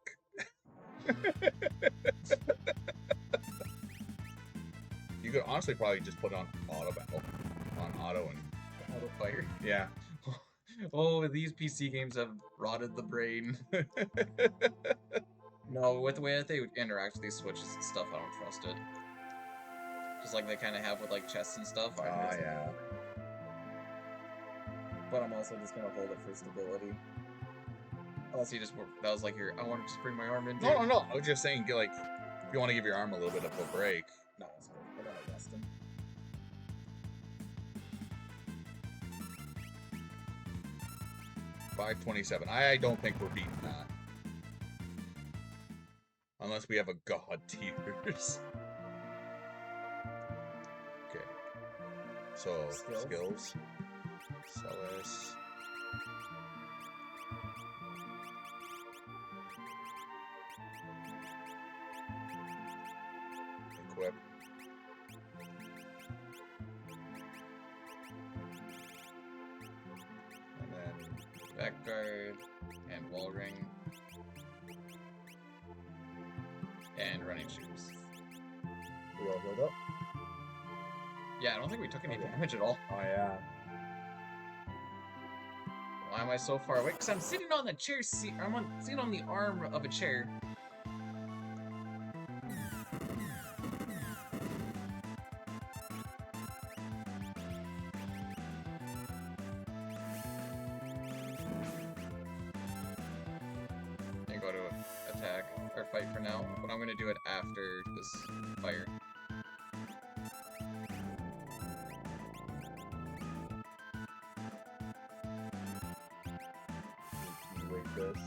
B: You could honestly probably just put on auto battle. On auto and...
A: Auto fire.
B: Yeah.
A: Oh, these PC games have rotted the brain. No, with the way that they interact with these switches and stuff, I don't trust it. Just like they kind of have with like chests and stuff.
B: Yeah.
C: But I'm also just gonna hold it for stability.
A: Unless you just, that was like your, I want to just bring my arm in.
B: No, no, no. I was just saying, like, if you want to give your arm a little bit of a break.
C: No, it's good. I gotta rest him.
B: $527. I don't think we're beating that. Unless we have a God tiers. Okay. So, skills. Celis. Equip. And then
A: Back guard and wall ring and running shoes.
F: We all build up.
A: Yeah, I don't think we took any
F: Okay.
A: damage at all.
F: Oh yeah.
A: Why am I so far away? Because I'm sitting on the chair seat. Sitting on the arm of a chair. I go to attack or fight for now, but I'm gonna do it after this fire.
F: Wait, this.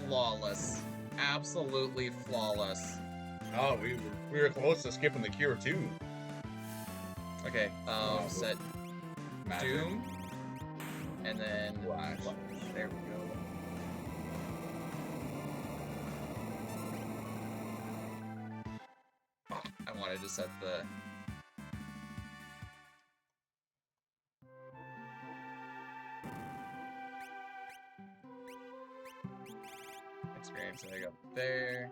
A: Flawless. Absolutely flawless.
B: Oh, we were close to skipping the cure too.
A: Okay, set
B: Magic.
A: Doom. And then
B: Flash.
A: There we go. Oh, I wanted to set the experience. There you go. There.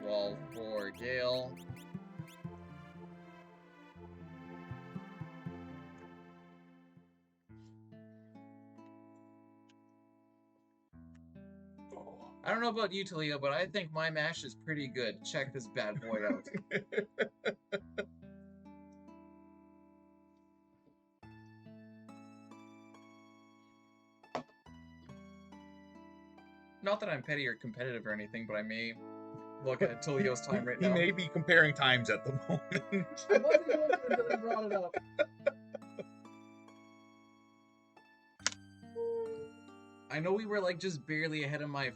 A: Wall for Gale. I don't know about you, Talia, but I think my mash is pretty good. Check this bad boy out. Not that I'm petty or competitive or anything, but I may look at Tulio's time right
B: He
A: now.
B: may be comparing times at the moment.
A: I wasn't going to until I brought it up. I know we were like just barely ahead of my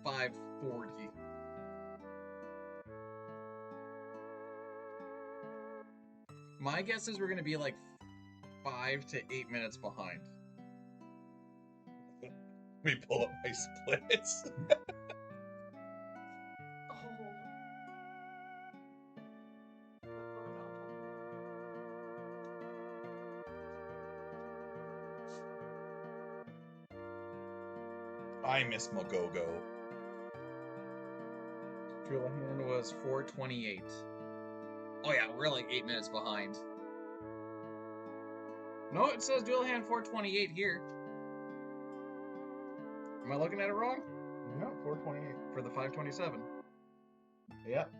A: 540. My guess is we're gonna be like 5 to 8 minutes behind.
B: Let me pull up my splits. I miss Magogo.
A: Drillahan was 428. Oh yeah, we're like 8 minutes behind. No, it says Drillahan 428 here. Am I looking at it wrong?
F: No, 428.
A: For the 527.
F: Yep.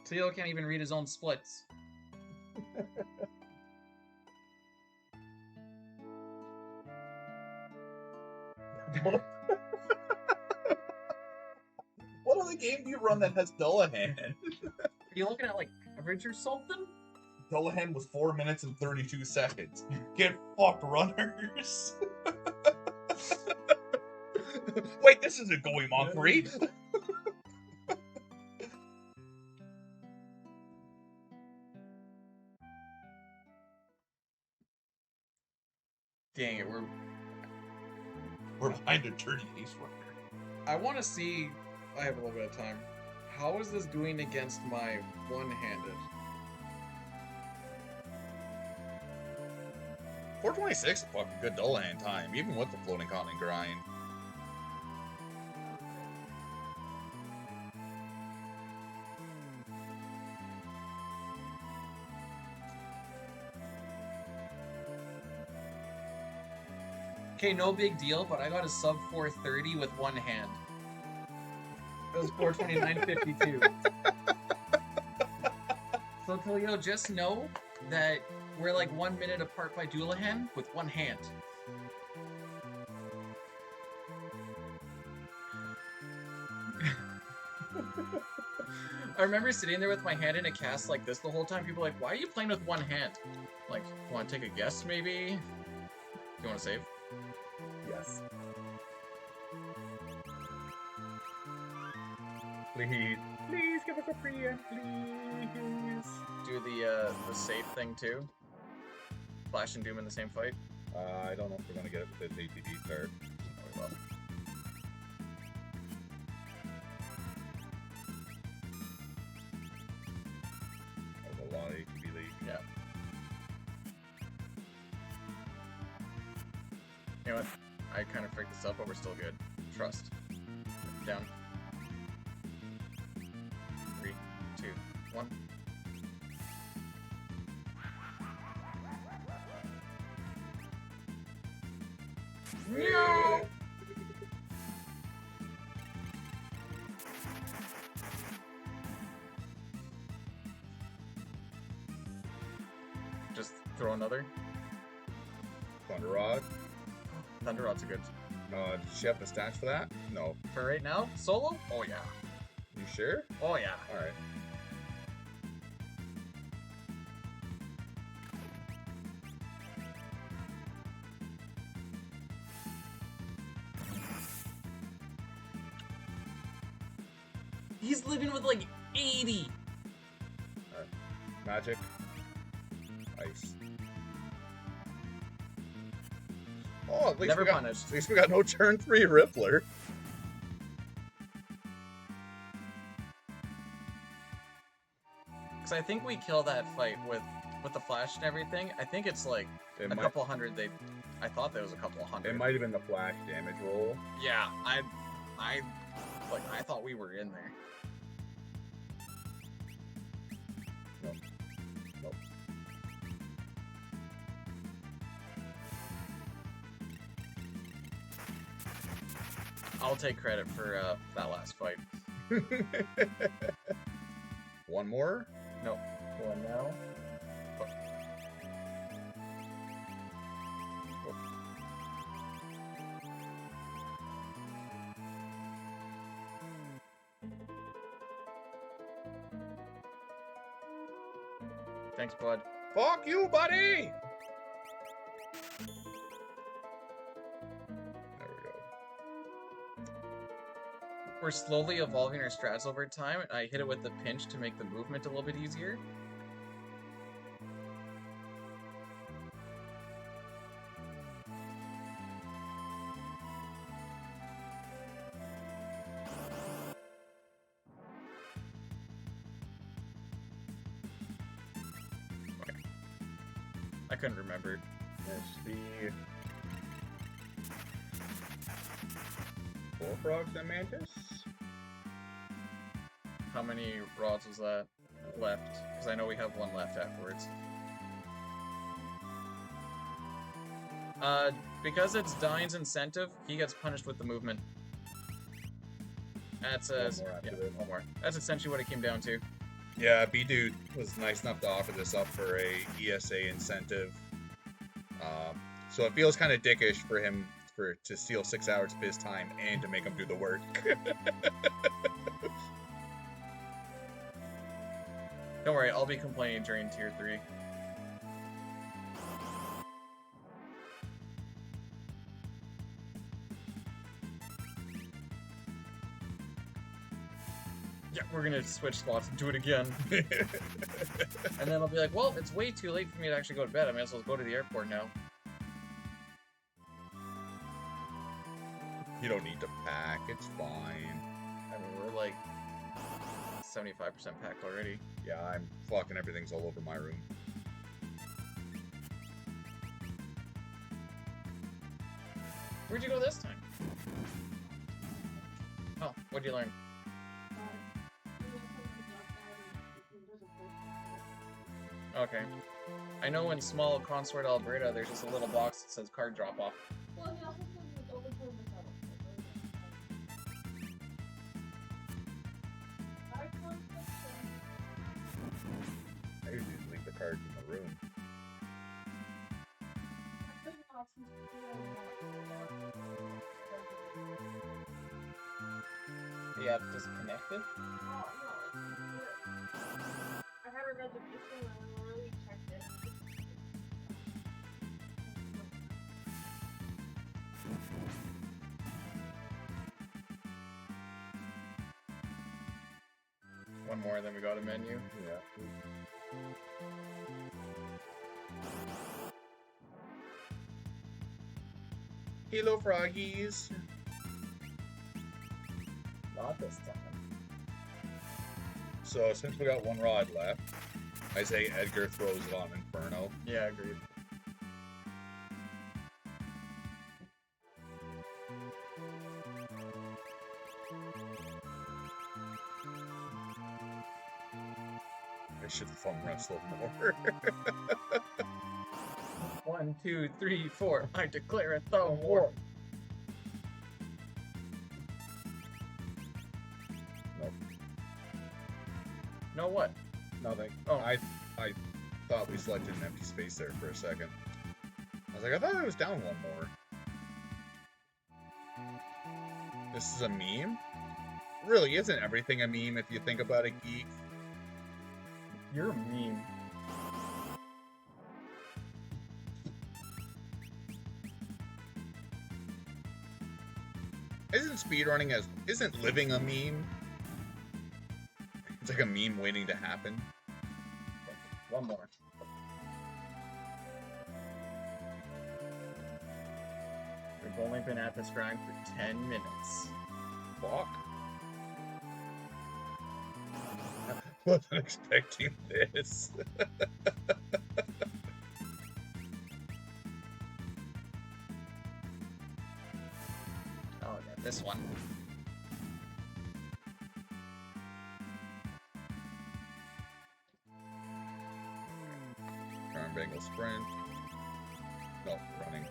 A: Teo can't even read his own splits.
B: What other game do you run that has Dullahan?
A: Are you looking at like average or something?
B: Dullahan was 4 minutes and 32 seconds. Get fucked, runners. Wait, this isn't going on great.
A: Dang it,
B: We're behind a dirty ace runner.
A: I want to see. I have a little bit of time. How is this doing against my one-handed?
B: 426 is a fucking good Dullahan time, even with the floating continent grind.
A: Okay, no big deal, but I got a sub 430 with one hand. It was 429.52. So, Tulio, just know that we're like 1 minute apart by Doulahan with one hand. I remember sitting there with my hand in a cast like this the whole time. People were like, why are you playing with one hand? Like, want to take a guess, maybe? You want to save?
F: Yes. Please give us a preamp, please.
A: Do the save thing too? Flash and Doom in the same fight?
B: I don't know if we're gonna get it with this ATV start.
A: Oh, we will.
B: That was a lot of ATV lead.
A: Yeah. You know what? I kind of freaked this up, but we're still good. Trust. Down. 3, 2, 1. Throw another.
B: Thunder Rod.
A: Thunder Rod's a good.
B: Does she have the stats for that? No.
A: For right now, solo? Oh yeah.
B: You sure?
A: Oh yeah.
B: Alright.
A: He's living with like 80.
B: Magic. Ice. Oh, at least
A: Never
B: we got,
A: punished.
B: At least we got no turn 3 Rippler.
A: Because I think we kill that fight with the flash and everything. I think it's like
B: It
A: a
B: might,
A: couple hundred. I thought there was a couple hundred.
B: it might have been the flash damage roll.
A: Yeah, I thought we were in there.
B: Nope. Nope.
A: I'll take credit for that last fight.
B: One more?
A: No.
C: One now.
A: Thanks, bud.
B: Fuck you, buddy! There we go.
A: We're slowly evolving our strats over time, and I hit it with the pinch to make the movement a little bit easier. Okay. I couldn't remember.
B: Let's see. Bullfrogs and Mantis?
A: How many rods was that left? Because I know we have one left afterwards. Because it's Dine's incentive, he gets punished with the movement. That's
B: One more after this.
A: one more. That's essentially what it came down to.
B: Yeah, Bdewd was nice enough to offer this up for a ESA incentive. So it feels kind of dickish for him to steal 6 hours of his time and to make him do the work.
A: Don't worry, I'll be complaining during Tier 3. Yeah, we're gonna switch spots and do it again. And then I'll be like, well, it's way too late for me to actually go to bed. I might as well go to the airport now.
B: You don't need to pack, it's fine.
A: I mean, we're like 75% packed already.
B: Yeah, I'm fucking everything's all over my room.
A: Where'd you go this time? Oh, what'd you learn? Okay. I know in small Consort, Alberta, there's just a little box that says card drop off.
E: Well, he also says it's open for the tunnel.
B: I usually just leave the cards in the room.
A: The app disconnected?
E: I had a reservation and I literally checked it.
A: One more, then we got a menu.
B: Yeah. Hello, froggies.
C: Not this time.
B: So since we got one rod left, I say Edgar throws it on Inferno.
A: Yeah, agreed.
B: I should thumb wrestle more.
A: 1, 2, 3, 4. I declare a thumb war.
B: Nope.
A: No what?
B: Nothing.
A: Oh.
B: I thought we selected an empty space there for a second. I was like, I thought it was down one more. This is a meme? Really, isn't everything a meme if you think about it, geek?
C: You're a meme.
B: Isn't living a meme? It's like a meme waiting to happen.
C: One more. We've only been at this grind for 10 minutes.
B: Fuck. Wasn't expecting this.
A: Oh, yeah, this one.
B: Arm bangle sprint. No, running.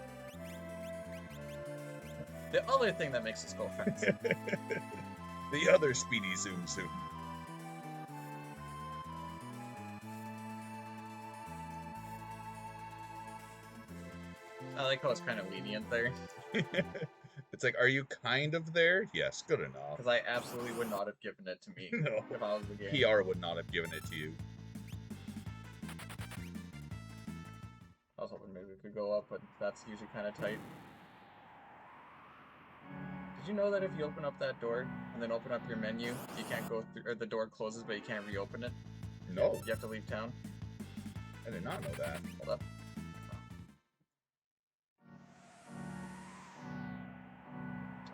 A: The other thing that makes us go fast.
B: The other speedy zoom zoom.
A: I like how it's kind of lenient there.
B: It's like, are you kind of there? Yes, good enough.
A: Because I absolutely would not have given it to me
B: No.
A: if I was the game.
B: PR would not have given it to you.
A: I was hoping maybe we could go up, but that's usually kind of tight. Did you know that if you open up that door and then open up your menu, you can't go through, or the door closes, but you can't reopen it?
B: No,
A: You have to leave town?
B: I did not know that.
A: Hold up.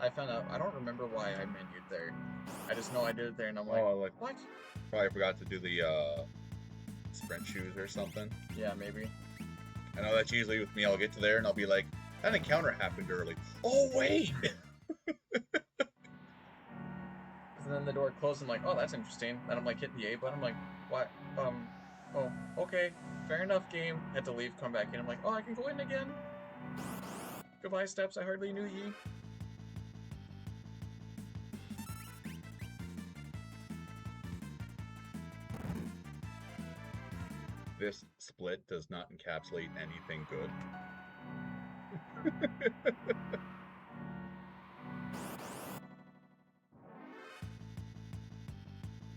A: I found out, I don't remember why I menued there. I just know I did it there and I'm like,
B: Oh, like
A: what?
B: probably forgot to do the sprint shoes or something.
A: Yeah, maybe.
B: I know that's usually with me. I'll get to there and I'll be like, that encounter happened early. Oh wait.
A: And then the door closed, I'm like, oh, that's interesting. Then I'm like, hitting the A button, I'm like, what? Oh, okay. Fair enough, game. Had to leave, come back in. I'm like, oh, I can go in again. Goodbye, steps. I hardly knew ye.
B: This split does not encapsulate anything good.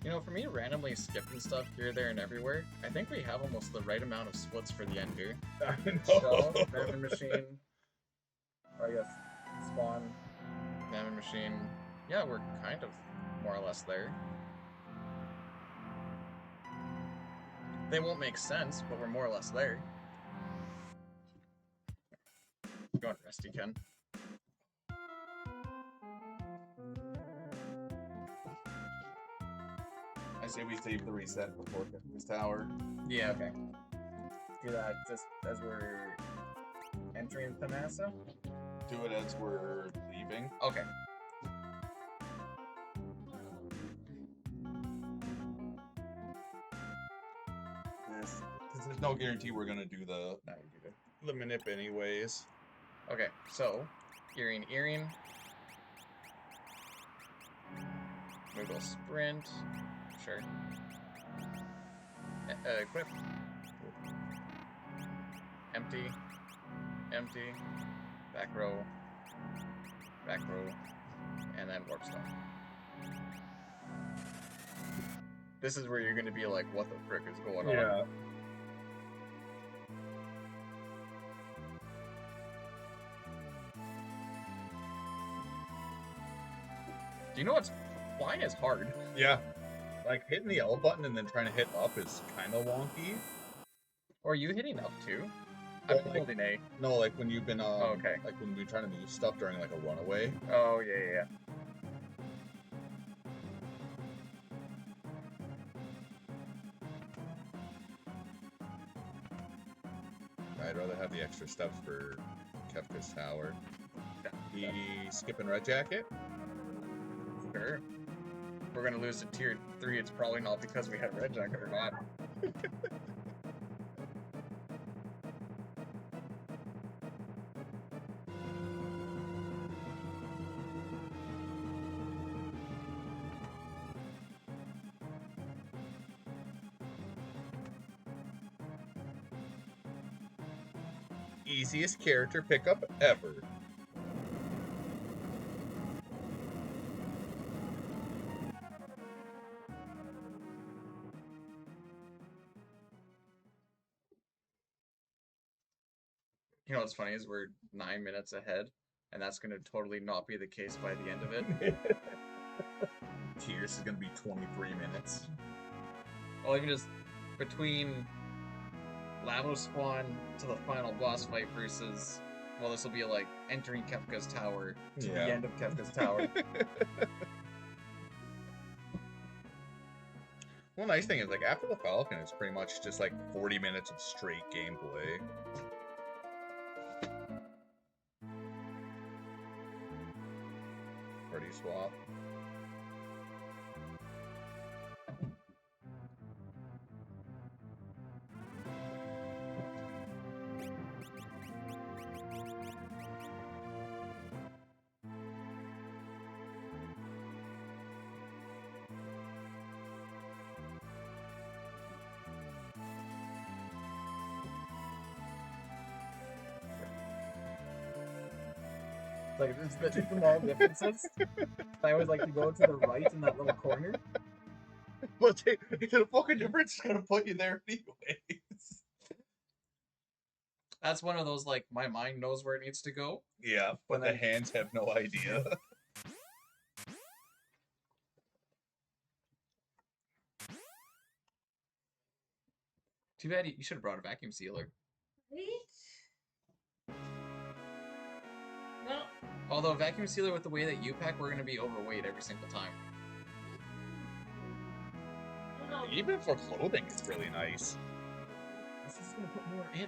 A: You know, for me, randomly skipping stuff here, there, and everywhere, I think we have almost the right amount of splits for the end here.
B: I
A: So, Mammon Machine, or yes, Spawn, Mammon Machine. Yeah, we're kind of more or less there. They won't make sense, but we're more or less there. Go on, Rusty, Ken.
B: I say we save the reset before this tower.
A: Yeah, okay.
C: Do that just as we're entering Thamasa.
B: Do it as we're leaving.
A: Okay.
B: Because there's no guarantee we're gonna do the manip anyways.
A: Okay, so, earring. We go sprint. Sure. Equip. Empty. Back row. And then warp stone. This is where you're gonna be like, what the frick is going on?
F: Yeah.
A: Do you know what's flying is hard?
B: Yeah. Like hitting the L button and then trying to hit up is kind of wonky.
A: Or are you hitting up too?
B: Well,
A: I'm holding A.
B: No, like when you've been
A: okay.
B: like when we're trying to move stuff during like a runaway.
A: Oh yeah.
B: I'd rather have the extra steps for Kefka's tower. The skipping red jacket.
A: Sure. If we're gonna lose to tier 3, it's probably not because we had red jacket or not.
B: easiest character pickup ever.
A: You know what's funny is we're 9 minutes ahead, and that's going to totally not be the case by the end of it.
B: Tears is gonna be 23 minutes.
A: Well, even just between Lavo Spawn to the final boss fight versus, well, this will be like entering Kefka's tower.
C: To the end of Kefka's tower.
B: One nice thing is, like, after the Falcon, it's pretty much just like 40 minutes of straight gameplay. Party swap.
C: Like, it's the small differences. I always like to go to the right in that little corner.
B: But the fucking difference is gonna put you there anyways.
A: That's one of those, like, my mind knows where it needs to go.
B: Yeah, but the hands have no idea.
A: Too bad you should have brought a vacuum sealer.
E: Right? Well,
A: Although vacuum sealer with the way that you pack, we're going to be overweight every single time.
E: I don't know.
B: Even for clothing, it's really nice.
A: This is going to put more in.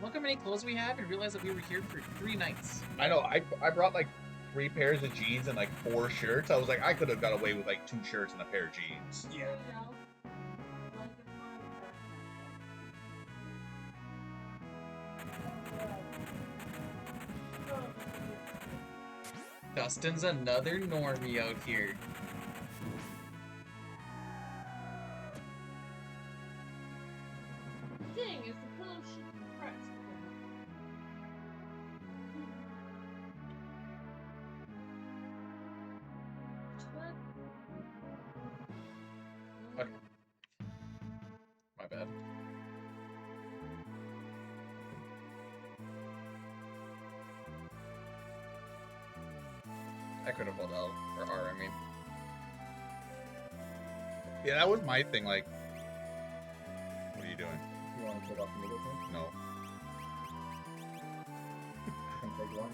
A: Look how many clothes we have and realize that we were here for 3 nights.
B: I know, I brought like 3 pairs of jeans and like 4 shirts. I was like, I could have got away with like 2 shirts and a pair of jeans.
C: Yeah.
E: Like it's fine.
A: Dustin's another normie out here.
E: Thing is the pillow should be pressed. What?
A: Okay. My bad. I could have held L, or R, I mean.
B: Yeah, that was my thing, like... What are you doing?
C: You want to take off the middle thing?
B: No.
C: Can take one.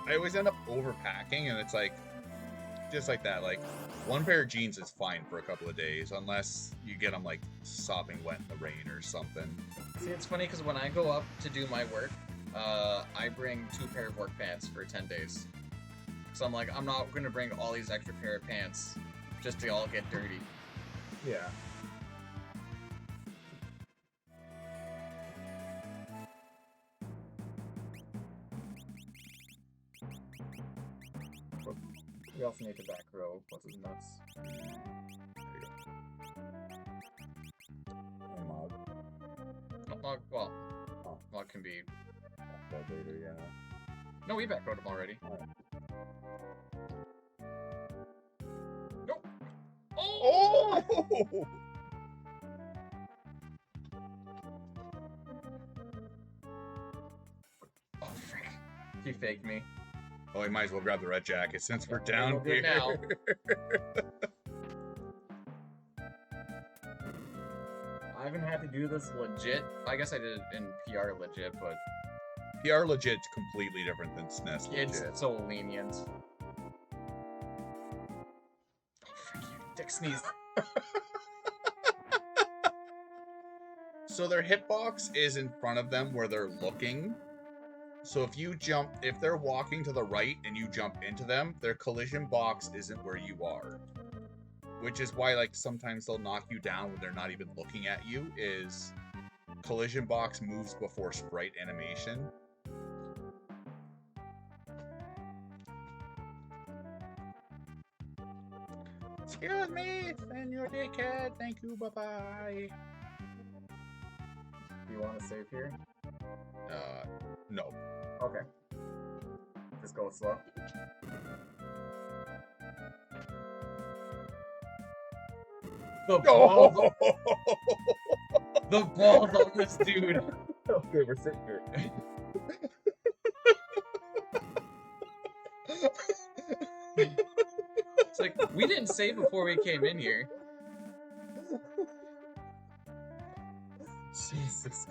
B: I always end up overpacking, and it's like... Just like that, like... 1 pair of jeans is fine for a couple of days, unless you get them, like, sopping wet in the rain or something.
A: See, it's funny because when I go up to do my work, I bring 2 pair of work pants for 10 days. So I'm like, I'm not going to bring all these extra pair of pants just to all get dirty.
C: Yeah. We also need to back row. What's his nuts?
F: Hey, Mog.
A: Well,
F: Oh.
A: Log can be...
F: That later, yeah.
A: No, we back rowed him already.
F: Alright.
A: Nope.
B: Oh!
A: Oh, frick. He faked me.
B: Oh, we might as well grab the red jacket since we're down
A: We'll do
B: here.
A: it now. I haven't had to do this legit. I guess I did it in PR legit, but
B: PR legit's completely different than SNES legit.
A: it's so lenient. Oh, frick you. Dick sneezed.
B: So their hitbox is in front of them where they're looking. So if they're walking to the right and you jump into them, their collision box isn't where you are. Which is why, like, sometimes they'll knock you down when they're not even looking at you, is collision box moves before sprite animation. Excuse me, Senor Dickhead. Thank you. Bye bye.
C: Do you want to save here?
B: No.
C: Okay. Just go slow.
A: The balls,
B: Oh!
A: the balls on this dude.
F: Okay, we're sitting here.
A: It's like, we didn't save before we came in here.
F: Jesus.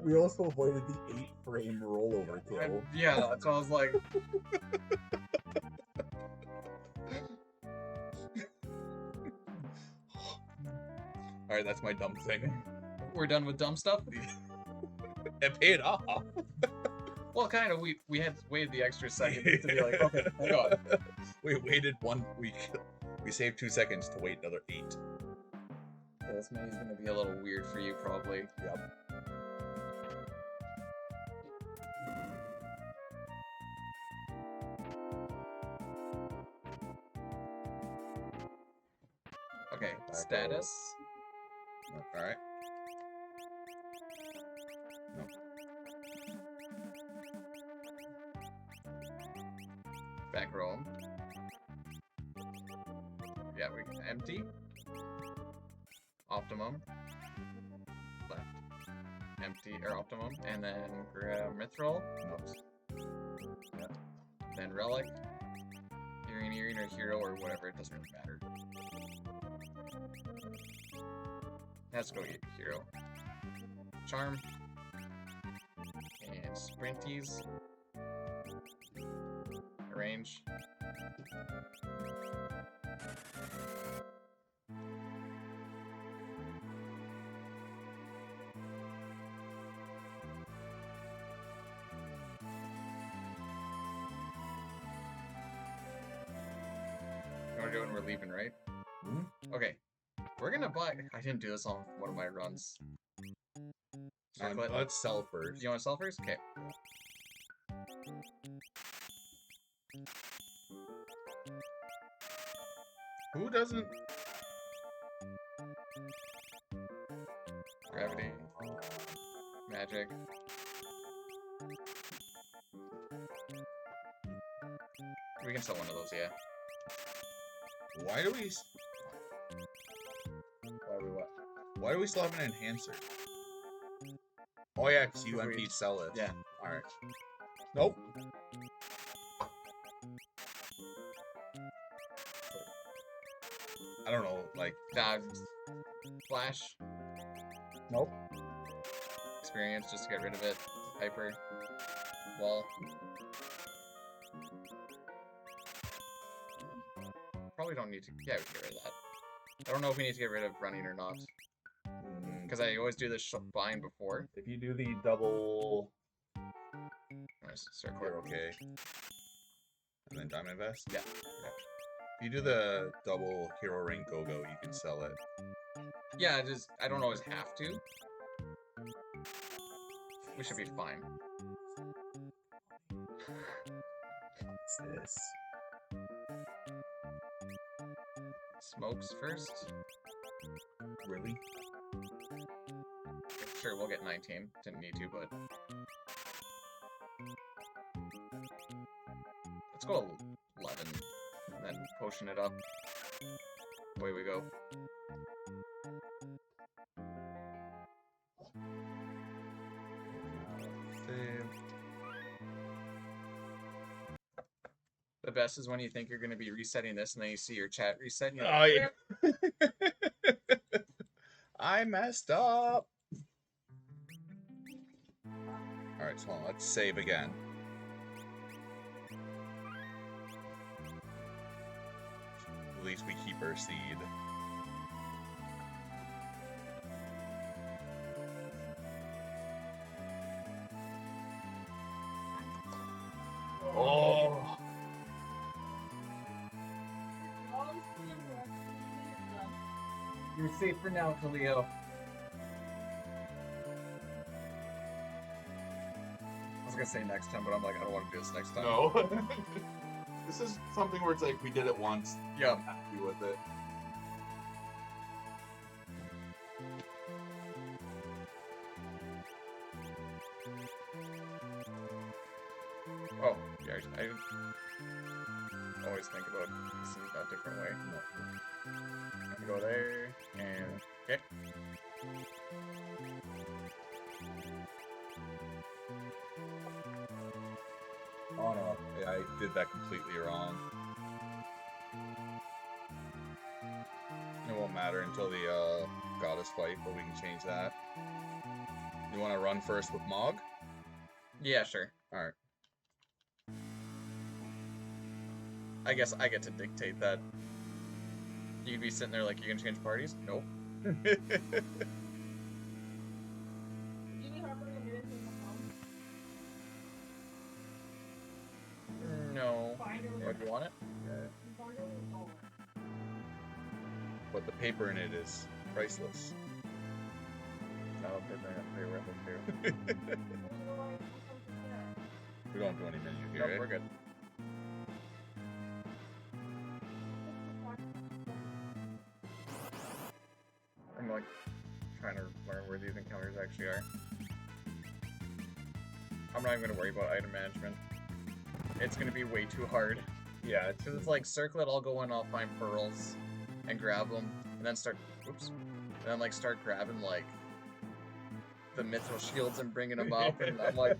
F: We also avoided the 8-frame rollover kill.
A: Yeah, that's what I was like.
B: Alright, that's my dumb thing.
A: We're done with dumb stuff?
B: It paid off.
A: Well, kind of. We had waited the extra second to be like, okay, hang on.
B: We waited 1 week. We saved 2 seconds to wait another 8.
A: Yeah, this menu's gonna be a little weird for you, probably.
F: Yep.
A: Okay,
F: Back
A: status.
B: Alright.
A: Back row. Yeah, we empty. Optimum. Left. Empty or optimum. And then grab mithril. Oops. Yeah. Then relic. Earring or hero or whatever, it doesn't really matter. Let's go get hero. Charm. And sprinties. Arrange. We're doing, we're leaving, right?
B: Mhm.
A: Okay. We're gonna buy. I didn't do this on one of my runs.
B: Let's sell first.
A: You want to sell first? Okay.
B: Who doesn't?
A: Gravity. Magic. We can sell one of those, yeah.
B: Why do we?
C: Why we what?
B: Why do we still have an enhancer? Oh yeah, because you
C: 'Cause we-
B: emptied sell it.
C: Yeah.
B: All right. Nope. I don't know. Like,
A: Flash.
C: Nope.
A: Experience, just to get rid of it. Hyper. Wall. Probably don't need to. Yeah, we can get rid of that. I don't know if we need to get rid of running or not. Because I always do this bind before.
F: If you do the double,
A: Nice. Start
B: you're
A: core.
B: okay. And then diamond vest.
A: Yeah.
B: If you do the double hero ring go-go, you can sell it.
A: Yeah, I don't always have to. We should be fine.
F: what's this?
A: Smokes first.
B: Really?
A: Sure, we'll get 19. Didn't need to, but... Let's go 11. And then potion it up. Away we go.
B: Save.
A: The best is when you think you're going to be resetting this, and then you see your chat reset, and you're
B: Oh
A: like,
B: yeah. I messed up. All right, so hold on, let's save again. At least we keep our seed. Oh.
C: You're safe for now, Khalil. I was gonna say next time, but I'm like, I don't want to do this next time.
B: No. This is something where it's like we did it once.
A: Yep.
B: I'm happy with it.
A: Oh, yeah, I always think about this in a different way. No. Go there, and okay.
B: Oh no, yeah, I did that completely wrong. It won't matter until the goddess fight, but we can change that. You want to run first with Mog?
A: Yeah, sure.
B: Alright.
A: I guess I get to dictate that. You'd be sitting there like, you can change parties? Nope.
E: Do you need Harper to do anything at home?
A: No.
E: Binder
A: What, do you want it?
E: Binder was over.
B: But the paper in it is priceless.
A: No, good thing I'm pretty worth it too.
B: We don't do any menu here,
A: Nope,
B: eh?
A: we're good. I'm like trying to learn where these encounters actually are. I'm not even gonna worry about item management. It's gonna be way too hard.
B: Yeah,
A: Cause it's like circle it, I'll go in, I'll find pearls and grab them, and then start. Oops. And then like start grabbing like the mithril shields and bringing them up, and I'm like,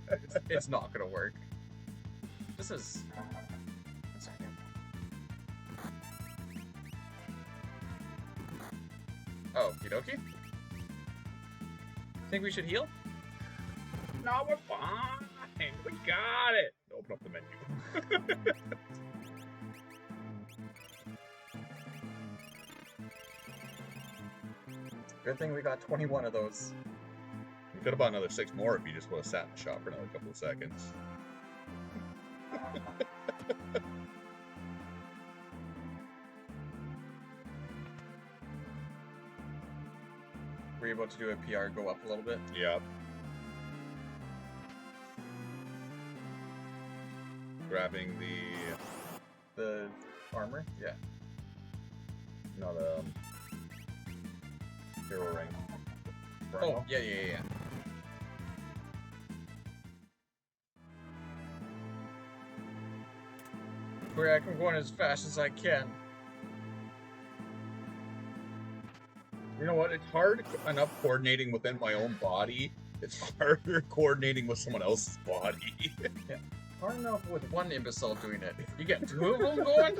A: it's not gonna work. This is. One second. Oh, okie dokie. Think we should heal?
B: No, we're fine. We got it. Open up the menu.
A: Good thing we got 21 of those.
B: We could have bought another 6 more if you just would have sat in the shop for another couple of seconds.
A: Were you about to do a PR go up a little bit?
B: Yep. Grabbing
A: The armor? Yeah.
B: no, the hero ring.
A: Oh, yeah. Where I'm going as fast as I can.
B: You know what? It's hard enough coordinating within my own body. It's harder coordinating with someone else's body.
A: Hard enough with one imbecile doing it. You get 2 of them going?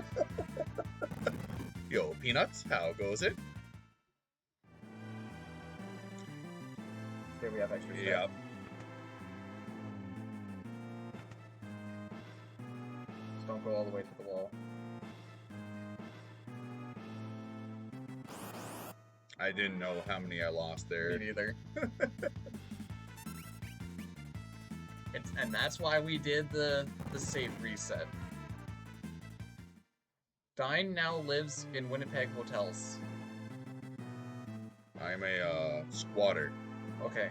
B: Yo, Peanuts, how goes it?
A: Okay, we have extra stuff.
B: Yep.
A: Just don't go all the way to the wall.
B: I didn't know how many I lost
A: Me
B: there.
A: neither. And that's why we did the safe reset. Dine now lives in Winnipeg hotels.
B: I'm a squatter.
A: Okay.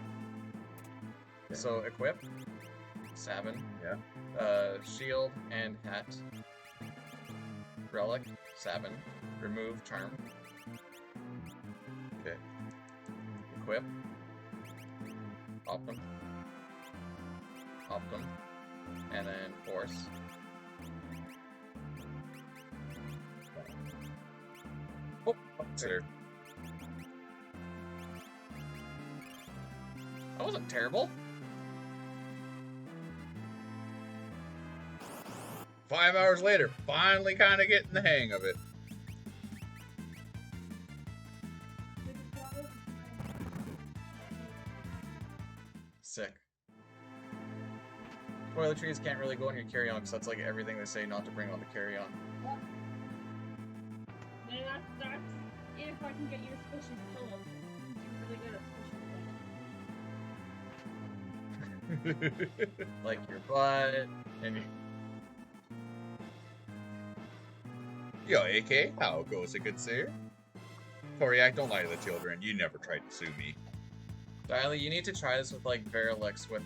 A: So equip. Savin.
B: Yeah.
A: Shield and hat. Relic. Savin. Remove charm.
B: Okay.
A: Equip. Optum. Optum. And then force. Oh,
B: There.
A: that wasn't terrible.
B: 5 hours later, finally kind of getting the hang of it.
A: Sick. Toiletries can't really go in your carry-on because that's like everything they say not to bring on the carry-on.
E: And that's if I can get your squishy pillows. You're really good at squishing things.
A: Like your butt and your...
B: Yo, AK, how goes it, good sir? Toriak, don't lie to the children. You never tried to sue me.
A: Diley, you need to try this with like Verilix with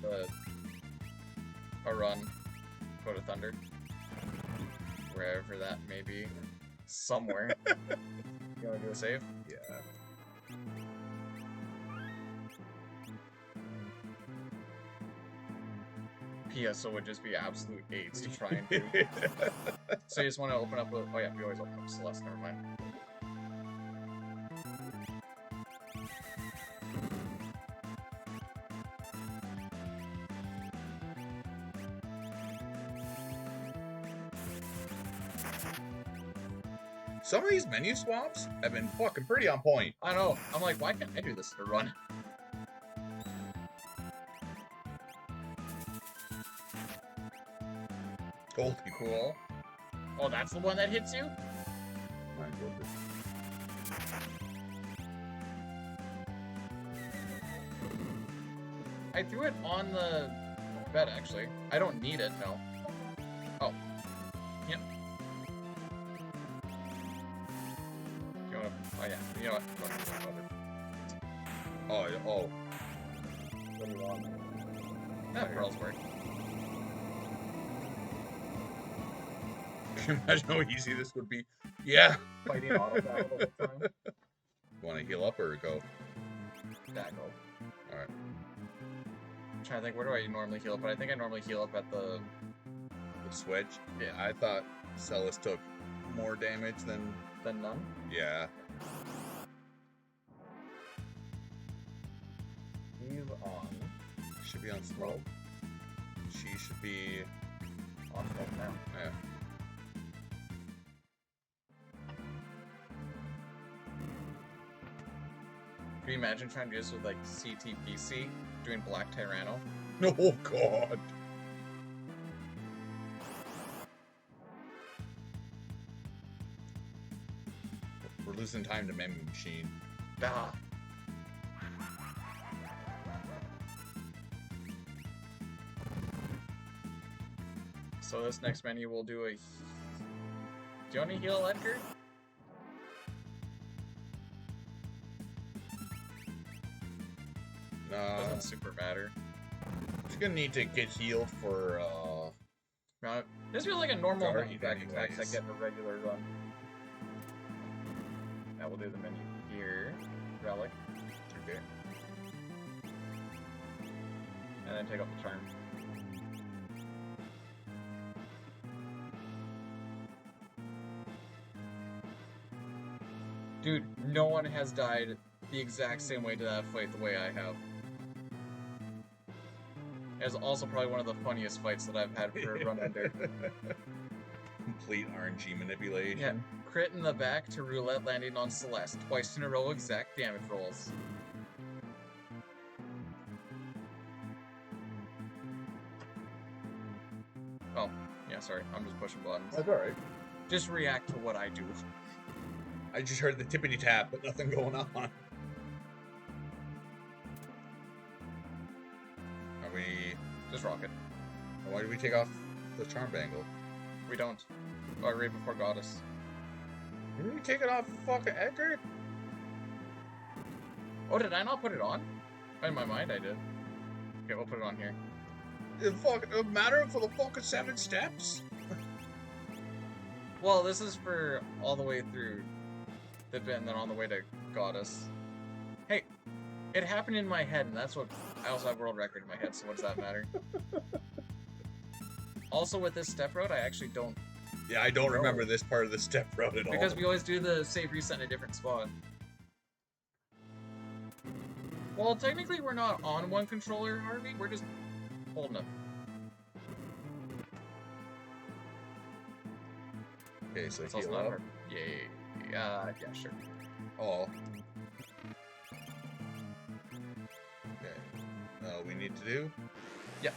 A: a run. Code of Thunder. wherever that may be. Somewhere. You wanna do a save?
B: Yeah.
A: PSO would just be absolute AIDS to try and do. So you just want to open up with... Oh yeah, we always open up Celeste, never mind.
B: Some of these menu swaps have been fucking pretty on point.
A: I know, I'm like, why can't I do this in a run?
B: Holy
A: Cool. Oh, that's the one that hits you?
B: my goodness.
A: I threw it on the bed, actually. I don't need it, no. Oh. Yep. You wanna... Oh, yeah. You know what? Don't worry about it.
B: Oh.
C: What do you want?
A: That pearls work.
B: Can you imagine how easy this would be? Yeah.
C: Fighting auto battle the whole time.
B: Want to heal up or go?
A: That go.
B: Alright.
A: I'm trying to think, where do I normally heal up? But I think I normally heal up at the...
B: The switch? Yeah, I thought Celis took more damage than...
A: none.
B: Yeah.
C: Eve on.
B: Should be on slow. She should be...
C: On slow now.
B: Yeah.
A: Can you imagine trying to do this with, like, CTPC? Doing Black Tyranno?
B: Oh, God. We're losing time to Memory Machine.
A: Ah. So this next menu will do a... Do you want to heal Edgar? Doesn't super matter.
B: She's gonna need to get healed for,
A: No, this feels like a normal
B: Guard
A: menu back attacks I
B: anyways.
A: get in a regular run. Now we'll do the menu here. Relic.
B: Okay.
A: And then take off the charm. Dude, no one has died the exact same way to that fight the way I have. It's also probably one of the funniest fights that I've had for a run under.
B: Complete RNG manipulation.
A: Yeah, crit in the back to roulette landing on Celeste. Twice in a row, exact damage rolls. Oh, yeah, sorry. I'm just pushing buttons.
B: That's alright.
A: Just react to what I do.
B: I just heard the tippity tap, but nothing going on. Are we...
A: Just rock it.
B: Why did we take off the charm bangle?
A: We don't. Oh, right before Goddess.
B: Didn't we take it off fucking Edgar?
A: Oh, did I not put it on? In my mind, I did. Okay, we'll put it on here.
B: A matter for the fucking 7 steps?
A: Well, this is for all the way through the bit and then on the way to Goddess. Hey, it happened in my head, and that's what... I also have world record in my head, so what does that matter? Also, with this step road, I actually don't...
B: Yeah, I don't remember this part of the step route at all.
A: Because we always do the save reset in a different spot. Well, technically we're not on one controller, are we? We're just holding it.
B: Okay, so
A: It's also
B: heal
A: not
B: up.
A: hard. Yeah, sure.
B: All. Okay. We need to do?
A: Yeah.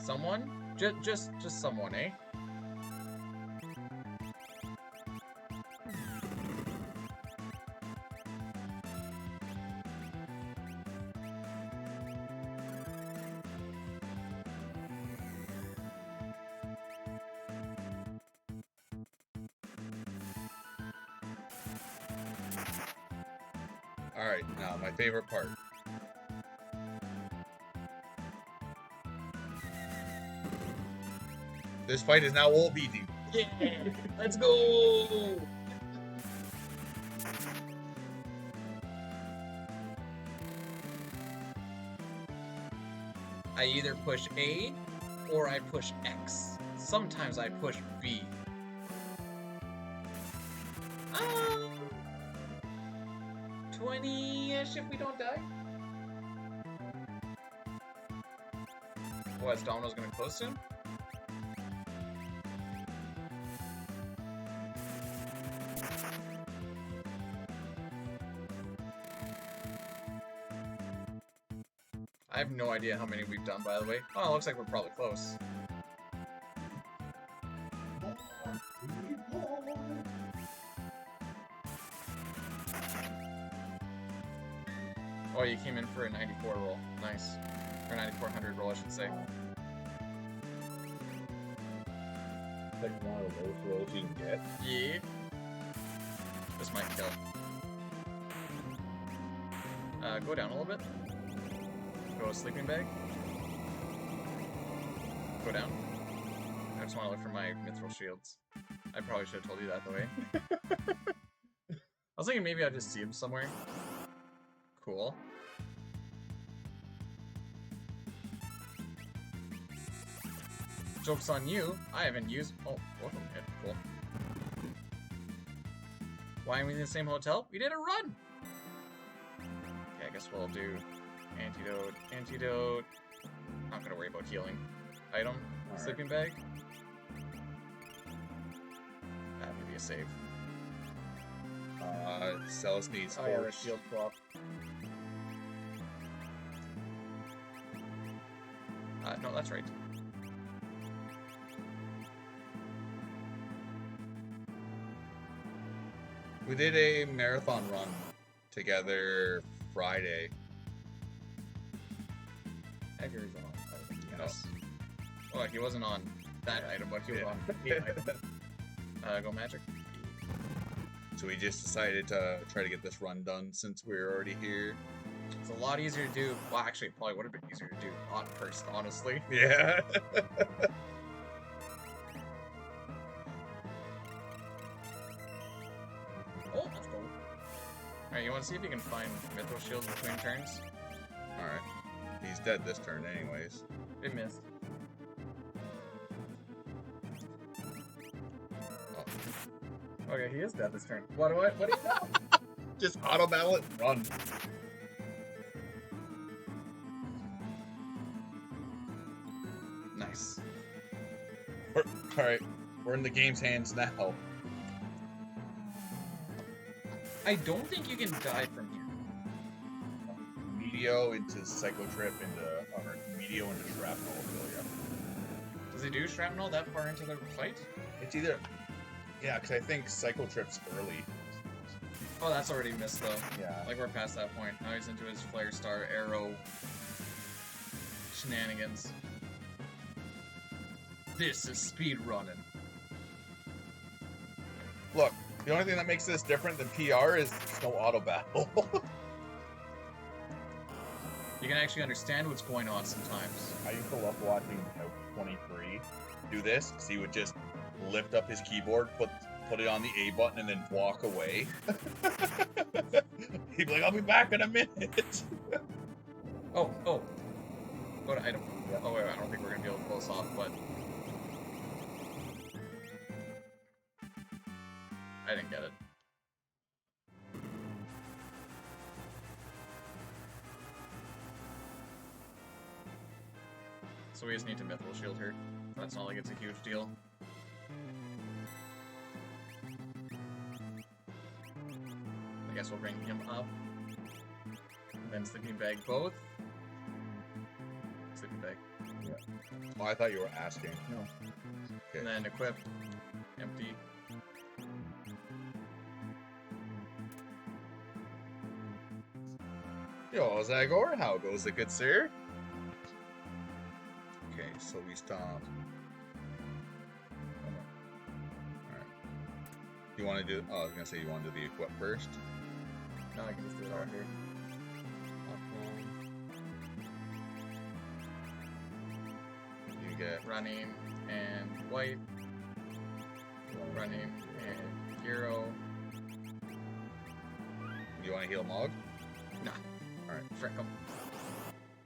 A: Someone? Just someone, eh?
B: Alright, now my favorite part. This fight is now all Bdewd.
A: Yeah, let's go. I either push A or I push X. Sometimes I push B. 20-ish if we don't die. What, is Domino's gonna close soon? I have no idea how many we've done, by the way. Oh, it looks like we're probably close. Oh, you came in for a 94 roll. Nice. Or 9400 roll, I should say.
F: Like one of the lowest rolls you can get.
A: Yeah. This might kill. Go down a little bit. Go sleeping bag. Go down. I just want to look for my mithril shields. I probably should have told you that the way. I was thinking maybe I'd just see them somewhere. Cool. Joke's on you. I haven't used. Oh, both of them hit. Cool. Why are we in the same hotel? We did a run! Okay, I guess we'll do antidote, antidote. Not gonna worry about healing. Item,
F: All
A: sleeping bag. That may be a save.
B: Celis needs
C: Oh yeah, the
B: horse.
C: shield swap.
A: No, that's right.
B: We did a marathon run together Friday.
C: Edgar's on. I think.
A: Yes. Well, he wasn't on that item, but he was
B: Yeah.
A: on the item. Go magic.
B: So we just decided to try to get this run done since we're already here.
A: It's a lot easier to do. Well, actually, it probably would have been easier to do on first, honestly.
B: Yeah.
A: Oh, let's go. Alright, you want to see if you can find mithril shields between turns?
B: Alright. He's dead this turn anyways.
A: It missed.
B: Oh.
C: Okay, he is dead this turn. What do you know?
B: Just auto battle it and run.
A: Nice.
B: Alright. We're in the game's hands now.
A: I don't think you can die from here.
F: Medio into Psychotrip into or Medio into Shrapnel will kill you.
A: Does he do shrapnel that far into the fight?
F: It's either yeah, because I think Psychotrip's early.
A: Oh, that's already missed though.
F: Yeah.
A: Like we're past that point. Now he's into his flare star arrow shenanigans. This is speed running.
F: Look, the only thing that makes this different than PR is there's no auto battle.
A: You can actually understand what's going on sometimes.
F: I used to love watching Couch 23 do this, because he would just lift up his keyboard, put it on the A button, and then walk away. He'd be like, I'll be back in a minute.
A: Oh. Go to item.
F: Yeah.
A: Oh wait, I don't think we're gonna be able to pull this off, but I didn't get it. So we just need to mithril shield her. That's not like it's a huge deal. I guess we'll bring him up. And then sleeping bag both. Sleeping bag.
B: Oh, I thought you were asking.
C: No.
B: Okay.
A: And then equip. Empty.
B: Yo, Zagor, how goes it, good sir? Okay, so we stop. Alright. You want to do... Oh, I was going to say you want to do the equip first.
C: No, I can just do it all here.
B: You get...
A: Running. and white, running, and hero.
B: You want to heal Mog?
A: Nah. Alright, frick him.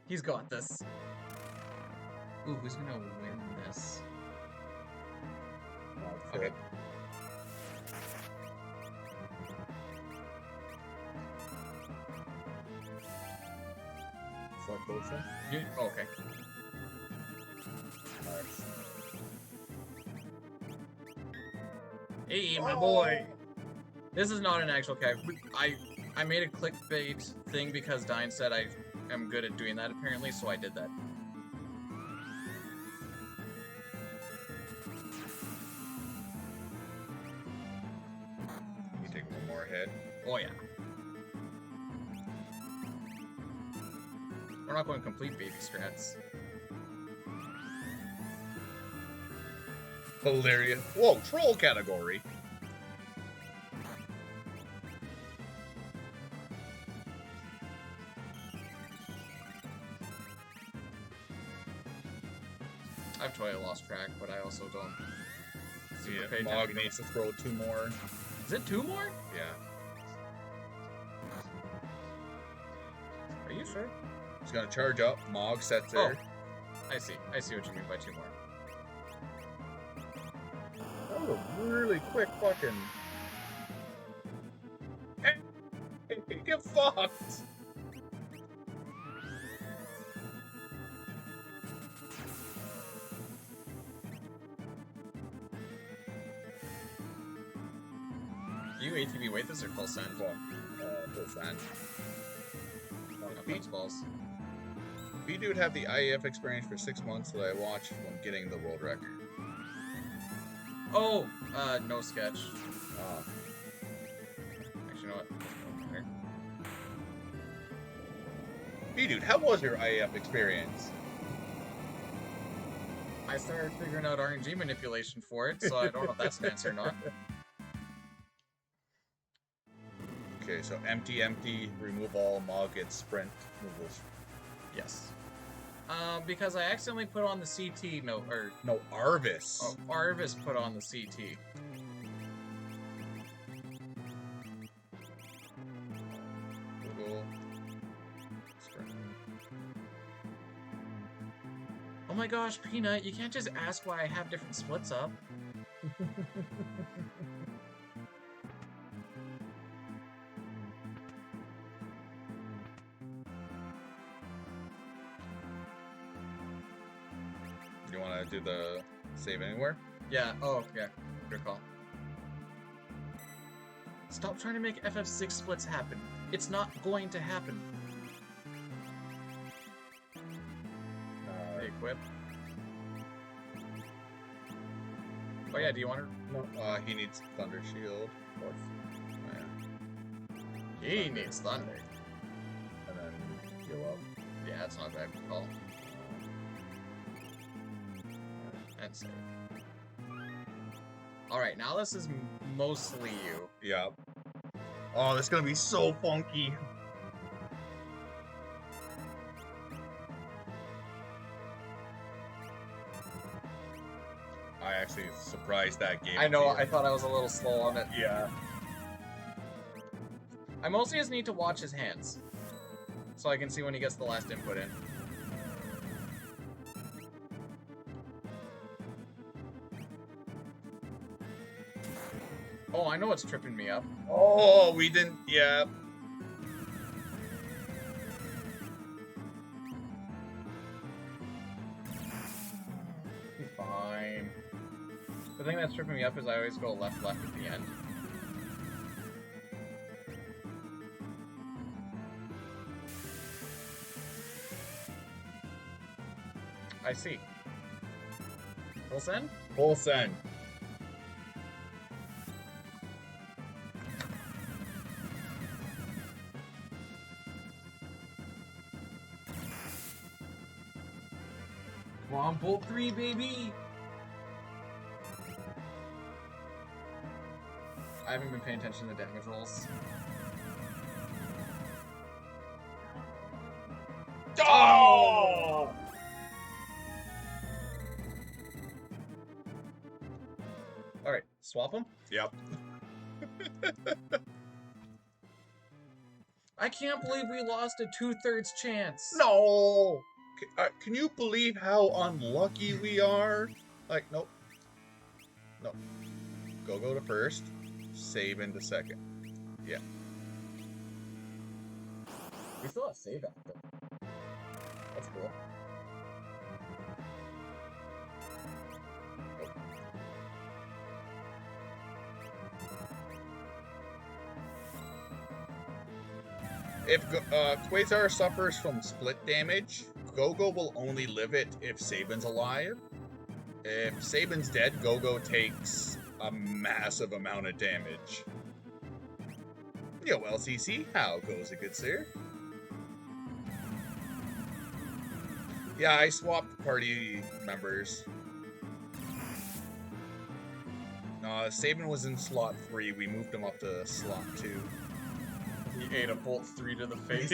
A: He's got this. Ooh, who's gonna win this? Okay.
F: Select those things.
A: Okay.
F: Nice.
A: Hey, my boy! This is not an actual character. I made a clickbait thing because Dine said I am good at doing that apparently, so I did that.
B: You take one more hit.
A: Oh yeah. We're not going complete baby strats.
B: Hilarious. Whoa, troll category.
A: I've totally lost track, but I also don't super pay
B: Yeah, Mog
A: attention.
B: needs to throw 2 more.
A: Is it 2 more?
B: Yeah.
A: Are you sure?
B: He's gonna charge up. Mog sets there.
A: I see. I see what you mean by 2 more.
F: That was a really quick fucking.
B: Get fucked.
A: Do you ATV weight this or full send?
B: Full send.
A: Beats balls.
B: Bdewd have the IAF experience for 6 months that I watched when getting the world record.
A: Oh, no sketch.
B: Uh,
A: Actually, you know what? Doesn't matter.
B: Bdewd, how was your IAF experience?
A: I started figuring out RNG manipulation for it, so I don't know if that's an answer or not.
B: Okay, so empty, empty, remove all, Mog gets sprint, removal.
A: Yes. Because I accidentally put on the CT note, or
B: No, Arvis.
A: oh, Arvis put on the CT.
B: Google. Sprint.
A: Oh my gosh, Peanut, you can't just ask why I have different splits up.
B: You want to do the save anywhere?
A: Yeah, oh, yeah, good call. Stop trying to make FF6 splits happen. It's not going to happen. Equip. Oh yeah, do you want to?
B: No. He needs Thunder Shield.
F: Of course.
B: Oh, yeah.
A: He needs thunder.
F: And then heal up.
A: Yeah, that's not a bad call. And save. Alright, now this is mostly you.
B: Yeah. Oh, this is gonna be so funky. I actually surprised that game.
A: I know, I thought I was a little slow on it.
F: Yeah.
A: I mostly just need to watch his hands. So I can see when he gets the last input in. Oh, I know what's tripping me up.
B: Oh, we didn't. Yeah.
A: He's fine. The thing that's tripping me up is I always go left at the end. I see. Full send?
B: Full send.
A: Come on, bolt 3, baby! I haven't been paying attention to the damage rolls.
B: Oh!
A: Swap them?
B: Yep.
A: I can't believe we lost a 2/3 chance.
B: No! Can you believe how unlucky we are? Like, nope. Nope. Go to first. Save into second. Yeah.
C: We still have save active. That's cool.
B: If Quasar suffers from split damage, Gogo will only live it if Saban's alive. If Saban's dead, Gogo takes a massive amount of damage. Yo, LCC, how goes it, good sir? Yeah, I swapped party members. Saban was in slot 3. We moved him up to slot 2.
A: He ate a bolt 3 to the face.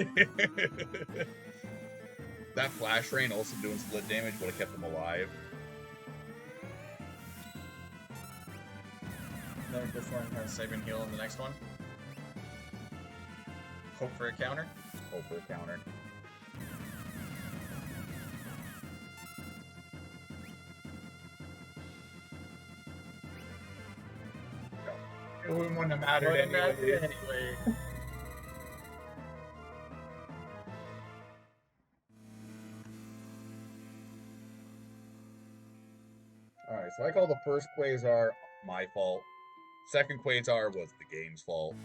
B: That flash rain also doing split damage would have kept him alive.
A: Then this one has saving heal in the next one. Hope for a counter.
B: Hope for a counter.
F: It wouldn't have mattered
A: Wouldn't matter
F: anyway.
A: anyway.
B: Alright, so I call the first Quasar my fault. Second Quasar was the game's fault.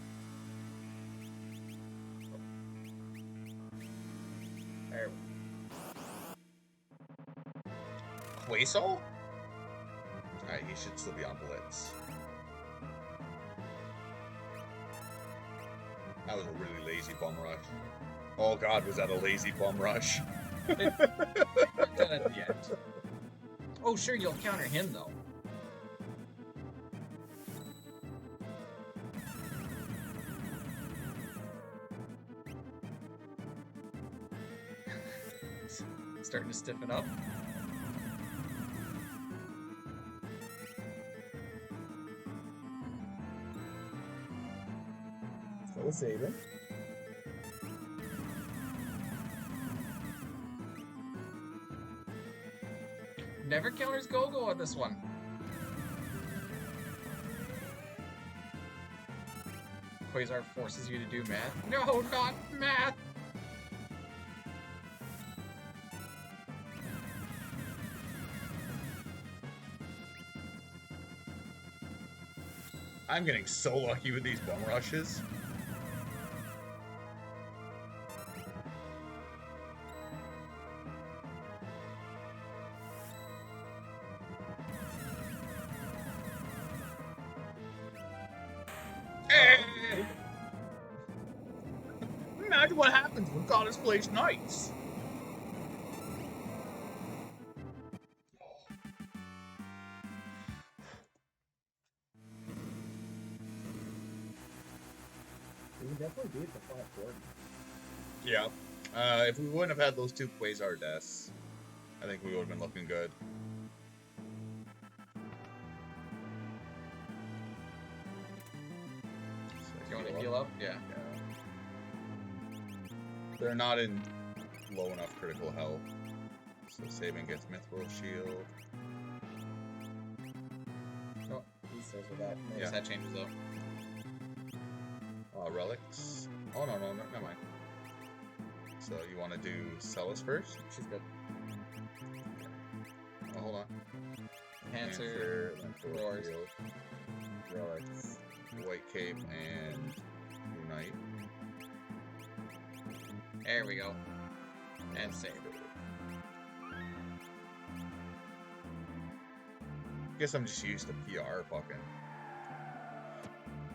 A: There.
B: Quasar? Alright, he should still be on Blitz. That was a really lazy bum rush. Oh god, was that a lazy bum rush?
A: Done at the end. Oh, sure, you'll counter him, though. Starting to stiffen up.
C: Still saving.
A: Never counters Go-Go on this one. Quasar forces you to do math. No, not math!
B: I'm getting so lucky with these bum rushes. Imagine what happens when Goddess plays Knights.
C: We can definitely beat the flat board.
B: Yeah. If we wouldn't have had those two Quasar deaths, I think we would have been looking good.
A: You want to heal up? Yeah.
B: They're not in low enough critical health. So Saban gets Mithril Shield.
A: Oh,
C: He says with that.
A: I guess that changes though.
B: Relics. Oh, no, never mind. So you want to do Celis first?
C: She's good.
B: Oh, hold on.
A: Cancer,
B: then Force
A: Roars.
B: Shield, Relics, White Cape, and Unite.
A: There we go. And save.
B: Guess I'm just used to PR fucking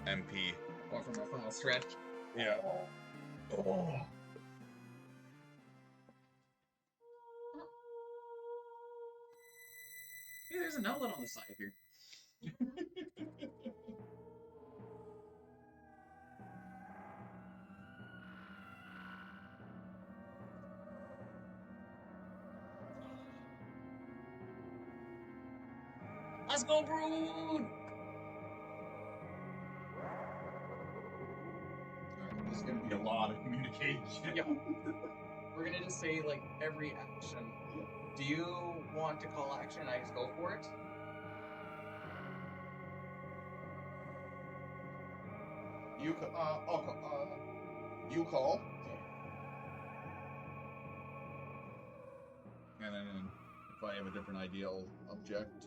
B: MP.
A: Going for my final stretch.
B: Yeah. Oh.
A: Hey, there's an outlet on the side here. Let's go, Brood!
D: cage.
A: Yeah. We're gonna just say like every action. Do you want to call action? I just go for it.
B: You call. And then if I have a different idea, I'll object.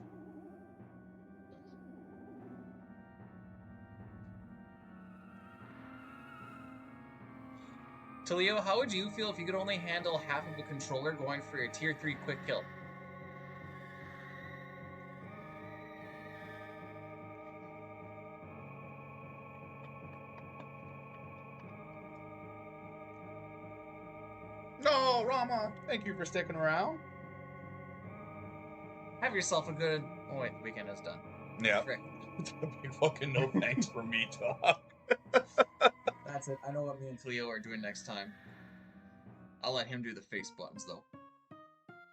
A: Talio, how would you feel if you could only handle half of a controller going for your tier 3 quick kill?
B: No, Rama, thank you for sticking around.
A: Have yourself a good... Oh wait, the weekend is done.
B: Yeah.
A: Frick.
B: Big fucking no thanks for me talk.
A: That's it. I know what me and Talio are doing next time. I'll let him do the face buttons, though.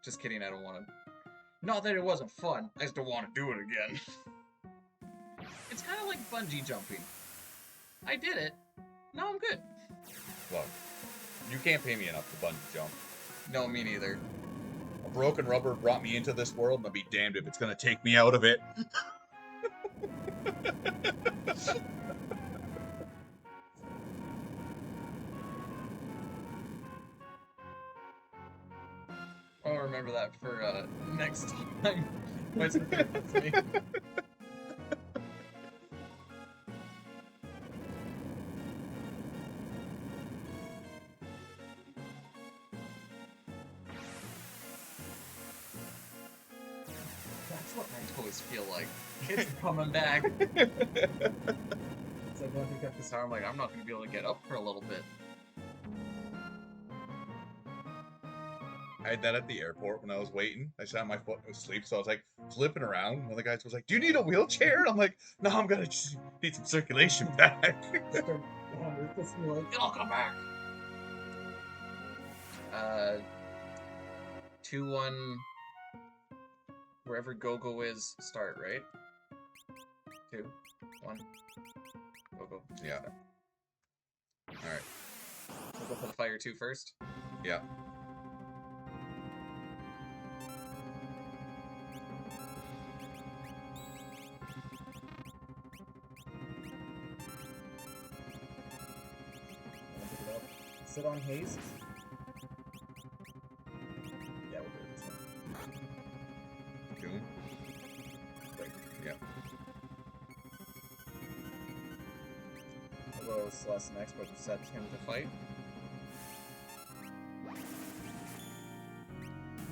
A: Just kidding, I don't want to... Not that it wasn't fun, I just don't want to do it again. It's kind of like bungee jumping. I did it. Now I'm good.
B: Look, you can't pay me enough to bungee jump.
A: No, me neither.
B: A broken rubber brought me into this world, and I'll be damned if it's gonna take me out of it.
A: I'll remember that for next time. When something happens to me. That's what my toys feel like. It's coming back. It's like once you got this arm, like I'm not gonna be able to get up for a little bit.
B: I had that at the airport when I was waiting. I sat on my foot and was asleep, so I was like flipping around. One of the guys was like, "Do you need a wheelchair?" And I'm like, "No, I'm gonna just need some circulation back."
A: It'll come back. 2-1. Wherever Go-Go is, start, right? 2, 1. Go-Go.
B: Yeah. Alright.
A: We'll go for the fire 2 first.
B: Yeah.
C: Sit on haste. Yeah, we'll do it this one.
B: Cool.
C: Great.
B: Yeah.
A: We'll go Celeste next, but set him to fight.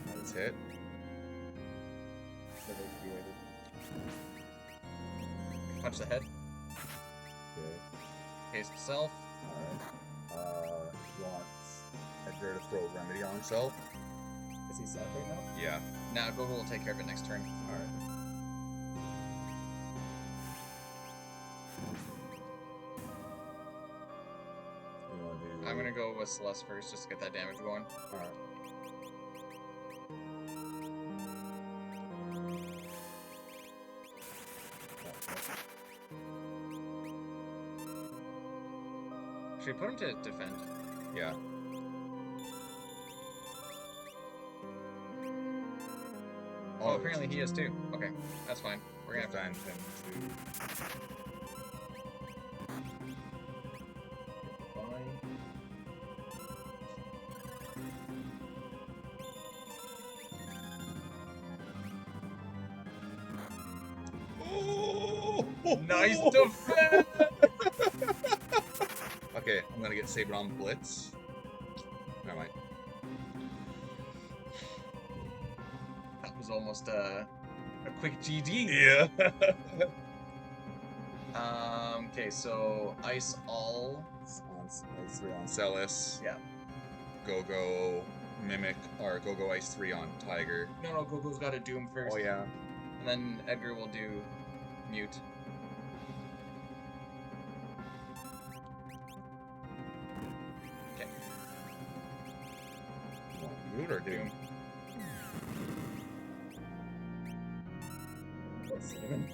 B: That was hit.
C: So they be waited.
A: Punch the head.
B: Okay.
A: Haste self.
B: Alright. You want Edgar to throw Remedy on himself?
C: Is he set right now?
B: Yeah.
A: Now Go-Go will take care of it next turn.
B: Alright. You wanna do...
A: I'm gonna go with Celeste first, just to get that damage going.
B: Alright.
A: Should we put him to defend?
B: Yeah.
A: Oh, apparently he is too. Okay, that's fine. We're gonna have
B: time
A: to...
B: him
A: Fine. Nice defense!
B: Okay, I'm gonna get Saber on Blitz. Never mind.
A: That was almost a quick GG.
B: Yeah.
A: Okay, so Ice All.
B: Ice 3 on Celis.
A: Yeah.
B: Go-Go Mimic, or Go-Go Ice 3 on Tiger.
A: No, Go-Go's got to Doom first.
B: Oh, yeah.
A: And then Edgar will do Mute. Okay.
B: You want Mute or Doom?
C: What's Cinnamon?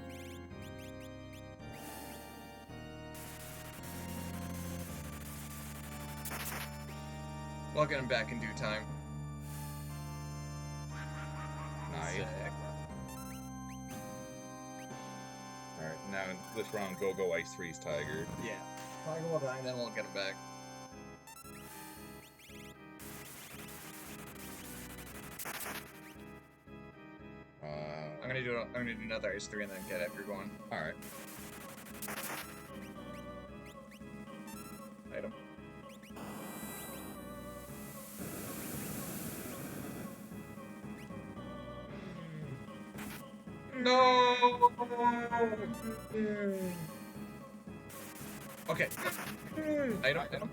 A: We'll get him back in due time.
B: Nice.
A: Sick.
B: Alright, now this round Go-Go Ice Freeze Tiger.
A: Yeah.
C: Tiger will die.
A: And then we'll get him back. I'm gonna do another ice 3 and then get Edgar going.
B: Alright.
A: Item. No. Okay. Item.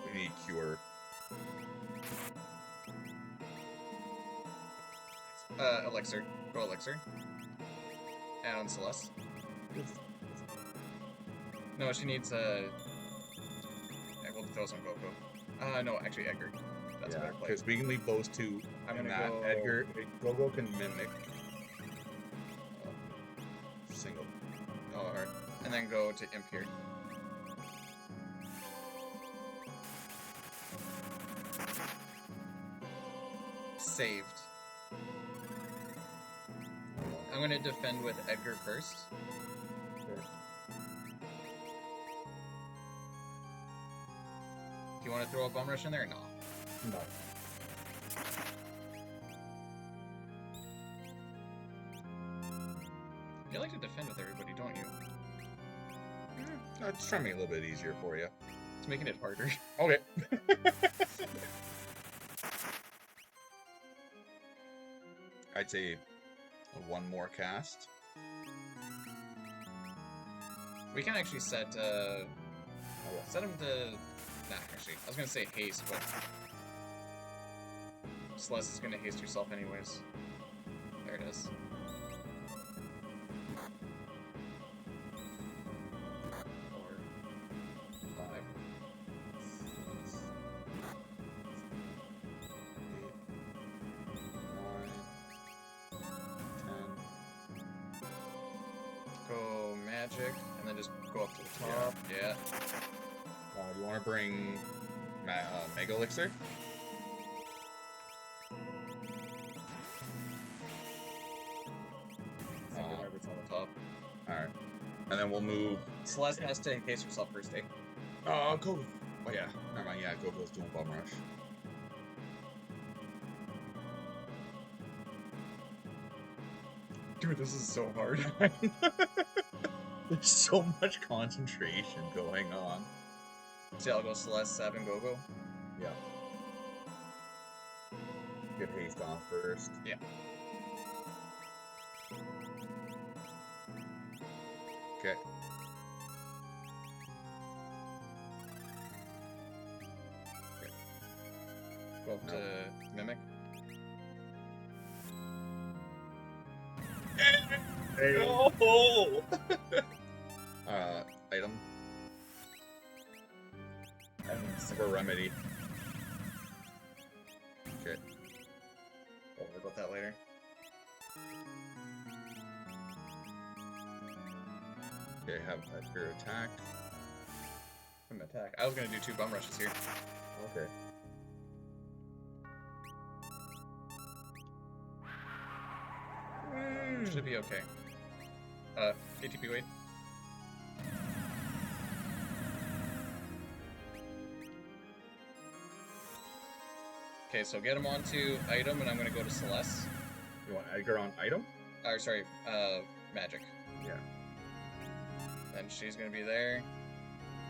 B: We need Cure.
A: Elixir. Go Elixir. And on Celeste. No, she needs yeah, we'll throw some Go-Go. No, actually Edgar. That's a better play.
B: Because we can leave those two.
A: I'm
B: and
A: gonna
B: that
A: go
B: Edgar. Go-Go can mimic. Single.
A: Oh, alright. And then go to Imp here. Saved. I'm gonna defend with Edgar first. Do you want to throw a Bum Rush in there or no?
F: No.
A: You like to defend with everybody, don't you?
B: No, just try to make it a little bit easier for you.
A: It's making it harder.
B: Okay. I'd say one more cast.
A: We can actually set him to... Nah, actually, I was gonna say haste, but... Celeste is gonna haste herself anyways. There it is. Go magic, and then just go up to the top. Yeah.
B: You want to bring Mega Elixir?
A: It's on the top.
B: Alright. And then we'll move.
A: Celeste has to haste herself first, eh?
B: Go. Oh, yeah. Never mind. Yeah, Go-Go's doing Bum Rush.
A: Dude, this is so hard.
B: There's so much concentration going on.
A: See, I'll go Celeste, 7, Go-Go.
B: Yeah. Get haste on first.
A: Yeah.
B: Okay.
A: Go up to Mimic.
B: Oh! Item. For remedy. Okay.
A: We'll worry about that later.
B: Okay, have Edgar attack.
A: I'm gonna attack. I was gonna do 2 Bum Rushes here.
B: Okay.
A: Should be okay. ATP wait. Okay, so get him onto item, and I'm gonna go to Celeste.
B: You want Edgar on item?
A: Or sorry, magic.
B: Yeah.
A: Then she's gonna be there.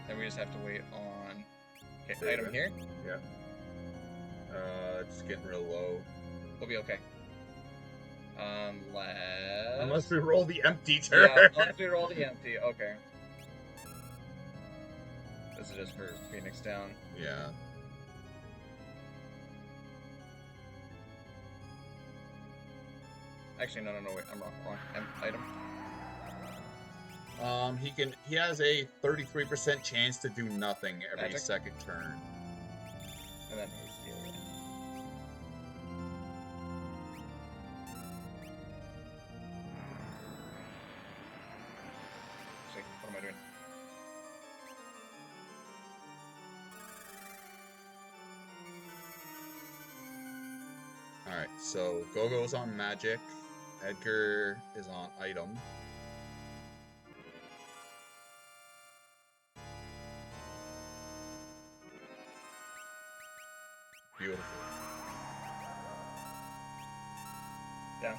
A: Then we just have to wait on. Okay,
B: There you
A: item
B: go.
A: here.
B: Yeah. It's getting real low.
A: We'll be okay.
B: Unless we roll the empty turn.
A: Yeah, unless we roll the empty. Okay. This is just for Phoenix down.
B: Yeah.
A: Actually, no, wait, I'm wrong. Item.
B: He has a 33% chance to do nothing every
A: Magic?
B: second turn.
A: And then haste heal.
B: Alright, so Gogo's on magic. Edgar is on item. Beautiful.
C: Yeah.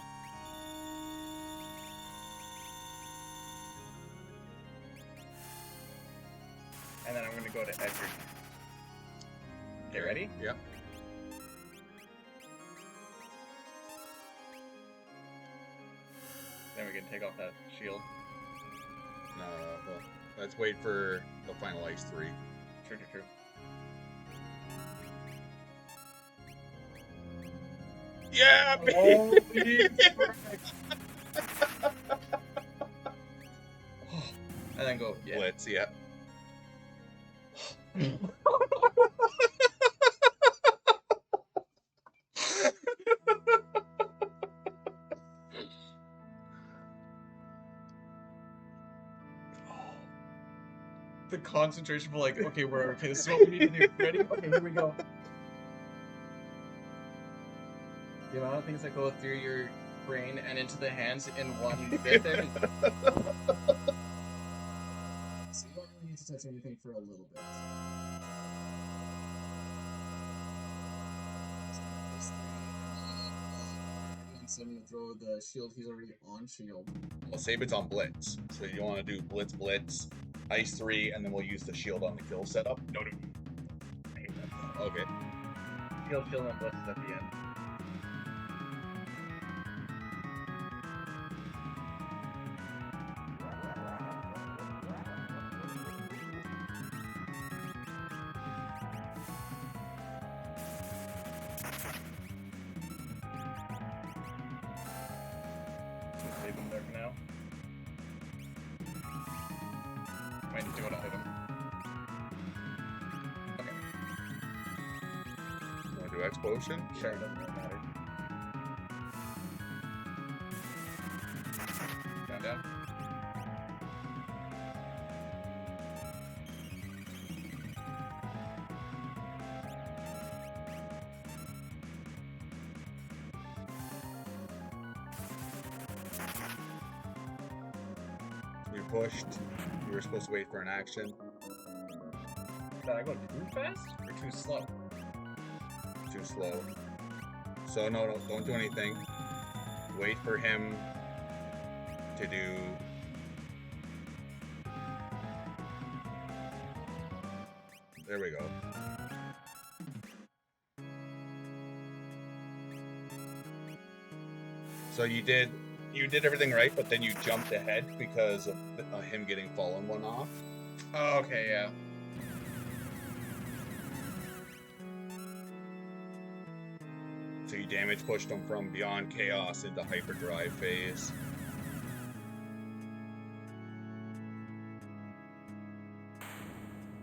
C: And then I'm gonna go to Edgar. Okay, ready?
B: Yep.
C: Then we can take off that shield.
B: Well, let's wait for the final ice 3.
C: True.
B: Yeah,
C: Holy And then go, yeah.
B: Blitz, yeah.
A: The concentration for like, okay, this is what we need to do. Ready? Okay, here we go. The amount of things that go through your brain and into the hands in one bit there.
D: So you don't really need to touch anything for a little bit. So I'm gonna throw the shield. He's already on shield.
B: Well, Sabin's on Blitz, so you want to do Blitz, Ice 3, and then we'll use the shield on the kill setup?
C: No.
B: Okay.
C: Shield and blitz is at the end. Leave him there for now. Might need to go to item. Okay.
B: You want to do X Potion?
C: Sure, it doesn't really matter. Down.
B: We pushed. We were supposed to wait for an action.
C: Did I go too fast or too slow?
B: Too slow. So no, don't do anything. Wait for him to do. There we go. So you did everything right, but then you jumped ahead because of him getting fallen one off.
A: Oh, okay, yeah.
B: So you damage pushed him from beyond chaos into hyperdrive phase.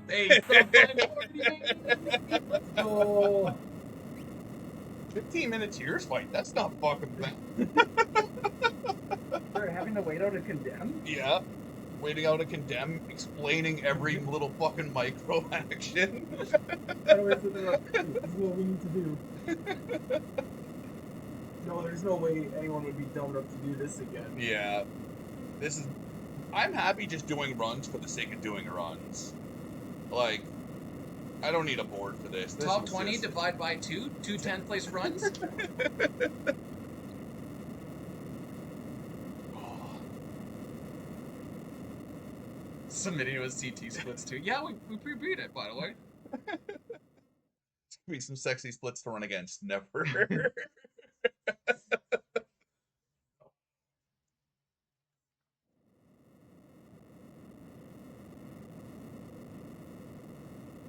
A: Hey, let's go.
B: 15 minutes years fight. That's not fucking bad.
C: We're having to wait out a condemn?
B: Yeah. Waiting out a condemn, explaining every little fucking micro action.
C: This is what we need to do. No, there's no way anyone would be dumb enough to do this again.
B: Yeah. I'm happy just doing runs for the sake of doing runs. Like, I don't need a board for this.
A: Top 20 divide by 2, 2 10th place runs. Submitting to a CT splits too. Yeah, we pre-beat it, by the way.
B: Be some sexy splits to run against. Never.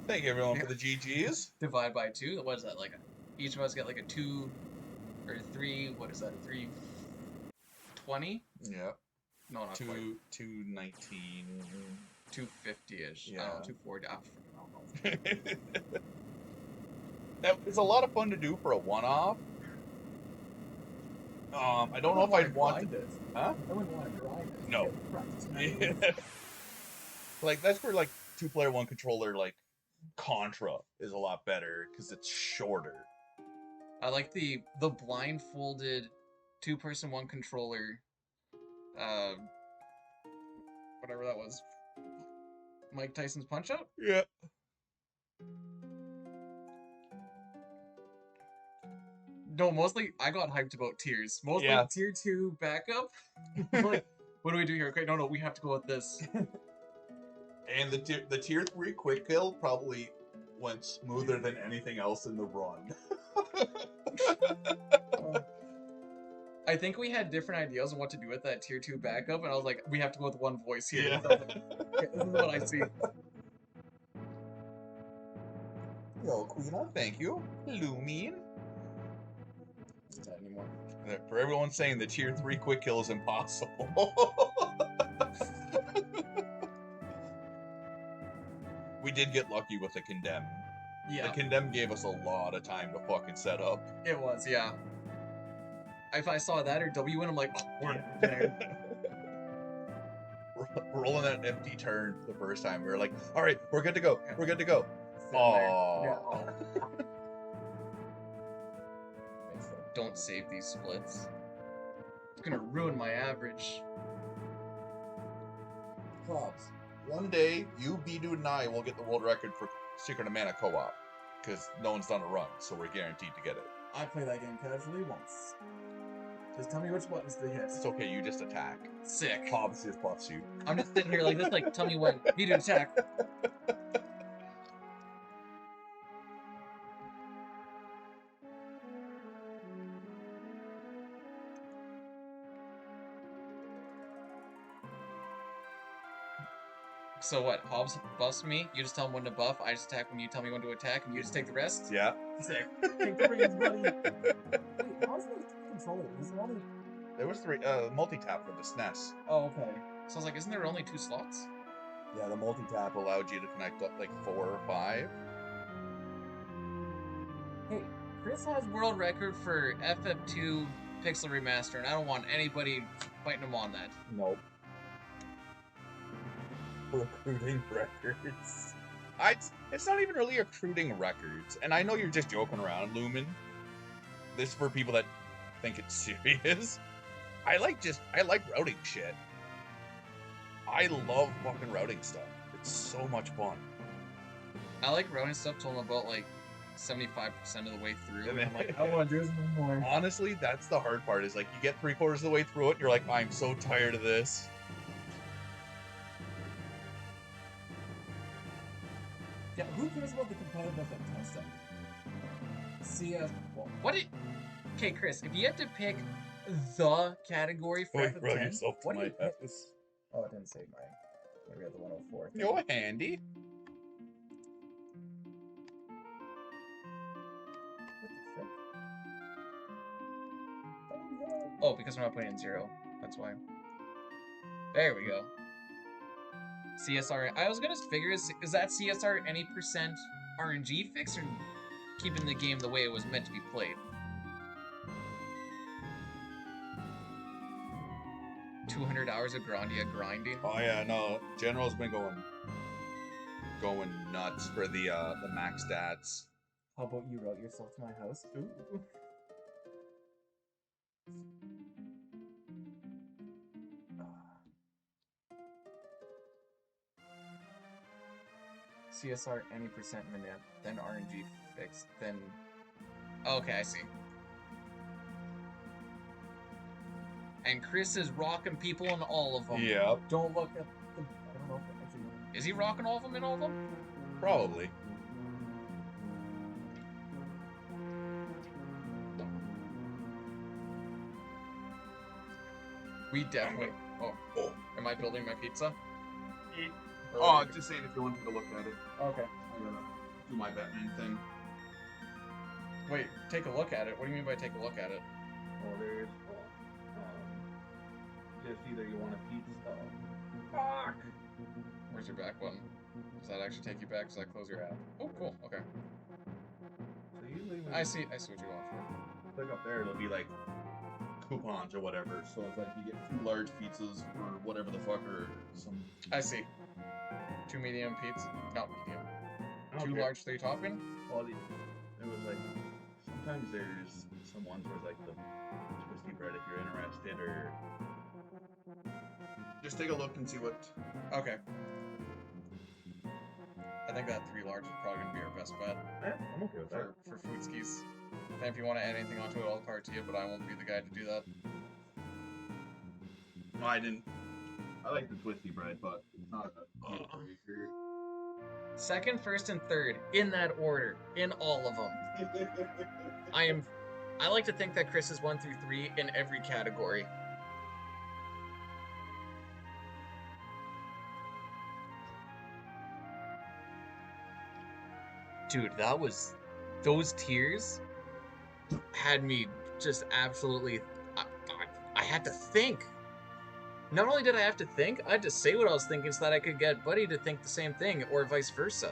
B: Thank you everyone for the GGs.
A: Divide by 2. What is that like? Each of us get like a 2 or 3. What is that? 320?
B: Yeah.
A: No, not quite.
B: 219.
A: 250-ish.
B: Yeah.
A: I don't know, 240. I don't know.
B: It's a lot of fun to do for a one-off. I don't know if I'd want to.
D: this.
B: Huh?
D: I wouldn't want to drive this.
B: No.
D: Practice
B: Yeah. Like that's where like 2-player 1 controller like Contra is a lot better because it's shorter.
A: I like the blindfolded 2-person 1 controller. Whatever that was. Mike Tyson's Punch Out?
B: Yeah.
A: No, mostly I got hyped about tiers. Mostly
B: Yeah.
A: tier 2 backup. Like, what do we do here? Okay, no, we have to go with this.
B: And the tier 3 quick kill probably went smoother than anything else in the run.
A: I think we had different ideas on what to do with that tier 2 backup, and I was like, we have to go with one voice here.
B: Yeah.
A: So I was like, okay, this is what I see.
B: Yo, Queena, thank you. Lumine.
A: Not anymore.
B: For everyone saying the tier 3 quick kill is impossible. We did get lucky with the condemn.
A: Yeah,
B: The condemn gave us a lot of time to fucking set up.
A: it was, yeah. If I saw that or W and I'm like, oh, we're there.
B: Rolling that empty turn the first time, we were like, all right, we're good to go. We're good to go.
C: Sitting there.
B: Oh.
A: Don't save these splits. It's gonna ruin my average.
B: Pops, one day you, Bdewd, and I will get the world record for Secret of Mana co-op, because no one's done a run, so we're guaranteed to get it.
C: I play that game casually once. Just tell me which buttons to hit.
B: It's okay, you just attack.
A: Sick.
B: Pops just buffs you.
A: I'm just sitting here like this, like, tell me when. Video attack. So what? Hobbs buffs me. You just tell him when to buff. I just attack when you tell me when to attack, and you just take the rest.
B: Yeah.
A: Sick.
C: Take the reins, buddy. Wait, how's the controller? Is there only...
B: There was 3 multi-tap for the SNES.
C: Oh, okay.
A: So I was like, isn't there only 2 slots?
B: Yeah, the multi-tap allowed you to connect up like 4 or 5.
A: Hey, Chris has world record for FF2 Pixel Remaster, and I don't want anybody fighting him on that.
B: Nope. Recruiting records. It's not even really recruiting records, and I know you're just joking around, Lumen. This is for people that think it's serious. I like routing shit. I love fucking routing stuff. It's so much fun.
A: I like routing stuff till I'm about like 75% of the way through. And I'm like,
C: I don't want to do this no more.
B: Honestly, that's the hard part. Is like you get 3/4 of the way through it, and you're like, I'm so tired of this.
C: Yeah, who cares about the competitiveness of testing? CS... Well,
A: what it? Okay, Chris, if you had to pick the category for
B: Wait, throw
A: FF10,
B: yourself to
A: what do
B: my
A: you pick?
B: face.
C: oh, it didn't say mine. Maybe at the 104.
B: You're handy.
C: What the frick?
A: Oh, because we're not putting in 0. That's why. There we go. CSR. I was gonna figure, is that CSR any percent RNG fix or keeping the game the way it was meant to be played? 200 hours of Grandia grinding.
B: Oh yeah, no. General's been going nuts for the max stats.
C: How about you route yourself to my house? Ooh. CSR any percent minute, then RNG fixed, then...
A: Okay, I see. And Chris is rocking people in all of them.
B: Yeah,
C: Don't look at the... I don't know if actually...
A: Is he rocking all of them in all of them?
B: probably.
A: We definitely... Oh, am I building my pizza?
B: Oh, just saying if you want to look at it.
C: Okay.
B: I'm gonna do my Batman thing.
A: Wait, take a look at it? What do you mean by take a look at it?
F: Oh, there's just either you want a pizza. Fuck!
A: Where's your back button? Does that actually take you back? Does that close your app? Oh, cool. Okay.
F: So usually when
A: I
F: you
A: see what you're going for.
B: Click up there, it'll be like coupons or whatever. So it's like you get 2 large pizzas for whatever the fuck or some.
A: I see. 2 medium pizza. Not medium.
B: I don't
A: 2
B: care.
A: large, 3 topping?
F: well, it was like sometimes there's some ones where like the twisty bread if you're interested, or just take a look and see what.
A: Okay. I think that 3 large is probably gonna be our best bet
F: Yeah, I'm okay with that.
A: for food skis. And if you want to add anything onto it, all the power to you, but I won't be the guy to do that.
F: No, I didn't. I like the twisty bread, but it's not a deal breaker.
A: Second, first, and third, in that order, in all of them. I like to think that Chris is 1 through 3 in every category. Dude, those tears had me just absolutely, I had to think. Not only did I have to think, I had to say what I was thinking so that I could get Buddy to think the same thing, or vice versa.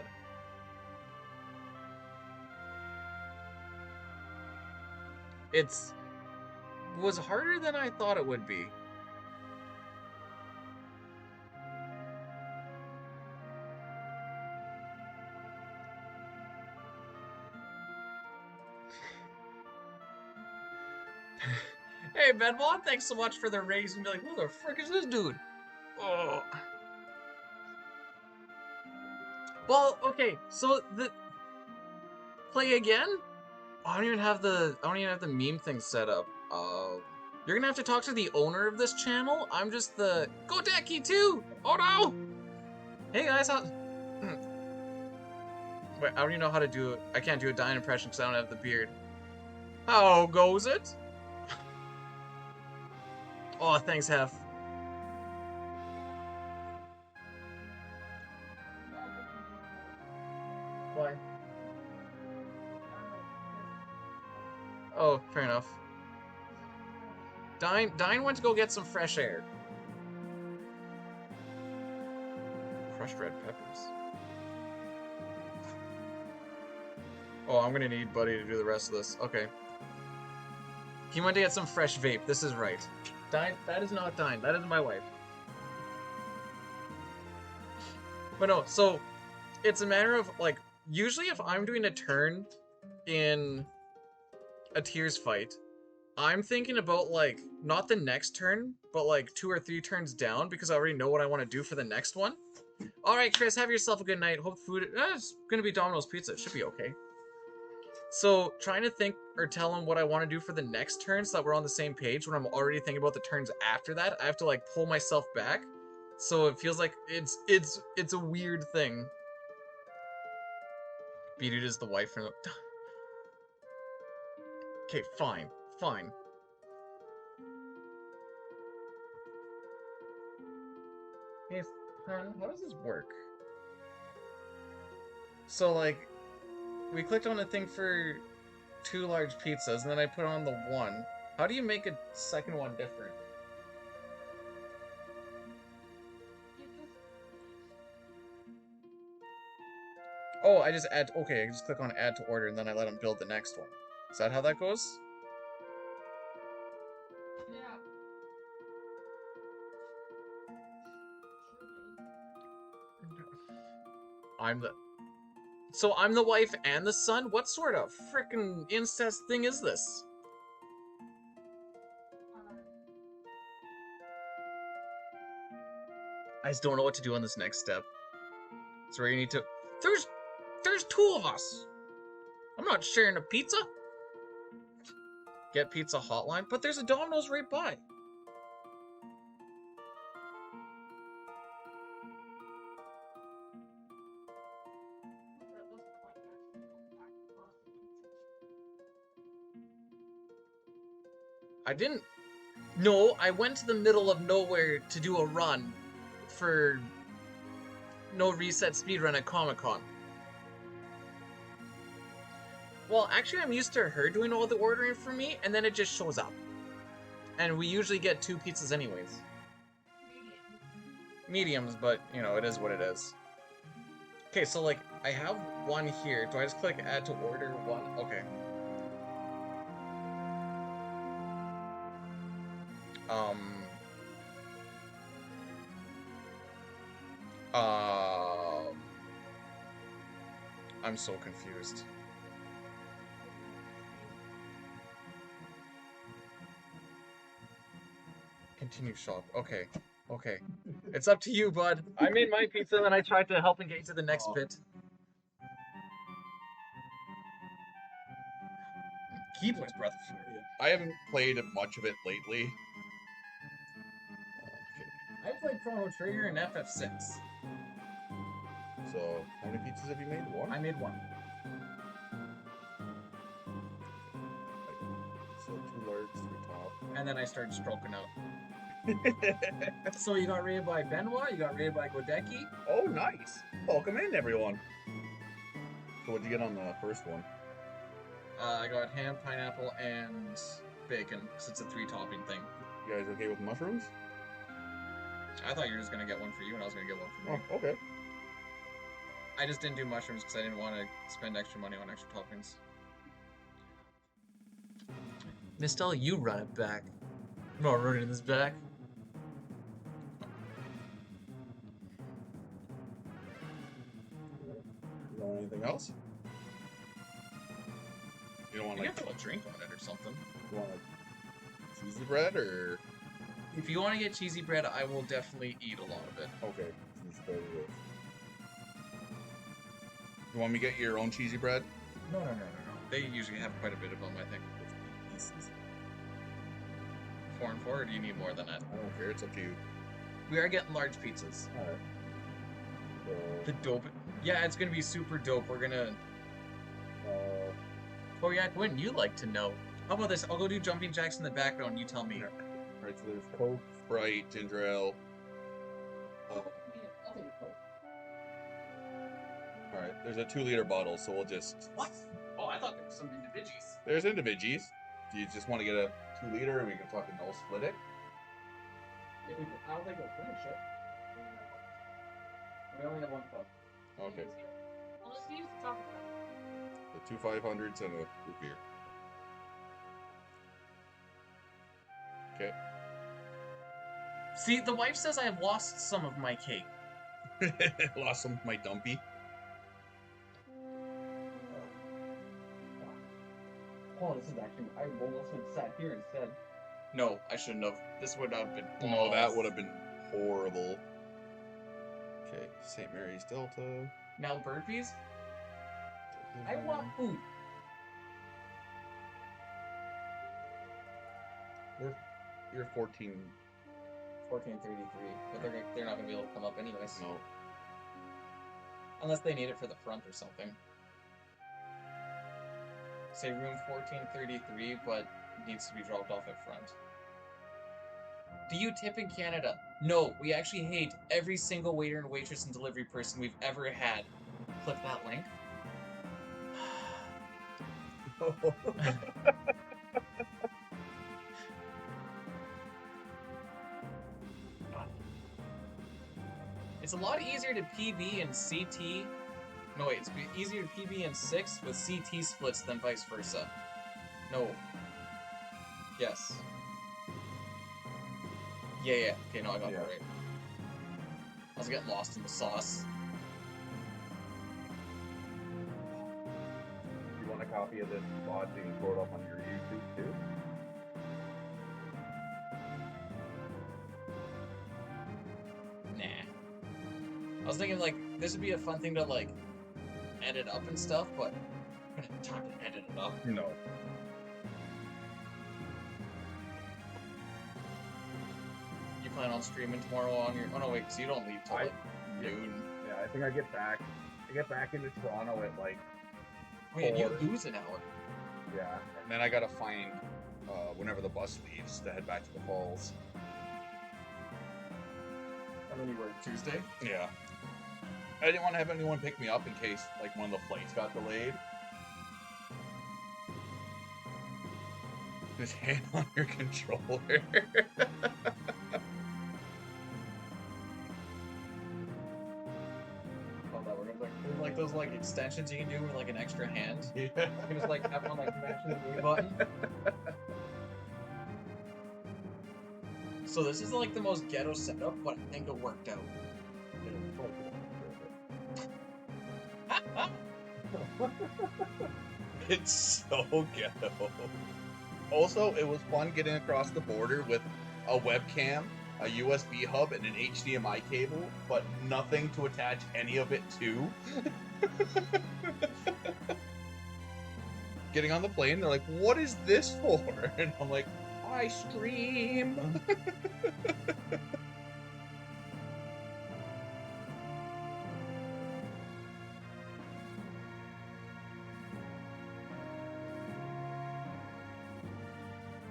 A: Was harder than I thought it would be. Hey, Bedmon, thanks so much for the raise and be like, who the frick is this dude? Oh. Well, okay, so play again? I don't even have the meme thing set up. You're gonna have to talk to the owner of this channel. I'm just the Godeki too. Oh no! Hey guys, how? Wait, I don't even know how to do it. I can't do a Dine impression because I don't have the beard. How goes it? Oh, thanks, Hef. Why? Oh, fair enough. Dine went to go get some fresh air. Crushed red peppers. Oh, I'm gonna need Buddy to do the rest of this. Okay. He went to get some fresh vape. This is right. Dine, that is not Dine. That is my wife. But no, so it's a matter of, like, usually if I'm doing a turn in a Tears fight, I'm thinking about, like, not the next turn, but, like, 2 or 3 turns down, because I already know what I want to do for the next one. Alright, Chris, have yourself a good night. Hope food... it's gonna be Domino's Pizza. It should be okay. So, trying to think or tell him what I want to do for the next turn so that we're on the same page when I'm already thinking about the turns after that, I have to, like, pull myself back. So it feels like it's a weird thing. Bdewd is the wife from... Okay, fine. Fine. Hey, hon, how does this work? So, like, we clicked on a thing for 2 large pizzas, and then I put on the 1. How do you make a second one different? Oh, I just add... Okay, I just click on add to order, and then I let him build the next one. Is that how that goes?
E: Yeah.
A: So I'm the wife and the son? What sort of frickin' incest thing is this? I just don't know what to do on this next step. So where you need to... There's 2 of us! I'm not sharing a pizza! Get pizza hotline? But there's a Domino's right by! I didn't... No, I went to the middle of nowhere to do a run for No Reset speedrun at Comic-Con. Well, actually, I'm used to her doing all the ordering for me, and then it just shows up. And we usually get 2 pizzas anyways. Mediums, but, you know, it is what it is. Okay, so, like, I have 1 here. Do I just click add to order 1? Okay. I'm so confused. Continue shop. Okay. Okay. It's up to you, bud. I made my pizza and then I tried to help and get you to the next bit. Keebler's Breath of Fire.
B: I haven't played much of it lately.
A: I played Chrono Trigger and FF6.
B: So, how many pizzas have you made? One?
A: I made one.
B: So, 2 large, 3 top.
A: And then I started stroking out. So you got raided by Benoit, you got raided by Godeki.
F: Oh, nice. Welcome in, everyone. So what'd you get on the first one?
A: I got ham, pineapple, and bacon, because it's a 3-topping thing.
B: You guys okay with mushrooms?
A: I thought you were just going to get one for you, and I was going to get one for me.
B: Oh, okay.
A: I just didn't do mushrooms because I didn't want to spend extra money on extra toppings. Mistel, you run it back. I'm not running this back.
B: You want anything else? You don't want
A: You
B: like
A: can put a drink on it or something.
B: you want like cheesy bread or
A: If you want to get cheesy bread, I will definitely eat a lot of it.
B: okay, cheesy bread it is. You want me to get your own cheesy bread?
A: No. They usually have quite a bit of them, I think.
B: Pieces.
A: 4 and 4, or do you need more than that?
B: I don't care. It's up to you.
A: We are getting large pizzas.
B: All right.
A: The dope. Yeah, it's gonna be super dope. We're gonna. Toriak, wouldn't you like to know? How about this? I'll go do jumping jacks in the background. You tell me.
B: Alright, so there's Coke, Sprite, ginger ale. Alright, there's a 2-liter bottle, so we'll just.
A: What? Oh, I thought there were some individuals.
B: There's individuals. Do you just want to get a 2-liter and we can fucking all split it?
A: I don't think we'll finish it. We only have 1 cup.
B: Okay.
E: I'll just use the top of that.
B: The 2 500s and a root beer. Okay.
A: See, the wife says I have lost some of my cake.
B: Lost some of my dumpy.
A: Oh, this is actually. I almost have sat here instead. No, I shouldn't have. This would have been.
B: No, that would have been horrible. Okay, St. Mary's Delta.
A: Now burpees? I want food.
B: You're 14.
A: 1433, but they're not gonna be able to come up anyways.
B: No.
A: Unless they need it for the front or something. Say room 1433, but needs to be dropped off at front. Do you tip in Canada? No, we actually hate every single waiter and waitress and delivery person we've ever had. Click that link. It's a lot easier to PB and CT. No, wait, it's easier to PB in 6 with CT splits than vice versa. No. Yes. Yeah. Okay, no, I got that right. I was getting lost in the sauce.
F: You want a copy of this VOD so you can throw it up on your YouTube too?
A: Nah. I was thinking, like, this would be a fun thing to, like, edit up and stuff, but I don't have time to edit it up.
F: No.
A: You plan on streaming tomorrow on your... Oh, no, wait, because you don't leave till, like, noon.
F: Yeah, I think I get back into Toronto at like
A: Wait, you
F: 4.
A: lose an hour.
F: Yeah.
B: And then I gotta find whenever the bus leaves to head back to the falls.
A: And then you work Tuesday?
B: Yeah. I didn't want to have anyone pick me up in case like one of the flights got delayed. Just hand on your controller.
A: There's like those like extensions you can do with like an extra hand.
B: Yeah.
A: You can just like have one like matching the mute button. So this is like the most ghetto setup, but I think it worked out.
B: It's so ghetto. Also, it was fun getting across the border with a webcam, a USB hub, and an HDMI cable, but nothing to attach any of it to. Getting on the plane, they're like, "What is this for?" And I'm like, "I stream."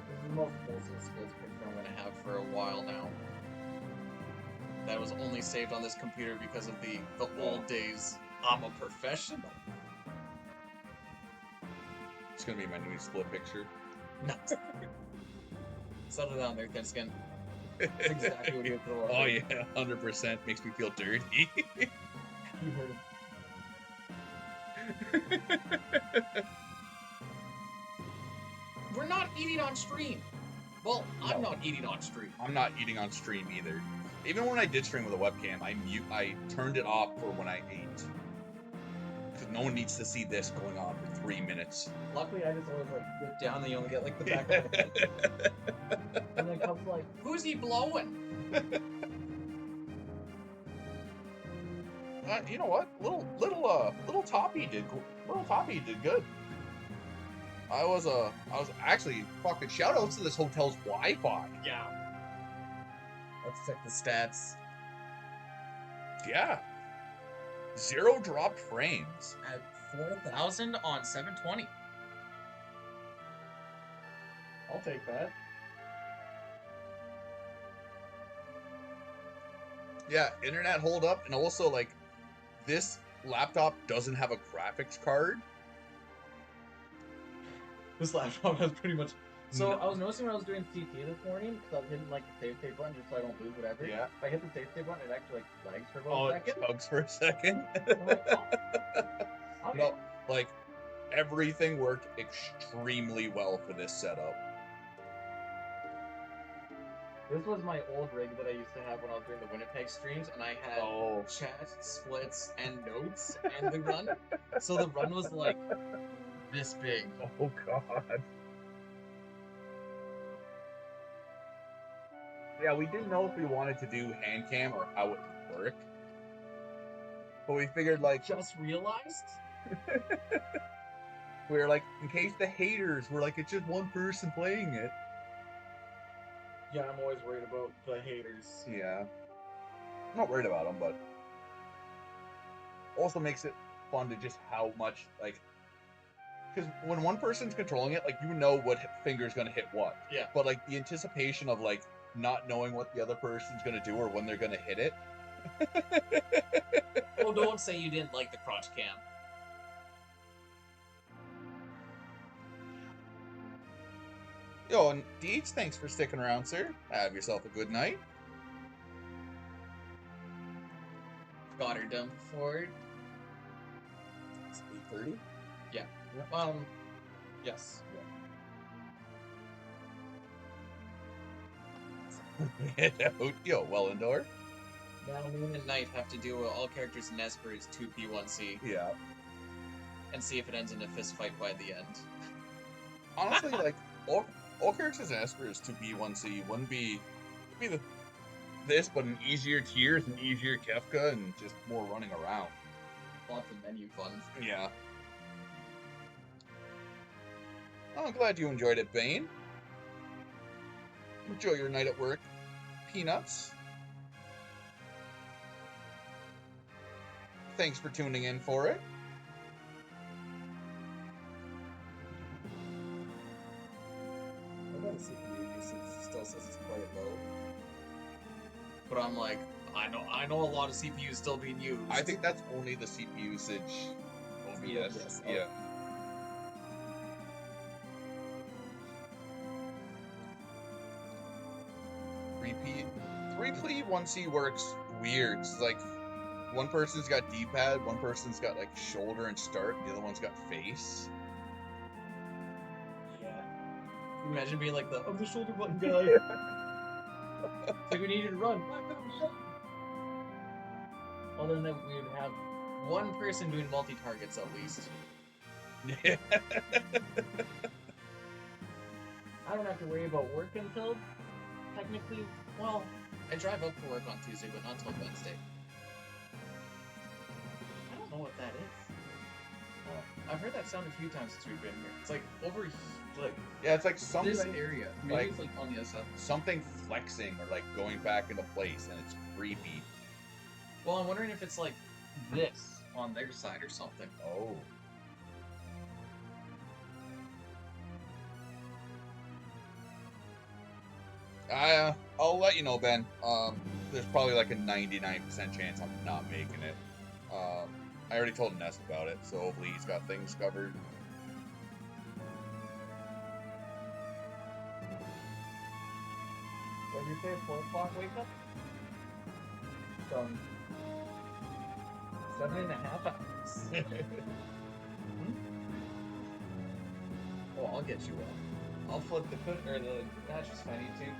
A: This is the most wholesome skills picture I'm gonna have for a while now. That was only saved on this computer because of the old days. I'm a professional.
B: It's gonna be my new split picture.
A: Nuts. Settle down there, thin skin. That's exactly what you have to look
B: Oh
A: like.
B: yeah, 100% makes me feel dirty.
A: You heard him. We're not eating on stream. Well, I'm
B: No.
A: not eating on stream.
B: I'm not eating on stream either. Even when I did stream with a webcam, I turned it off for when I ate. Because no one needs to see this going on for 3 minutes.
A: Luckily, I just always like dip down and you only get like the back of my head. And then comes like, who's he blowing?
B: You know what? Little Toppy did good. I was actually fucking shout outs to this hotel's Wi-Fi.
A: Yeah. Let's check the stats.
B: Yeah. 0 dropped frames.
A: At 4,000 on 720.
F: I'll take that.
B: Yeah, internet hold up, and also like this laptop doesn't have a graphics card.
A: This laptop has pretty much. So
B: No.
A: I was noticing when I was doing CT this morning because I was hitting like the save button just so I don't lose whatever.
B: Yeah.
A: If I hit the save button, it actually like lags for about
B: Oh,
A: a
B: it
A: second.
B: chugs for a second.
A: I'm like, oh, okay.
B: No, like everything worked extremely well for this setup.
A: This was my old rig that I used to have when I was doing the Winnipeg streams, and I had
B: Oh.
A: chat, splits, and notes, and the run. So the run was like this big.
B: Oh god. Yeah, we didn't know if we wanted to do hand cam or how it would work. But we figured like
A: Just realized.
B: we were like, in case the haters were like, it's just one person playing it.
A: Yeah, I'm always worried about the haters.
B: Yeah. I'm not worried about them, but also makes it fun to just how much, like, because when one person's controlling it, like, you know what finger's gonna hit what.
A: Yeah.
B: But, like, the anticipation of, like, not knowing what the other person's gonna do or when they're gonna hit it.
A: Oh, don't say you didn't like the crotch cam.
B: Yo, and Deeds, thanks for sticking around, sir. Have yourself a good night.
A: Got her done forward.
B: It's 8:30.
A: Yes.
B: Head out. Yo, Wellendorf.
A: Now Moon and Knight have to deal with all characters in Esper's 2P1C
B: Yeah.
A: and see if it ends in a fist fight by the end.
B: Honestly, like, all characters in Esper is 2B1C. Wouldn't be this, but an easier tiers, an easier Kefka, and just more running around.
A: Lots of menu fun.
B: Yeah. I'm glad you enjoyed it, Bane. Enjoy your night at work. Peanuts. Thanks for tuning in for it.
A: I got a CPU usage still says it's quite low. But I'm like, I know a lot of CPUs still being used.
B: I think that's only the CPU usage. OBS.
A: Yes,
B: Yeah. Three 1C works weird. It's like one person's got D-pad, one person's got like shoulder and start, the other one's got face.
A: Yeah. Imagine being like I'm the shoulder button guy. It's like we need you to run. Other than that, we would have one person doing multi-targets at least.
B: Yeah.
A: I don't have to worry about work until technically, well, I drive up for work on Tuesday, but not until Wednesday. I don't know what that is.
F: Well,
A: I've heard that sound a few times since we've been here. It's like over, like
B: Yeah, it's like something
A: this area. Maybe
B: like-
A: it's like on the other side.
B: something flexing or like going back into place, and it's creepy.
A: Well, I'm wondering if it's like this on their side or something.
B: Oh. I'll let you know, Ben. There's probably like a 99% chance I'm not making it. I already told Ness about it, so hopefully he's got things covered.
A: What did you say? 4 o'clock wake up? From 7.5 hours. Oh, I'll get you one. I'll flip the foot or the mattress if I need to.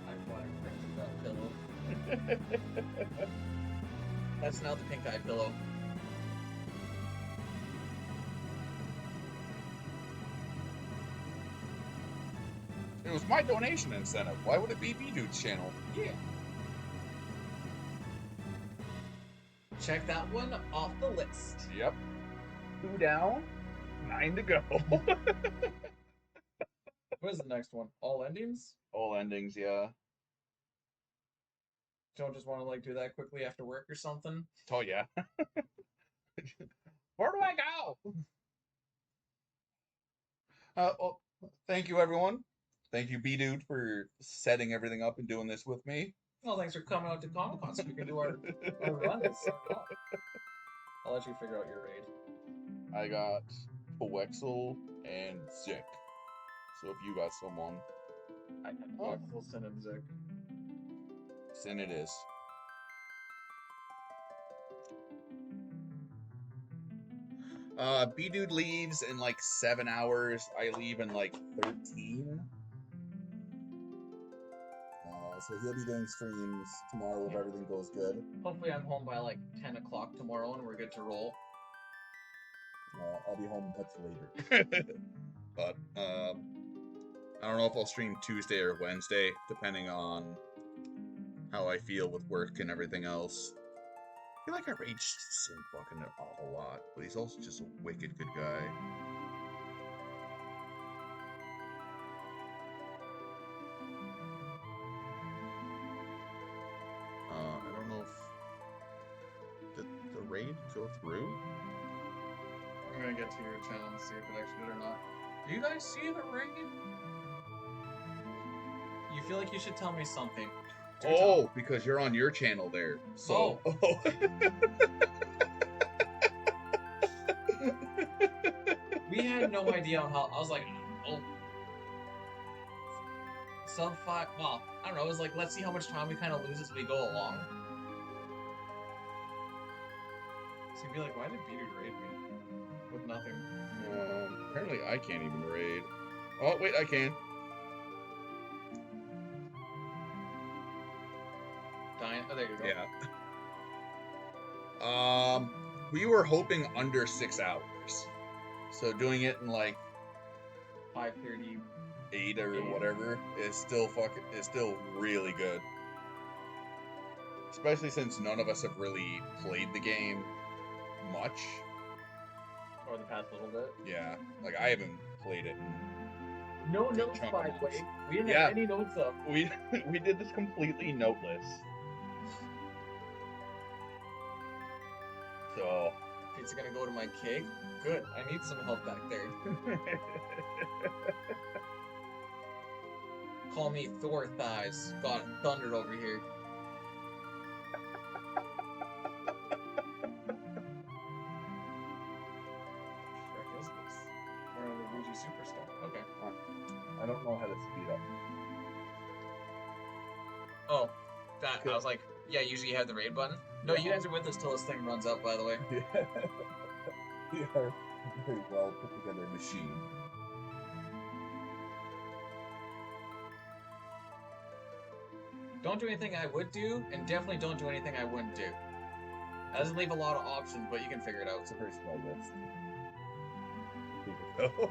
A: I bought a pink pillow. That's now the pink eye pillow.
B: It was my donation incentive. Why would it be Bdewd's channel?
A: Yeah. Check that one off the list.
B: Yep.
F: 2 down, 9 to go.
A: What is the next one? All endings?
B: All endings, yeah.
A: Don't just want to like do that quickly after work or something.
B: Oh yeah. Where do I go? Well, thank you, everyone. Thank you, Bdewd, for setting everything up and doing this with me.
A: Well, thanks for coming out to Comic-Con so we can do our run at 7 o'clock. I'll let you figure out your raid.
B: I got Wexel and Zick. So if you got someone,
A: I will send him Zick.
B: then it is. Bdewd leaves in like 7 hours. I leave in like 13. So he'll be doing streams tomorrow if everything goes good.
A: Hopefully I'm home by like 10 o'clock tomorrow and we're good to roll.
B: I'll be home much later. But I don't know if I'll stream Tuesday or Wednesday, depending on how I feel with work and everything else. I feel like I rage Sin fucking an awful lot, but he's also just a wicked good guy. I don't know if did the raid go through?
A: I'm gonna get to your channel and see if it actually did or not. Do you guys see the raid? You feel like you should tell me something. Do tell.
B: Because you're on your channel there. So. Oh.
A: We had no idea on how. I was like, oh. Sub 5. Well, I don't know. It was like, let's see how much time we kind of lose as we go along. So you'd be like, why did Bdewd raid me? With nothing.
B: Apparently I can't even raid. Oh, wait, I can.
A: Dying. Oh, there you go.
B: Yeah. We were hoping under 6 hours. So doing it in like
A: 5:30.
B: 8 or whatever is still really good. Especially since none of us have really played the game much.
A: Or the past little bit.
B: Yeah, like I haven't played it.
A: No notes,
B: chunk
A: by
B: of
A: the way.
B: notes.
A: We didn't
B: Yeah.
A: have any notes up.
F: We did this completely noteless. So
A: Pizza gonna go to my cake? Good. I need some help back there. Call me Thor Thighs. God, thundered over here. Frick is this? We're on the Luigi Superstar. Okay.
F: I don't know how to speed up.
A: Oh, that. I was like, yeah, usually you have the raid button. No, you guys are with us till this thing runs out, by the way.
F: Yeah. We are a very well put together machine.
A: Don't do anything I would do, and definitely don't do anything I wouldn't do. That doesn't leave a lot of options, but you can figure it out.
F: It's a very small list.
B: go.